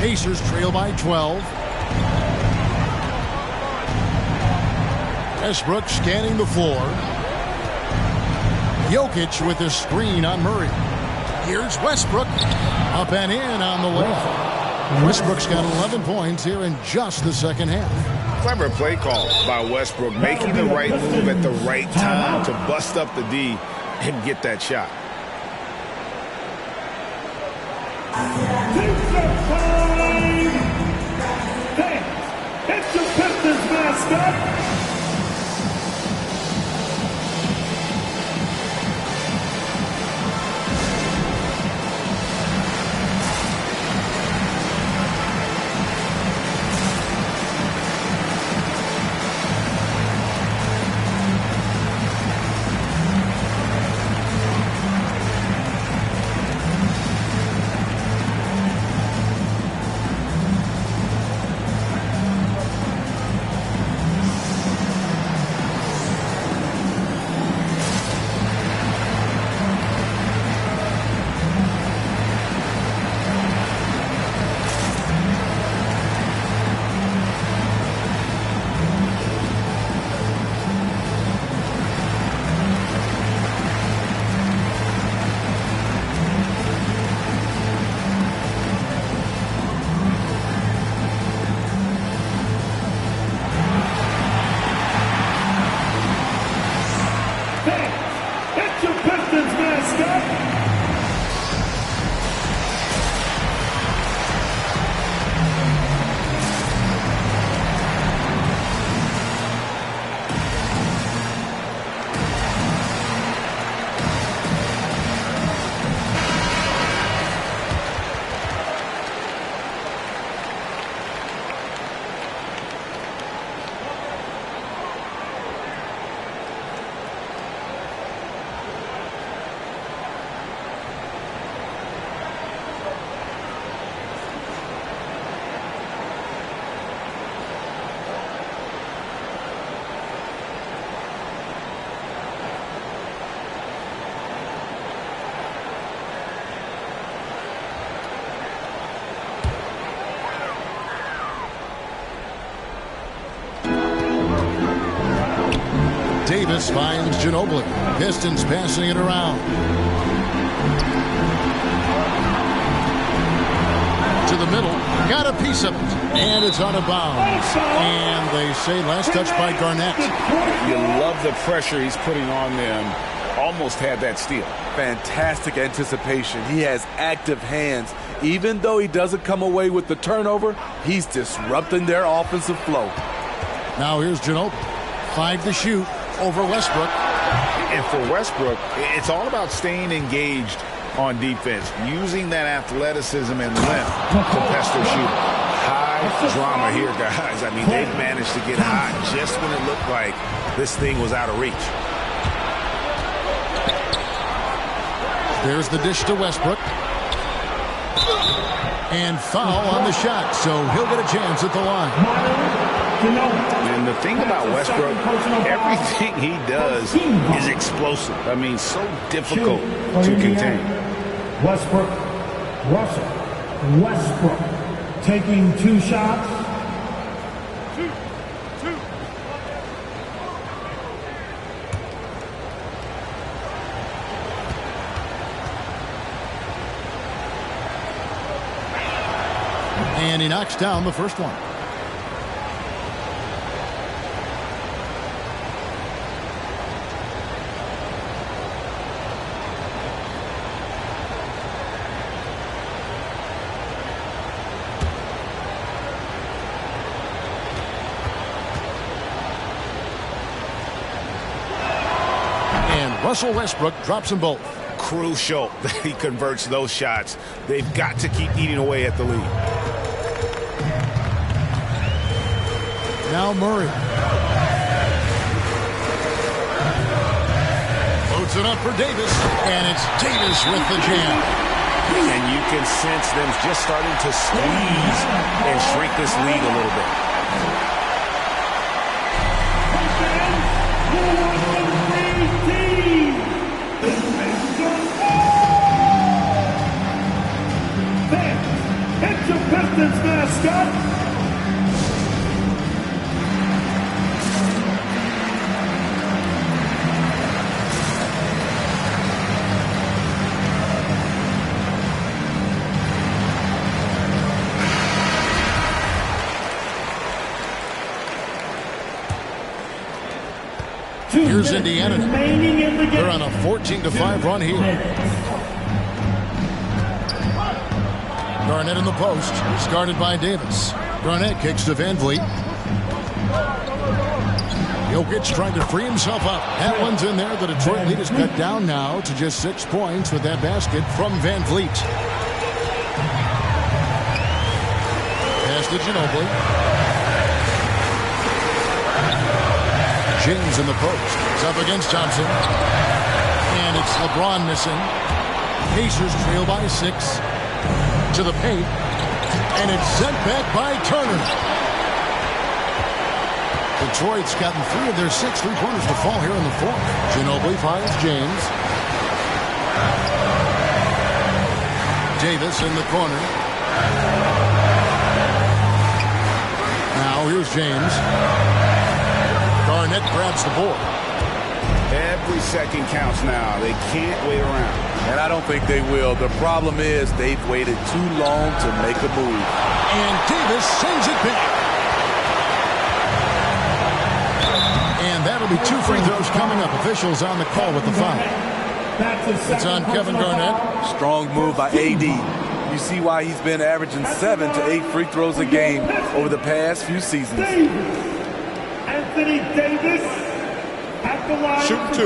I: Pacers trail by 12. Westbrook scanning the floor. Jokic with his screen on Murray. Here's Westbrook. Up and in on the way. Westbrook's got 11 points here in just the second half.
B: Clever play call by Westbrook, making the right move at the right time to bust up the D and get that shot.
D: It's your Pistons mascot.
I: Davis finds Ginobili. Pistons passing it around. To the middle. Got a piece of it. And it's out of bounds. And they say last touch by Garnett.
B: You love the pressure he's putting on them. Almost had that steal.
F: Fantastic anticipation. He has active hands. Even though he doesn't come away with the turnover, he's disrupting their offensive flow.
I: Now here's Ginobili. 5 to shoot over Westbrook.
B: And for Westbrook, it's all about staying engaged on defense, using that athleticism and length to pester shooter. High drama here, guys. I mean, they've managed to get hot just when it looked like this thing was out of reach.
I: There's the dish to Westbrook. And foul on the shot, so he'll get a chance at the line.
B: And the thing about Westbrook, everything he does is explosive. I mean, so difficult to contain.
D: Westbrook, Russell, Westbrook taking 2 shots.
I: And he knocks down the first one. Russell Westbrook drops them both.
B: Crucial that he converts those shots. They've got to keep eating away at the lead.
I: Now Murray. Loads it up for Davis, and it's Davis with the jam.
B: And you can sense them just starting to squeeze and shrink this lead a little bit.
D: It's your Pistons mascot.
I: Here's Indiana. They're on a 14-5 run here. Garnett in the post. It's guarded by Davis. Garnett kicks to Van Vliet. Jokic trying to free himself up. That one's in there. The Detroit lead is cut down now to just 6 points with that basket from Van Vliet. Pass to Ginobili. James in the post. It's up against Thompson. And it's LeBron missing. Pacers trail by 6. To the paint. And it's sent back by Turner. Detroit's gotten 3 of their 6 3-pointers to fall here in the fourth. Ginobili finds James. Davis in the corner. Now here's James. Garnett grabs the board.
B: Every second counts now. They can't wait around.
F: And I don't think they will. The problem is they've waited too long to make a move.
I: And Davis sends it back. And that'll be 2 free throws coming up. Officials on the call with the foul. It's on Kevin Garnett.
F: Strong move by AD. You see why he's been averaging 7 to 8 free throws a game over the past few seasons.
D: Anthony Davis at the line
F: Shoot
D: for 2.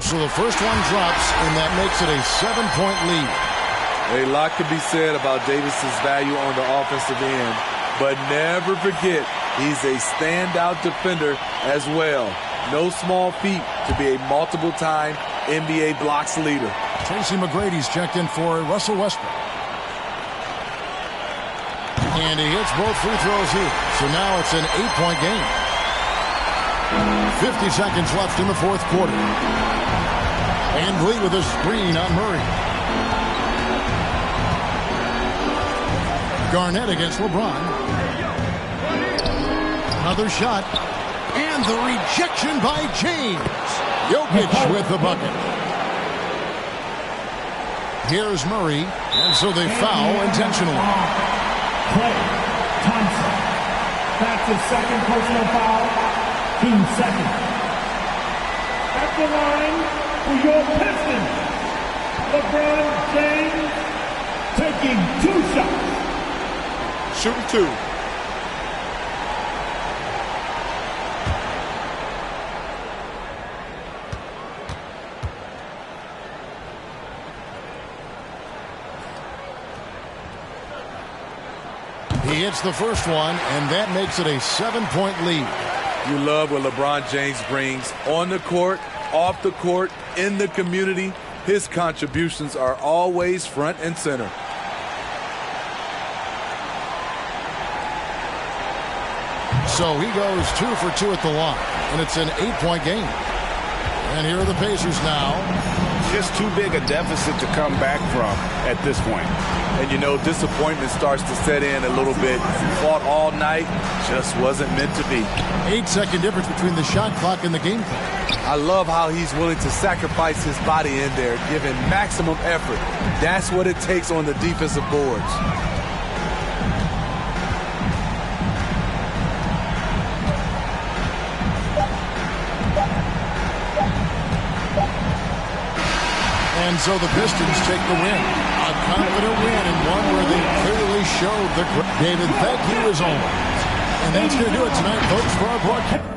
I: So the first one drops, and that makes it a 7-point lead.
F: A lot could be said about Davis's value on the offensive end, but never forget he's a standout defender as well. No small feat to be a multiple-time NBA blocks leader.
I: Tracy McGrady's checked in for Russell Westbrook. And he hits both free throws here. So now it's an 8-point game. 50 seconds left in the fourth quarter. Van Vliet with a screen on Murray. Garnett against LeBron. Another shot. And the rejection by James. Jokic with the bucket. Here's Murray. And so they foul intentionally.
D: Clay Thompson. That's his second personal foul. Team second. At the line for your Pistons, LeBron James taking 2 shots.
F: Shooting 2.
I: He hits the first one, and that makes it a 7-point lead.
F: You love what LeBron James brings on the court, off the court, in the community. His contributions are always front and center.
I: So he goes 2 for 2 at the line, and it's an 8-point game. And here are the Pacers now.
B: Just too big a deficit to come back from at this point.
F: And you know, disappointment starts to set in a little bit. Fought all night, just wasn't meant to be.
I: 8-second difference between the shot clock and the game clock.
F: I love how he's willing to sacrifice his body in there, giving maximum effort. That's what it takes on the defensive boards.
I: And so the Pistons take the win. A confident win, and one where they clearly showed the... David, thank you as always. And that's going to do it tonight, folks, for our broadcast.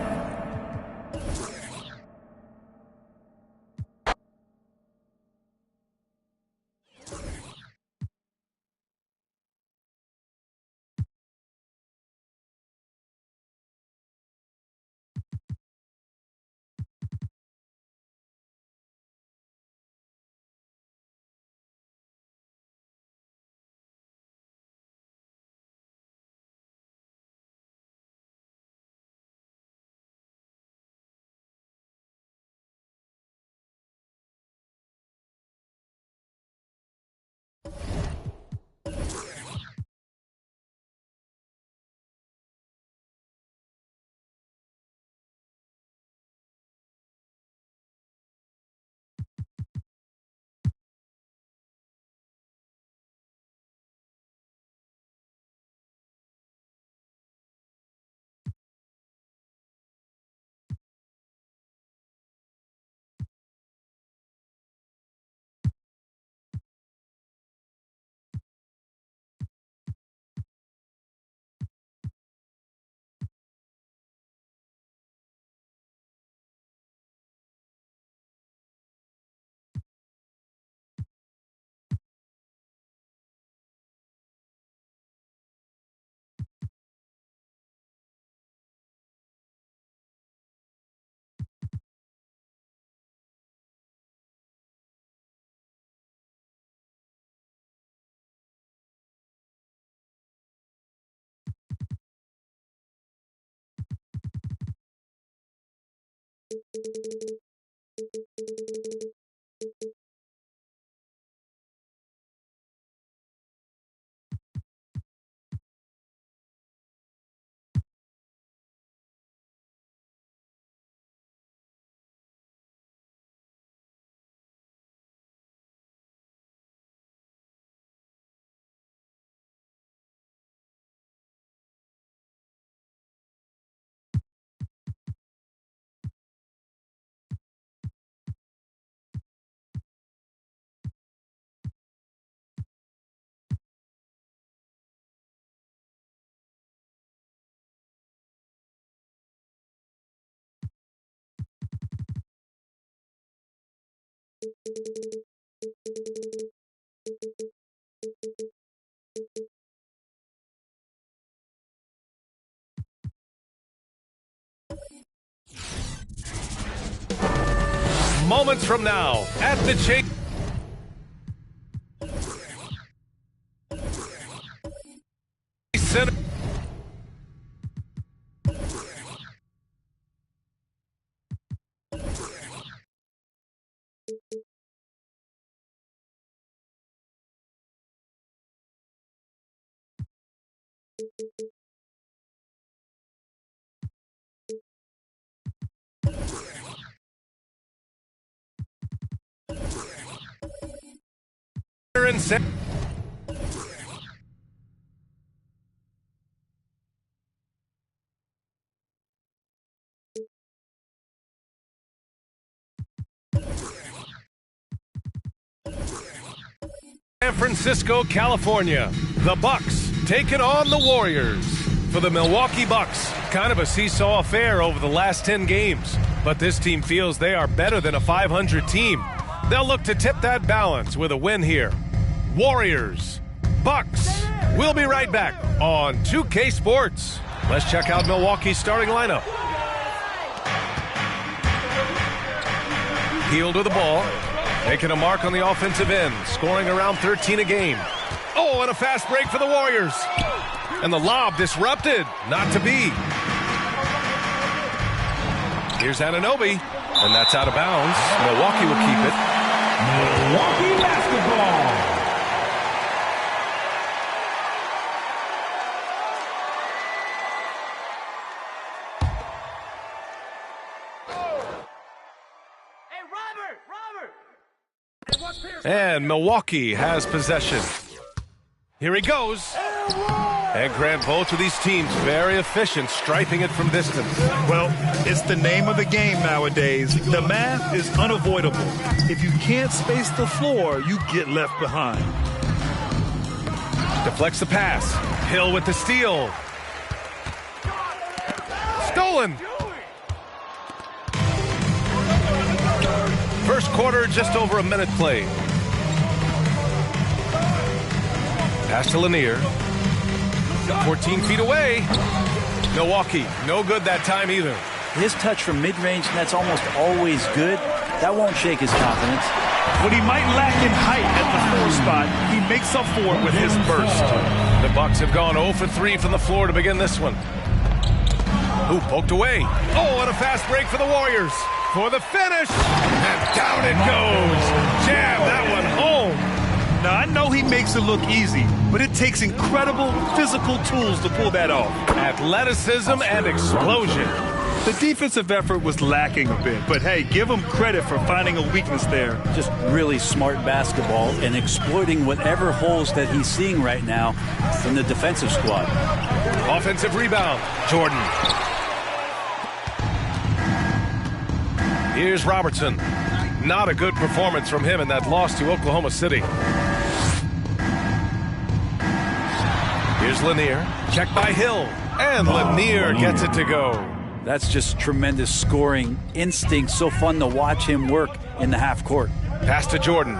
A: Moments from now at the Chase Center. And set. San Francisco, California. The Bucks taking on the Warriors. For the Milwaukee Bucks, kind of a seesaw affair over the last 10 games. But this team feels they are better than a 500 team. They'll look to tip that balance with a win here. Warriors, Bucks. We'll be right back on 2K Sports. Let's check out Milwaukee's starting lineup. Hield with the ball, making a mark on the offensive end, scoring around 13 a game. Oh, and a fast break for the Warriors. And the lob disrupted, not to be. Here's Anunoby, and that's out of bounds. Milwaukee will keep it.
D: Milwaukee basketball.
A: And Milwaukee has possession. Here he goes. And Grant, both of these teams very efficient, striping it from distance.
C: Well, it's the name of the game nowadays. The math is unavoidable. If you can't space the floor, you get left behind.
A: Deflects the pass. Hill with the steal. Stolen. First quarter, just over a minute played. Pass to Lanier. 14 feet away. Milwaukee, no good that time either.
N: His touch from mid-range, and that's almost always good. That won't shake his confidence.
C: When he might lack in height at the 4 spot, he makes up for it with his burst.
A: The Bucks have gone 0 for 3 from the floor to begin this one. Ooh, poked away. Oh, and a fast break for the Warriors. For the finish. And down it goes. Jam that one home.
C: Now, I know he makes it look easy, but it takes incredible physical tools to pull that off.
A: Athleticism and explosion.
C: The defensive effort was lacking a bit, but hey, give him credit for finding a weakness there.
N: Just really smart basketball and exploiting whatever holes that he's seeing right now in the defensive squad.
A: Offensive rebound, Jordan. Here's Robertson. Not a good performance from him in that loss to Oklahoma City. Here's Lanier. Checked by Hill. And Lanier gets it to go.
N: That's just tremendous scoring instinct. So fun to watch him work in the half court.
A: Pass to Jordan.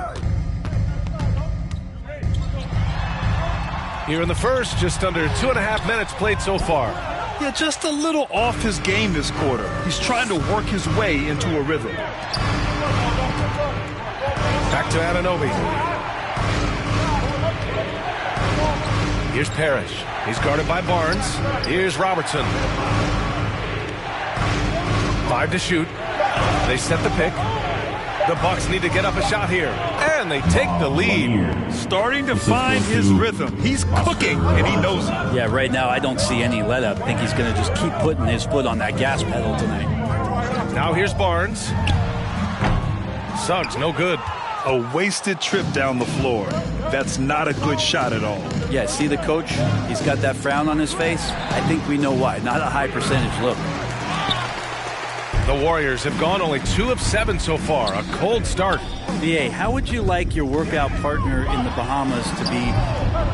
A: Here in the first, just under 2.5 minutes played so far.
C: Yeah, just a little off his game this quarter. He's trying to work his way into a rhythm.
A: Back to Anunoby. Here's Parrish. He's guarded by Barnes. Here's Robertson. 5 to shoot. They set the pick. The Bucks need to get up a shot here. And they take the lead.
C: Starting to find his rhythm. He's cooking, and he knows it.
N: Yeah, right now I don't see any let-up. I think he's going to just keep putting his foot on that gas pedal tonight.
A: Now here's Barnes. Suggs, no good.
C: A wasted trip down the floor. That's not a good shot at all.
N: Yeah, see the coach? He's got that frown on his face. I think we know why. Not a high percentage look.
A: The Warriors have gone only 2 of 7 so far. A cold start.
N: BA, how would you like your workout partner in the Bahamas to be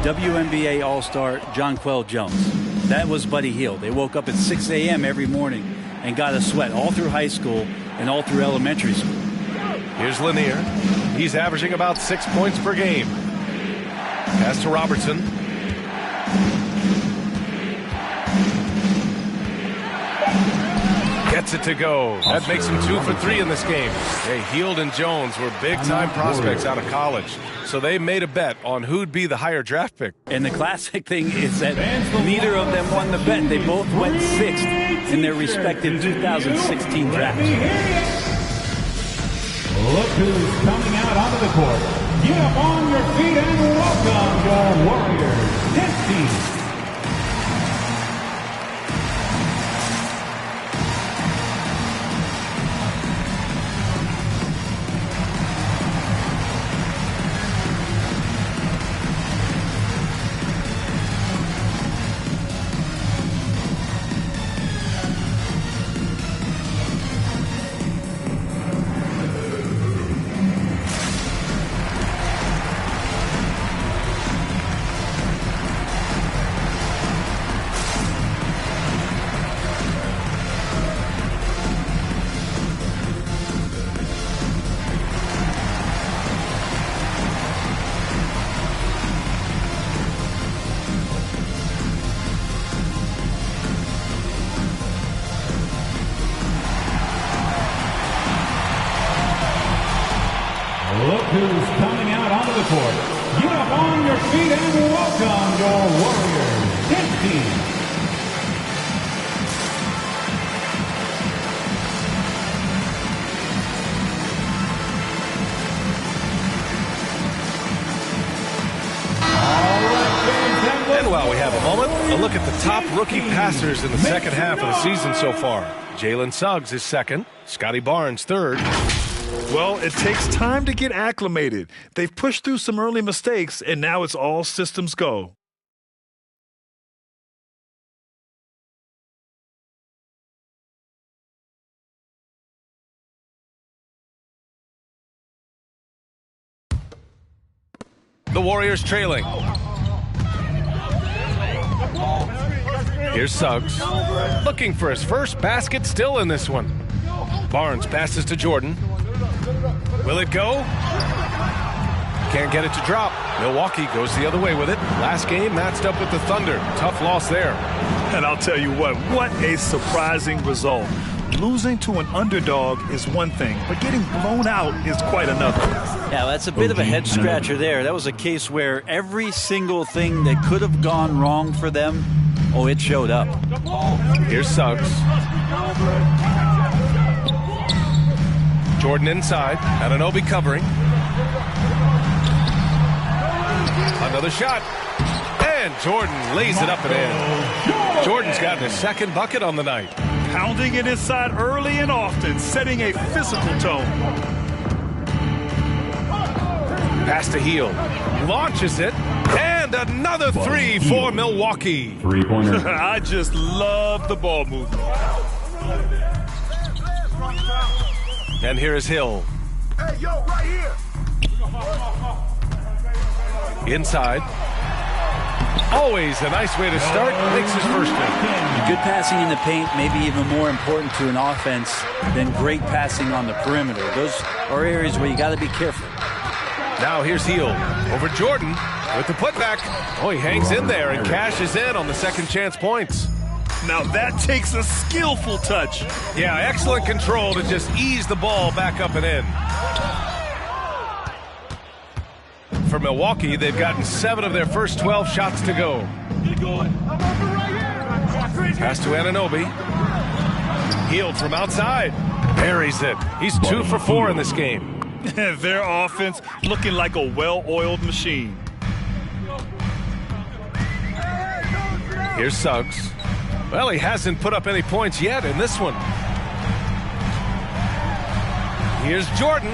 N: WNBA All-Star Jonquel Jones? That was Buddy Hield. They woke up at 6 a.m. every morning and got a sweat all through high school and all through elementary school.
A: Here's Lanier. He's averaging about 6 points per game. Pass to Robertson. Gets it to go. That makes him 2 for 3 in this game. Hey, Hield and Jones were big-time prospects out of college, so they made a bet on who'd be the higher draft pick.
N: And the classic thing is that neither of them won the bet. They both went 6th in their respective 2016 drafts.
D: Look who's coming out onto the court. Get up on your feet and welcome your Warriors. 10 Look who's coming out onto the court. Get up on your feet and welcome your Warriors. 10
A: And while we have a moment, a look at the top rookie passers in the second half of the season so far. Jalen Suggs is second. Scotty Barnes third.
C: Well, it takes time to get acclimated. They've pushed through some early mistakes, and now it's all systems go.
A: The Warriors trailing. Here's Suggs. Looking for his first basket still in this one. Barnes passes to Jordan. Will it go? Can't get it to drop. Milwaukee goes the other way with it. Last game matched up with the Thunder. Tough loss there.
C: And I'll tell you what a surprising result. Losing to an underdog is one thing, but getting blown out is quite another.
N: Yeah, that's a bit of a head scratcher there. That was a case where every single thing that could have gone wrong for them, it showed up.
A: Here's Suggs. Jordan inside. Anunoby covering. Another shot. And Jordan lays it up and in. Jordan's gotten his second bucket on the night.
C: Pounding it inside early and often, setting a physical tone.
A: Pass to Hield. Launches it. And another three for Milwaukee.
D: Three-pointer.
C: I just love the ball movement.
A: And here is Hill.
J: Hey, yo, right here.
A: Inside. Always a nice way to start. Makes his first one.
N: Good passing in the paint may be even more important to an offense than great passing on the perimeter. Those are areas where you got to be careful.
A: Now here's Hield over Jordan with the putback. He hangs in there and cashes in on the second chance points.
C: Now that takes a skillful touch.
A: Yeah, excellent control to just ease the ball back up and in. For Milwaukee, they've gotten 7 of their first 12 shots to go. Pass to Anunoby. Hield from outside. Buries it. He's 2 for 4 in this game.
C: Their offense looking like a well-oiled machine.
A: Here's Suggs. Well, he hasn't put up any points yet in this one. Here's Jordan.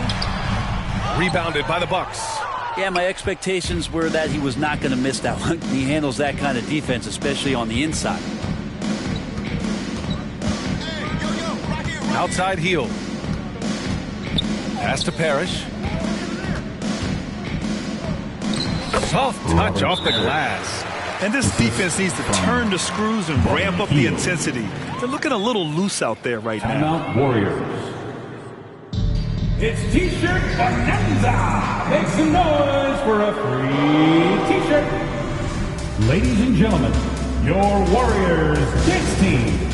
A: Rebounded by the Bucks.
N: Yeah, my expectations were that he was not going to miss that one. He handles that kind of defense, especially on the inside.
A: Outside heel. Pass to Parrish. Soft touch off the glass.
C: And this defense needs to turn the screws and ramp up the intensity. They're looking a little loose out there right now.
D: Timeout Warriors. It's T-shirt bonanza. Make some noise for a free T-shirt. Ladies and gentlemen, your Warriors dance team.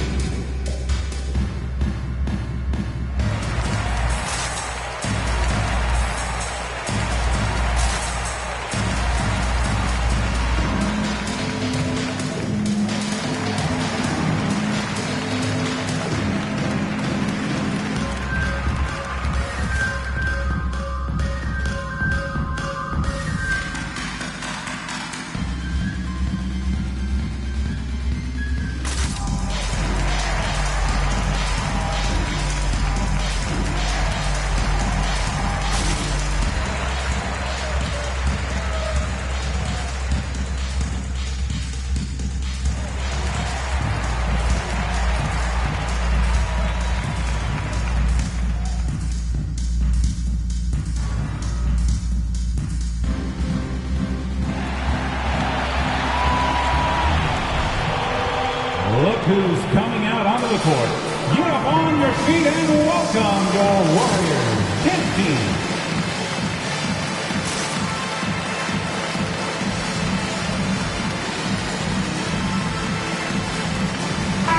D: Look who's coming out onto the court. Get up on your feet and welcome your Warriors 10th team.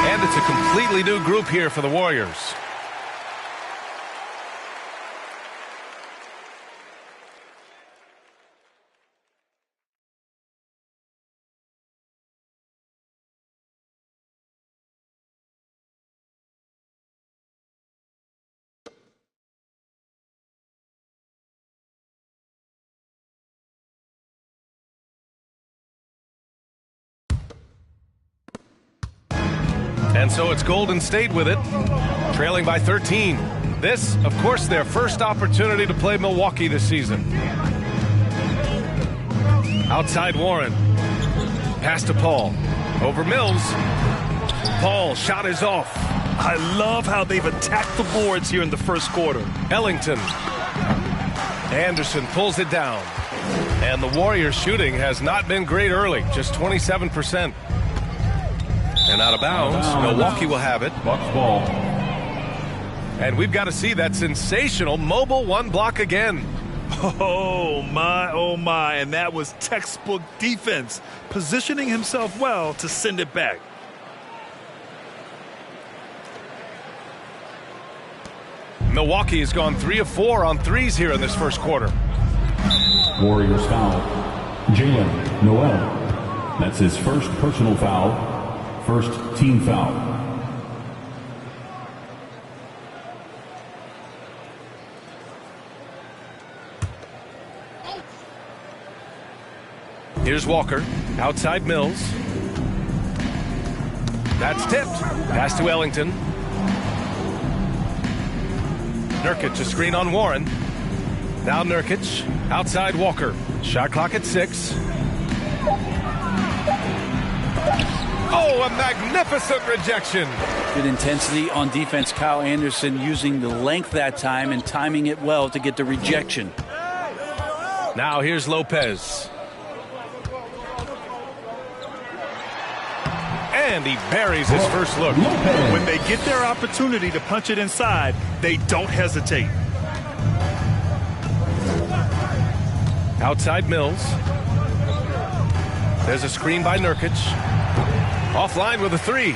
A: And it's a completely new group here for the Warriors. And so it's Golden State with it, trailing by 13. This, of course, their first opportunity to play Milwaukee this season. Outside Warren. Pass to Paul. Over Mills. Paul, shot is off.
C: I love how they've attacked the boards here in the first quarter.
A: Ellington. Anderson pulls it down. And the Warriors shooting has not been great early, just 27%. And out of bounds, Milwaukee will have it.
D: Bucks ball.
A: And we've got to see that sensational mobile one block again.
C: Oh, my. And that was textbook defense, positioning himself well to send it back.
A: Milwaukee has gone 3 of 4 on threes here in this first quarter.
D: Warriors foul. Jalen Noel. That's his first personal foul. First team foul.
A: Here's Walker. Outside Mills. That's tipped. Pass to Ellington. Nurkic, a screen on Warren. Now Nurkic. Outside Walker. Shot clock at 6. Oh, a magnificent rejection.
N: Good intensity on defense. Kyle Anderson using the length that time and timing it well to get the rejection.
A: Now here's Lopez. And he buries his first look.
C: When they get their opportunity to punch it inside, they don't hesitate.
A: Outside Mills. There's a screen by Nurkic. Offline with a 3.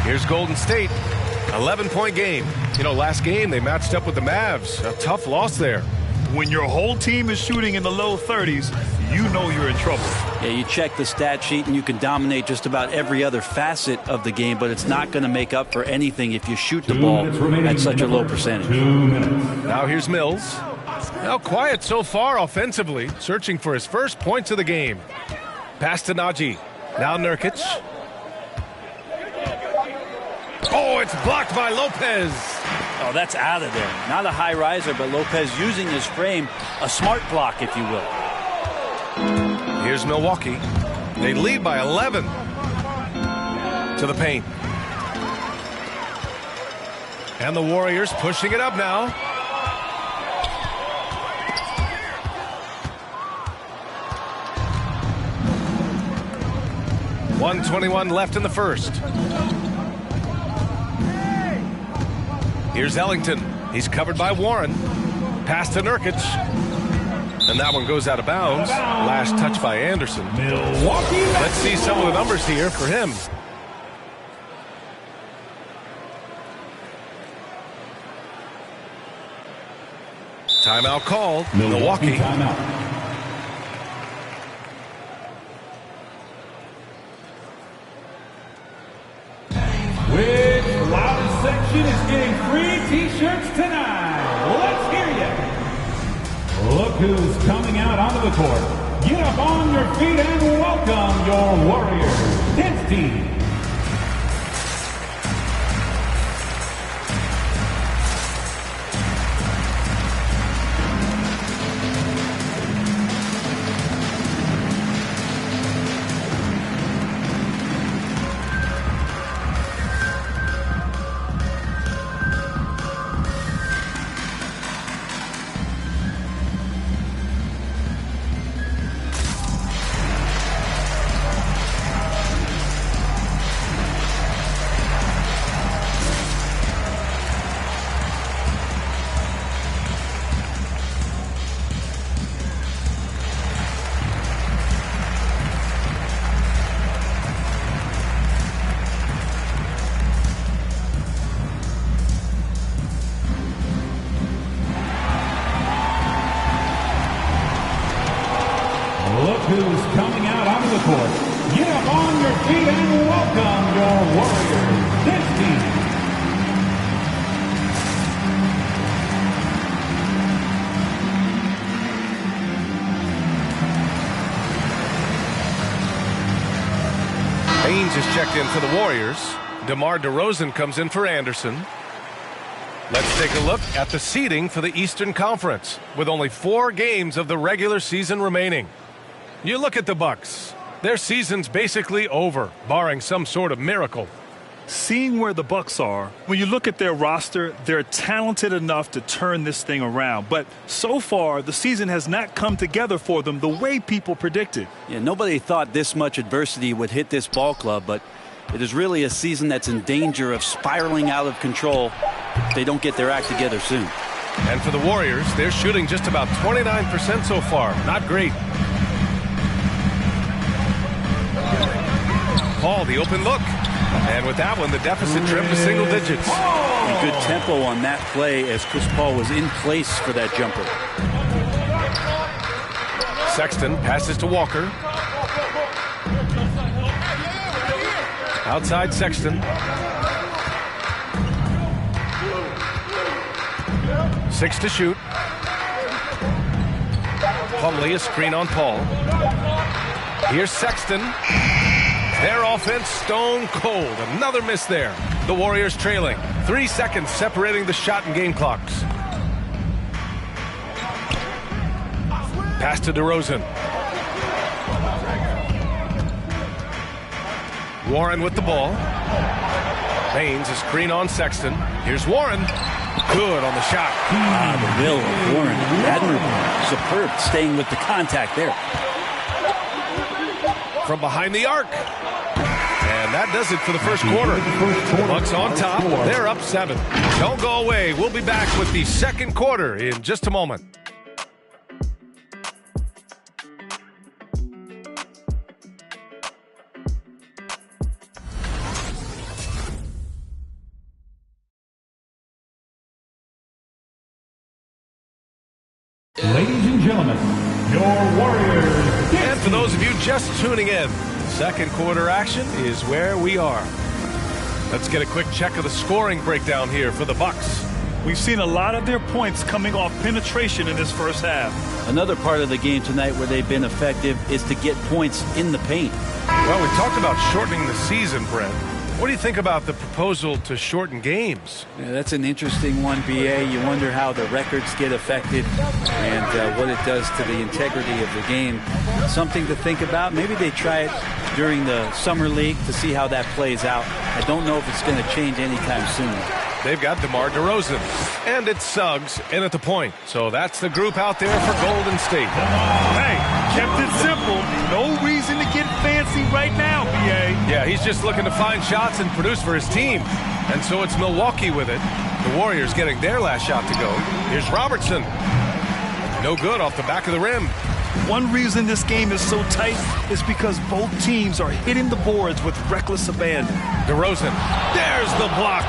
A: Here's Golden State. 11-point game. You know, last game they matched up with the Mavs. A tough loss there.
C: When your whole team is shooting in the low 30s, you know you're in trouble.
N: Yeah, you check the stat sheet and you can dominate just about every other facet of the game, but it's not going to make up for anything if you shoot the ball at such a low percentage.
A: Now here's Mills. Now quiet so far offensively, searching for his first points of the game. Pass to Najee. Now Nurkic. Oh, it's blocked by Lopez.
N: Oh, that's out of there. Not a high riser, but Lopez using his frame, a smart block, if you will.
A: Here's Milwaukee. They lead by 11. To the paint. And the Warriors pushing it up now. .121 left in the first. Here's Ellington. He's covered by Warren. Pass to Nurkic. And that one goes out of bounds. Last touch by Anderson. Let's see some of the numbers here for him. Timeout called. Milwaukee.
D: Timeout. Which loudest section is getting free T-shirts tonight? Let's hear you. Look who's coming out onto the court. Get up on your feet and welcome your Warriors dance team. Who's coming out onto the court. Get up on your feet and welcome your Warriors dance team.
A: Haynes is checked in for the Warriors. DeMar DeRozan comes in for Anderson. Let's take a look at the seeding for the Eastern Conference with only 4 games of the regular season remaining. You look at the Bucks. Their season's basically over, barring some sort of miracle.
C: Seeing where the Bucks are, when you look at their roster, they're talented enough to turn this thing around. But so far, the season has not come together for them the way people predicted.
N: Yeah, nobody thought this much adversity would hit this ball club, but it is really a season that's in danger of spiraling out of control if they don't get their act together soon.
A: And for the Warriors, they're shooting just about 29% so far. Not great. Paul, the open look. And with that one, the deficit trimmed to single digits.
N: And good tempo on that play as Chris Paul was in place for that jumper.
A: Sexton passes to Walker. Outside Sexton. 6 to shoot. Plumlee, a screen on Paul. Here's Sexton. Their offense stone cold. Another miss there. The Warriors trailing. 3 seconds separating the shot and game clocks. Pass to DeRozan. Warren with the ball. Haynes, a screen on Sexton. Here's Warren. Good on the shot.
N: The will of Warren. Admirable. Superb. Staying with the contact there.
A: From behind the arc. And that does it for the first quarter. Bucks on top. They're up 7. Don't go away. We'll be back with the second quarter in just a moment.
D: gentlemen, your Warriors.
A: And for those of you just tuning in, second quarter action is where we are. Let's get a quick check of the scoring breakdown here for the Bucks.
C: We've seen a lot of their points coming off penetration in this first half.
N: Another part of the game tonight where they've been effective is to get points in the paint.
A: Well, we talked about shortening the season, Brent. What do you think about the proposal to shorten games?
N: Yeah, that's an interesting one, B.A. You wonder how the records get affected and what it does to the integrity of the game. Something to think about. Maybe they try it during the summer league to see how that plays out. I don't know if it's going to change anytime soon.
A: They've got DeMar DeRozan, and it's Suggs in at the point. So that's the group out there for Golden State.
C: Hey, kept it simple. No reason to get fancy right now, B.A.
A: Yeah, he's just looking to find shots and produce for his team. And so it's Milwaukee with it. The Warriors getting their last shot to go. Here's Robertson. No good off the back of the rim.
C: One reason this game is so tight is because both teams are hitting the boards with reckless abandon.
A: DeRozan, there's the block.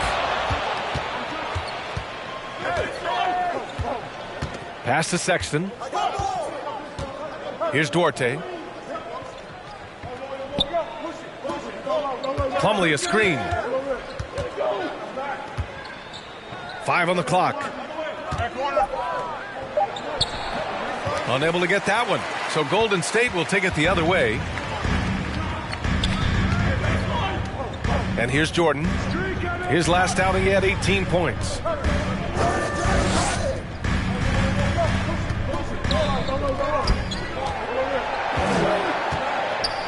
A: Pass to Sexton. Here's Duarte. Plumlee a screen. 5 on the clock. Unable to get that one. So Golden State will take it the other way. And here's Jordan. His last outing, he had 18 points.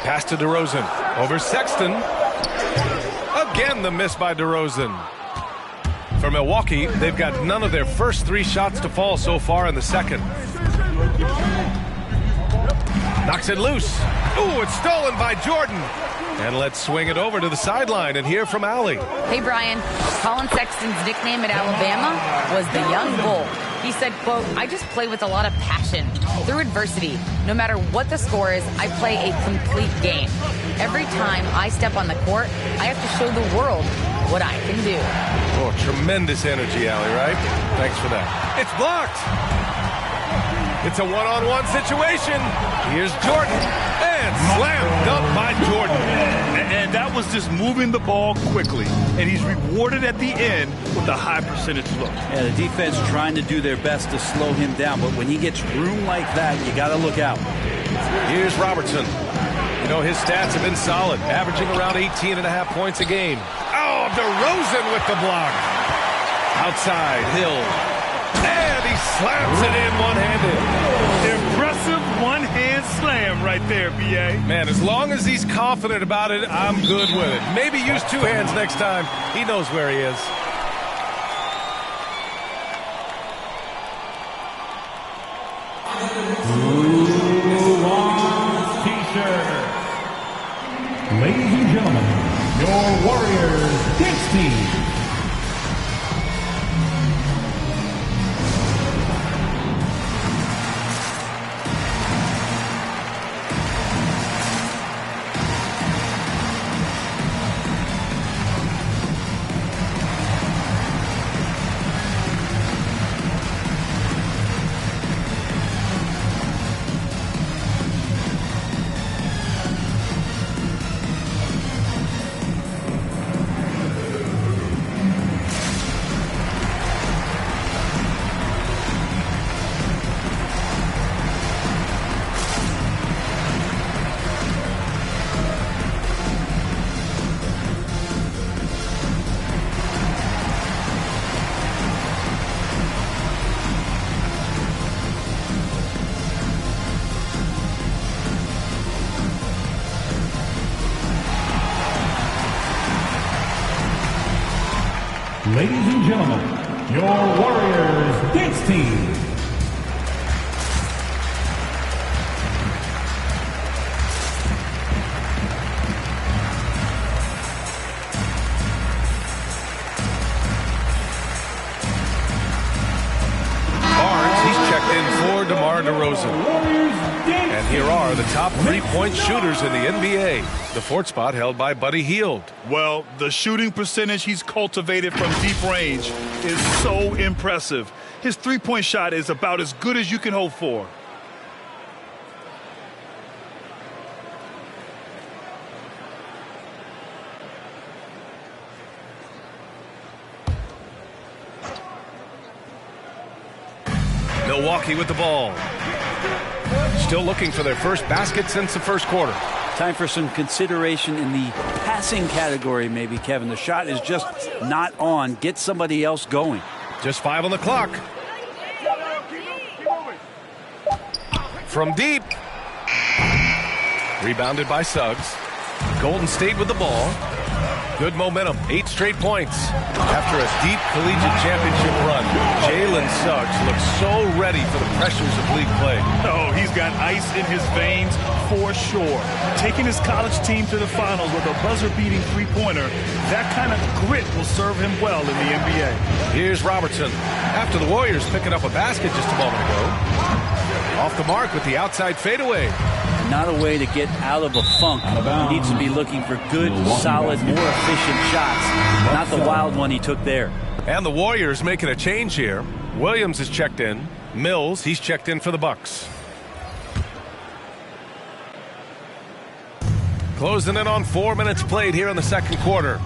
A: Pass to DeRozan. Over Sexton. Again, the miss by DeRozan. For Milwaukee, they've got none of their first 3 shots to fall so far in the second. Knocks it loose. Ooh, it's stolen by Jordan. And let's swing it over to the sideline and hear from Allie.
S: Hey, Brian. Colin Sexton's nickname at Alabama was the Young Bull. He said, quote, I just play with a lot of passion. Through adversity, no matter what the score is, I play a complete game. Every time I step on the court, I have to show the world what I can do.
A: Oh, tremendous energy, Allie, right? Thanks for that. It's blocked. It's a one-on-one situation. Here's Jordan. And slam dunk by Jordan.
C: And that was just moving the ball quickly. And he's rewarded at the end with a high percentage look.
N: Yeah, the defense trying to do their best to slow him down. But when he gets room like that, you got to look out.
A: Here's Robertson. You know, his stats have been solid, averaging around 18.5 points a game. Oh, DeRozan with the block. Outside, Hill. And he slams it in one-handed.
C: Impressive one-hand slam right there, B.A.
A: Man, as long as he's confident about it, I'm good with it. Maybe use 2 hands next time. He knows where he is.
D: Blue Wants T-shirt. Ladies and gentlemen, your Warriors dance team. Ladies and gentlemen, your Warriors dance team.
A: DeMar DeRozan. And here are the top 3-point shooters in the NBA. The 4th spot held by Buddy Hield.
C: Well, the shooting percentage he's cultivated from deep range is so impressive. His 3-point shot is about as good as you can hope for.
A: Milwaukee with the ball. Still looking for their first basket since the first quarter.
N: Time for some consideration in the passing category, maybe, Kevin. The shot is just not on. Get somebody else going.
A: Just 5 on the clock. From deep. Rebounded by Suggs. Golden State with the ball. Good momentum. 8 straight points. After a deep collegiate championship run, Jalen Suggs looks so ready for the pressures of league play.
C: Oh, he's got ice in his veins for sure. Taking his college team to the finals with a buzzer-beating three-pointer, that kind of grit will serve him well in the NBA.
A: Here's Robertson. After the Warriors picking up a basket just a moment ago. Off the mark with the outside fadeaway.
N: Not a way to get out of a funk. He needs to be looking for good, solid, more efficient shots. Not the wild one he took there.
A: And the Warriors making a change here. Williams is checked in. Mills, he's checked in for the Bucks. Closing in on 4 minutes played here in the second quarter.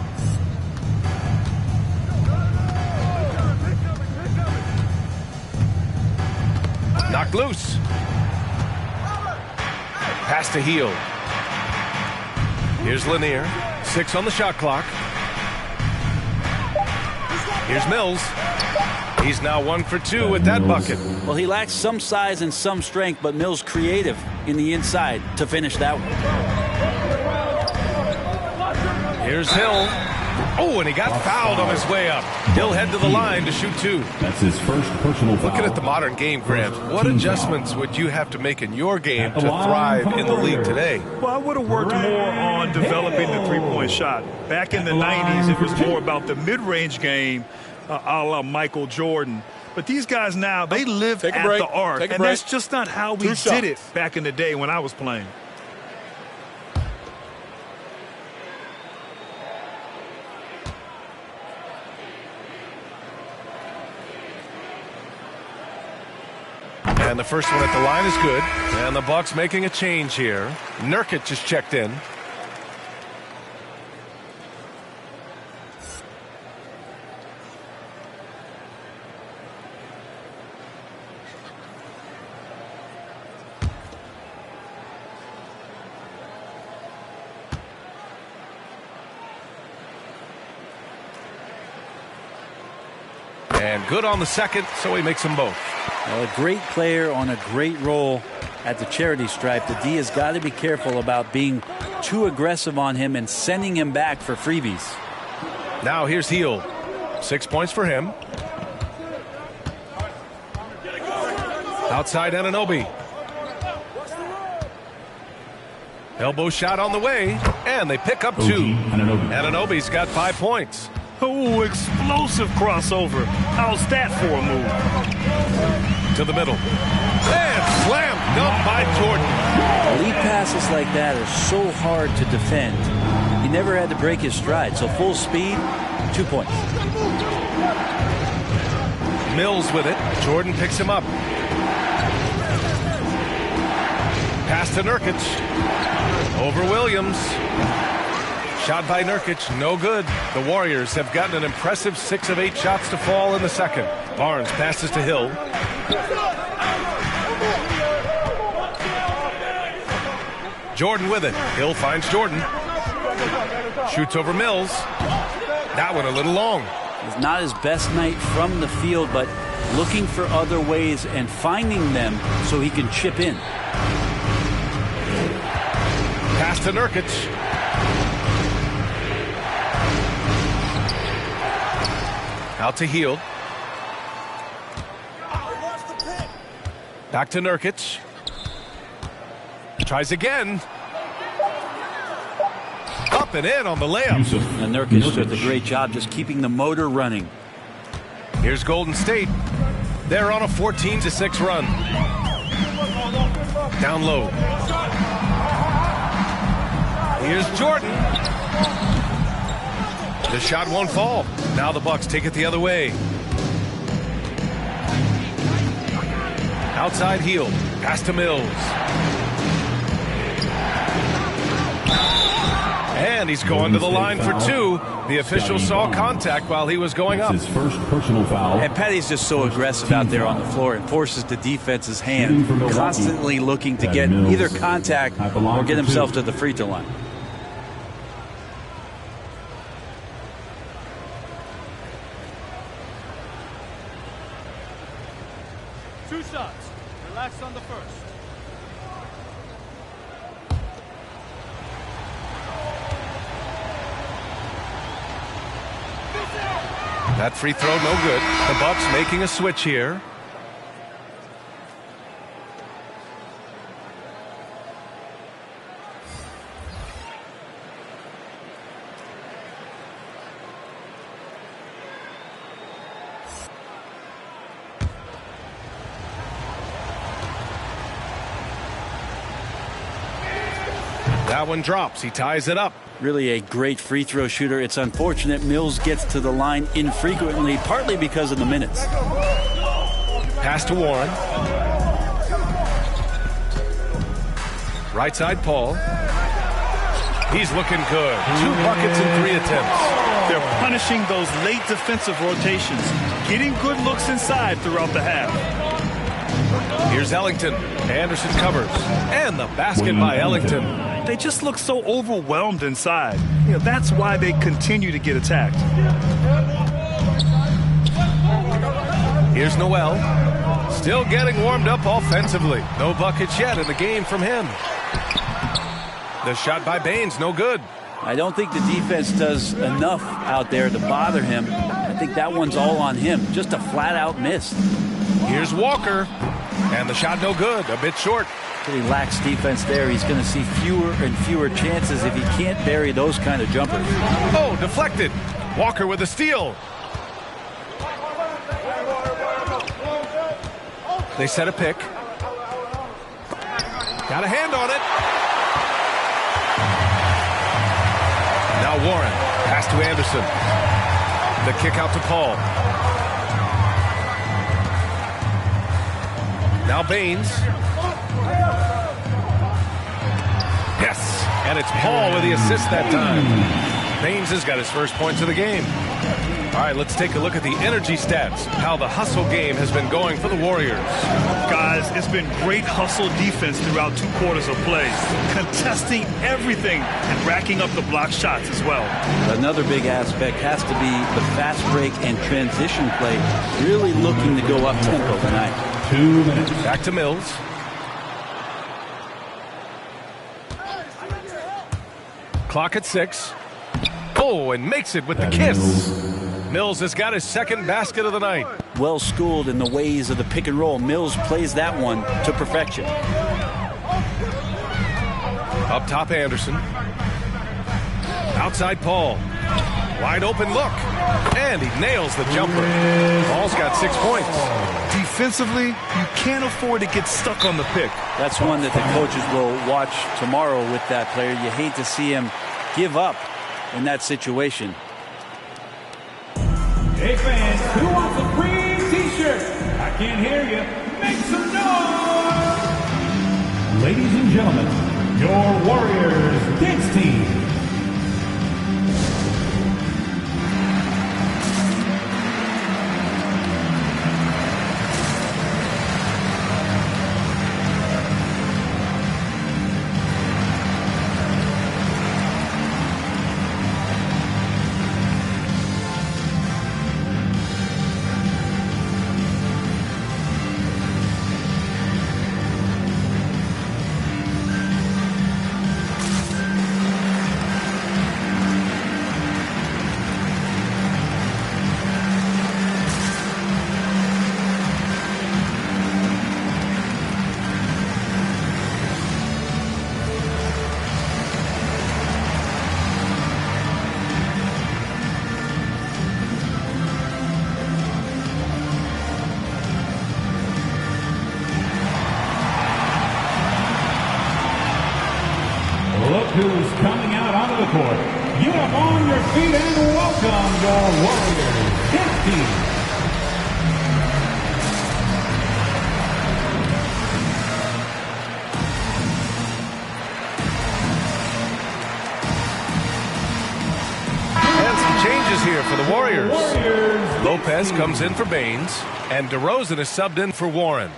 A: Knocked loose. Pass to Hield. Here's Lanier. 6 on the shot clock. Here's Mills. He's now 1 for 2 with that bucket.
N: Well, he lacks some size and some strength, but Mills creative in the inside to finish that one.
A: Here's Hill. Oh, and he got fouled on his way up. He'll head to the line to shoot 2.
D: That's his first personal foul.
A: Looking at the modern game, Grant, what adjustments would you have to make in your game to thrive in the league today?
C: Well, I would have worked more on developing the three-point shot. Back in the 90s, it was more about the mid-range game, a la Michael Jordan. But these guys now, they live at the arc, and that's just not how we did it back in the day when I was playing.
A: And the first one at the line is good. And the Bucks making a change here. Nurkic just checked in. And good on the second, so he makes them both.
N: Well, a great player on a great role at the charity stripe. The D has got to be careful about being too aggressive on him and sending him back for freebies.
A: Now here's Hield. 6 points for him. Outside Anunoby. Elbow shot on the way, and they pick up 2. Anunoby's got 5 points.
C: Oh, explosive crossover. How's that for a move?
A: To the middle. And slam dunk by Jordan.
N: Lead passes like that are so hard to defend. He never had to break his stride, so full speed, 2 points.
A: Mills with it. Jordan picks him up. Pass to Nurkic. Over Williams. Shot by Nurkic, no good. The Warriors have gotten an impressive 6 of 8 shots to fall in the second. Barnes passes to Hill. Jordan with it. Hill finds Jordan. Shoots over Mills. That one a little long.
N: It's not his best night from the field, but looking for other ways and finding them so he can chip in.
A: Pass to Nurkic. Out to Hield. Back to Nurkic. Tries again. Up and in on the layup.
N: And Nurkic does a great job just keeping the motor running.
A: Here's Golden State. They're on a 14-6 run. Down low. Here's Jordan. The shot won't fall. Now the Bucks take it the other way. Outside Hield. Pass to Mills. And And he's going to the line for two. The official saw contact while he was going up.
D: His first personal foul.
N: And Patty's just so aggressive out there on the floor and forces the defense's hand, constantly looking to get either contact or get himself to the free throw line.
H: Two shots. Relax on the first.
A: That free throw, no good. The Bucks making a switch here. That one drops. He ties it up.
N: Really a great free throw shooter. It's unfortunate Mills gets to the line infrequently, partly because of the minutes.
A: Pass to Warren. Right side, Paul. He's looking good. 2 buckets in 3 attempts.
C: They're punishing those late defensive rotations, getting good looks inside throughout the half.
A: Here's Ellington. Anderson covers. And the basket by Ellington.
C: They just look so overwhelmed inside. That's why they continue to get attacked.
A: Here's Noel. Still getting warmed up offensively. No buckets yet in the game from him. The shot by Baines, no good.
N: I don't think the defense does enough out there to bother him. I think that one's all on him. Just a flat-out miss.
A: Here's Walker. And the shot no good. A bit short.
N: Pretty lax defense there. He's going to see fewer and fewer chances if he can't bury those kind of jumpers.
A: Oh, deflected. Walker with a steal. They set a pick. Got a hand on it. Now Warren. Pass to Anderson. The kick out to Paul. Now Baines. Yes, and it's Paul with the assist that time. Baines has got his first points of the game. All right, let's take a look at the energy stats, how the hustle game has been going for the Warriors.
C: Guys, it's been great hustle defense throughout 2 quarters of play, contesting everything and racking up the block shots as well.
N: Another big aspect has to be the fast break and transition play, really looking to go up tempo tonight.
D: 2 minutes.
A: Back to Mills. Clock at 6. Oh, and makes it with the kiss. Mills has got his second basket of the night.
N: Well schooled in the ways of the pick and roll. Mills plays that one to perfection.
A: Up top, Anderson. Outside, Paul. Wide open look. And he nails the jumper. Paul's got 6 points.
C: Defensively, you can't afford to get stuck on the pick.
N: That's one that the coaches will watch tomorrow with that player. You hate to see him give up in that situation.
D: Hey fans, who wants a free t-shirt? I can't hear you. Make some noise! Ladies and gentlemen, your Warriors dance team. Look who's coming out onto the court. Get up on your feet and welcome your Warriors dance team.
A: here for the Warriors. Lopez comes in for Baines, and DeRozan is subbed in for Warren.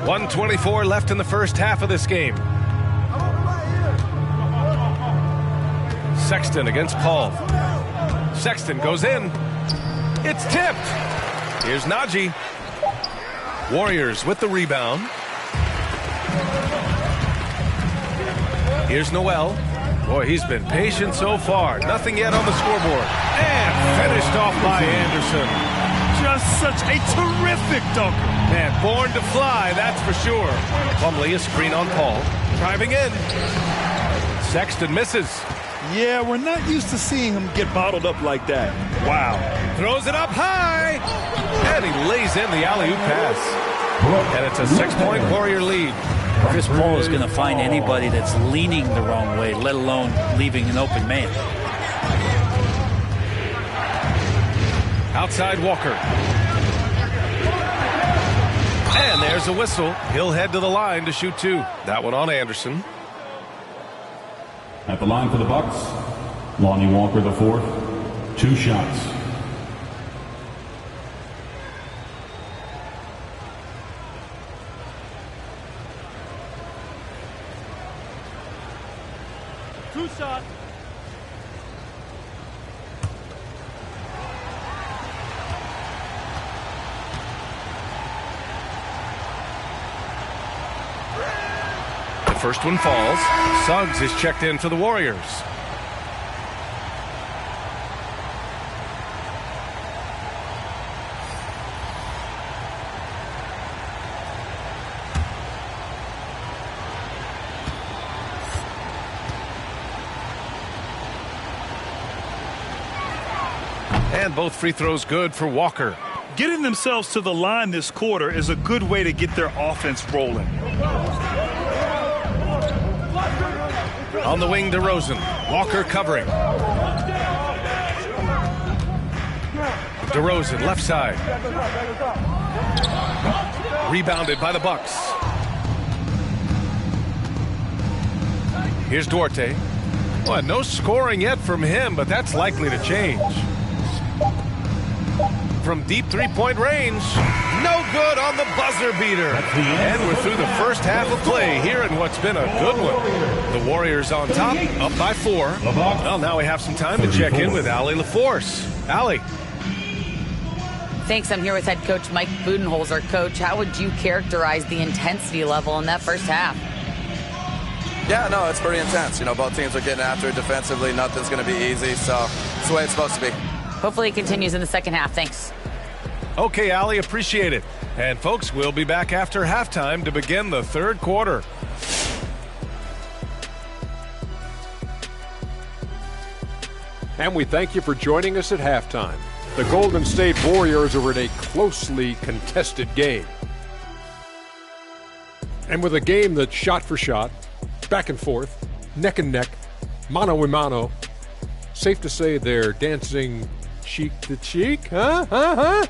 A: .124 left in the first half of this game. Sexton against Paul. Sexton goes in. It's tipped. Here's Najee. Warriors with the rebound. Here's Noel. Boy, he's been patient so far. Nothing yet on the scoreboard. And finished off by Anderson.
C: Just such a terrific dunker.
A: Man, born to fly, that's for sure. Plumlee, a screen on Paul. Driving in. Sexton misses.
C: Yeah, we're not used to seeing him get bottled up like that. Wow.
A: Throws it up high. And he lays in the alley-oop pass. And it's a 6-point Warrior lead.
N: Chris Paul is going to find anybody that's leaning the wrong way, let alone leaving an open man.
A: Outside Walker. And there's a whistle. He'll head to the line to shoot two. That one on Anderson.
D: At the line for the Bucks, Lonnie Walker the fourth. 2 shots.
H: Two shots.
A: First one falls. Suggs is checked in for the Warriors. And both free throws good for Walker.
C: Getting themselves to the line this quarter is a good way to get their offense rolling.
A: On the wing, DeRozan. Walker covering. DeRozan, left side. Rebounded by the Bucks. Here's Duarte. Well, no scoring yet from him, but that's likely to change. From deep three-point range. No good on the buzzer beater. And we're through the first half of play here in what's been a good one. The Warriors on top, up by 4. Well, now we have some time to check in with Allie LaForce. Allie.
S: Thanks. I'm here with head coach Mike Budenholzer. Coach, how would you characterize the intensity level in that first half?
K: Yeah, no, it's pretty intense. You know, both teams are getting after it defensively. Nothing's going to be easy, so it's the way it's supposed to be.
S: Hopefully it continues in the second half. Thanks.
A: Okay, Allie, appreciate it. And, folks, we'll be back after halftime to begin the third quarter.
G: And we thank you for joining us at halftime. The Golden State Warriors are in a closely contested game. And with a game that's shot for shot, back and forth, neck and neck, mano a mano, safe to say they're dancing cheek to cheek, huh?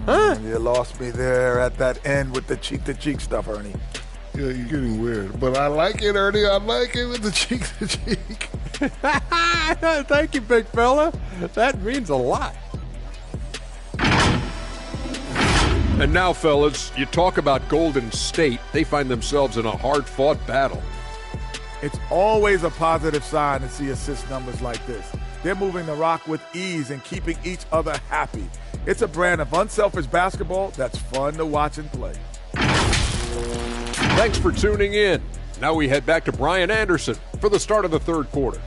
E: You lost me there at that end with the cheek-to-cheek stuff, Ernie.
O: Yeah, you're getting weird. But I like it, Ernie. I like it with the cheek-to-cheek.
G: Thank you, big fella. That means a lot. And now, fellas, you talk about Golden State. They find themselves in a hard-fought battle.
E: It's always a positive sign to see assist numbers like this. They're moving the rock with ease and keeping each other happy. It's a brand of unselfish basketball that's fun to watch and play.
G: Thanks for tuning in. Now we head back to Brian Anderson for the start of the third quarter.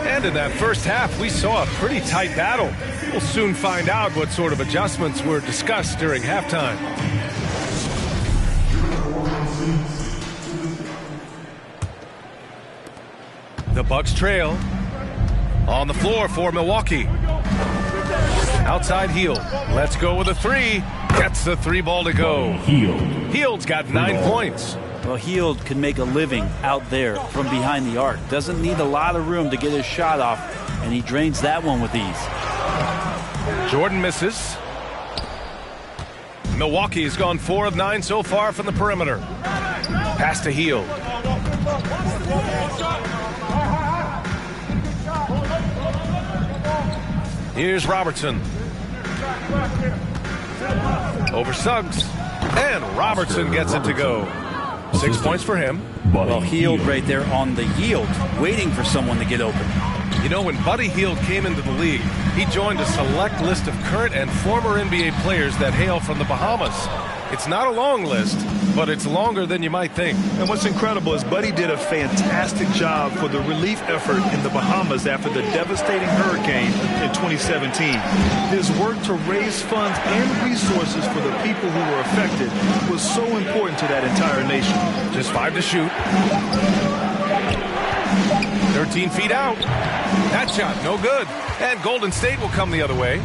A: And in that first half, we saw a pretty tight battle. We'll soon find out what sort of adjustments were discussed during halftime. The Bucks trail. On the floor for Milwaukee. Outside Hield. Let's go with a three. Gets the three ball to go. Hield's got 9 points.
N: Well, Hield can make a living out there from behind the arc. Doesn't need a lot of room to get his shot off, and he drains that one with ease.
A: Jordan misses. Milwaukee has gone 4 of 9 so far from the perimeter. Pass to Hield. Here's Robertson. Over Suggs. And Robertson gets it to go. 6 points for him.
N: Well, Hield right there on the yield, waiting for someone to get open.
A: You know, when Buddy Hield came into the league, he joined a select list of current and former NBA players that hail from the Bahamas. It's not a long list, but it's longer than you might think.
C: And what's incredible is Buddy did a fantastic job for the relief effort in the Bahamas after the devastating hurricane in 2017. His work to raise funds and resources for the people who were affected was so important to that entire nation.
A: Just 5 to shoot. 13 feet out. That shot, no good. And Golden State will come the other way.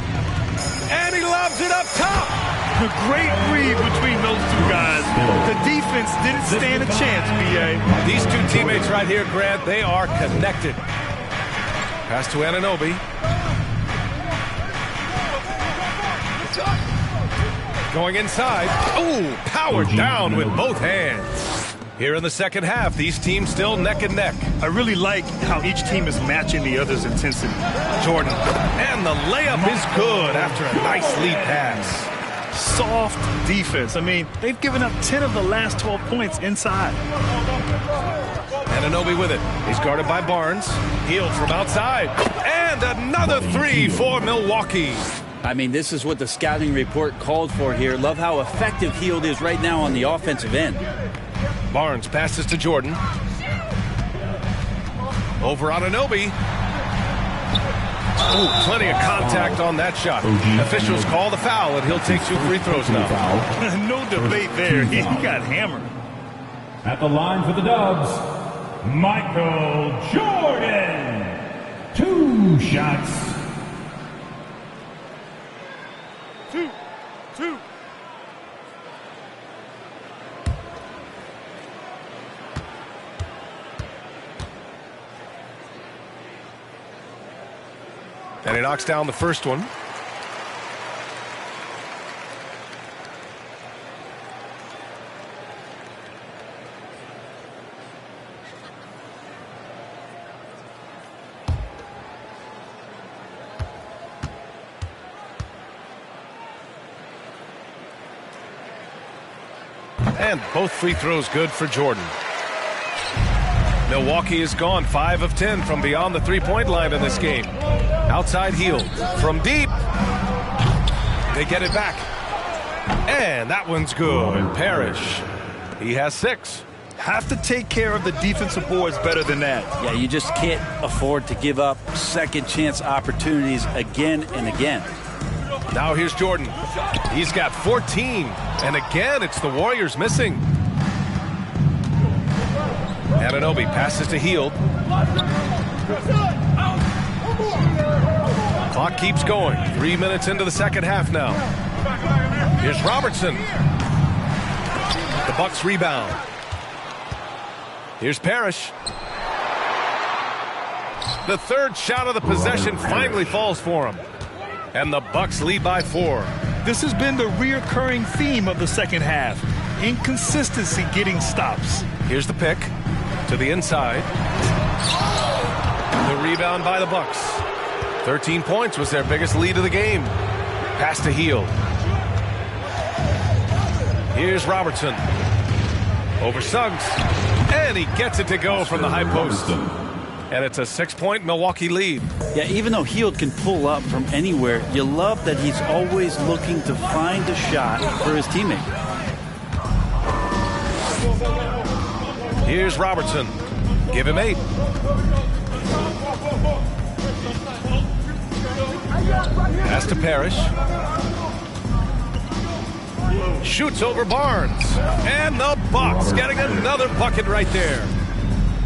A: And he lobs it up top.
C: A great read between those two guys. The defense didn't stand a chance, B.A.
A: These two teammates right here, Grant, they are connected. Pass to Anunoby. Going inside. Ooh, powered down with both hands. Here in the second half, these teams still neck and neck.
C: I really like how each team is matching the other's intensity.
A: Jordan. And the layup is good after a nice lead pass.
C: Soft defense. I mean, they've given up 10 of the last 12 points inside.
A: Anunoby with it. He's guarded by Barnes. Hield from outside. And another three for Milwaukee.
N: I mean, this is what the scouting report called for here. Love how effective Hield is right now on the offensive end.
A: Barnes passes to Jordan. Over Anunoby. Ooh, plenty of contact on that shot. Officials call the foul, and he'll take 2 free throws now.
C: No debate there. He got hammered.
D: At the line for the Dubs, Michael Jordan. 2 shots.
H: 2.
A: And he knocks down the first one. And both free throws good for Jordan. Milwaukee is gone 5 of 10 from beyond the three-point line in this game. Outside Hield from deep. They get it back. And that one's good. Parrish. He has 6.
C: Have to take care of the defensive boards better than that.
N: Yeah, you just can't afford to give up second chance opportunities again and again.
A: Now here's Jordan. He's got 14. And again, it's the Warriors missing. Anunoby passes to Hield. Clock keeps going. 3 minutes into the second half now. Here's Robertson. The Bucks rebound. Here's Parrish. The third shot of the possession finally falls for him. And the Bucks lead by 4.
C: This has been the reoccurring theme of the second half. Inconsistency getting stops.
A: Here's the pick to the inside. The rebound by the Bucks. 13 points was their biggest lead of the game. Pass to Hield. Here's Robertson. Over Suggs. And he gets it to go from the high post. And it's a 6-point Milwaukee lead.
N: Yeah, even though Hield can pull up from anywhere, you love that he's always looking to find a shot for his teammate.
A: Here's Robertson. Give him 8. Pass to Parrish. Shoots over Barnes. And the Bucks getting another bucket right there.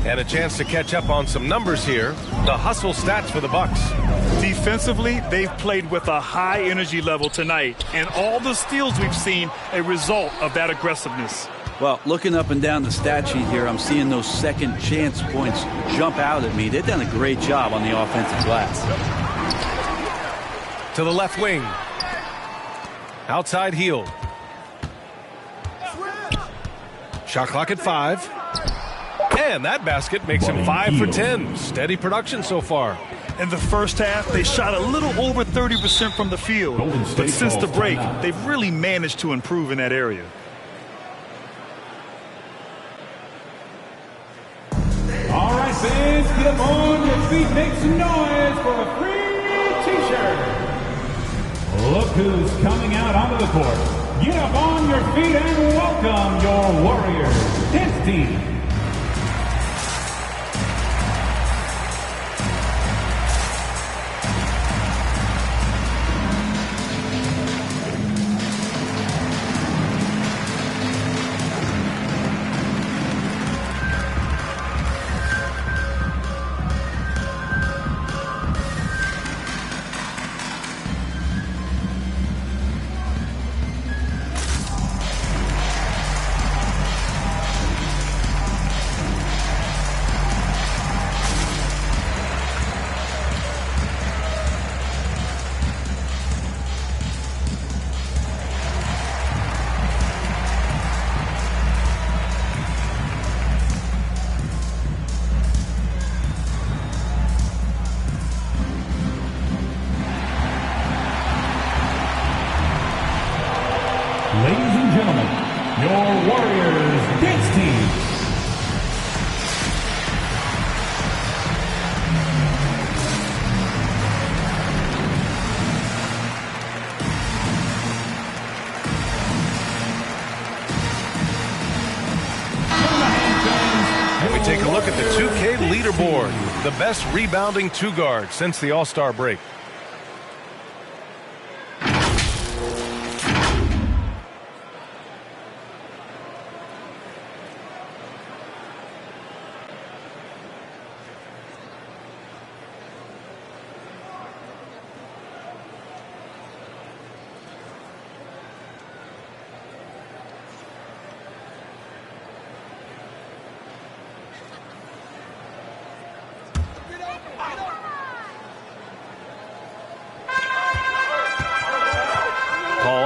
A: And a chance to catch up on some numbers here. The hustle stats for the Bucks.
C: Defensively, they've played with a high energy level tonight, and all the steals we've seen a result of that aggressiveness.
N: Well, looking up and down the stat sheet here, I'm seeing those second chance points jump out at me. They've done a great job on the offensive glass.
A: To the left wing. Outside heel. Shot clock at 5. And that basket makes him 5 for 10. Steady production so far.
C: In the first half, they shot a little over 30% from the field. But since the break, they've really managed to improve in that area.
R: All right, fans, get up on your feet, make some noise for a free T-shirt. Look who's coming out onto the court. Get up on your feet and welcome your Warriors dance team. Ladies and gentlemen, your Warriors dance team.
A: And we take a look at the 2K leaderboard. The best rebounding two guard since the All-Star break.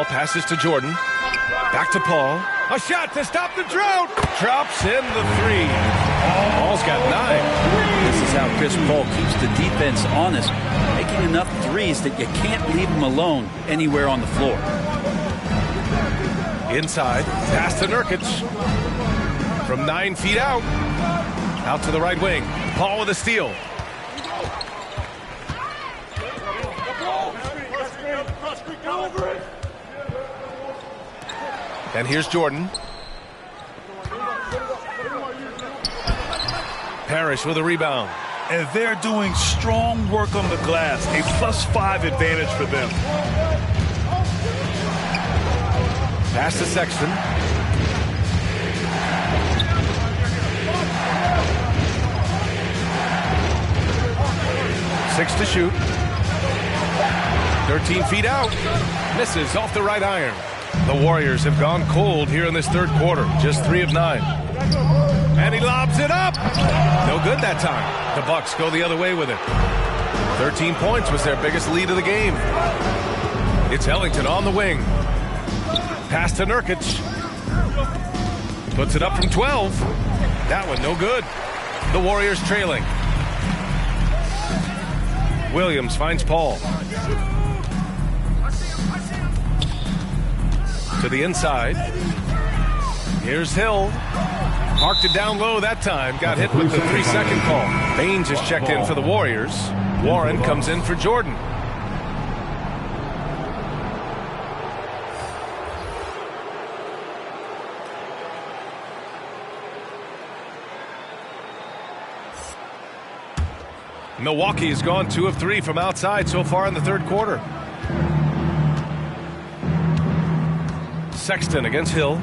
A: Passes to Jordan. Back to Paul. A shot to stop the drought. Drops in the 3. Paul's got 9.
N: This is how Chris Paul keeps the defense honest, making enough threes that you can't leave him alone anywhere on the floor.
A: Inside. Pass to Nurkic. From 9 feet out. Out to the right wing. Paul with a steal. And here's Jordan. Parrish with a rebound.
C: And they're doing strong work on the glass. A +5 advantage for them.
A: Pass to Sexton. Six to shoot. 13 feet out. Misses off the right iron. The Warriors have gone cold here in this third quarter. Just 3 of 9. And he lobs it up. No good that time. The Bucks go the other way with it. 13 points was their biggest lead of the game. It's Ellington on the wing. Pass to Nurkic. Puts it up from 12. That one no good. The Warriors trailing. Williams finds Paul. To the inside. Here's Hill. Marked it down low that time. Got hit with the 3-second call. Baines is checked in for the Warriors. Warren comes in for Jordan. Milwaukee has gone 2 of 3 from outside so far in the third quarter. Sexton against Hill.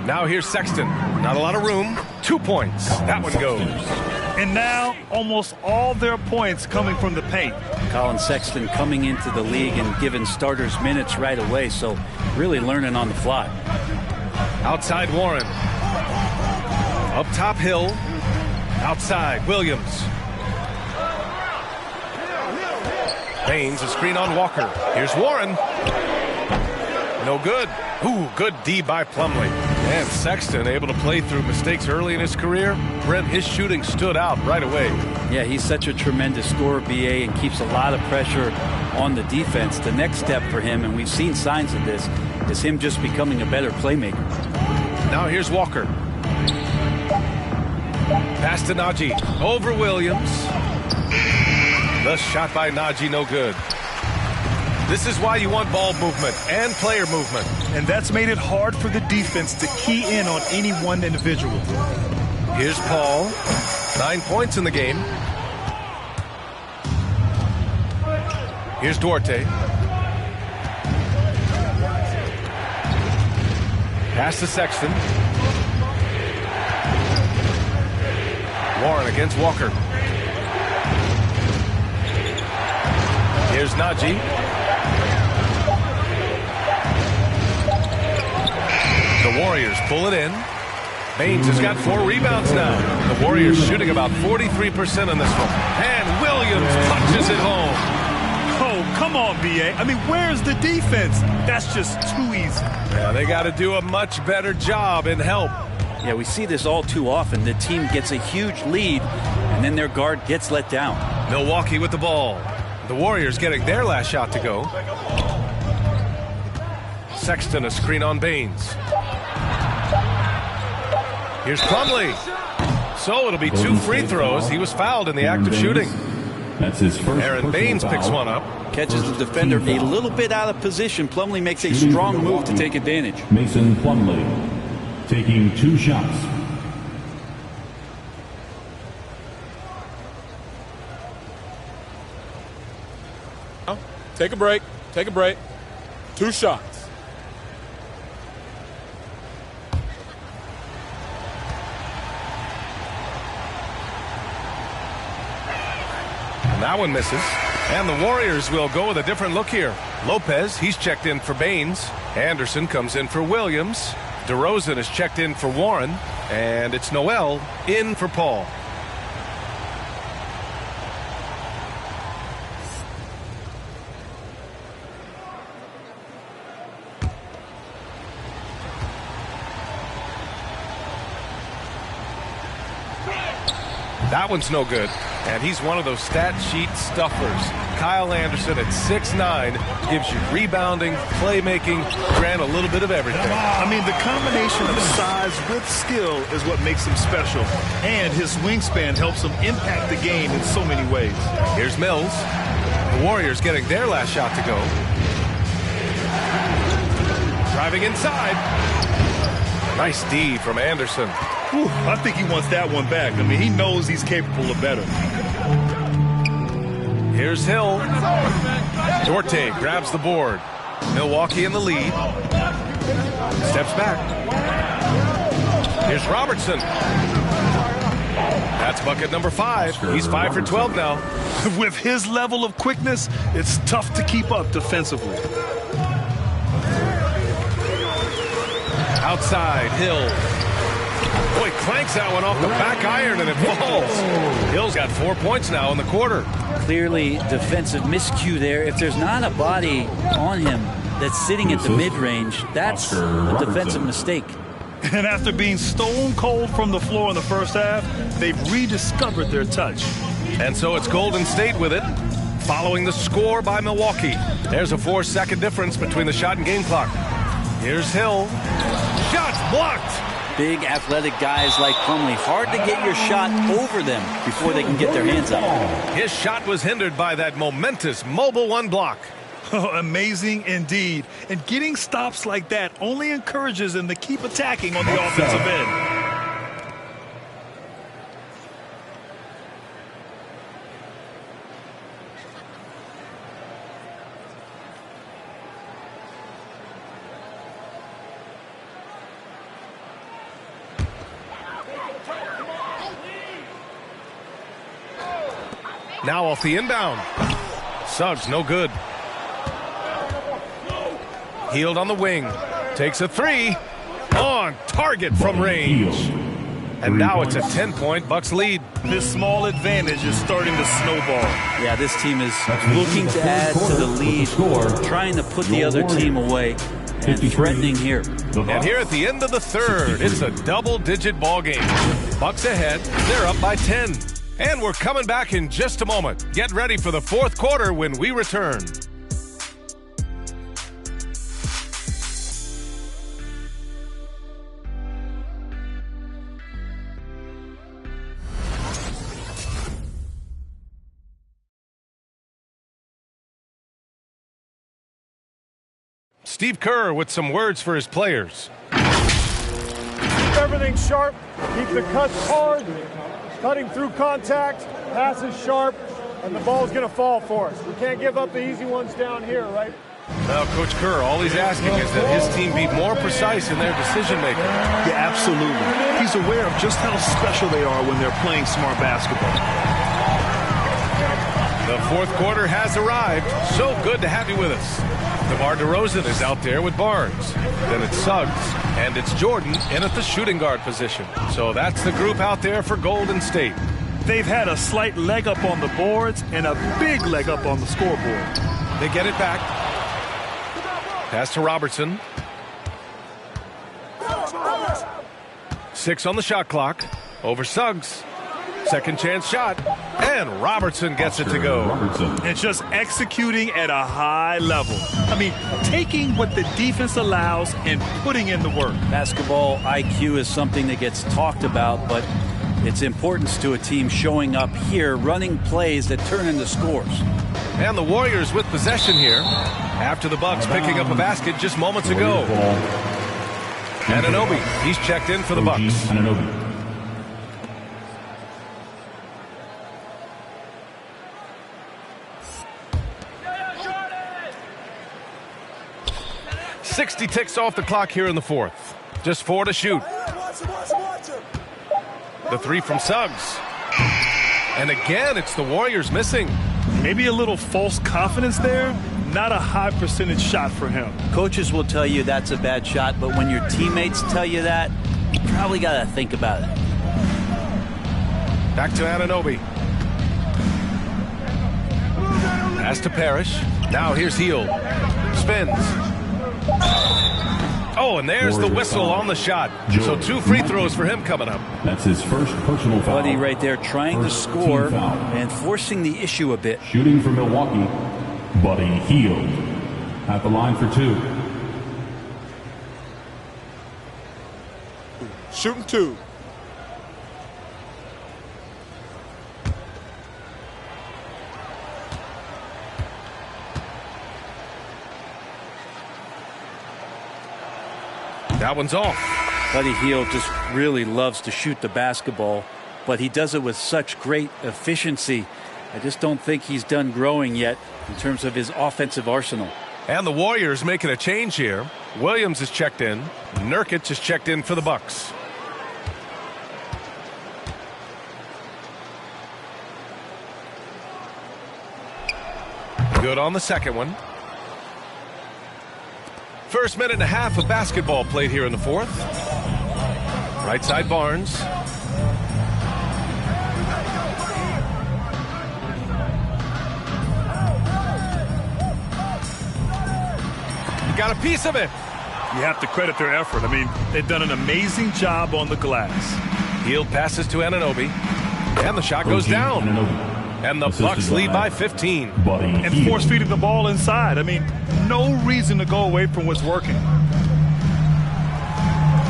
A: Now here's Sexton. Not a lot of room. 2 points. That one goes.
C: And now almost all their points coming from the paint.
N: Colin Sexton coming into the league and giving starters minutes right away, so really learning on the fly.
A: Outside Warren. Up top Hill. Outside Williams. Baines, a screen on Walker. Here's Warren. No good. Ooh, good D by Plumlee. And Sexton able to play through mistakes early in his career. Brent, his shooting stood out right away.
N: Yeah, he's such a tremendous scorer, BA, and keeps a lot of pressure on the defense. The next step for him, and we've seen signs of this, is him just becoming a better playmaker.
A: Now here's Walker. Pass to Najee. Over Williams. The shot by Najee, no good. This is why you want ball movement and player movement.
C: And that's made it hard for the defense to key in on any one individual.
A: Here's Paul. 9 points in the game. Here's Duarte. Pass to Sexton. Warren against Walker. Here's Najee. The Warriors pull it in. Baines has got 4 rebounds now. The Warriors shooting about 43% in this one. And Williams punches it home.
C: Oh, come on, BA. I mean, where's the defense? That's just too easy.
A: Yeah, they got to do a much better job in help.
N: Yeah, we see this all too often. The team gets a huge lead, and then their guard gets let down.
A: Milwaukee with the ball. The Warriors getting their last shot to go. Sexton, a screen on Baines. Here's Plumlee. So it'll be 2 free throws. He was fouled in the act of shooting.
R: That's his first.
A: Aaron Baines picks one up.
N: Catches the defender a little bit out of position. Plumlee makes a strong move to take advantage.
R: Mason Plumlee taking 2 shots.
G: Take a break. Take a break. 2 shots.
A: And that one misses. And the Warriors will go with a different look here. Lopez, he's checked in for Baines. Anderson comes in for Williams. DeRozan is checked in for Warren. And it's Noel in for Paul. That one's no good. And he's one of those stat sheet stuffers. Kyle Anderson at 6'9" gives you rebounding, playmaking, ran a little bit of everything.
C: I mean, the combination of size with skill is what makes him special. And his wingspan helps him impact the game in so many ways.
A: Here's Mills. The Warriors getting their last shot to go. Driving inside. Nice D from Anderson.
C: Whew, I think he wants that one back. I mean, he knows he's capable of better.
A: Here's Hill. Duarte grabs the board. Milwaukee in the lead. Steps back. Here's Robertson. That's bucket number 5. He's 5 for 12 now.
C: With his level of quickness, it's tough to keep up defensively.
A: Outside, Hill. Boy, clanks that one off the back iron and it falls. Hill's got 4 points now in the quarter.
N: Clearly defensive miscue there. If there's not a body on him that's sitting at the mid-range, that's a defensive mistake.
C: And after being stone cold from the floor in the first half, they've rediscovered their touch.
A: And so it's Golden State with it, following the score by Milwaukee. There's a 4-second difference between the shot and game clock. Here's Hill. Shots blocked.
N: Big athletic guys like Plumlee. Hard to get your shot over them before they can get their hands up.
A: His shot was hindered by that momentous mobile 1 block.
C: Oh, amazing indeed. And getting stops like that only encourages them to keep attacking on the offensive end.
A: Now off the inbound. Suggs, no good. Hield on the wing. Takes a three. On target from range. And now it's a 10-point Bucks lead.
C: This small advantage is starting to snowball.
N: Yeah, this team is looking to add to the lead, trying to put the other team away, and threatening here.
A: And here at the end of the third, it's a double-digit ball game. Bucks ahead. They're up by 10. And we're coming back in just a moment. Get ready for the fourth quarter when we return. Steve Kerr with some words for his players.
T: Keep everything sharp. Keep the cuts hard. Cutting through contact. Passes sharp. And the ball's going to fall for us. We can't give up the easy ones down here, right?
A: Now, Coach Kerr, all he's asking is that his team be more precise in their decision-making.
V: Yeah, absolutely. He's aware of just how special they are when they're playing smart basketball.
A: The fourth quarter has arrived. So good to have you with us. DeMar DeRozan is out there with Barnes. Then it's Suggs. And it's Jordan in at the shooting guard position. So that's the group out there for Golden State.
C: They've had a slight leg up on the boards and a big leg up on the scoreboard.
A: They get it back. Pass to Robertson. 6 on the shot clock. Over Suggs. Second chance shot. And Robertson gets it to go.
C: And just executing at a high level. I mean, taking what the defense allows and putting in the work.
N: Basketball IQ is something that gets talked about, but its importance to a team showing up here, running plays that turn into scores.
A: And the Warriors with possession here after the Bucks picking up a basket just moments ago. Anunoby, he's checked in for the Bucks. 60 ticks off the clock here in the fourth. Just 4 to shoot. The three from Suggs. And again, it's the Warriors missing.
C: Maybe a little false confidence there. Not a high percentage shot for him.
N: Coaches will tell you that's a bad shot, but when your teammates tell you that, you probably got to think about it.
A: Back to Anunoby. Pass to Parrish. Now here's Hield. Spins. Oh, and there's the whistle on the shot. So 2 free throws for him coming up.
R: That's his first personal foul.
N: Buddy right there trying to score and forcing the issue a bit.
R: Shooting for Milwaukee, Buddy Hield at the line for 2.
T: Shooting 2.
A: That one's off.
N: Buddy Hield just really loves to shoot the basketball, but he does it with such great efficiency. I just don't think he's done growing yet in terms of his offensive arsenal.
A: And the Warriors making a change here. Williams is checked in. Nurkic is checked in for the Bucks. Good on the second one. First minute and a half of basketball played here in the fourth. Right side Barnes. He got a piece of it.
C: You have to credit their effort. I mean, they've done an amazing job on the glass.
A: Hield passes to Anunoby. And the shot goes down. And the Bucks lead by 15.
C: And force feeding the ball inside. I mean, no reason to go away from what's working.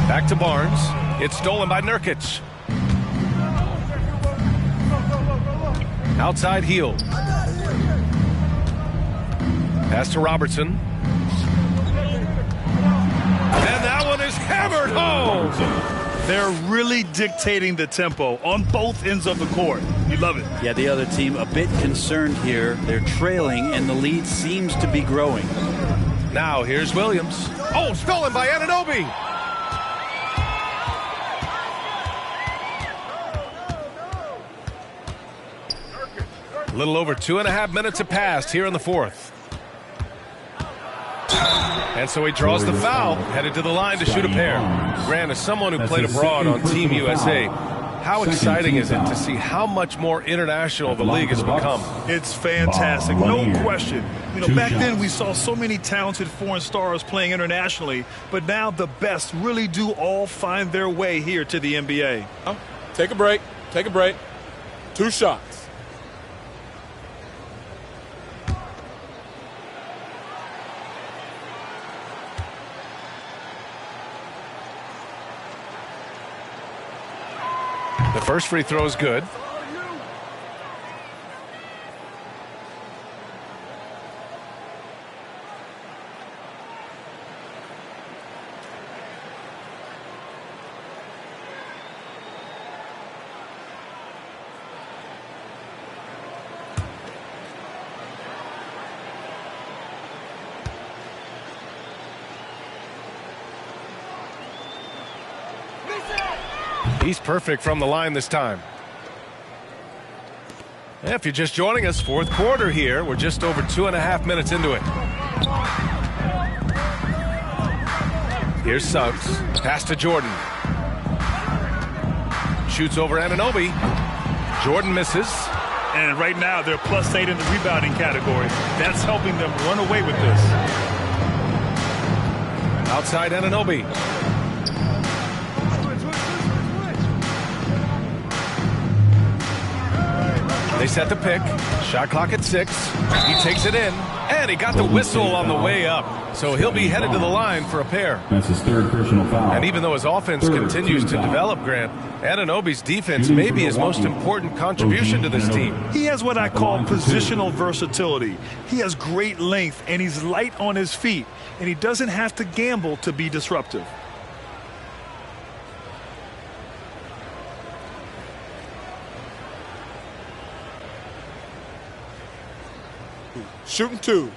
A: Back to Barnes. It's stolen by Nurkic. Outside Hield. Pass to Robertson. And that one is hammered home.
C: They're really dictating the tempo on both ends of the court. You love it.
N: Yeah, the other team a bit concerned here. They're trailing, and the lead seems to be growing.
A: Now here's Williams. Oh, stolen by Anunoby. A little over 2.5 minutes have passed here in the fourth. And so he draws the foul, headed to the line to shoot a pair. Grant, as someone who played abroad on Team USA, how exciting is it to see how much more international the league has become?
C: It's fantastic, no question. You know, back then we saw so many talented foreign stars playing internationally, but now the best really do all find their way here to the NBA.
G: Take a break. Take a break. 2 shots.
A: The first free throw is good. He's perfect from the line this time. If you're just joining us, fourth quarter here. We're just over 2.5 minutes into it. Here's Suggs. Pass to Jordan. Shoots over Anunoby. Jordan misses.
C: And right now they're +8 in the rebounding category. That's helping them run away with this.
A: Outside Anunoby. They set the pick. Shot clock at 6. He takes it in. And he got the whistle on the way up. So he'll be headed to the line for a pair.
R: That's his 3rd personal foul.
A: And even though his offense continues to develop, Grant, Anunoby's defense may be his most important contribution to this team.
C: He has what I call positional versatility. He has great length, and he's light on his feet. And he doesn't have to gamble to be disruptive.
G: Shooting 2.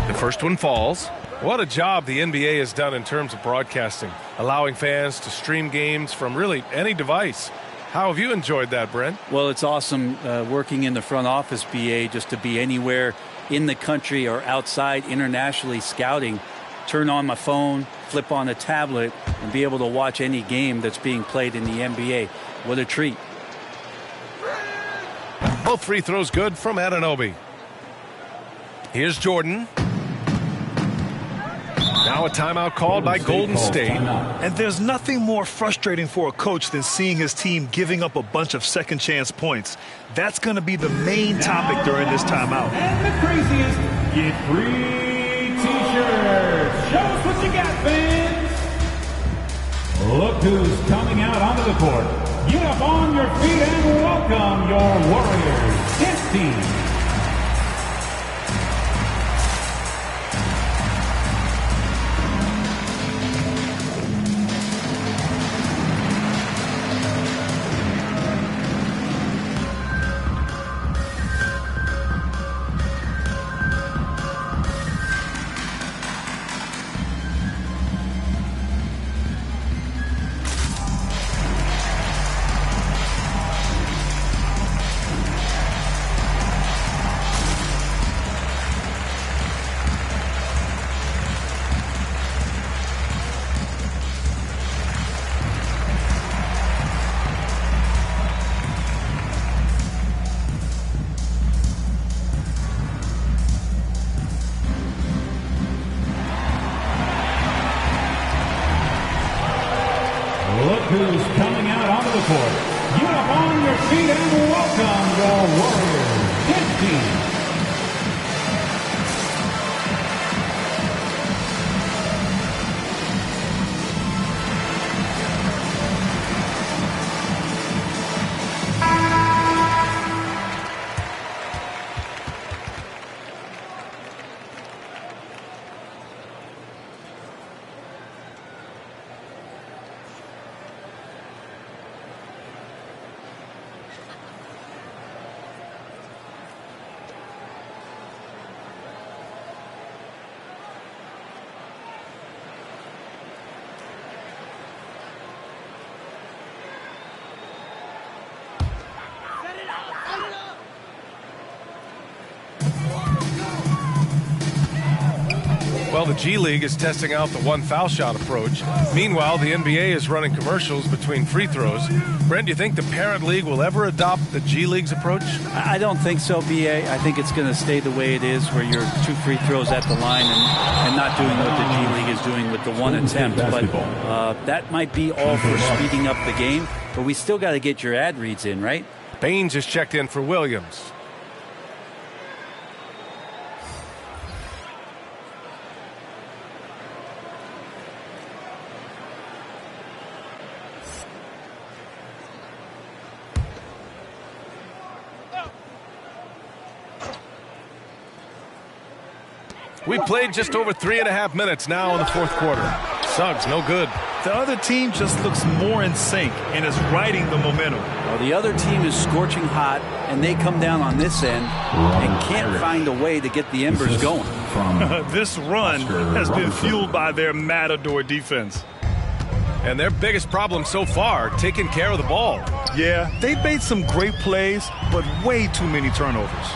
A: The first one falls. What a job the NBA has done in terms of broadcasting, allowing fans to stream games from really any device. How have you enjoyed that, Brent?
N: Well, it's awesome working in the front office, BA, just to be anywhere in the country or outside internationally scouting. Turn on my phone, flip on a tablet, and be able to watch any game that's being played in the NBA. What a treat.
A: Both free throws good from Anunoby. Here's Jordan. Now a timeout called by Golden State.
C: And there's nothing more frustrating for a coach than seeing his team giving up a bunch of second chance points. That's going to be the main topic during this timeout.
R: And the craziest, get free T-shirts. Show us what you got, fans. Look who's coming out onto the court. Get up on your feet and welcome your Warriors. His team. Who's coming out onto the court. Get up on your feet and welcome your Warriors. His team.
A: Well, the G League is testing out the one foul shot approach. Meanwhile, the NBA is running commercials between free throws. Brent, do you think the parent league will ever adopt the G League's approach?
N: I don't think so, BA. I think it's going to stay the way it is, where you're 2 free throws at the line and not doing what the G League is doing with the one attempt. But that might be all for speeding up the game. But we still got to get your ad reads in, right?
A: Baines is checked in for Williams. We played just over 3.5 minutes now in the fourth quarter. Suggs, no good.
C: The other team just looks more in sync and is riding the momentum.
N: Well, the other team is scorching hot, and they come down on this end and can't find a way to get the embers going.
C: This run has been fueled by their Matador defense.
A: And their biggest problem so far, taking care of the ball.
C: Yeah, they've made some great plays, but way too many turnovers.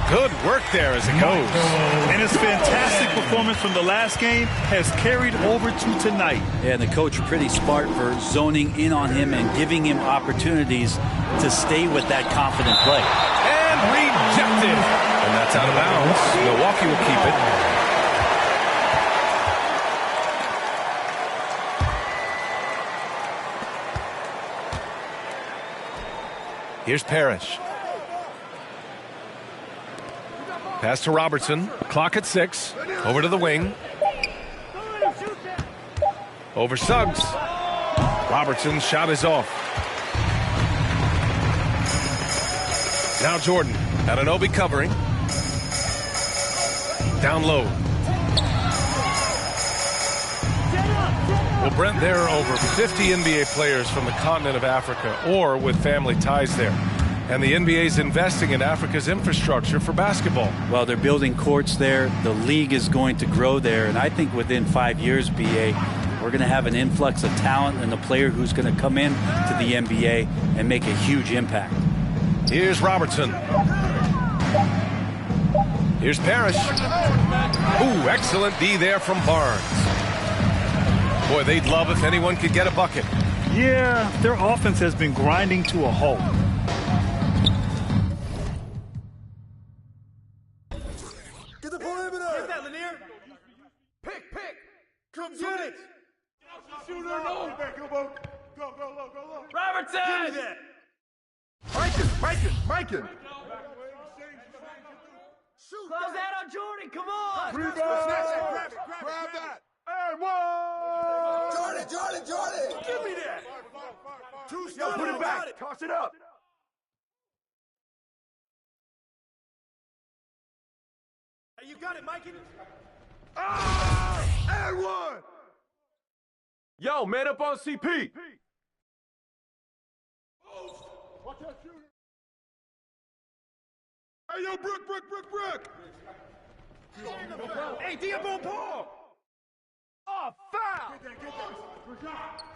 A: Good work there as it goes.
C: And his fantastic performance from the last game has carried over to tonight.
N: Yeah, and the coach pretty smart for zoning in on him and giving him opportunities to stay with that confident play.
A: And rejected. And that's out of bounds. Milwaukee will keep it. Here's Parrish. Pass to Robertson. Clock at 6. Over to the wing. Over Suggs. Robertson's shot is off. Now Jordan. Anunoby covering. Down low. Well, Brent, there are over 50 NBA players from the continent of Africa or with family ties there. And the NBA is investing in Africa's infrastructure for basketball.
N: Well, they're building courts there. The league is going to grow there. And I think within 5 years, BA, we're going to have an influx of talent and a player who's going to come in to the NBA and make a huge impact.
A: Here's Robertson. Here's Parrish. Ooh, excellent D there from Barnes. Boy, they'd love if anyone could get a bucket.
C: Yeah, their offense has been grinding to a halt.
H: Robertson!
Q: Mikan!
H: Close that on Jordan, come on!
Q: Grab that! And one! Jordan! Give me that! Yo, put it back! Toss it up!
H: Hey, you got it, Mikey!
Q: And one! Yo, man up on CP! Watch that shooter! Hey, yo, Brook!
H: Hey, D up on Paul!
Q: Oh, foul! Get that.